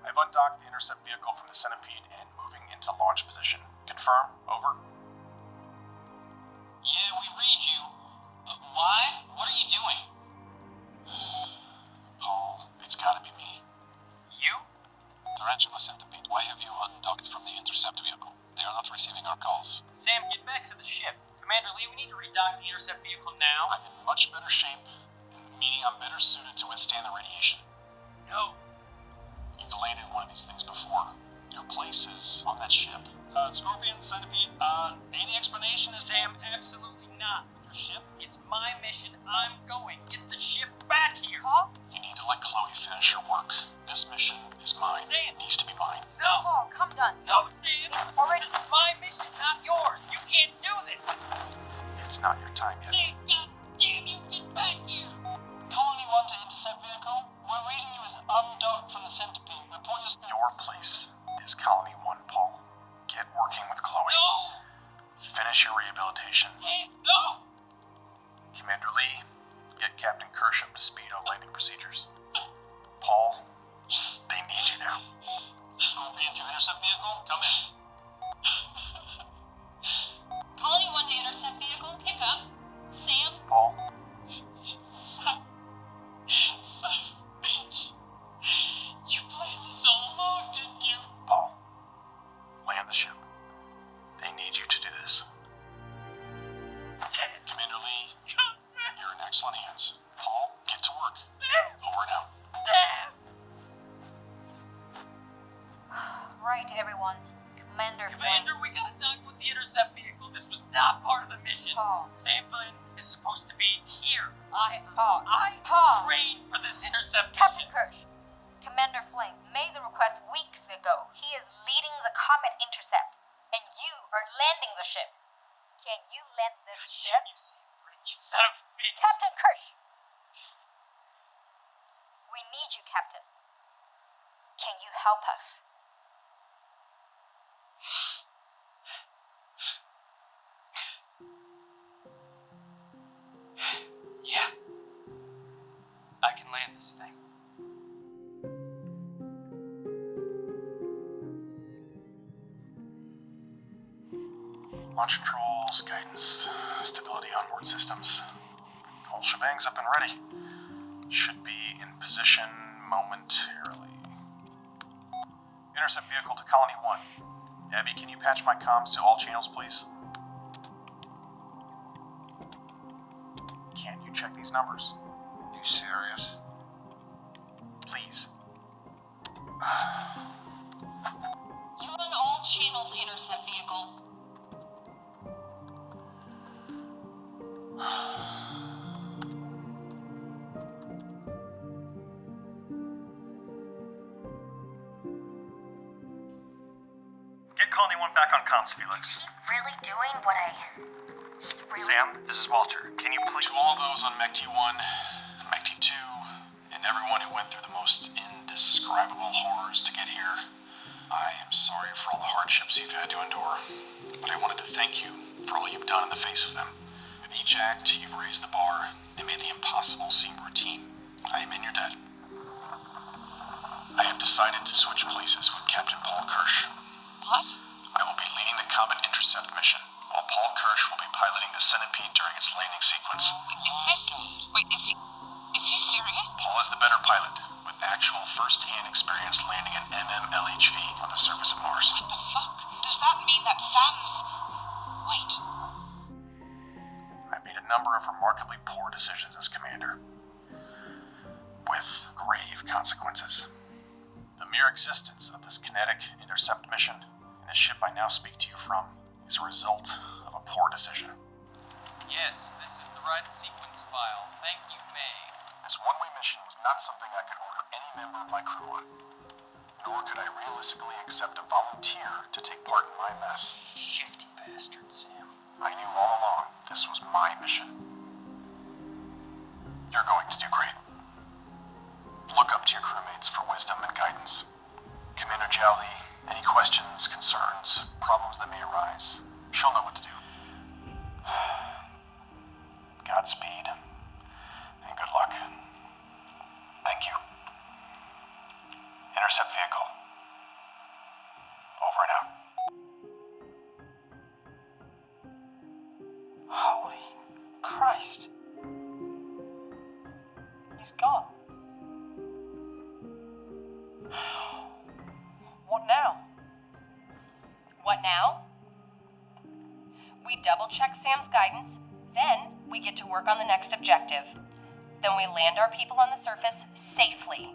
I've undocked the intercept vehicle from the Centipede and moving into launch position. Confirm. Over. Yeah, we read you. Why? What are you doing? Paul, it's gotta be me. You? Tarantula Centipede, why have you undocked from the intercept vehicle? They are not receiving our calls. Sam, get back to the ship. Commander Lee, we need to redock the intercept vehicle now. I'm in much better shape, meaning I'm better suited to withstand the radiation. No. You've landed one of these things before. Your place is on that ship. Scorpion, Centipede, any explanation? Sam, absolutely not. With your ship, it's my mission. I'm going. Get the ship back here. Paul? You need to let Chloe finish her work. This mission is mine. Sam! It needs to be mine. No! Paul, come done. No, Sam! This is my mission, not yours. You can't do this. It's not your time yet. Sam, God damn you, get back here. Colony 1 to intercept vehicle. We're reading you as undocked from the Centipede. Report your... Your place is Colony 1, Paul. Get working with Chloe. No! Finish your rehabilitation. Sam, no! Commander Lee, get Captain Kirsch up to speed on landing procedures. Paul, they need you now. Scorpion to intercept vehicle. Come in. Colony 1 to intercept vehicle. Pick up. Sam? Paul? Son of a bitch. You planned this all along, didn't you? Paul, land the ship. They need you to do this. Commander Lee, you're in excellent hands. Paul, get to work. Over and out. Sam! Right, everyone. Commander Commander, we gotta dock with the intercept vehicle. This was not part of the mission. Paul. Sam Flynn is supposed to be here. Paul. I Paul. trained for this intercept Captain mission. Kirsch. Commander Flynn made the request weeks ago. He is leading the comet intercept, and you are landing the ship. Can you land this ship? You Sam Flynn, you son of a bitch. Captain Kirsch! We need you, Captain. Can you help us? Yeah. I can land this thing. Launch controls, guidance, stability onboard systems. Whole shebang's up and ready. Should be in position momentarily. Intercept vehicle to Colony 1. Abby, can you patch my comms to all channels, please? Can you check these numbers? You serious? Please. You're on all channels, intercept vehicle. Get Colony 1 back on comms, Felix. Is he really doing what He's really... Sam, this is Walter. Can you please... To all those on MECT 1, MECT 2, and everyone who went through the most indescribable horrors to get here, I am sorry for all the hardships you've had to endure, but I wanted to thank you for all you've done in the face of them. With each act, you've raised the bar and made the impossible seem routine. I am in your debt. I have decided to switch places with Captain Paul Kirsch. What? I will be leading the Comet Intercept mission, while Paul Kirsch will be piloting the Centipede during its landing sequence. Wait, is he serious? Paul is the better pilot, with actual first-hand experience landing an MMLHV on the surface of Mars. What the fuck? Does that mean that Sam's... Wait. I made a number of remarkably poor decisions as commander, with grave consequences. The mere existence of this kinetic intercept mission and the ship I now speak to you from is a result of a poor decision. Yes, this is the right sequence file. Thank you, May. This one-way mission was not something I could order any member of my crew on, nor could I realistically accept a volunteer to take part in my mess. Shifty bastard, Sam. I knew all along this was my mission. You're going to do great. Look up to your crewmates for wisdom and guidance. Commander Jiao, any questions, concerns, problems that may arise, she'll know what to do. Godspeed, and good luck. Thank you. Intercept vehicle. Over and out. Holy Christ. He's gone. What now? What now? We double-check Sam's guidance, then we get to work on the next objective. Then we land our people on the surface safely.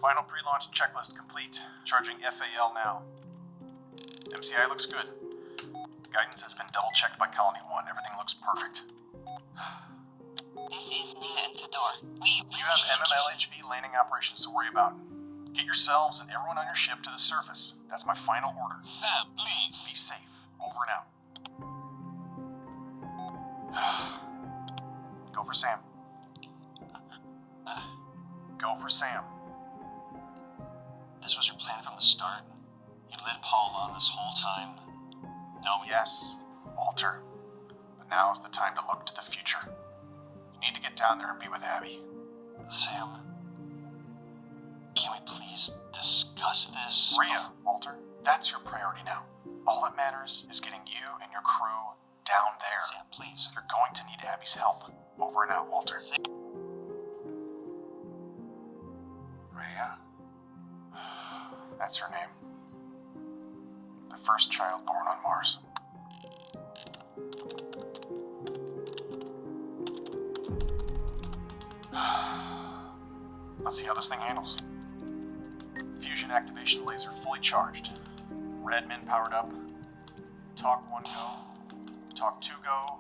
Final pre-launch checklist complete. Charging FAL now. MCI looks good. Guidance has been double-checked by Colony 1. Everything looks perfect. This is Nina and Fedor. You have MMLHV landing operations to worry about. Get yourselves and everyone on your ship to the surface. That's my final order. Sam, please. Be safe. Over and out. Go for Sam. Go for Sam. This was your plan from the start? You led Paul on this whole time? No. Yes, Walter. But now is the time to look to the future. You need to get down there and be with Abby. Sam, can we please discuss this? Rhea, Walter, that's your priority now. All that matters is getting you and your crew down there. Sam, please. You're going to need Abby's help. Over and out, Walter. Rhea? That's her name. The first child born on Mars. Let's see how this thing handles. Fusion activation laser fully charged. Redmin powered up. Talk 1 go. Talk 2 go.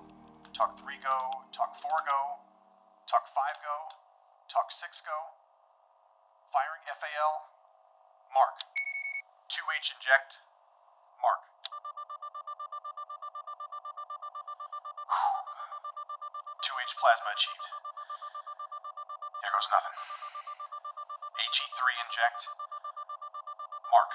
Talk 3 go. Talk 4 go. Talk 5 go. Talk 6 go. Firing FAL. Mark. 2H inject. Mark. 2H plasma achieved. Here goes nothing. HE3 inject. Mark.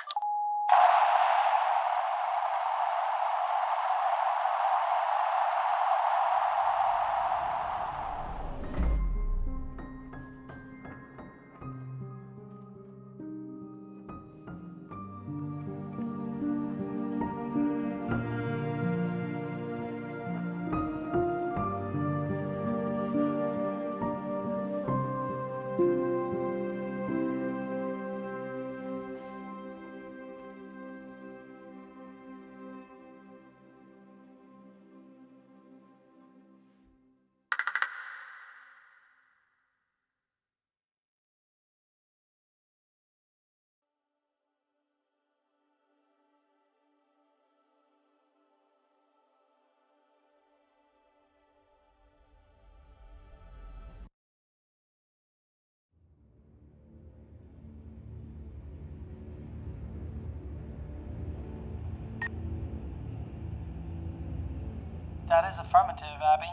That is affirmative, Abby.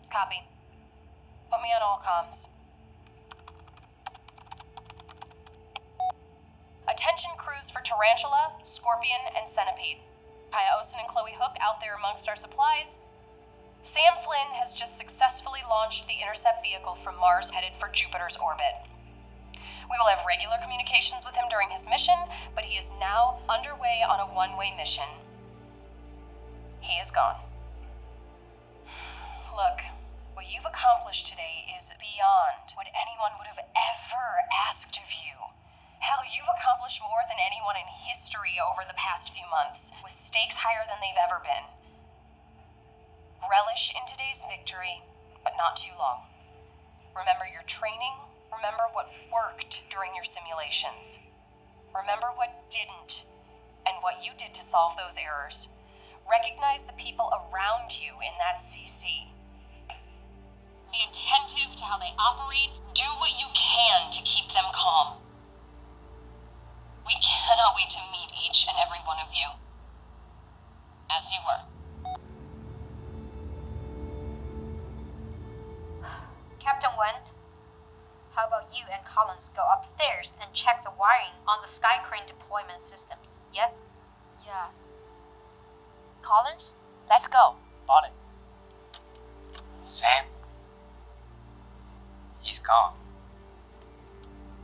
Copy. Put me on all comms. Attention crews for Tarantula, Scorpion, and Centipede. Olsen and Chloe Hooke out there amongst our supplies. Sam Flynn has just successfully launched the intercept vehicle from Mars headed for Jupiter's orbit. We will have regular communications with him during his mission, but he is now underway on a one-way mission. He is gone. Look, what you've accomplished today is beyond what anyone would have ever asked of you. Hell, you've accomplished more than anyone in history over the past few months, with stakes higher than they've ever been. Relish in today's victory, but not too long. Remember your training, remember what worked during your simulations. Remember what didn't, and what you did to solve those errors. Recognize the people around you in that CC. Be attentive to how they operate. Do what you can to keep them calm. We cannot wait to meet each and every one of you. As you were. Captain Wen, how about you and Collins go upstairs and check the wiring on the Sky Crane deployment systems, yeah? Yeah. Collins, let's go. On it. Sam? He's gone.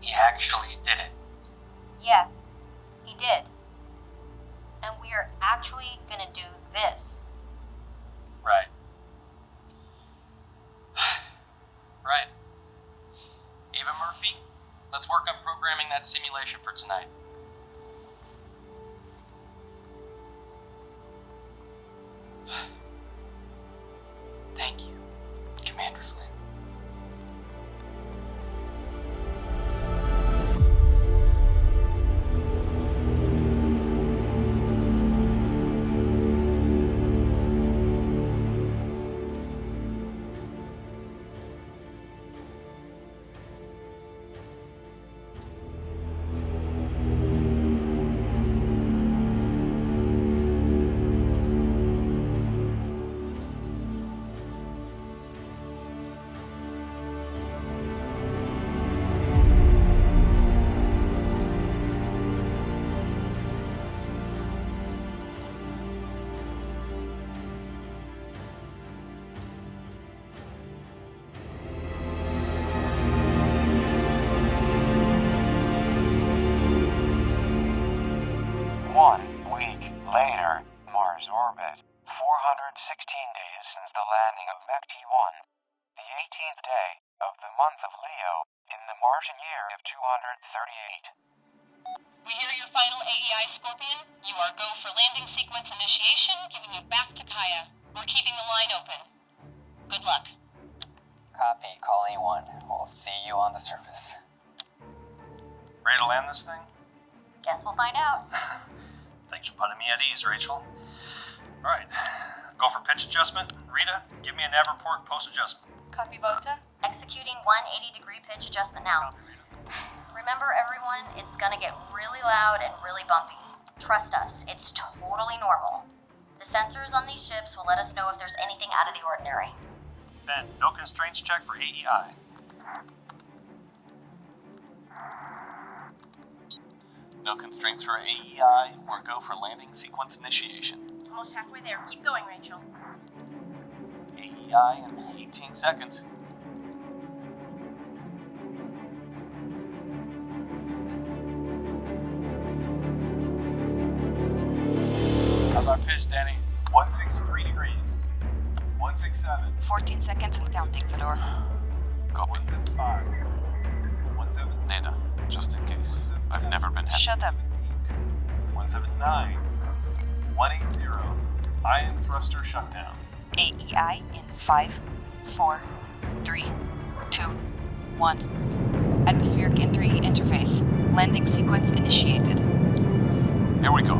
He actually did it. Yeah, he did. And we are actually gonna do this. Right. Right. Ava Murphy, let's work on programming that simulation for tonight. Thank you, Commander Flynn. since the landing of Mech T1, the 18th day of the month of Leo in the Martian year of 238. We hear your final AEI, Scorpion. You are go for landing sequence initiation, giving you back to Kaya. We're keeping the line open. Good luck. Copy, Colony 1. We'll see you on the surface. Ready to land this thing? Guess we'll find out. Thanks for putting me at ease, Rachel. Alright, go for pitch adjustment. Rita, give me a nav report post-adjustment. Copy, Vota. Executing 180-degree pitch adjustment now. Remember, everyone, it's gonna get really loud and really bumpy. Trust us, it's totally normal. The sensors on these ships will let us know if there's anything out of the ordinary. Ben, no constraints check for AEI. No constraints for AEI. We're go for landing sequence initiation. Almost halfway there. Keep going, Rachel. AEI in 18 seconds. How's our pitch, Danny? 163 degrees. 167. 14 seconds and counting, Fedor. Copy. 175. 170. Data, just in case. I've never been happy. Shut up. 179. 180. Ion thruster shutdown. AEI in 5, 4, 3, 2, 1. Atmospheric entry interface. Landing sequence initiated. Here we go.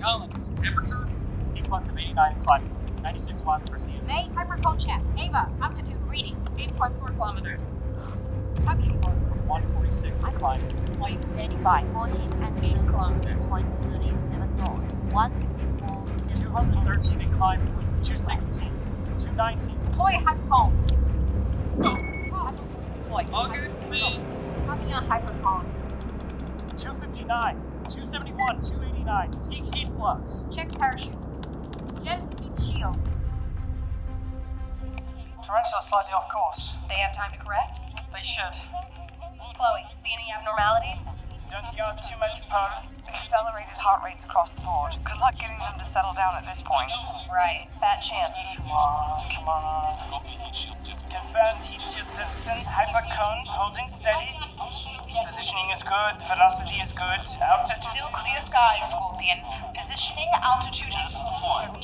Collins, temperature? Heat of 89 climate. 96 watts per cm. May, hypercone check. Ava, altitude reading. 8.4 kilometers. Copy. 146 in climate. Point standing by. 14 and 8 kilometers. 37 knots. 154. 213 in climate. 216. 219. Deploy hypercone. Deploy. All good, me. Copy on hypercone. 259. 271. 289. Peak heat flux. Check parachutes. Jettison heats shield. Tarantula slightly off course. They have time to correct? They should. Chloe, see any abnormalities? Don't yard too much, Poe. Accelerated heart rates across the board. Good luck getting them to settle down at this point. Right, fat chance. Come on. Confirmed heat shield resistance. Hypercone holding steady. Positioning is good. Velocity is good. Altitude. Still clear skies, Scorpion. Positioning, altitude is 4.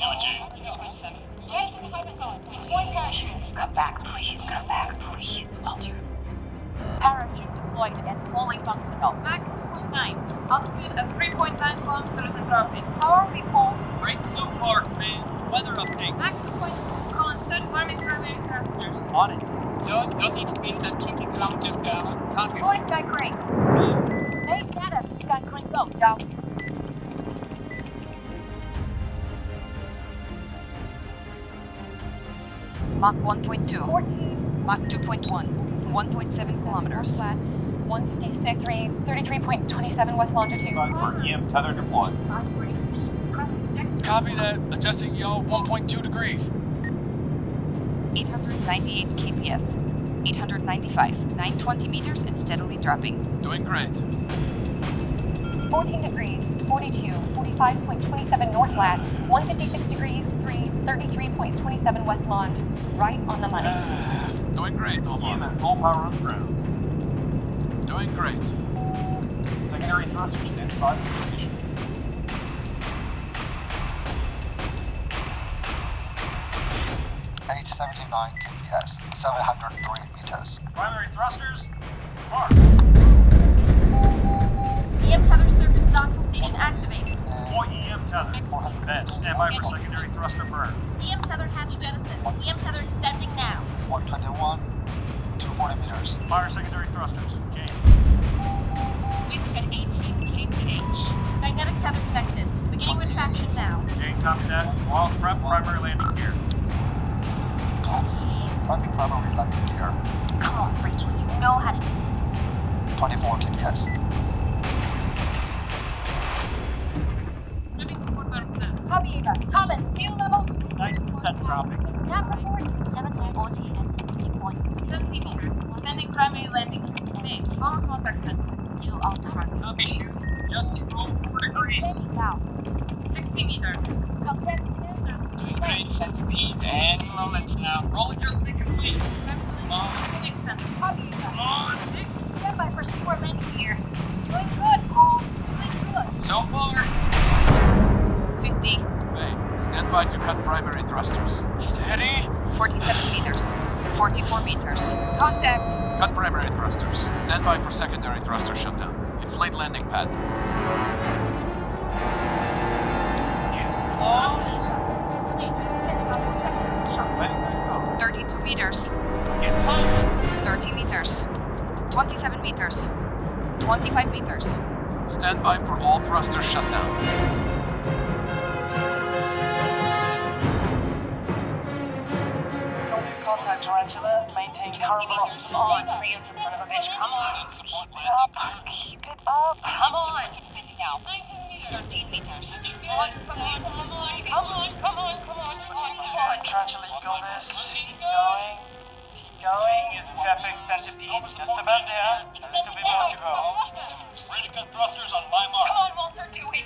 Come back, please. Walter. Parachute deployed and fully functional. Mach 2.9. Altitude at 3.9 kilometers and dropping. How are we, Paul? Great so far, command. Weather update. Mach 2.2. Collins 35 primary thrusters. On it. Those speeds at 20 kilometers per hour. Copy. Deploy Sky Crane. May status. Sky Crane go. Jiao. Mach 1.2. 14. Mach 2.1. 1.7 kilometers. 156, 33.27 west longitude. For EM tether deployed. Copy that. Adjusting yaw 1.2 degrees. 898 kps. 895. 920 meters and steadily dropping. Doing great. 14 degrees, 42, 45.27 north lat, 156 degrees, 33.27 west long. Right on the money. Doing great, Omar. EM at full power on the ground. Doing great. Secondary thruster standing by for ignition. kps, 703 meters. Primary thrusters, mark. EM tether surface docking station activated. Boy, EM tether. Ben, stand by for secondary thruster burn. EM tether hatch jettison. EM tether extending now. 121, 240 meters. Fire secondary thrusters. Jane. Wind at 18 kph. Magnetic tether connected. Beginning retraction now. Jane, copy that. All prep, primary landing gear. Prepping primary landing gear. Come on, Rachel, you know how to do this. 24 kps. Moving support arms now. Copy, Ava. Collins, steel levels. 90% dropping. Nav report. 70, 40, and 50 points. 70 meters. Landing primary landing gear. Hey, our contact center is still on target. Copy, shoot. Justin, roll 4 degrees. Now. 60 meters. Contact center. Doing great, Centipede. Any moments now. Roll adjustment complete. Come on. Full extent. Copy you. Come on. 6. Stand by for support landing here. Doing good, Paul. Doing good. So far. 50. Feng, stand by to cut primary thrusters. Steady. 47 meters. 44 meters. Contact. Cut primary thrusters. Stand by for secondary thruster shutdown. Inflate landing pad. Getting close. Standing by for secondary shutdown. 32 meters. Getting close. 30 meters. 27 meters. 25 meters. Stand by for all thrusters shutdown. Contact Tarantula, maintain current velocity. Come on, Korean son of a bitch, come on. Keep it up. Come on. Now. 13 meters. Come on. Tarantula, you got this. Keep going. It's traffic Centipede. Just about there. A little bit more to go. Ready to cut thrusters on my mark. Come on, Walter, do it.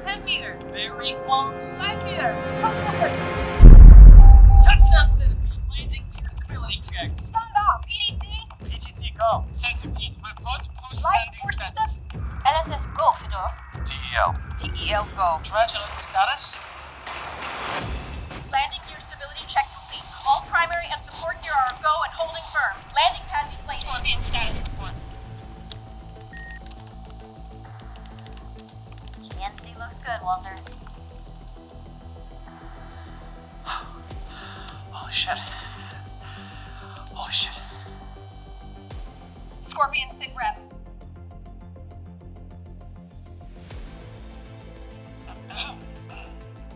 10 meters. Very close. 5 meters. Touchdown, Centipede. Landing gear stability checks. Stand off. PDC. PTC go. Centipede, report post Life landing force status. systems. LSS go, Fedor. TEL. TEL go. Tarantula, status? Landing gear stability check complete. All primary and support gear are go and holding firm. Landing pad deflated. Scorpion status report. GNC looks good, Walter. Holy shit. Scorpion, sit rep.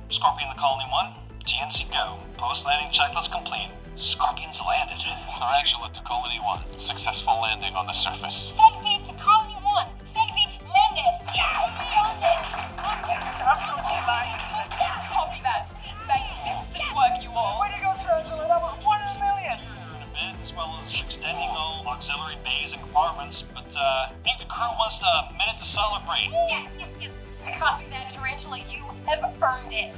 Scorpion to Colony 1, GNC go. Post-landing checklist complete. Scorpion's landed. Tarantula to Colony 1. Successful landing on the surface. Centipede to Colony 1. Centipede landed. Absolutely lying. Copy that. Good work, you all. Way to go, Tarantula. That was 1 in a million. In a bit, as well as extending all auxiliary bays and compartments, but I think the crew wants a minute to celebrate. Yes. Copy that, Tarantula. You have earned it.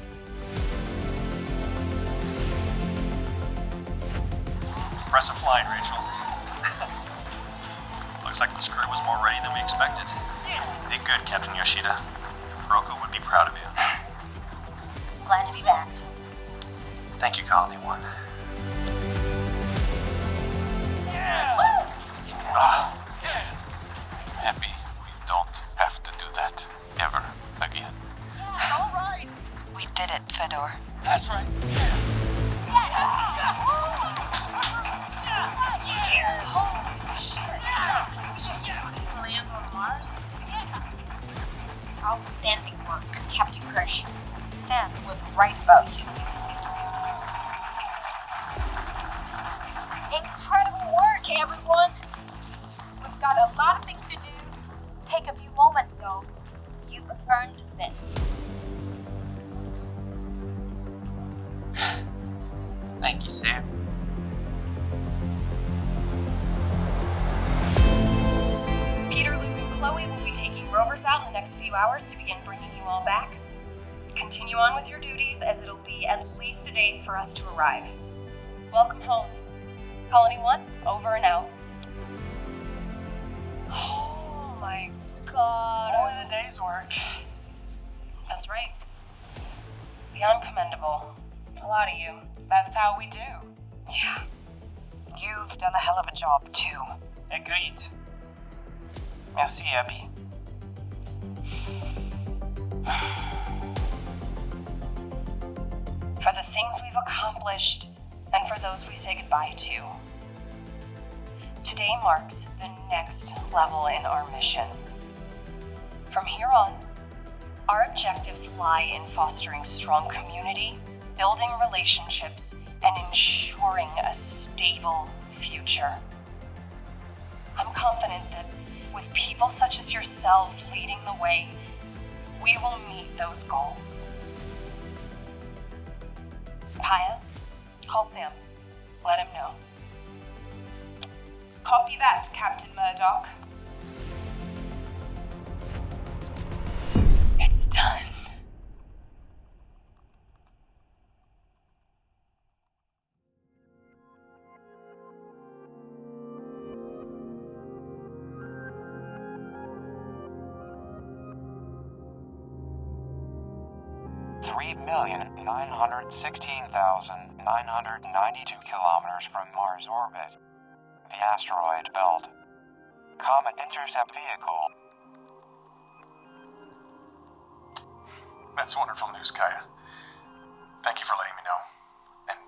Impressive flying, Rachel. Looks like this crew was more ready than we expected. You did good, Captain Yoshida. Burke would be proud of you. Glad to be back. Thank you, Colony 1. Happy we don't have to do that ever again. All right. We did it, Fedor. That's right. Land on Mars? Outstanding work, Captain Kirsch. Sam was right about you. Incredible work, everyone! We've got a lot of things to do. Take a few moments, though. You've earned this. Thank you, Sam. Peter, Luke, and Chloe will be taking rovers out in the next few hours to begin bringing you all back. Continue on with your duties, as it'll be at least a day for us to arrive. Welcome home. Colony 1, over and out. Oh my god. Only the day's work. That's right. Beyond commendable. A lot of you. That's how we do. Yeah. You've done a hell of a job, too. Agreed. Merci, Abby. For the things we've accomplished, and for those we say goodbye to. Today marks the next level in our mission. From here on, our objectives lie in fostering strong community, building relationships, and ensuring a stable future. I'm confident that with people such as yourselves leading the way, we will meet those goals. Kaya, call Sam. Let him know. Copy that, Captain Murdoch. It's done. Kilometers from Mars orbit. The asteroid belt. Comet intercept vehicle. That's wonderful news, Kaya. Thank you for letting me know. And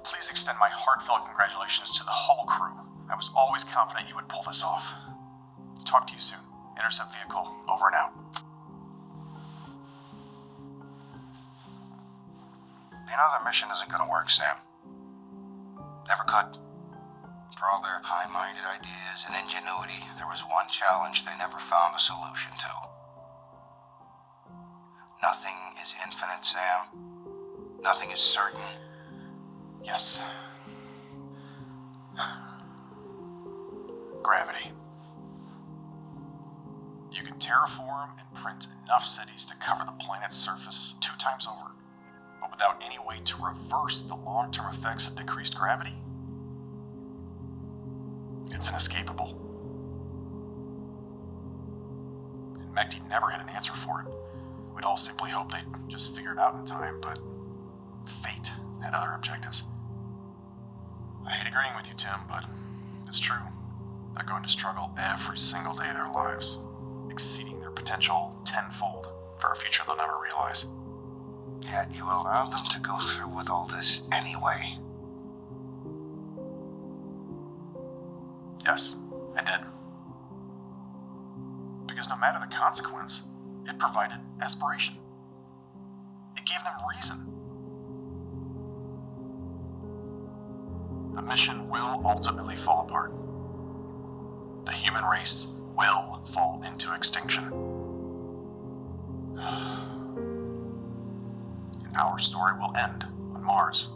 please extend my heartfelt congratulations to the whole crew. I was always confident you would pull this off. Talk to you soon. Intercept vehicle, over and out. You know the mission isn't gonna work, Sam. Never could. For all their high-minded ideas and ingenuity, there was one challenge they never found a solution to. Nothing is infinite, Sam. Nothing is certain. Yes. Gravity. You can terraform and print enough cities to cover the planet's surface 2 times over. But without any way to reverse the long-term effects of decreased gravity, it's inescapable. And Mechty never had an answer for it. We'd all simply hoped they'd just figure it out in time, but fate had other objectives. I hate agreeing with you, Tim, but it's true. They're going to struggle every single day of their lives, exceeding their potential tenfold for a future they'll never realize. Yet you allowed them to go through with all this anyway. Yes, I did. Because no matter the consequence, it provided aspiration. It gave them reason. The mission will ultimately fall apart. The human race will fall into extinction. And our story will end on Mars.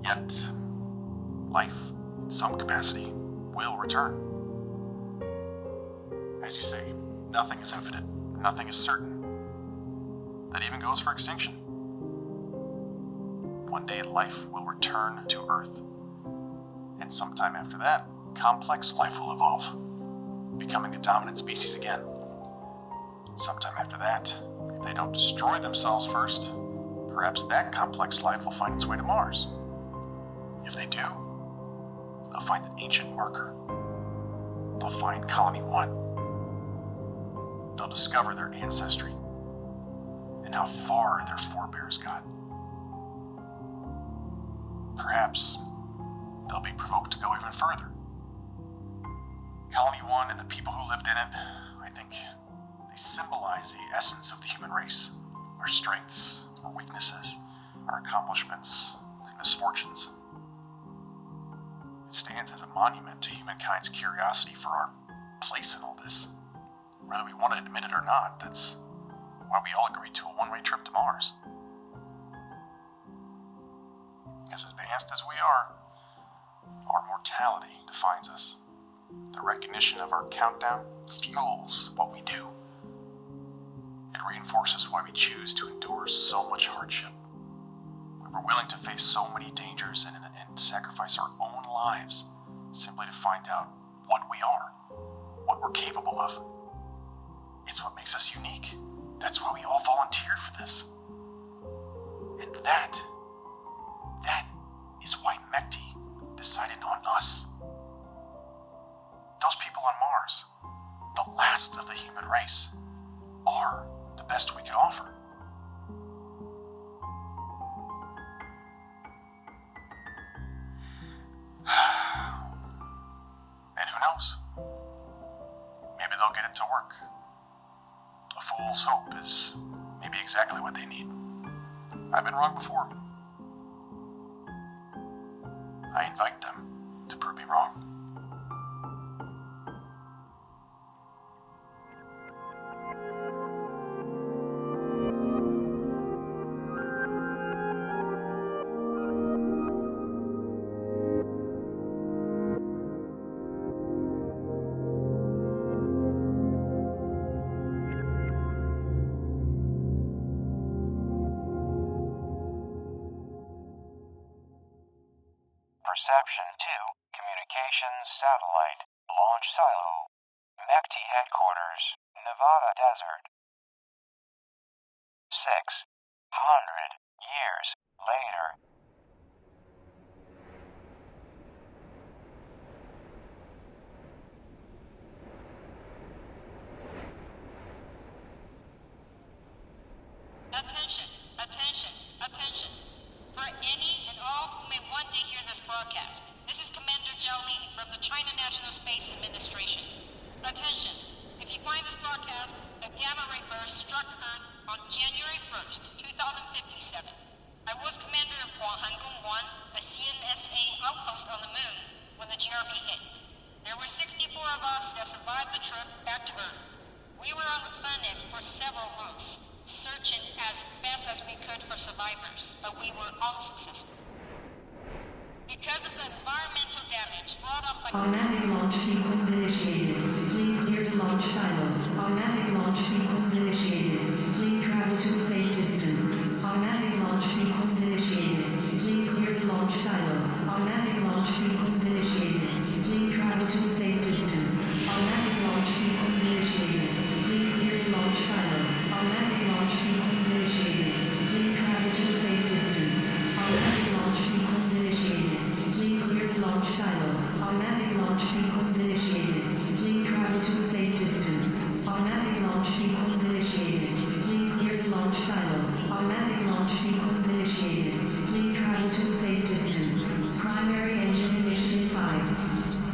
Yet, life, in some capacity, will return. As you say, nothing is infinite, nothing is certain. That even goes for extinction. One day life will return to Earth. And sometime after that, complex life will evolve, becoming the dominant species again. And sometime after that, if they don't destroy themselves first, perhaps that complex life will find its way to Mars. If they do, they'll find an ancient marker. They'll find Colony 1. They'll discover their ancestry and how far their forebears got. Perhaps they'll be provoked to go even further. Colony 1 and the people who lived in it, I think they symbolize the essence of the human race. Our strengths, our weaknesses, our accomplishments, and misfortunes. It stands as a monument to humankind's curiosity for our place in all this. Whether we want to admit it or not, that's why we all agreed to a one-way trip to Mars. As advanced as we are, our mortality defines us. The recognition of our countdown fuels what we do. It reinforces why we choose to endure so much hardship. We were willing to face so many dangers and in the end sacrifice our own lives simply to find out what we are, what we're capable of. It's what makes us unique. That's why we all volunteered for this. And that is why Mechty decided on us. Those people on Mars, the last of the human race, are the best we could offer. And who knows? Maybe they'll get it to work. A fool's hope is maybe exactly what they need. I've been wrong before. I invite them to prove me wrong. Reception 2, Communications Satellite, Launch Silo, MECT Headquarters, Nevada Desert. 600 years later. Attention, attention, attention. For any and all who may one day hear this broadcast, this is Commander Jiao from the China National Space Administration. Attention, if you find this broadcast, a gamma ray burst struck Earth on January 1st, 2057. I was commander of Huanghangung 1, a CNSA outpost on the moon, when the GRB hit. There were 64 of us that survived the trip back to Earth. We were on the planet for several months, searching as best as we could for survivors, but we were unsuccessful. Because of the environmental damage brought up by... Automatic launch sequence initiated. Please clear the launch silo. Automatic launch sequence initiated. Please travel to a safe distance. Automatic launch sequence initiated. Please clear the launch silo. Automatic launch sequence initiated. Please travel to a safe distance. Automatic launch sequence initiated. Please clear the launch silo. Automatic launch sequence initiated. Please travel to a safe distance. Automatic launch sequence initiated. Please clear the launch silo. Automatic launch sequence initiated. Please travel to a safe distance. Automatic launch sequence initiated. Please clear the launch silo. Automatic launch sequence initiated. Please travel to a safe distance. Primary engine ignition 5,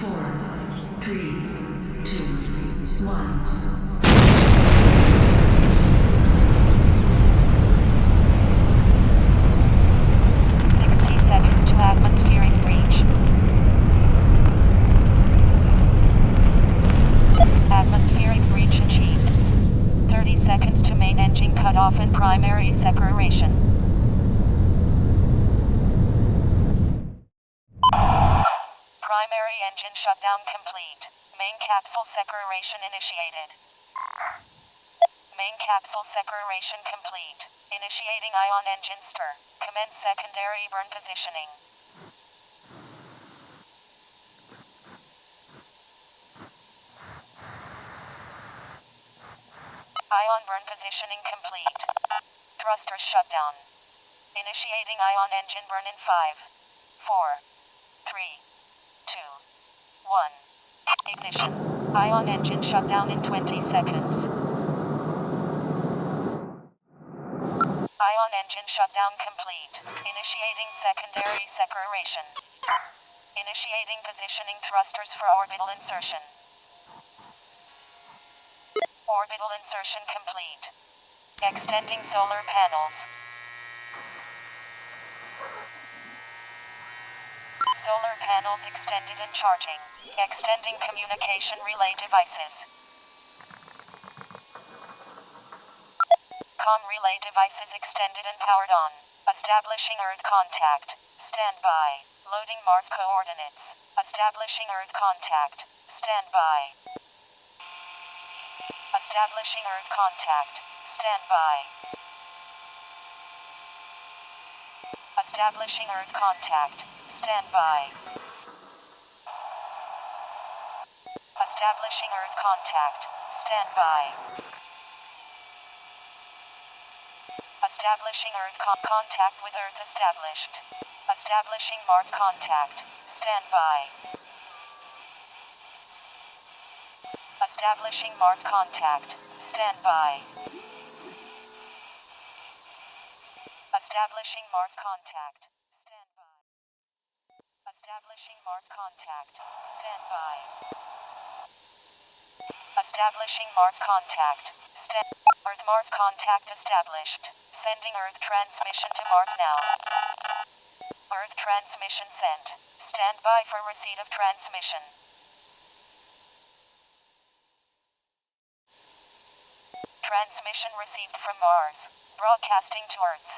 4, 3, 2, 1. Atmospheric breach. Atmospheric breach achieved. 30 seconds to main engine cutoff and primary separation. Primary engine shutdown complete. Main capsule separation initiated. Main capsule separation complete. Initiating ion engine stir. Commence secondary burn positioning. Ion burn positioning complete. Thrusters shut down. Initiating ion engine burn in 5, 4, 3, 2, 1. Ignition. Ion engine shut down in 20 seconds. Ion engine shutdown complete. Initiating secondary separation. Initiating positioning thrusters for orbital insertion. Orbital insertion complete. Extending solar panels. Solar panels extended and charging. Extending communication relay devices. Com relay devices extended and powered on. Establishing Earth contact. Stand by. Loading Mars coordinates. Establishing Earth contact. Stand by. Establishing Earth contact. Stand by. Establishing Earth contact. Stand by. Establishing Earth contact. Stand by. Establishing Earth contact with Earth established. Establishing Mars contact. Stand by. Establishing Mars contact. Stand by. Establishing Mars contact. Stand by. Establishing Mars contact. Stand by. Establishing Mars contact. Earth Mars contact established. Sending Earth transmission to Mars now. Earth transmission sent. Stand by for receipt of transmission. Transmission received from Mars. Broadcasting to Earth.